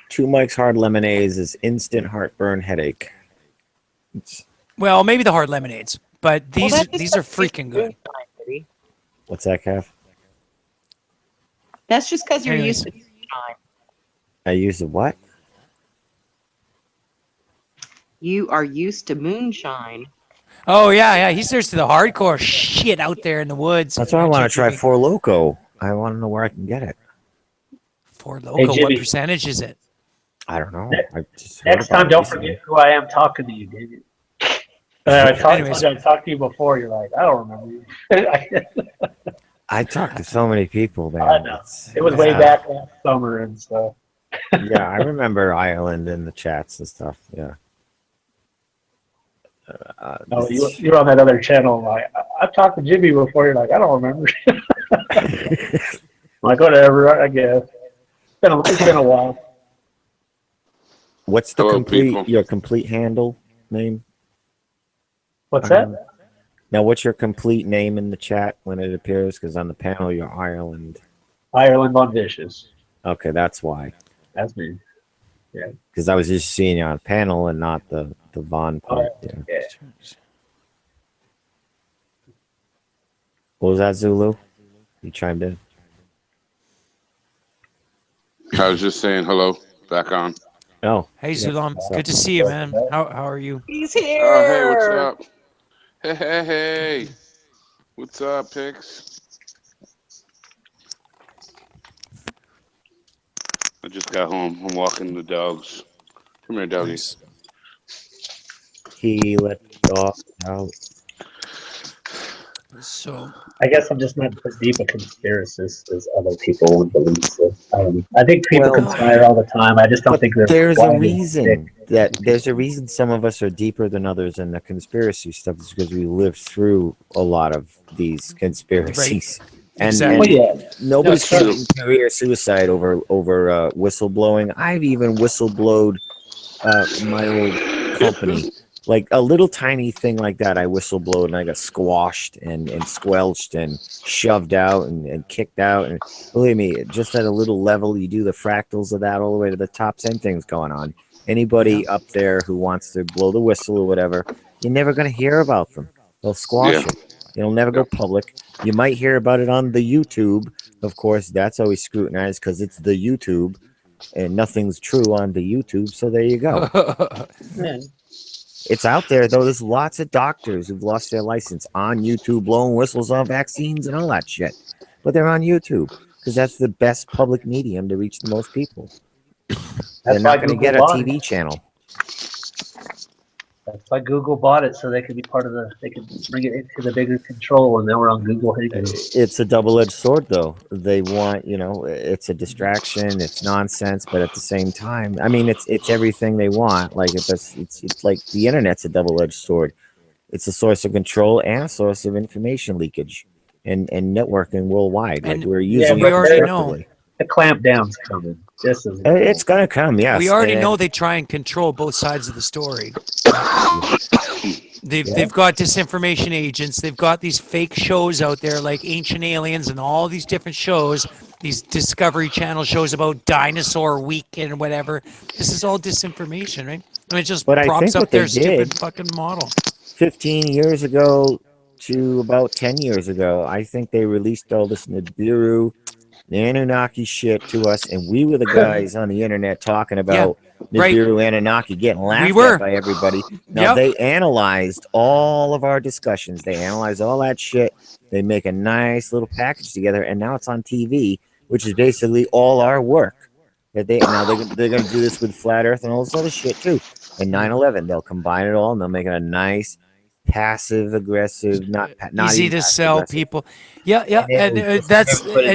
2 Mike's Hard Lemonades is instant heartburn headache.
Well, maybe the hard lemonades, but these are freaking good.
What's that, Kev?
That's just because you're used to moonshine.
I use the what?
You are used to moonshine.
Oh yeah. He's used to the hardcore shit out there in the woods.
That's why I want to try Four Loko. I want to know where I can get it.
Four Loko. What percentage is it?
I don't know.
Next time, don't forget who I am talking to you, David. I talked to you before. You're like, I don't remember you.
I talked to so many people, man.
I know. It was way back last summer and stuff.
Yeah, I remember Ireland in the chats and stuff. Yeah.
You're on that other channel. Like, I've talked to Jibby before. You're like, I don't remember. I'm like, whatever, I guess. It's been a while.
What's the your complete handle name?
What's that?
Now, what's your complete name in the chat when it appears? Because on the panel, you're Ireland.
Ireland on Vicious.
Okay, that's why.
That's me. Yeah.
Because I was just seeing you on panel and not the Vaughn part.
Yeah.
What was that, Zulu? You chimed in.
I was just saying hello. Back on.
Oh.
Hey, Zulam. Good to see you, man. How are you?
He's
Hey, what's up? Hey. What's up, Pix? I just got home. I'm walking the dogs. Come here, doggies.
He let the dog out.
So
I guess I'm just not as deep a conspiracist as other people would believe. So, I think people conspire all the time. I just don't think they're.
There's a reason some of us are deeper than others in the conspiracy stuff is because we lived through a lot of these conspiracies.
Right.
And,
Exactly.
nobody's committing career suicide over whistleblowing. I've even whistleblowed my old company. Like a little tiny thing like that, I whistleblowed and I got squashed and squelched and shoved out and kicked out. And believe me, just at a little level, you do the fractals of that all the way to the top. Same thing's going on. Anybody up there who wants to blow the whistle or whatever, you're never going to hear about them. They'll squash it. It'll never go public. You might hear about it on the YouTube. Of course, that's always scrutinized because it's the YouTube and nothing's true on the YouTube. So there you go. It's out there, though. There's lots of doctors who've lost their license on YouTube, blowing whistles on vaccines and all that shit. But they're on YouTube because that's the best public medium to reach the most people. They're not going to get a TV channel.
That's why Google bought it, so they could be part of the. They could bring it into the bigger control, and then we're on Google.
It's a double-edged sword, though. They want, it's a distraction, it's nonsense, but at the same time, I mean, it's everything they want. Like it's like the internet's a double-edged sword. It's a source of control and a source of information leakage and networking worldwide.
And
like we're using
we
it
already
constructively.
know.
The clampdown's coming.
It's gonna come, yes.
We already know they try and control both sides of the story. They've got disinformation agents. They've got these fake shows out there like Ancient Aliens and all these different shows, these Discovery Channel shows about Dinosaur Week and whatever. This is all disinformation, right? And it just props up their stupid fucking model.
15 years ago to about 10 years ago, I think they released all this Nibiru, Anunnaki shit to us, and we were the guys on the internet talking about Nibiru, Anunnaki, getting laughed at by everybody. Now, they analyzed all of our discussions. They analyzed all that shit. They make a nice little package together, and now it's on TV, which is basically all our work. Now, they're going to do this with Flat Earth and all this other shit, too. And 9/11, they'll combine it all, and they'll make it a nice passive aggressive, not
easy to sell people. And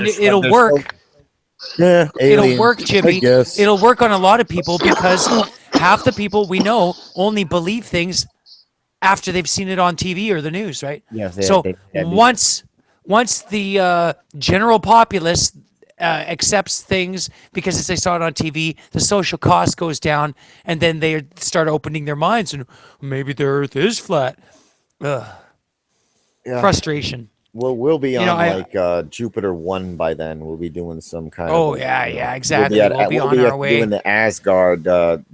it'll work.
Yeah,
it'll work, Jibby. It'll work on a lot of people because half the people we know only believe things after they've seen it on TV or the news, right?
Yes.
So once the general populace accepts things because they saw it on TV, the social cost goes down, and then they start opening their minds and maybe the Earth is flat. Frustration.
Well, we'll be on Jupiter 1 by then. We'll be doing some kind of.
Exactly. We'll be on our way.
Doing the Asgard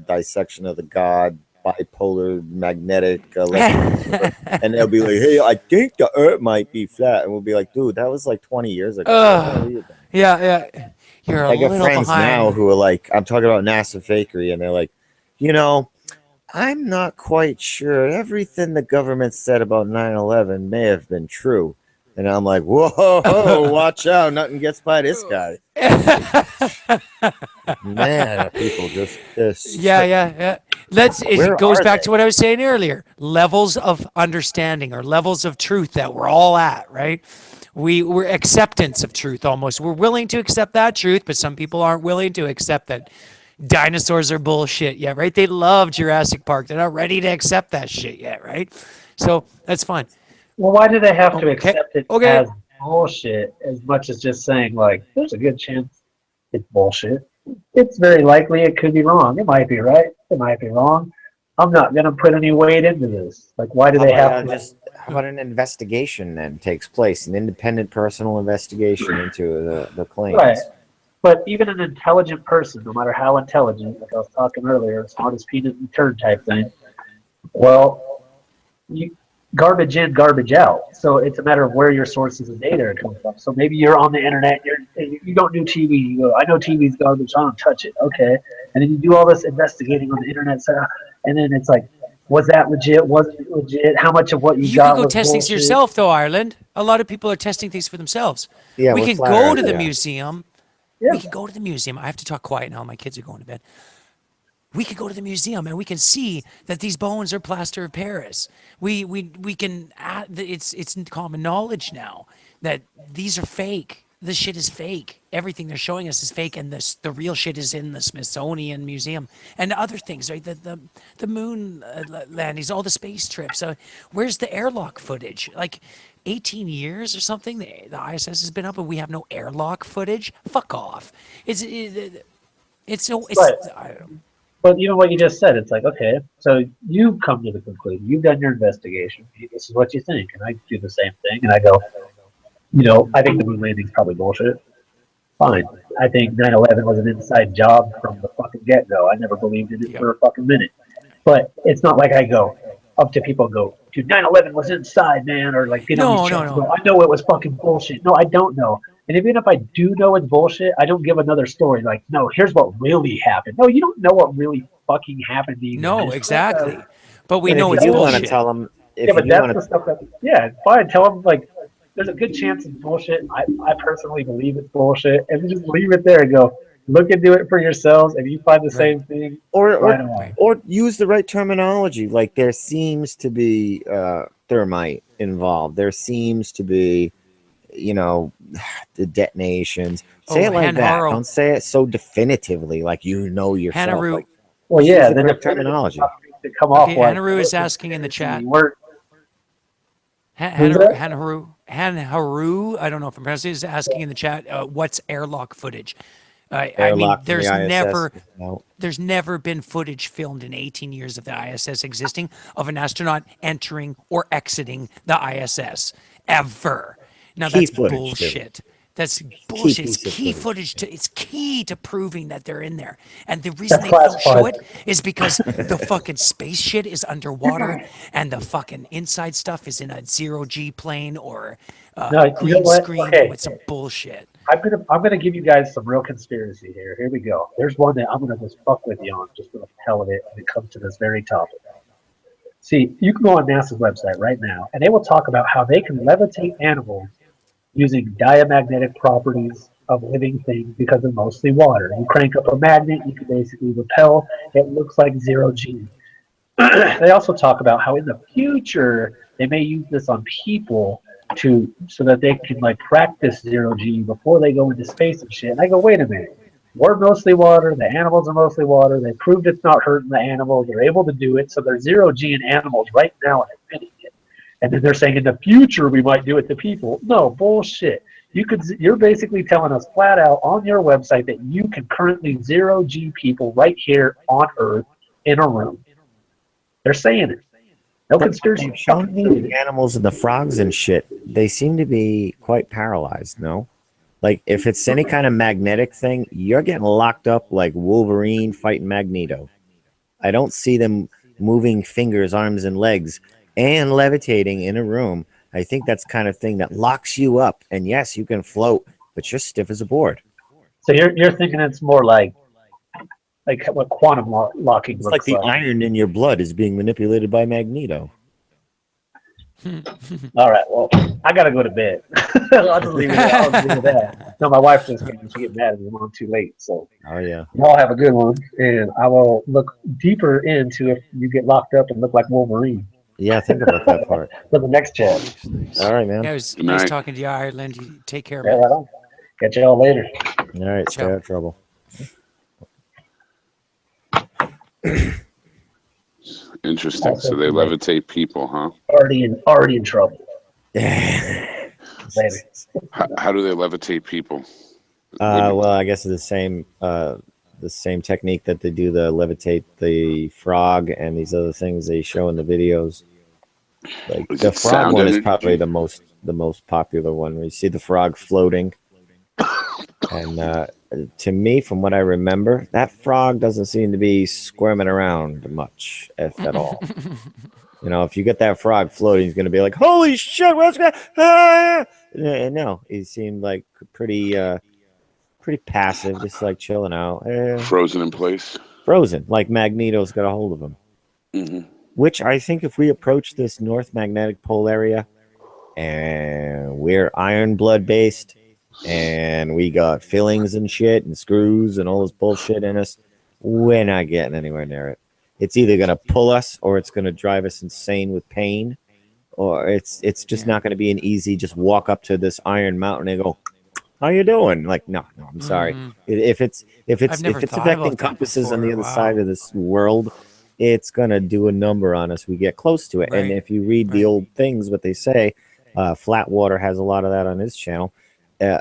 dissection of the god, bipolar, magnetic, and they'll be like, "Hey, I think the Earth might be flat," and we'll be like, "Dude, that was like 20 years ago."
Yeah. You're
I got friends now who are like, I'm talking about NASA fakery, and they're like, I'm not quite sure. Everything the government said about 9/11 may have been true. And I'm like, whoa, watch out. Nothing gets by this guy. Man, people just...
Yeah. It goes back to what I was saying earlier. Levels of understanding or levels of truth that we're all at, right? We're acceptance of truth almost. We're willing to accept that truth, but some people aren't willing to accept that dinosaurs are bullshit yet, right? They love Jurassic Park. They're not ready to accept that shit yet, right? So that's fine.
Well, why do they have to accept it as bullshit as much as just saying, like, there's a good chance it's bullshit? It's very likely it could be wrong. It might be right. It might be wrong. I'm not going to put any weight into this. Like, why do they have to...
How about an investigation then takes place, an independent personal investigation into the claims?
But even an intelligent person, no matter how intelligent, like I was talking earlier, smartest peanut and turd type thing, well, you garbage in, garbage out. So it's a matter of where your sources of data are coming from. So maybe you're on the internet, you don't do TV. You go, I know TV's garbage, I don't touch it. Okay. And then you do all this investigating on the internet, and then it's like, was that legit? Wasn't it legit? How much of what you got
can go
was
test things
bullshit?
yourself, though, Ireland. A lot of people are testing things for themselves.
Yeah,
we
with
can
flat
go
earth,
to the
yeah.
museum.
Yeah.
We can go to the museum. I have to talk quiet now. My kids are going to bed. We could go to the museum and we can see that these bones are plaster of Paris. We can it's common knowledge now that these are fake. This shit is fake. Everything they're showing us is fake, and the real shit is in the Smithsonian Museum and other things, right? The moon landings, all the space trips. Where's the airlock footage? Like 18 years or something, the ISS has been up, and we have no airlock footage. Fuck off.
But you know what you just said. It's like, okay, so you come to the conclusion. You've done your investigation. This is what you think, and I do the same thing, and I go, I think the moon landing's probably bullshit. Fine. I think 9/11 was an inside job from the fucking get-go. I never believed in it for a fucking minute. But it's not like I go up to people and go, dude, 9/11 was inside, man, or like,
No.
Go, I know it was fucking bullshit. No, I don't know. And even if I do know it's bullshit, I don't give another story like, no, here's what really happened. No, you don't know what really fucking happened to you.
No, exactly. But we
And
know
if
it's
you
bullshit.
want to tell them,
The stuff that, fine, tell them, like, there's a good chance it's bullshit. I personally believe it's bullshit. And just leave it there and go, look into it for yourselves. If you find the same thing,
or use the right terminology. Like there seems to be thermite involved. There seems to be, the detonations. Say it like that. Don't say it so definitively, like yourself.
Hanaru.
Like,
well, yeah,
the correct terminology.
To come off like,
Hanaru is asking in the chat. Hanaru, I don't know if I'm pronouncing it, is asking in the chat, what's airlock footage? I mean, there's never been footage filmed in 18 years of the ISS existing of an astronaut entering or exiting the ISS ever. Now that's bullshit. That's bullshit. It's key footage. It's key to proving that they're in there. And the reason they don't show it is because the fucking space shit is underwater, and the fucking inside stuff is in a 0G plane or green screen with some bullshit.
I'm gonna give you guys some real conspiracy here. Here we go. There's one that I'm gonna just fuck with you on, just for the hell of it, when it comes to this very topic. See, you can go on NASA's website right now, and they will talk about how they can levitate animals using diamagnetic properties of living things because they're mostly water. You crank up a magnet, you can basically repel. It looks like 0G. They also talk about how in the future they may use this on people so that they can like practice 0G before they go into space and shit. And I go, wait a minute. We're mostly water. The animals are mostly water. They proved it's not hurting the animals. They're able to do it. So they're 0G in animals right now and admitting it. And then they're saying in the future we might do it to people. No, bullshit. You're basically telling us flat out on your website that you can currently 0G people right here on Earth in a room. They're saying it. No conspiracy.
Showing me the animals and the frogs and shit, they seem to be quite paralyzed, no? Like, if it's any kind of magnetic thing, you're getting locked up like Wolverine fighting Magneto. I don't see them moving fingers, arms, and legs and levitating in a room. I think that's the kind of thing that locks you up. And yes, you can float, but you're stiff as a board.
So you're thinking it's more like what quantum locking
it's
looks
like. The iron in your blood is being manipulated by Magneto.
All right, well, I gotta go to bed. I'll just leave it at that. No, my wife just came and she get mad at me when I'm too late. So y'all have a good one, and I will look deeper into if you get locked up and look like Wolverine.
Yeah, think about that part.
For the next chat.
All right, man.
Yeah, it was nice talking to you, Ireland. You take care,
Yeah,
man.
right on. Catch y'all later.
All right, stay out of trouble.
Interesting. So they levitate people, huh?
Already in trouble.
Later.
How do they levitate people?
Well, I guess it's the same technique that they do the levitate the frog and these other things they show in the videos. Like the frog one is probably the most popular one. Where you see the frog floating, and to me, from what I remember, that frog doesn't seem to be squirming around much, if at all. You know, if you get that frog floating, he's going to be like, "Holy shit, what's going?" Ah! No, he seemed like pretty passive, just like chilling out.
Frozen in place.
Frozen, like Magneto's got a hold of him.
Mm-hmm.
Which I think if we approach this North Magnetic Pole area, and we're iron blood based, and we got fillings and shit and screws and all this bullshit in us, we're not getting anywhere near it. It's either going to pull us or it's going to drive us insane with pain, or it's just not going to be an easy just walk up to this iron mountain and go, "How you doing?" Like, no, I'm sorry. If it's affecting compasses on the other side of this world, it's gonna do a number on us. We get close to it, and if you read the old things, what they say, Flatwater has a lot of that on his channel.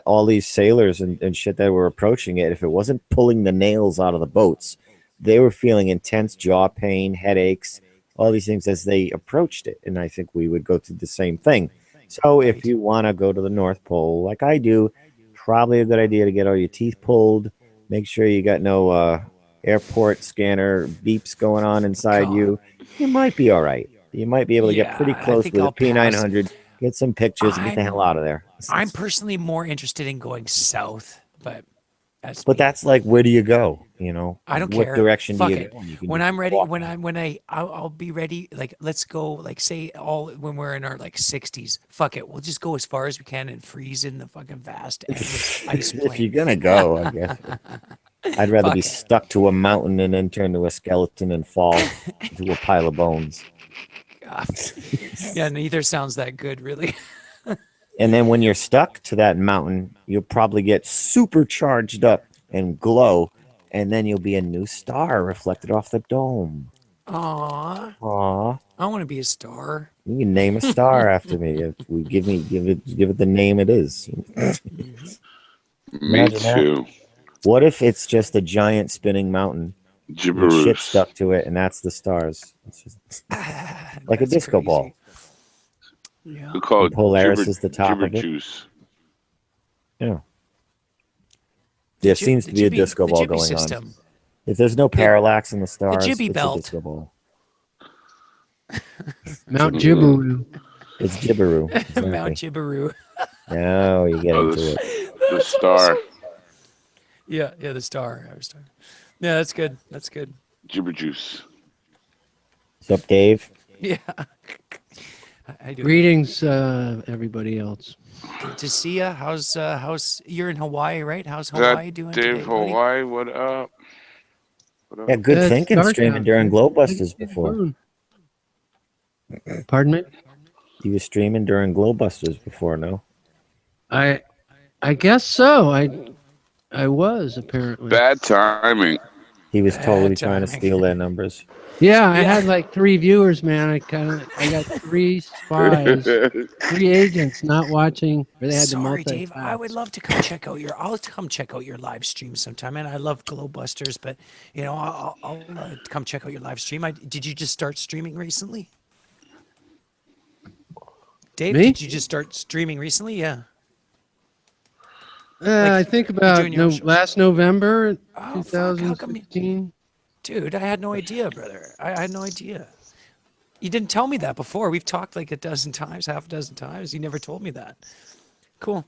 All these sailors and shit that were approaching it, if it wasn't pulling the nails out of the boats, they were feeling intense jaw pain, headaches, all these things as they approached it. And I think we would go through the same thing. So if you want to go to the North Pole, like I do, probably a good idea to get all your teeth pulled. Make sure you got no airport scanner beeps going on inside you. You might be all right. You might be able to get pretty close with a P900, get some pictures, and get the hell out of there.
I'm personally more interested in going south, but
that's like, where do you go? You know,
I don't
what
care.
direction
Fuck
do you
it.
go? You can
When
just
I'm ready,
walk.
I'll be ready. Like, let's go. Like, say when we're in our like 60s. Fuck it. We'll just go as far as we can and freeze in the fucking vast endless ice plain.
If you're gonna go, I guess. I'd rather be stuck to a mountain and then turn to a skeleton and fall into a pile of bones.
God. Yeah, neither sounds that good, really.
And then when you're stuck to that mountain, you'll probably get super charged up and glow, and then you'll be a new star reflected off the dome.
Aww. I want to be a star.
You can name a star after me. If we give it the name it is.
Me too.
What if it's just a giant spinning mountain with
Gibberoos.
shit stuck to it, and that's the stars? It's just like a disco ball.
Yeah.
We call it
Polaris is the top
gibber
of it.
juice.
Yeah. There seems to be a disco ball going
system.
on. If there's no parallax in the stars,
Jibby
it's
belt.
a disco ball.
Mount Jibberoo.
It's Jibberoo. Exactly.
Mount Jibberoo.
Now you get into it.
The star.
Yeah, the star. Yeah, that's good. That's good.
Gibber juice.
What's up, Dave?
Yeah. I do.
Greetings, everybody else.
Good to see you. How's you're in Hawaii, right? How's Hawaii doing
Dave,
today, buddy?
Hawaii, what up? What up?
Yeah, good thinking streaming during Glowbusters before.
Pardon me?
You were streaming during Glowbusters before, no?
I guess so. I was apparently.
Bad timing.
He was totally trying to steal their numbers.
Yeah, I had like 3 viewers, man. I got 3 spies, 3 agents not watching. Or they had
Sorry,
to
Dave. I would love to come check out I'll come check out your live stream sometime. And I love Glowbusters, but you know, I'll come check out your live stream. Did you just start streaming recently? Dave,
Me?
did you just start streaming recently? Yeah.
I think about last November, 2016.
Dude, I had no idea, brother. I had no idea. You didn't tell me that before. We've talked like half a dozen times. You never told me that. Cool.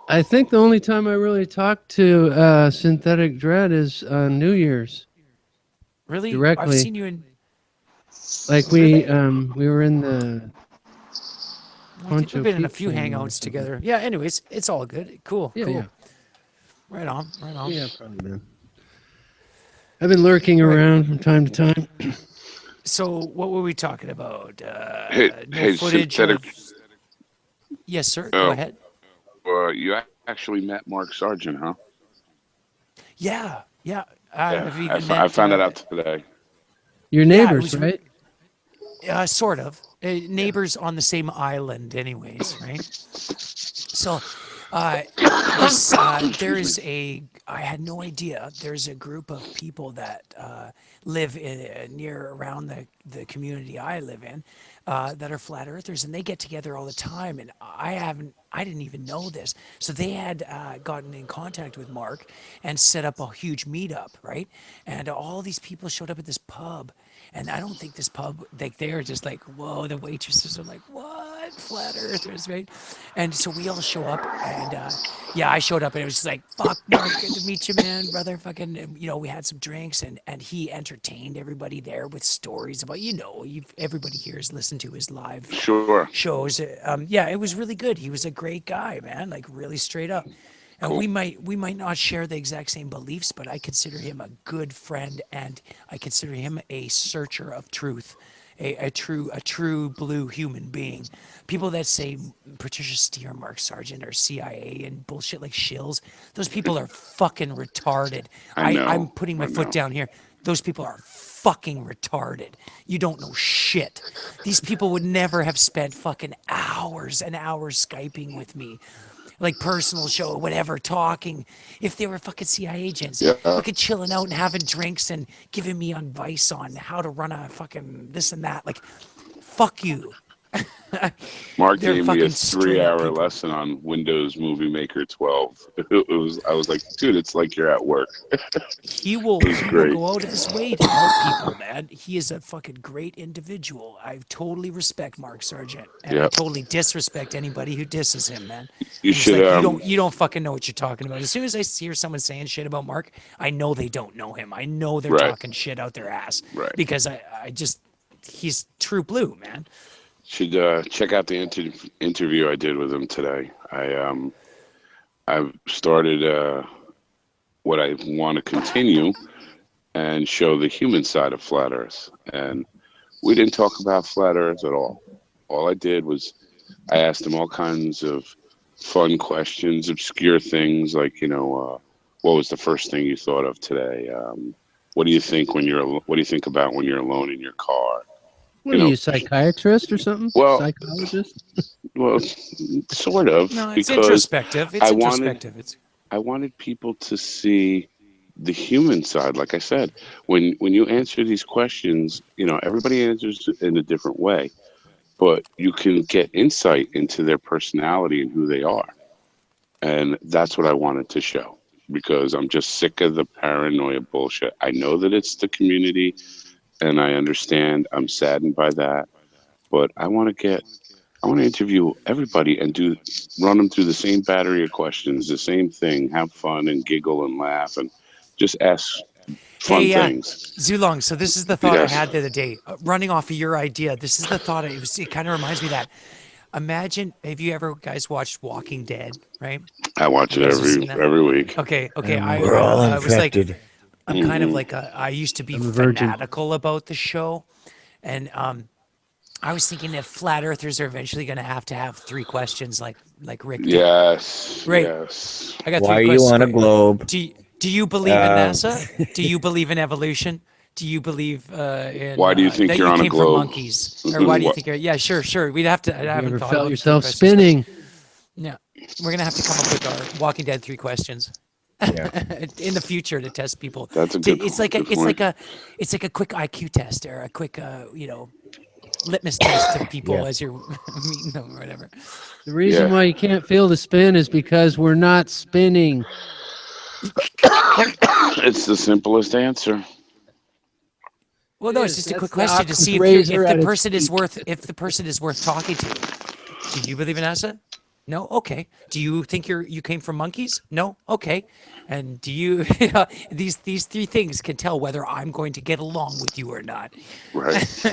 I think the only time I really talked to Synthetic Dread is on New Year's.
Really?
Directly.
I've seen you in...
Like we were in the...
We've been in a few hangouts together. Yeah, anyways, it's all good. Cool.
Yeah,
cool.
yeah.
Right on.
Yeah, probably, man. I've been lurking around from time to time.
So, what were we talking about?
Hey,
footage
Synthetic.
Yes, sir. Go ahead.
You actually met Mark Sargent, huh?
Yeah.
I found that out today.
Your neighbors, right?
Sort of. Neighbors on the same island, anyways, right? So, there is I had no idea. There's a group of people that live around the community I live in that are flat earthers, and they get together all the time. And I haven't I didn't even know this. So they had gotten in contact with Mark and set up a huge meetup, right? And all these people showed up at this pub. And I don't think this pub, like, they're just like, whoa, the waitresses are like, what? Flat earthers, right? And so we all show up, and yeah, I showed up, and it was just like, fuck, Mark, good to meet you, man, brother. Fucking, you know, we had some drinks, and he entertained everybody there with stories about, you know, everybody here has listened to his live shows. Yeah, it was really good. He was a great guy, man, like really straight up. And
Cool.
we might not share the exact same beliefs, but I consider him a good friend, and I consider him a searcher of truth, a true blue human being. People that say Patricia Steer, Mark Sargent, or CIA and bullshit like shills, those people are fucking retarded. I'm putting my foot down here. Those people are fucking retarded. You don't know shit. These people would never have spent fucking hours and hours Skyping with me. Like personal show, whatever, talking. If they were fucking CIA agents, fucking chilling out and having drinks and giving me advice on how to run a fucking this and that, like, fuck you.
Mark
They're
gave me a
fucking straight up
3-hour
people.
lesson on Windows Movie Maker 12. I was like, dude, it's like you're at work.
He will
great.
go out of his way to help people, man. He is a fucking great individual. I totally respect Mark Sargent, and I
Yep.
totally disrespect anybody who disses him, man.
You
I'm just
should,
like, you don't fucking know what you're talking about. As soon as I hear someone saying shit about Mark, I know they don't know him. I know they're
Right.
talking shit out their ass.
Right.
Because he's true blue, man.
Should check out the interview I did with him today. I've started what I want to continue and show the human side of flat Earth. And we didn't talk about flat Earth at all. All I did was I asked him all kinds of fun questions, obscure things like, you know, what was the first thing you thought of today? What do you think about when you're alone in your car?
What are you, a psychiatrist or something?
Well,
Psychologist?
Well, sort of.
No, it's
because
introspective. It's introspective.
I wanted people to see the human side. Like I said, when you answer these questions, you know, everybody answers in a different way, but you can get insight into their personality and who they are. And that's what I wanted to show, because I'm just sick of the paranoia bullshit. I know that it's the community, and I understand. I'm saddened by that, but I want to interview everybody and run them through the same battery of questions, the same thing, have fun and giggle and laugh and just ask fun things.
Zulong, so this is the thought
Yes.
I had the other day, running off of your idea. This is the thought. It kind of reminds me of that. Imagine, have you ever guys watched Walking Dead, right?
I watch it every week.
Okay.
We're all
I was like,
infected.
I'm kind of like I used to be fanatical about the show, and I was thinking if flat earthers are eventually going to have 3 questions like Rick did.
Yes.
Right.
Yes.
I got 3
Why are
questions.
you on a
for
globe?
Do you believe in NASA? Do you believe in evolution? Do you believe in
Why do you think
that
you're
you
on a
came
globe?
From monkeys? Or why do you think you're? Yeah, sure. We'd have to. I haven't
ever
thought
felt
about
yourself
3 questions.
spinning?
Yeah, we're gonna have to come up with our Walking Dead 3 questions. In the future to test people.
That's a good.
It's like a quick IQ test or a quick litmus test to people as you're meeting them or whatever.
The reason why you can't feel the spin is because we're not spinning.
It's the simplest answer.
Well, no, it's just a quick question to see if the person is worth talking to. Do you believe in NASA? No? Okay. Do you think you came from monkeys? No? Okay. And do you, these 3 things can tell whether I'm going to get along with you or not.
Right.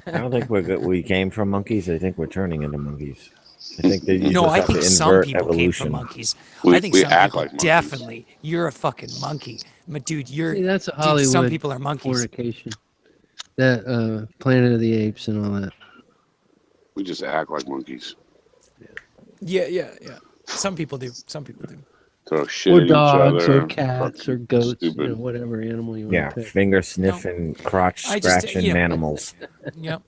I don't think we came from monkeys. I think we're turning into monkeys. I think that
I think some people came from monkeys. I think some people
like
definitely. You're a fucking monkey. But dude,
that's a Hollywood
some people are monkeys.
fornication. That Planet of the Apes and all that.
We just act like monkeys.
Yeah. Some people do.
Throw shit
Or
at
dogs,
each other.
or cats, or goats, whatever animal you want
Yeah,
to pick.
finger sniffing, crotch scratching animals.
Yep.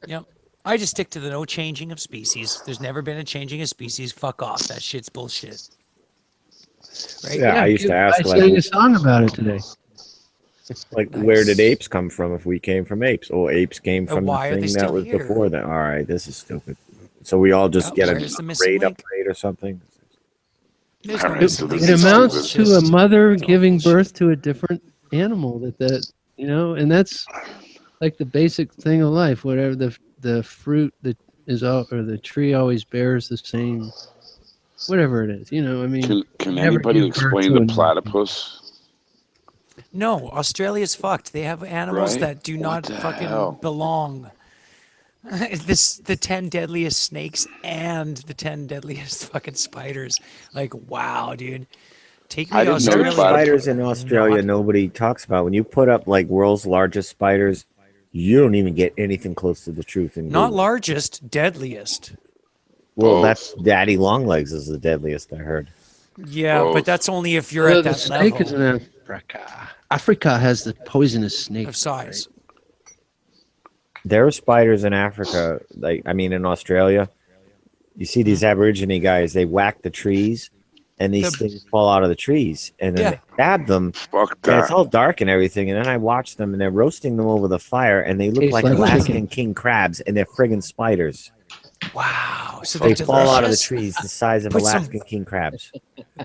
I just stick to the no changing of species. There's never been a changing of species. Fuck off. That shit's bullshit. Right?
Yeah, I used to ask.
I sang a song about it today.
Like, where did apes come from if we came from apes? Oh, apes came from the
why are they
thing
still
that was
here?
before that. All right, this is stupid. So we all just get a
where's the missing
grade
link?
upgrade or something?
It amounts to a mother giving birth to a different animal. And that's like the basic thing of life. Whatever the fruit that is all, or the tree always bears the same, whatever it is. I mean,
Can anybody explain the platypus?
No, Australia's fucked. They have animals
Right?
that do not fucking
hell?
belong. The 10 deadliest snakes and the 10 deadliest fucking spiders. Like, wow, dude. Take me to Australia.
Spiders in Australia nobody talks about. When you put up like world's largest spiders, you don't even get anything close to the truth.
Not largest, deadliest.
Well, that's Daddy Longlegs is the deadliest, I heard.
Yeah, but that's only if you're at that
snake
level.
is in Africa. Africa has the poisonous snake
of size.
Right?
There are spiders in Africa, in Australia. You see these Aborigine guys, they whack the trees, and these things fall out of the trees, and then they stab them.
Fuck
and
that.
it's all dark and everything, and then I watch them, and they're roasting them over the fire, and they look
Tastes
like
like
Alaskan
chicken.
king crabs, and they're friggin' spiders.
Wow. So
They
they're
fall out of the
delicious?
trees the size of
Put some-
Alaskan king crabs.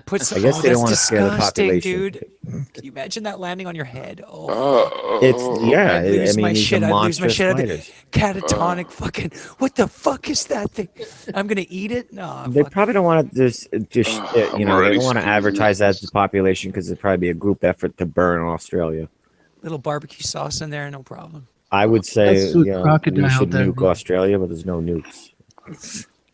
Put some,
I guess they don't want to
that's
scare the
disgusting,
population.
dude. Can you imagine that landing on your head?
Yeah,
I'd lose my
these
shit.
are
I'd lose my
monstrous
shit. I'd be
spiders.
catatonic. Fucking. What the fuck is that thing? I'm gonna eat it. No.
They probably don't want to they don't
already
want to
squeezing
advertise that to the population because it'd probably be a group effort to burn Australia.
Little barbecue sauce in there, no problem.
I would say
That's what
we
crocodile
should
does.
nuke Australia, but there's no nukes.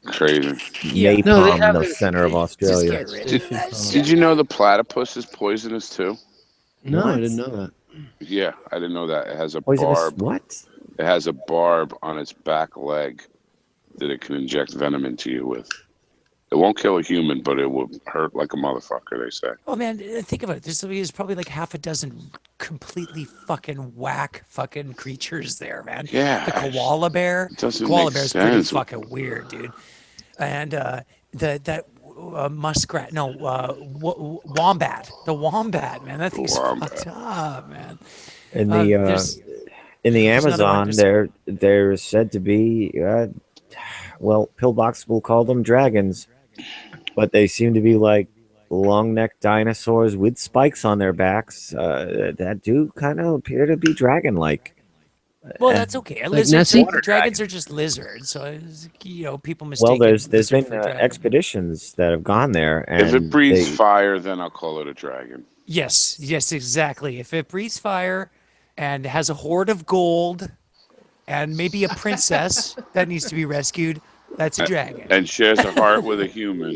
Crazy.
Napalm
No, they
in
have
the
it.
center of Australia.
Did you know the platypus is poisonous too?
No, I didn't know that.
Yeah, I didn't know that. It has a
Poisonous
barb.
what?
It has a barb on its back leg that it can inject venom into you with. It won't kill a human, but it will hurt like a motherfucker, they say.
Oh man, think about it. There's probably like half a dozen completely fucking whack fucking creatures there, man.
Yeah.
The koala bear.
doesn't
Koala
make
bear's pretty
sense.
fucking weird, dude. And muskrat, no, wombat. The wombat, man. That thing's fucked up, man.
In
there's another
Amazon,
one.
they're said to be, Pillbox will call them dragons, but they seem to be like long-necked dinosaurs with spikes on their backs that do kind of appear to be dragon-like.
Well, that's okay.
Like
Lizards,
Nessie?
dragons are just lizards, so people mistake.
Well, there's been
lizard for dragon.
expeditions that have gone there, and
If it breathes fire, then I'll call it a dragon.
Yes, exactly. If it breathes fire and has a hoard of gold and maybe a princess that needs to be rescued, that's a dragon.
And shares a heart with a human.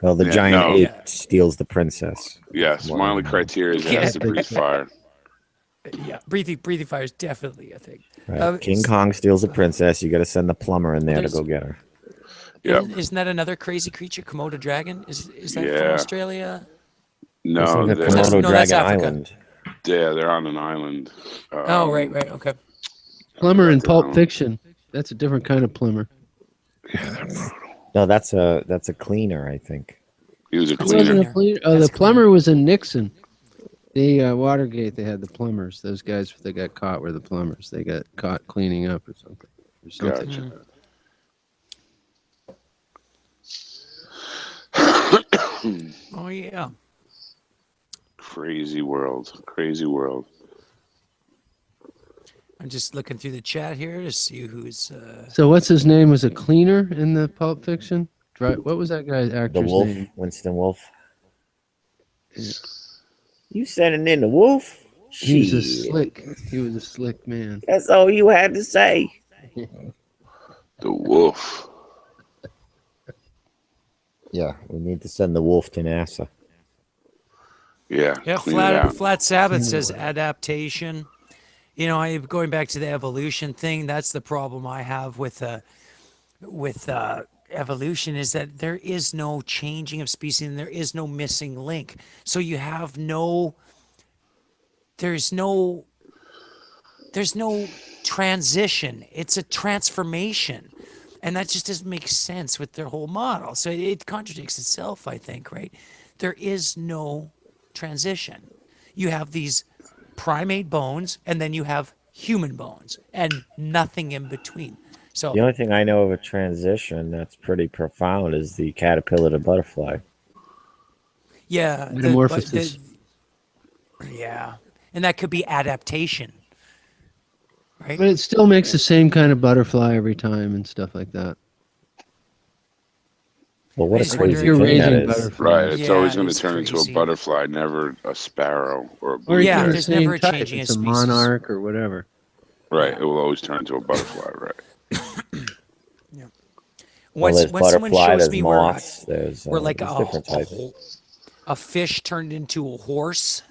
Well, the
Yeah,
giant
no.
ape steals the princess.
Yeah, Smiley criteria is it has to breathe fire.
Yeah, breathing fire is definitely a thing.
Right. King Kong steals the princess. You got to send the plumber in there to
There's-
go get her.
Yep.
Isn't that another crazy creature, Komodo dragon? Is that from
Yeah.
Australia?
No,
It's like a
they're,
Komodo
no, that's
dragon
Africa.
island.
yeah, they're on an island.
Oh, right, okay.
Plumber in Pulp Fiction. That's a different kind of plumber.
No, that's a cleaner, I think.
He was a
It wasn't
cleaner.
a cleaner. Oh, the plumber was in Nixon. The Watergate, they had the plumbers. Those guys that got caught were the plumbers. They got caught cleaning up or something.
Gotcha.
Oh yeah.
Crazy world. Crazy world.
I'm just looking through the chat here to see who's.
So what's his name? Was a cleaner in the Pulp Fiction? What was that guy's actor's
The Wolf,
name?
Winston Wolf. You sending in the Wolf?
He was a
Shit.
slick. He was a slick man.
That's all you had to say.
The Wolf.
Yeah, we need to send the Wolf to NASA.
Yeah.
Yeah,
clean it out.
Flat Sabbath says adaptation. You know, going back to the evolution thing, that's the problem I have with evolution is that there is no changing of species and there is no missing link. So you have there's no transition. It's a transformation. And that just doesn't make sense with their whole model. So it contradicts itself, I think, right? There is no transition. You have these primate bones and then you have human bones and nothing in between. So
The only thing I know of a transition that's pretty profound is the caterpillar to butterfly.
yeah,
Metamorphosis.
Yeah, and that could be adaptation, right?
But it still makes the same kind of butterfly every time and stuff like that.
Well, what
I
a
just
crazy
wonder
You're
thing that
raising
is.
butterflies.
Right. It's
Yeah,
always going to
it's
turn into a
crazy.
butterfly, never a sparrow or a
Or
blue
even
Yeah,
the
there's
same
never a
type.
changing
It's
of
a
species.
monarch or whatever.
Right. It will always turn into a butterfly. Right.
Well,
Once
there's
someone
butterfly,
shows
there's
me
moths, there's
where like
different types.
a fish turned into a horse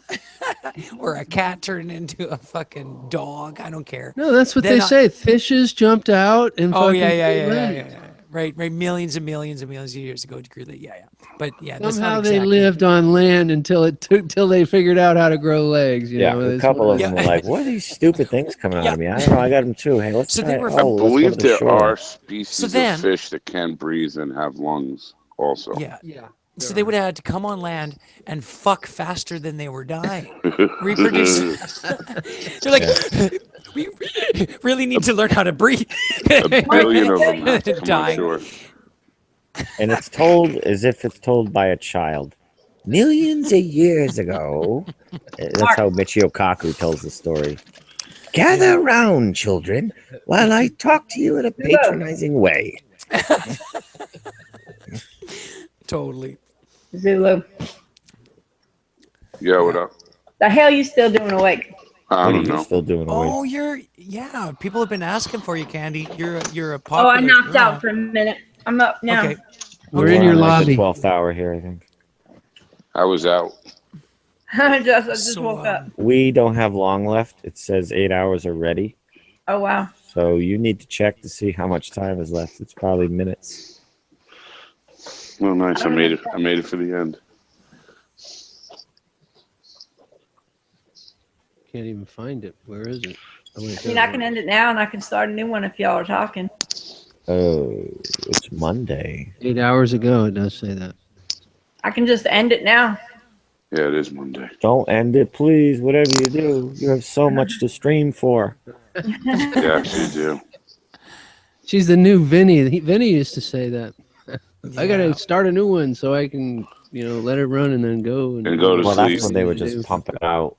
or a cat turned into a fucking dog, I don't care.
No, that's what
Then
they say. Fishes jumped out and
Oh
fucking
yeah.
grew legs.
Right, millions and millions and millions of years ago to grew that. Yeah. But yeah, that's
Somehow
not
they
exactly.
lived on land until they figured out how to grow legs. You
Yeah,
know,
a
That's
couple
what
of
it
them
is.
were like, "What are these stupid things coming out of me?" I don't know. I got them too. Hey, let's
So
try.
they were-
I
Oh, let's go
believe
to the
there
shore.
are species
then-
of fish that can breathe and have lungs also.
Yeah. So they would have had to come on land and fuck faster than they were dying. Reproduce. They're like, we really need to learn how to breathe.
A billion of them have to come on
Dying.
shore.
And it's told as if it's told by a child. Millions of years ago. That's how Michio Kaku tells the story. Gather round, children, while I talk to you in a patronizing way.
Totally.
Zulu.
Yeah, what up?
The hell you still doing awake?
I
What are
don't
you
know.
still doing awake?
Oh, yeah. People have been asking for you, Candy. You're a
Oh,
popular.
I knocked out for a minute. I'm up now.
Okay.
We're in your
on like
lobby.
the 12th hour here, I think.
I was out.
I just woke up.
We don't have long left. It says 8 hours are ready.
Oh wow.
So you need to check to see how much time is left. It's probably minutes.
Oh, nice. I made it. I made it for the end.
Can't even find it. Where is it? Oh, wait,
I mean, I can end it now, and I can start a new one if y'all are talking.
Oh, it's Monday.
8 hours ago, it does say that.
I can just end it now.
Yeah, it is Monday.
Don't end it, please. Whatever you do, you have so much to stream for.
Yes, you do.
She's the new Vinny. Vinny used to say that. I gotta start a new one so I can, let it run and then go.
And go to
Well,
sleep.
that's when they would just pump it out,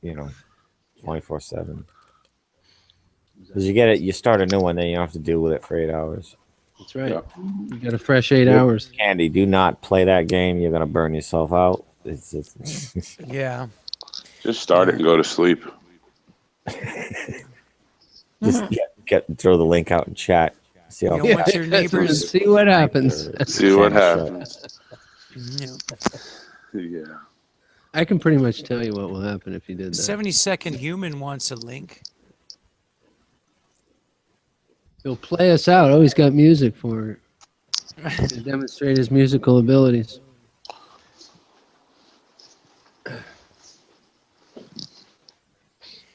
24/7. Because you start a new one, then you don't have to deal with it for 8 hours.
That's right. You got a fresh 8 hours.
Candy, do not play that game. You're gonna burn yourself out. It's
Yeah.
Just start it and go to sleep.
just throw the link out in chat. See how
what's your neighbor's?
See what happens.
See what happens. Yeah.
I can pretty much tell you what will happen if you did that.
72nd Human wants a link.
He'll play us out. Oh, he's got music for it. To demonstrate his musical abilities.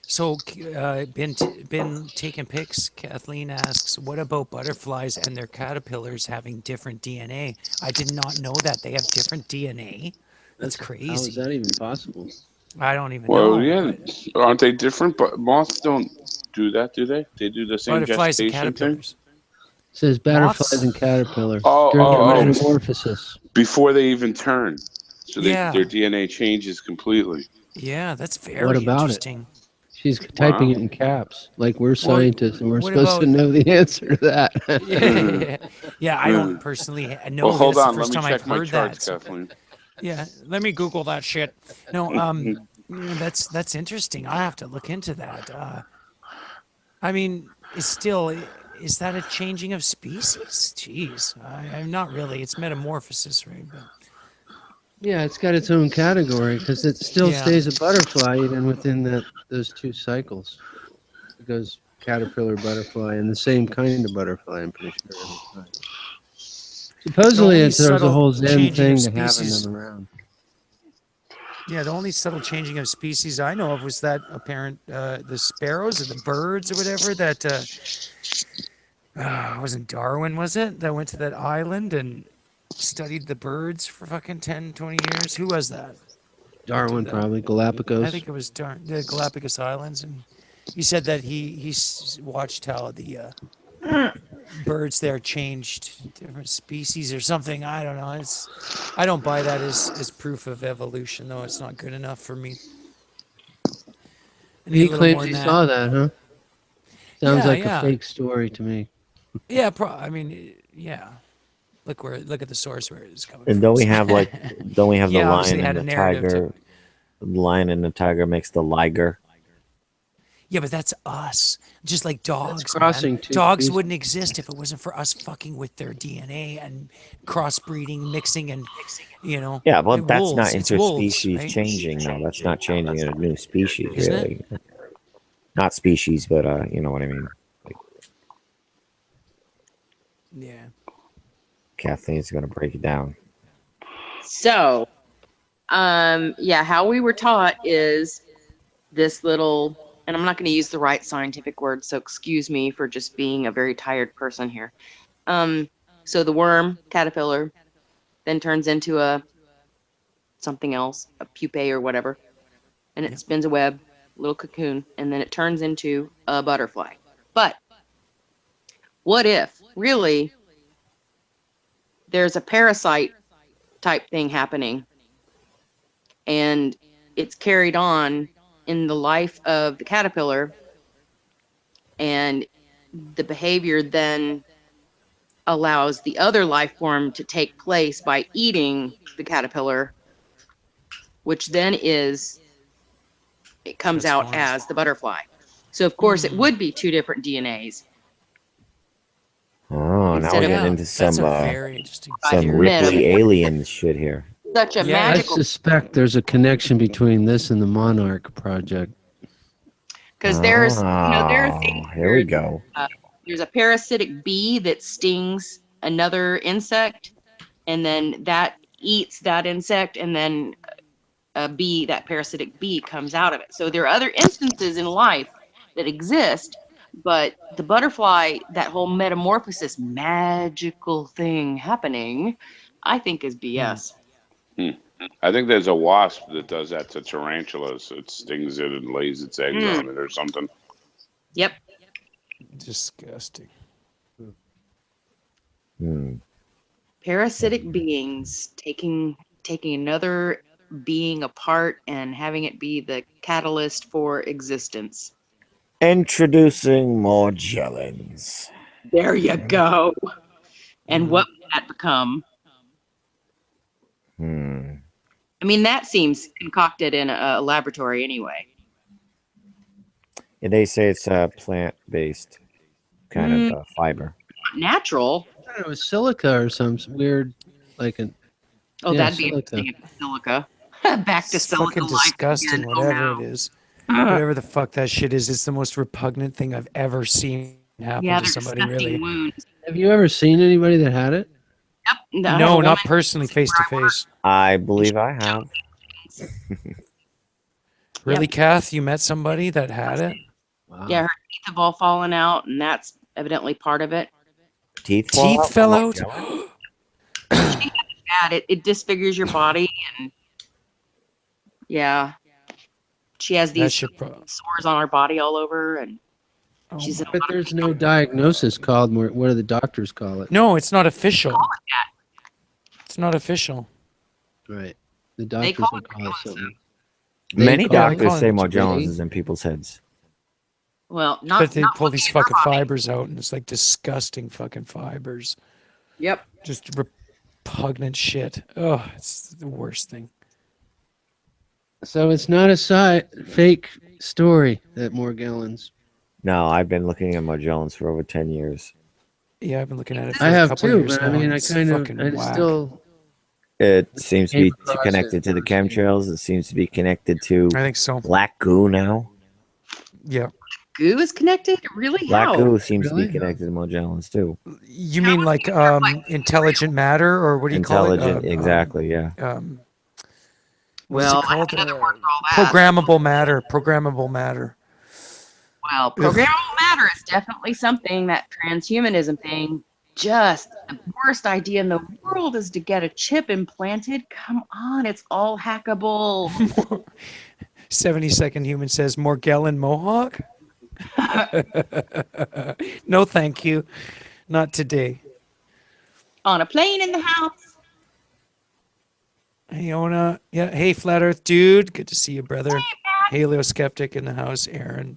So, been taking pics. Kathleen asks, "What about butterflies and their caterpillars having different DNA?" I did not know that they have different DNA. That's crazy.
How is that even possible?
I don't even
Well,
know.
yeah, aren't they different? But moths don't do that, do they? They do the same
Butterflies and
gestation thing.
caterpillars.
It says butterflies
Moths?
and caterpillars.
Oh.
Metamorphosis.
Before they even turn, so
Yeah.
their DNA changes completely.
Yeah, that's very
What about
interesting.
it? She's typing it in caps. Like we're scientists and we're
what
supposed to
about-
know the answer to that.
Yeah, I don't personally know.
Well, hold
this.
on.
The first
Let me
time
check
I've
my
heard
charts,
that.
Kathleen.
Yeah, let me Google that shit. No, that's interesting. I have to look into that. I mean, is that a changing of species? Jeez, I'm not really. It's metamorphosis, right? But
Yeah, it's got its own category because it still
Yeah.
stays a butterfly even within those two cycles. It goes caterpillar, butterfly, and the same kind of butterfly, I'm pretty sure. Every time. Supposedly,
only
there's a
subtle
whole Zen
changing
thing
of
to having
species-
them around.
yeah, the only subtle changing of species I know of was that apparent the sparrows or the birds or whatever that wasn't Darwin, was it? That went to that island and studied the birds for fucking 10, 20 years. Who was that?
Darwin, probably. Galapagos.
I think it was the Galapagos Islands, and he said that he watched how the birds there changed, different species or something. I don't know. I don't buy that as proof of evolution, though. It's not good enough for me. I need
He
a little more
claims
than
he
that.
saw that, huh? Sounds
Yeah,
like
yeah.
a fake story to me.
Yeah, I mean, yeah. Look at the source where it's coming
And
from.
don't we have the
Yeah, obviously
lion
had
and
a
the
narrative
tiger? The lion and the tiger makes the liger.
Yeah, but that's us. Just like dogs,
crossing
man.
two
Dogs
species.
wouldn't exist if it wasn't for us fucking with their DNA and crossbreeding, mixing, and
Yeah, well, that's
wolves.
not
It's wolves,
interspecies
right?
changing, though. That's not changing a new species,
Isn't it?
really. Not species, but you know what I mean.
Yeah.
Kathleen's going to break it down.
So, yeah, how we were taught is this little, and I'm not going to use the right scientific word, so excuse me for just being a very tired person here. So the worm, caterpillar, then turns into something else, a pupae or whatever, and it spins a web, little cocoon, and then it turns into a butterfly. But what if really there's a parasite type thing happening and it's carried on in the life of the caterpillar, and the behavior then allows the other life form to take place by eating the caterpillar, which then it comes out as the butterfly. So of course it would be two different DNAs.
Oh, now we're getting into some
very interesting
Ripley alien shit here.
Such a magical.
I suspect there's a connection between this and the Monarch project.
Because there are things.
Here we go.
There's a parasitic bee that stings another insect, and then that eats that insect, and then that parasitic bee comes out of it. So there are other instances in life that exist, but the butterfly, that whole metamorphosis, magical thing happening, I think is BS.
I think there's a wasp that does that to tarantulas. It stings it and lays its eggs on it or something.
Yep.
Disgusting.
Parasitic beings taking another being apart and having it be the catalyst for existence.
Introducing Morgellons.
There you go. And what would that become? I mean, that seems concocted in a laboratory anyway.
Yeah, they say it's a plant-based kind of fiber.
Natural.
I thought it was silica or some weird, like an.
That'd be
silica.
interesting if it's silica. Back to
It's
silica
fucking
life
disgusting,
again.
whatever it is. Whatever the fuck that shit is, it's the most repugnant thing I've ever seen happen to
they're
somebody,
disgusting
really.
wounds.
Have you ever seen anybody that had it?
Yep.
No, not personally, face to face.
I believe I have.
Really, Kath? You met somebody that had it?
Wow.
Yeah, her teeth have all fallen out, and that's evidently part of it.
Teeth
fell out?
It disfigures your body, and yeah, she has these sores on her body all over, and she's in a
But
lot of
there's no diagnosis called. What do the doctors call it?
No, it's not official. It's not official.
Right. The doctors
call
would call it something.
Many
call it-
doctors say
Today-
Morgellons is in people's heads.
Well, not.
But they
not
pull
looking
these
at her
fucking
body.
fibers out, and it's like disgusting fucking fibers.
Yep.
Just repugnant shit. Oh, it's the worst thing.
So it's not a fake story that Morgellons.
No, I've been looking at Morgellons for over 10 years.
Yeah, I've been looking at it for
I
a
have
couple
too,
years
but I
now,
mean,
and
I
it's
kind of,
fucking
I
whack.
still.
It seems to be
Came across
connected to the chemtrails. It seems to be connected to
I think so.
black goo now.
Yeah.
Goo is connected? Really?
Black
How?
goo seems to be connected to Morgellons too.
You mean like intelligent matter, or what do you call it?
Intelligent, exactly, yeah.
What's
Well,
it called?
I have another word for all that.
Programmable matter. Programmable matter.
Well, programmable matter is definitely something, that transhumanism thing. Just the worst idea in the world is to get a chip implanted. Come on, it's all hackable.
70-second human says Morgellon Mohawk. No, thank you. Not today.
On a plane in the house.
Hey, Ona. Yeah. Hey, Flat Earth dude. Good to see you, brother. Haleo Skeptic in the house. Aaron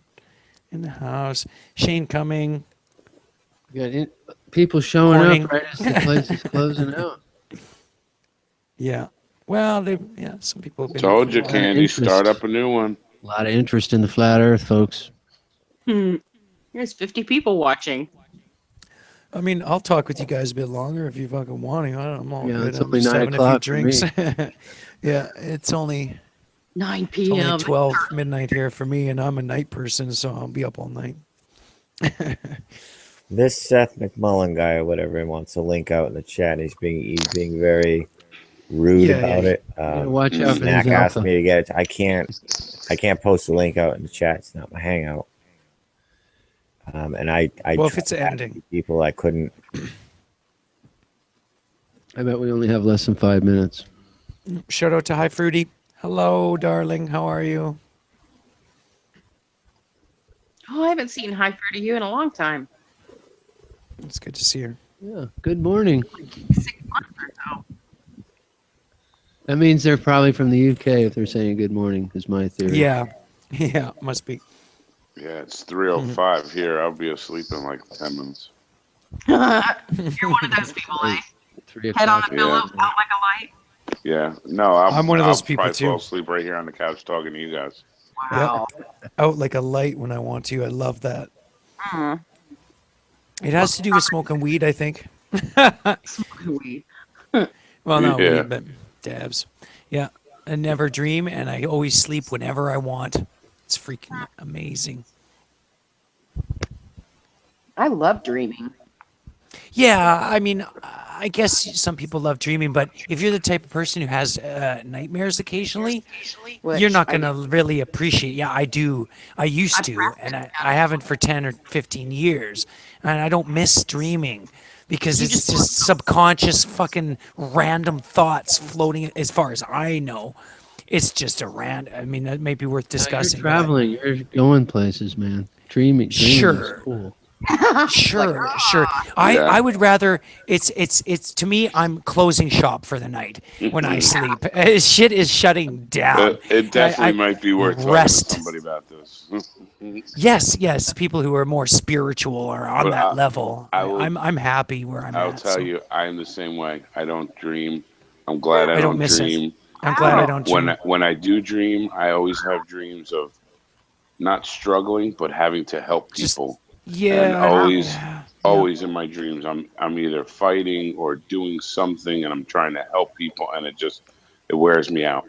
in the house. Shane coming.
We got people showing
Corning.
up right as the place is closing out.
Yeah. Well, some people have been.
Told
here
you,
for a while.
Candy. Start up a new one.
A lot of interest in the flat Earth, folks.
There's 50 people watching.
I mean, I'll talk with you guys a bit longer if you fucking want to. I'm all
Yeah,
good.
it's
I'm
only
just
9
having a few
o'clock for
drinks.
me.
Yeah, it's only
9
it's
p.m.
only 12 midnight here for me, and I'm a night person, so I'll be up all night.
This Seth MacMullen guy or whatever wants a link out in the chat. He's being very rude about it.
Watch out for
Snack
these
asked
alpha.
me to get it. I can't post a link out in the chat. It's not my hangout. And I
Well, if
tried
it's
to ask
ending.
people, I couldn't.
I bet we only have less than 5 minutes.
Shout out to Hi Fruity. Hello, darling. How are you?
Oh, I haven't seen Hi Fruit to you in a long time.
It's good to see her.
Yeah. Good morning. That means they're probably from the UK if they're saying good morning, is my theory.
Yeah. Yeah, must be.
Yeah, it's 3:05 here. I'll be asleep in like 10 minutes.
You're one of those people, eh?
3
Head on the
Yeah.
pillow, out like a light.
Yeah, no,
I'm one of those
I'll
people,
probably
too.
fall asleep right here on the couch talking to you guys.
Wow.
Yep. Out like a light when I want to. I love that.
Mm.
It has to do with smoking weed, I think.
Smoking weed.
Well, no,
Yeah.
weed, but dabs. Yeah. I never dream, and I always sleep whenever I want. It's freaking amazing.
I love dreaming.
Yeah, I mean, I guess some people love dreaming, but if you're the type of person who has nightmares occasionally, you're not going to really appreciate. Yeah, I do. I used to, and I haven't for 10 or 15 years. And I don't miss dreaming because it's just subconscious fucking random thoughts floating as far as I know. It's just a random. I mean, that may be worth discussing.
You're traveling. You're going places, man. Dreaming
Sure.
is cool.
Sure. I would rather it's to me, I'm closing shop for the night when I sleep. Shit is shutting down.
It definitely might be worth
rest.
talking to somebody about this.
Yes, people who are more spiritual are on
But
that level.
will-
I'm happy where I'm
I'll
at.
tell
so
you, I am the same way. I don't dream. I'm glad I
I don't
don't
miss it.
dream.
I'm glad I don't dream.
When I do dream, I always have dreams of not struggling, but having to help people. And always in my dreams, I'm either fighting or doing something, and I'm trying to help people, and it wears me out.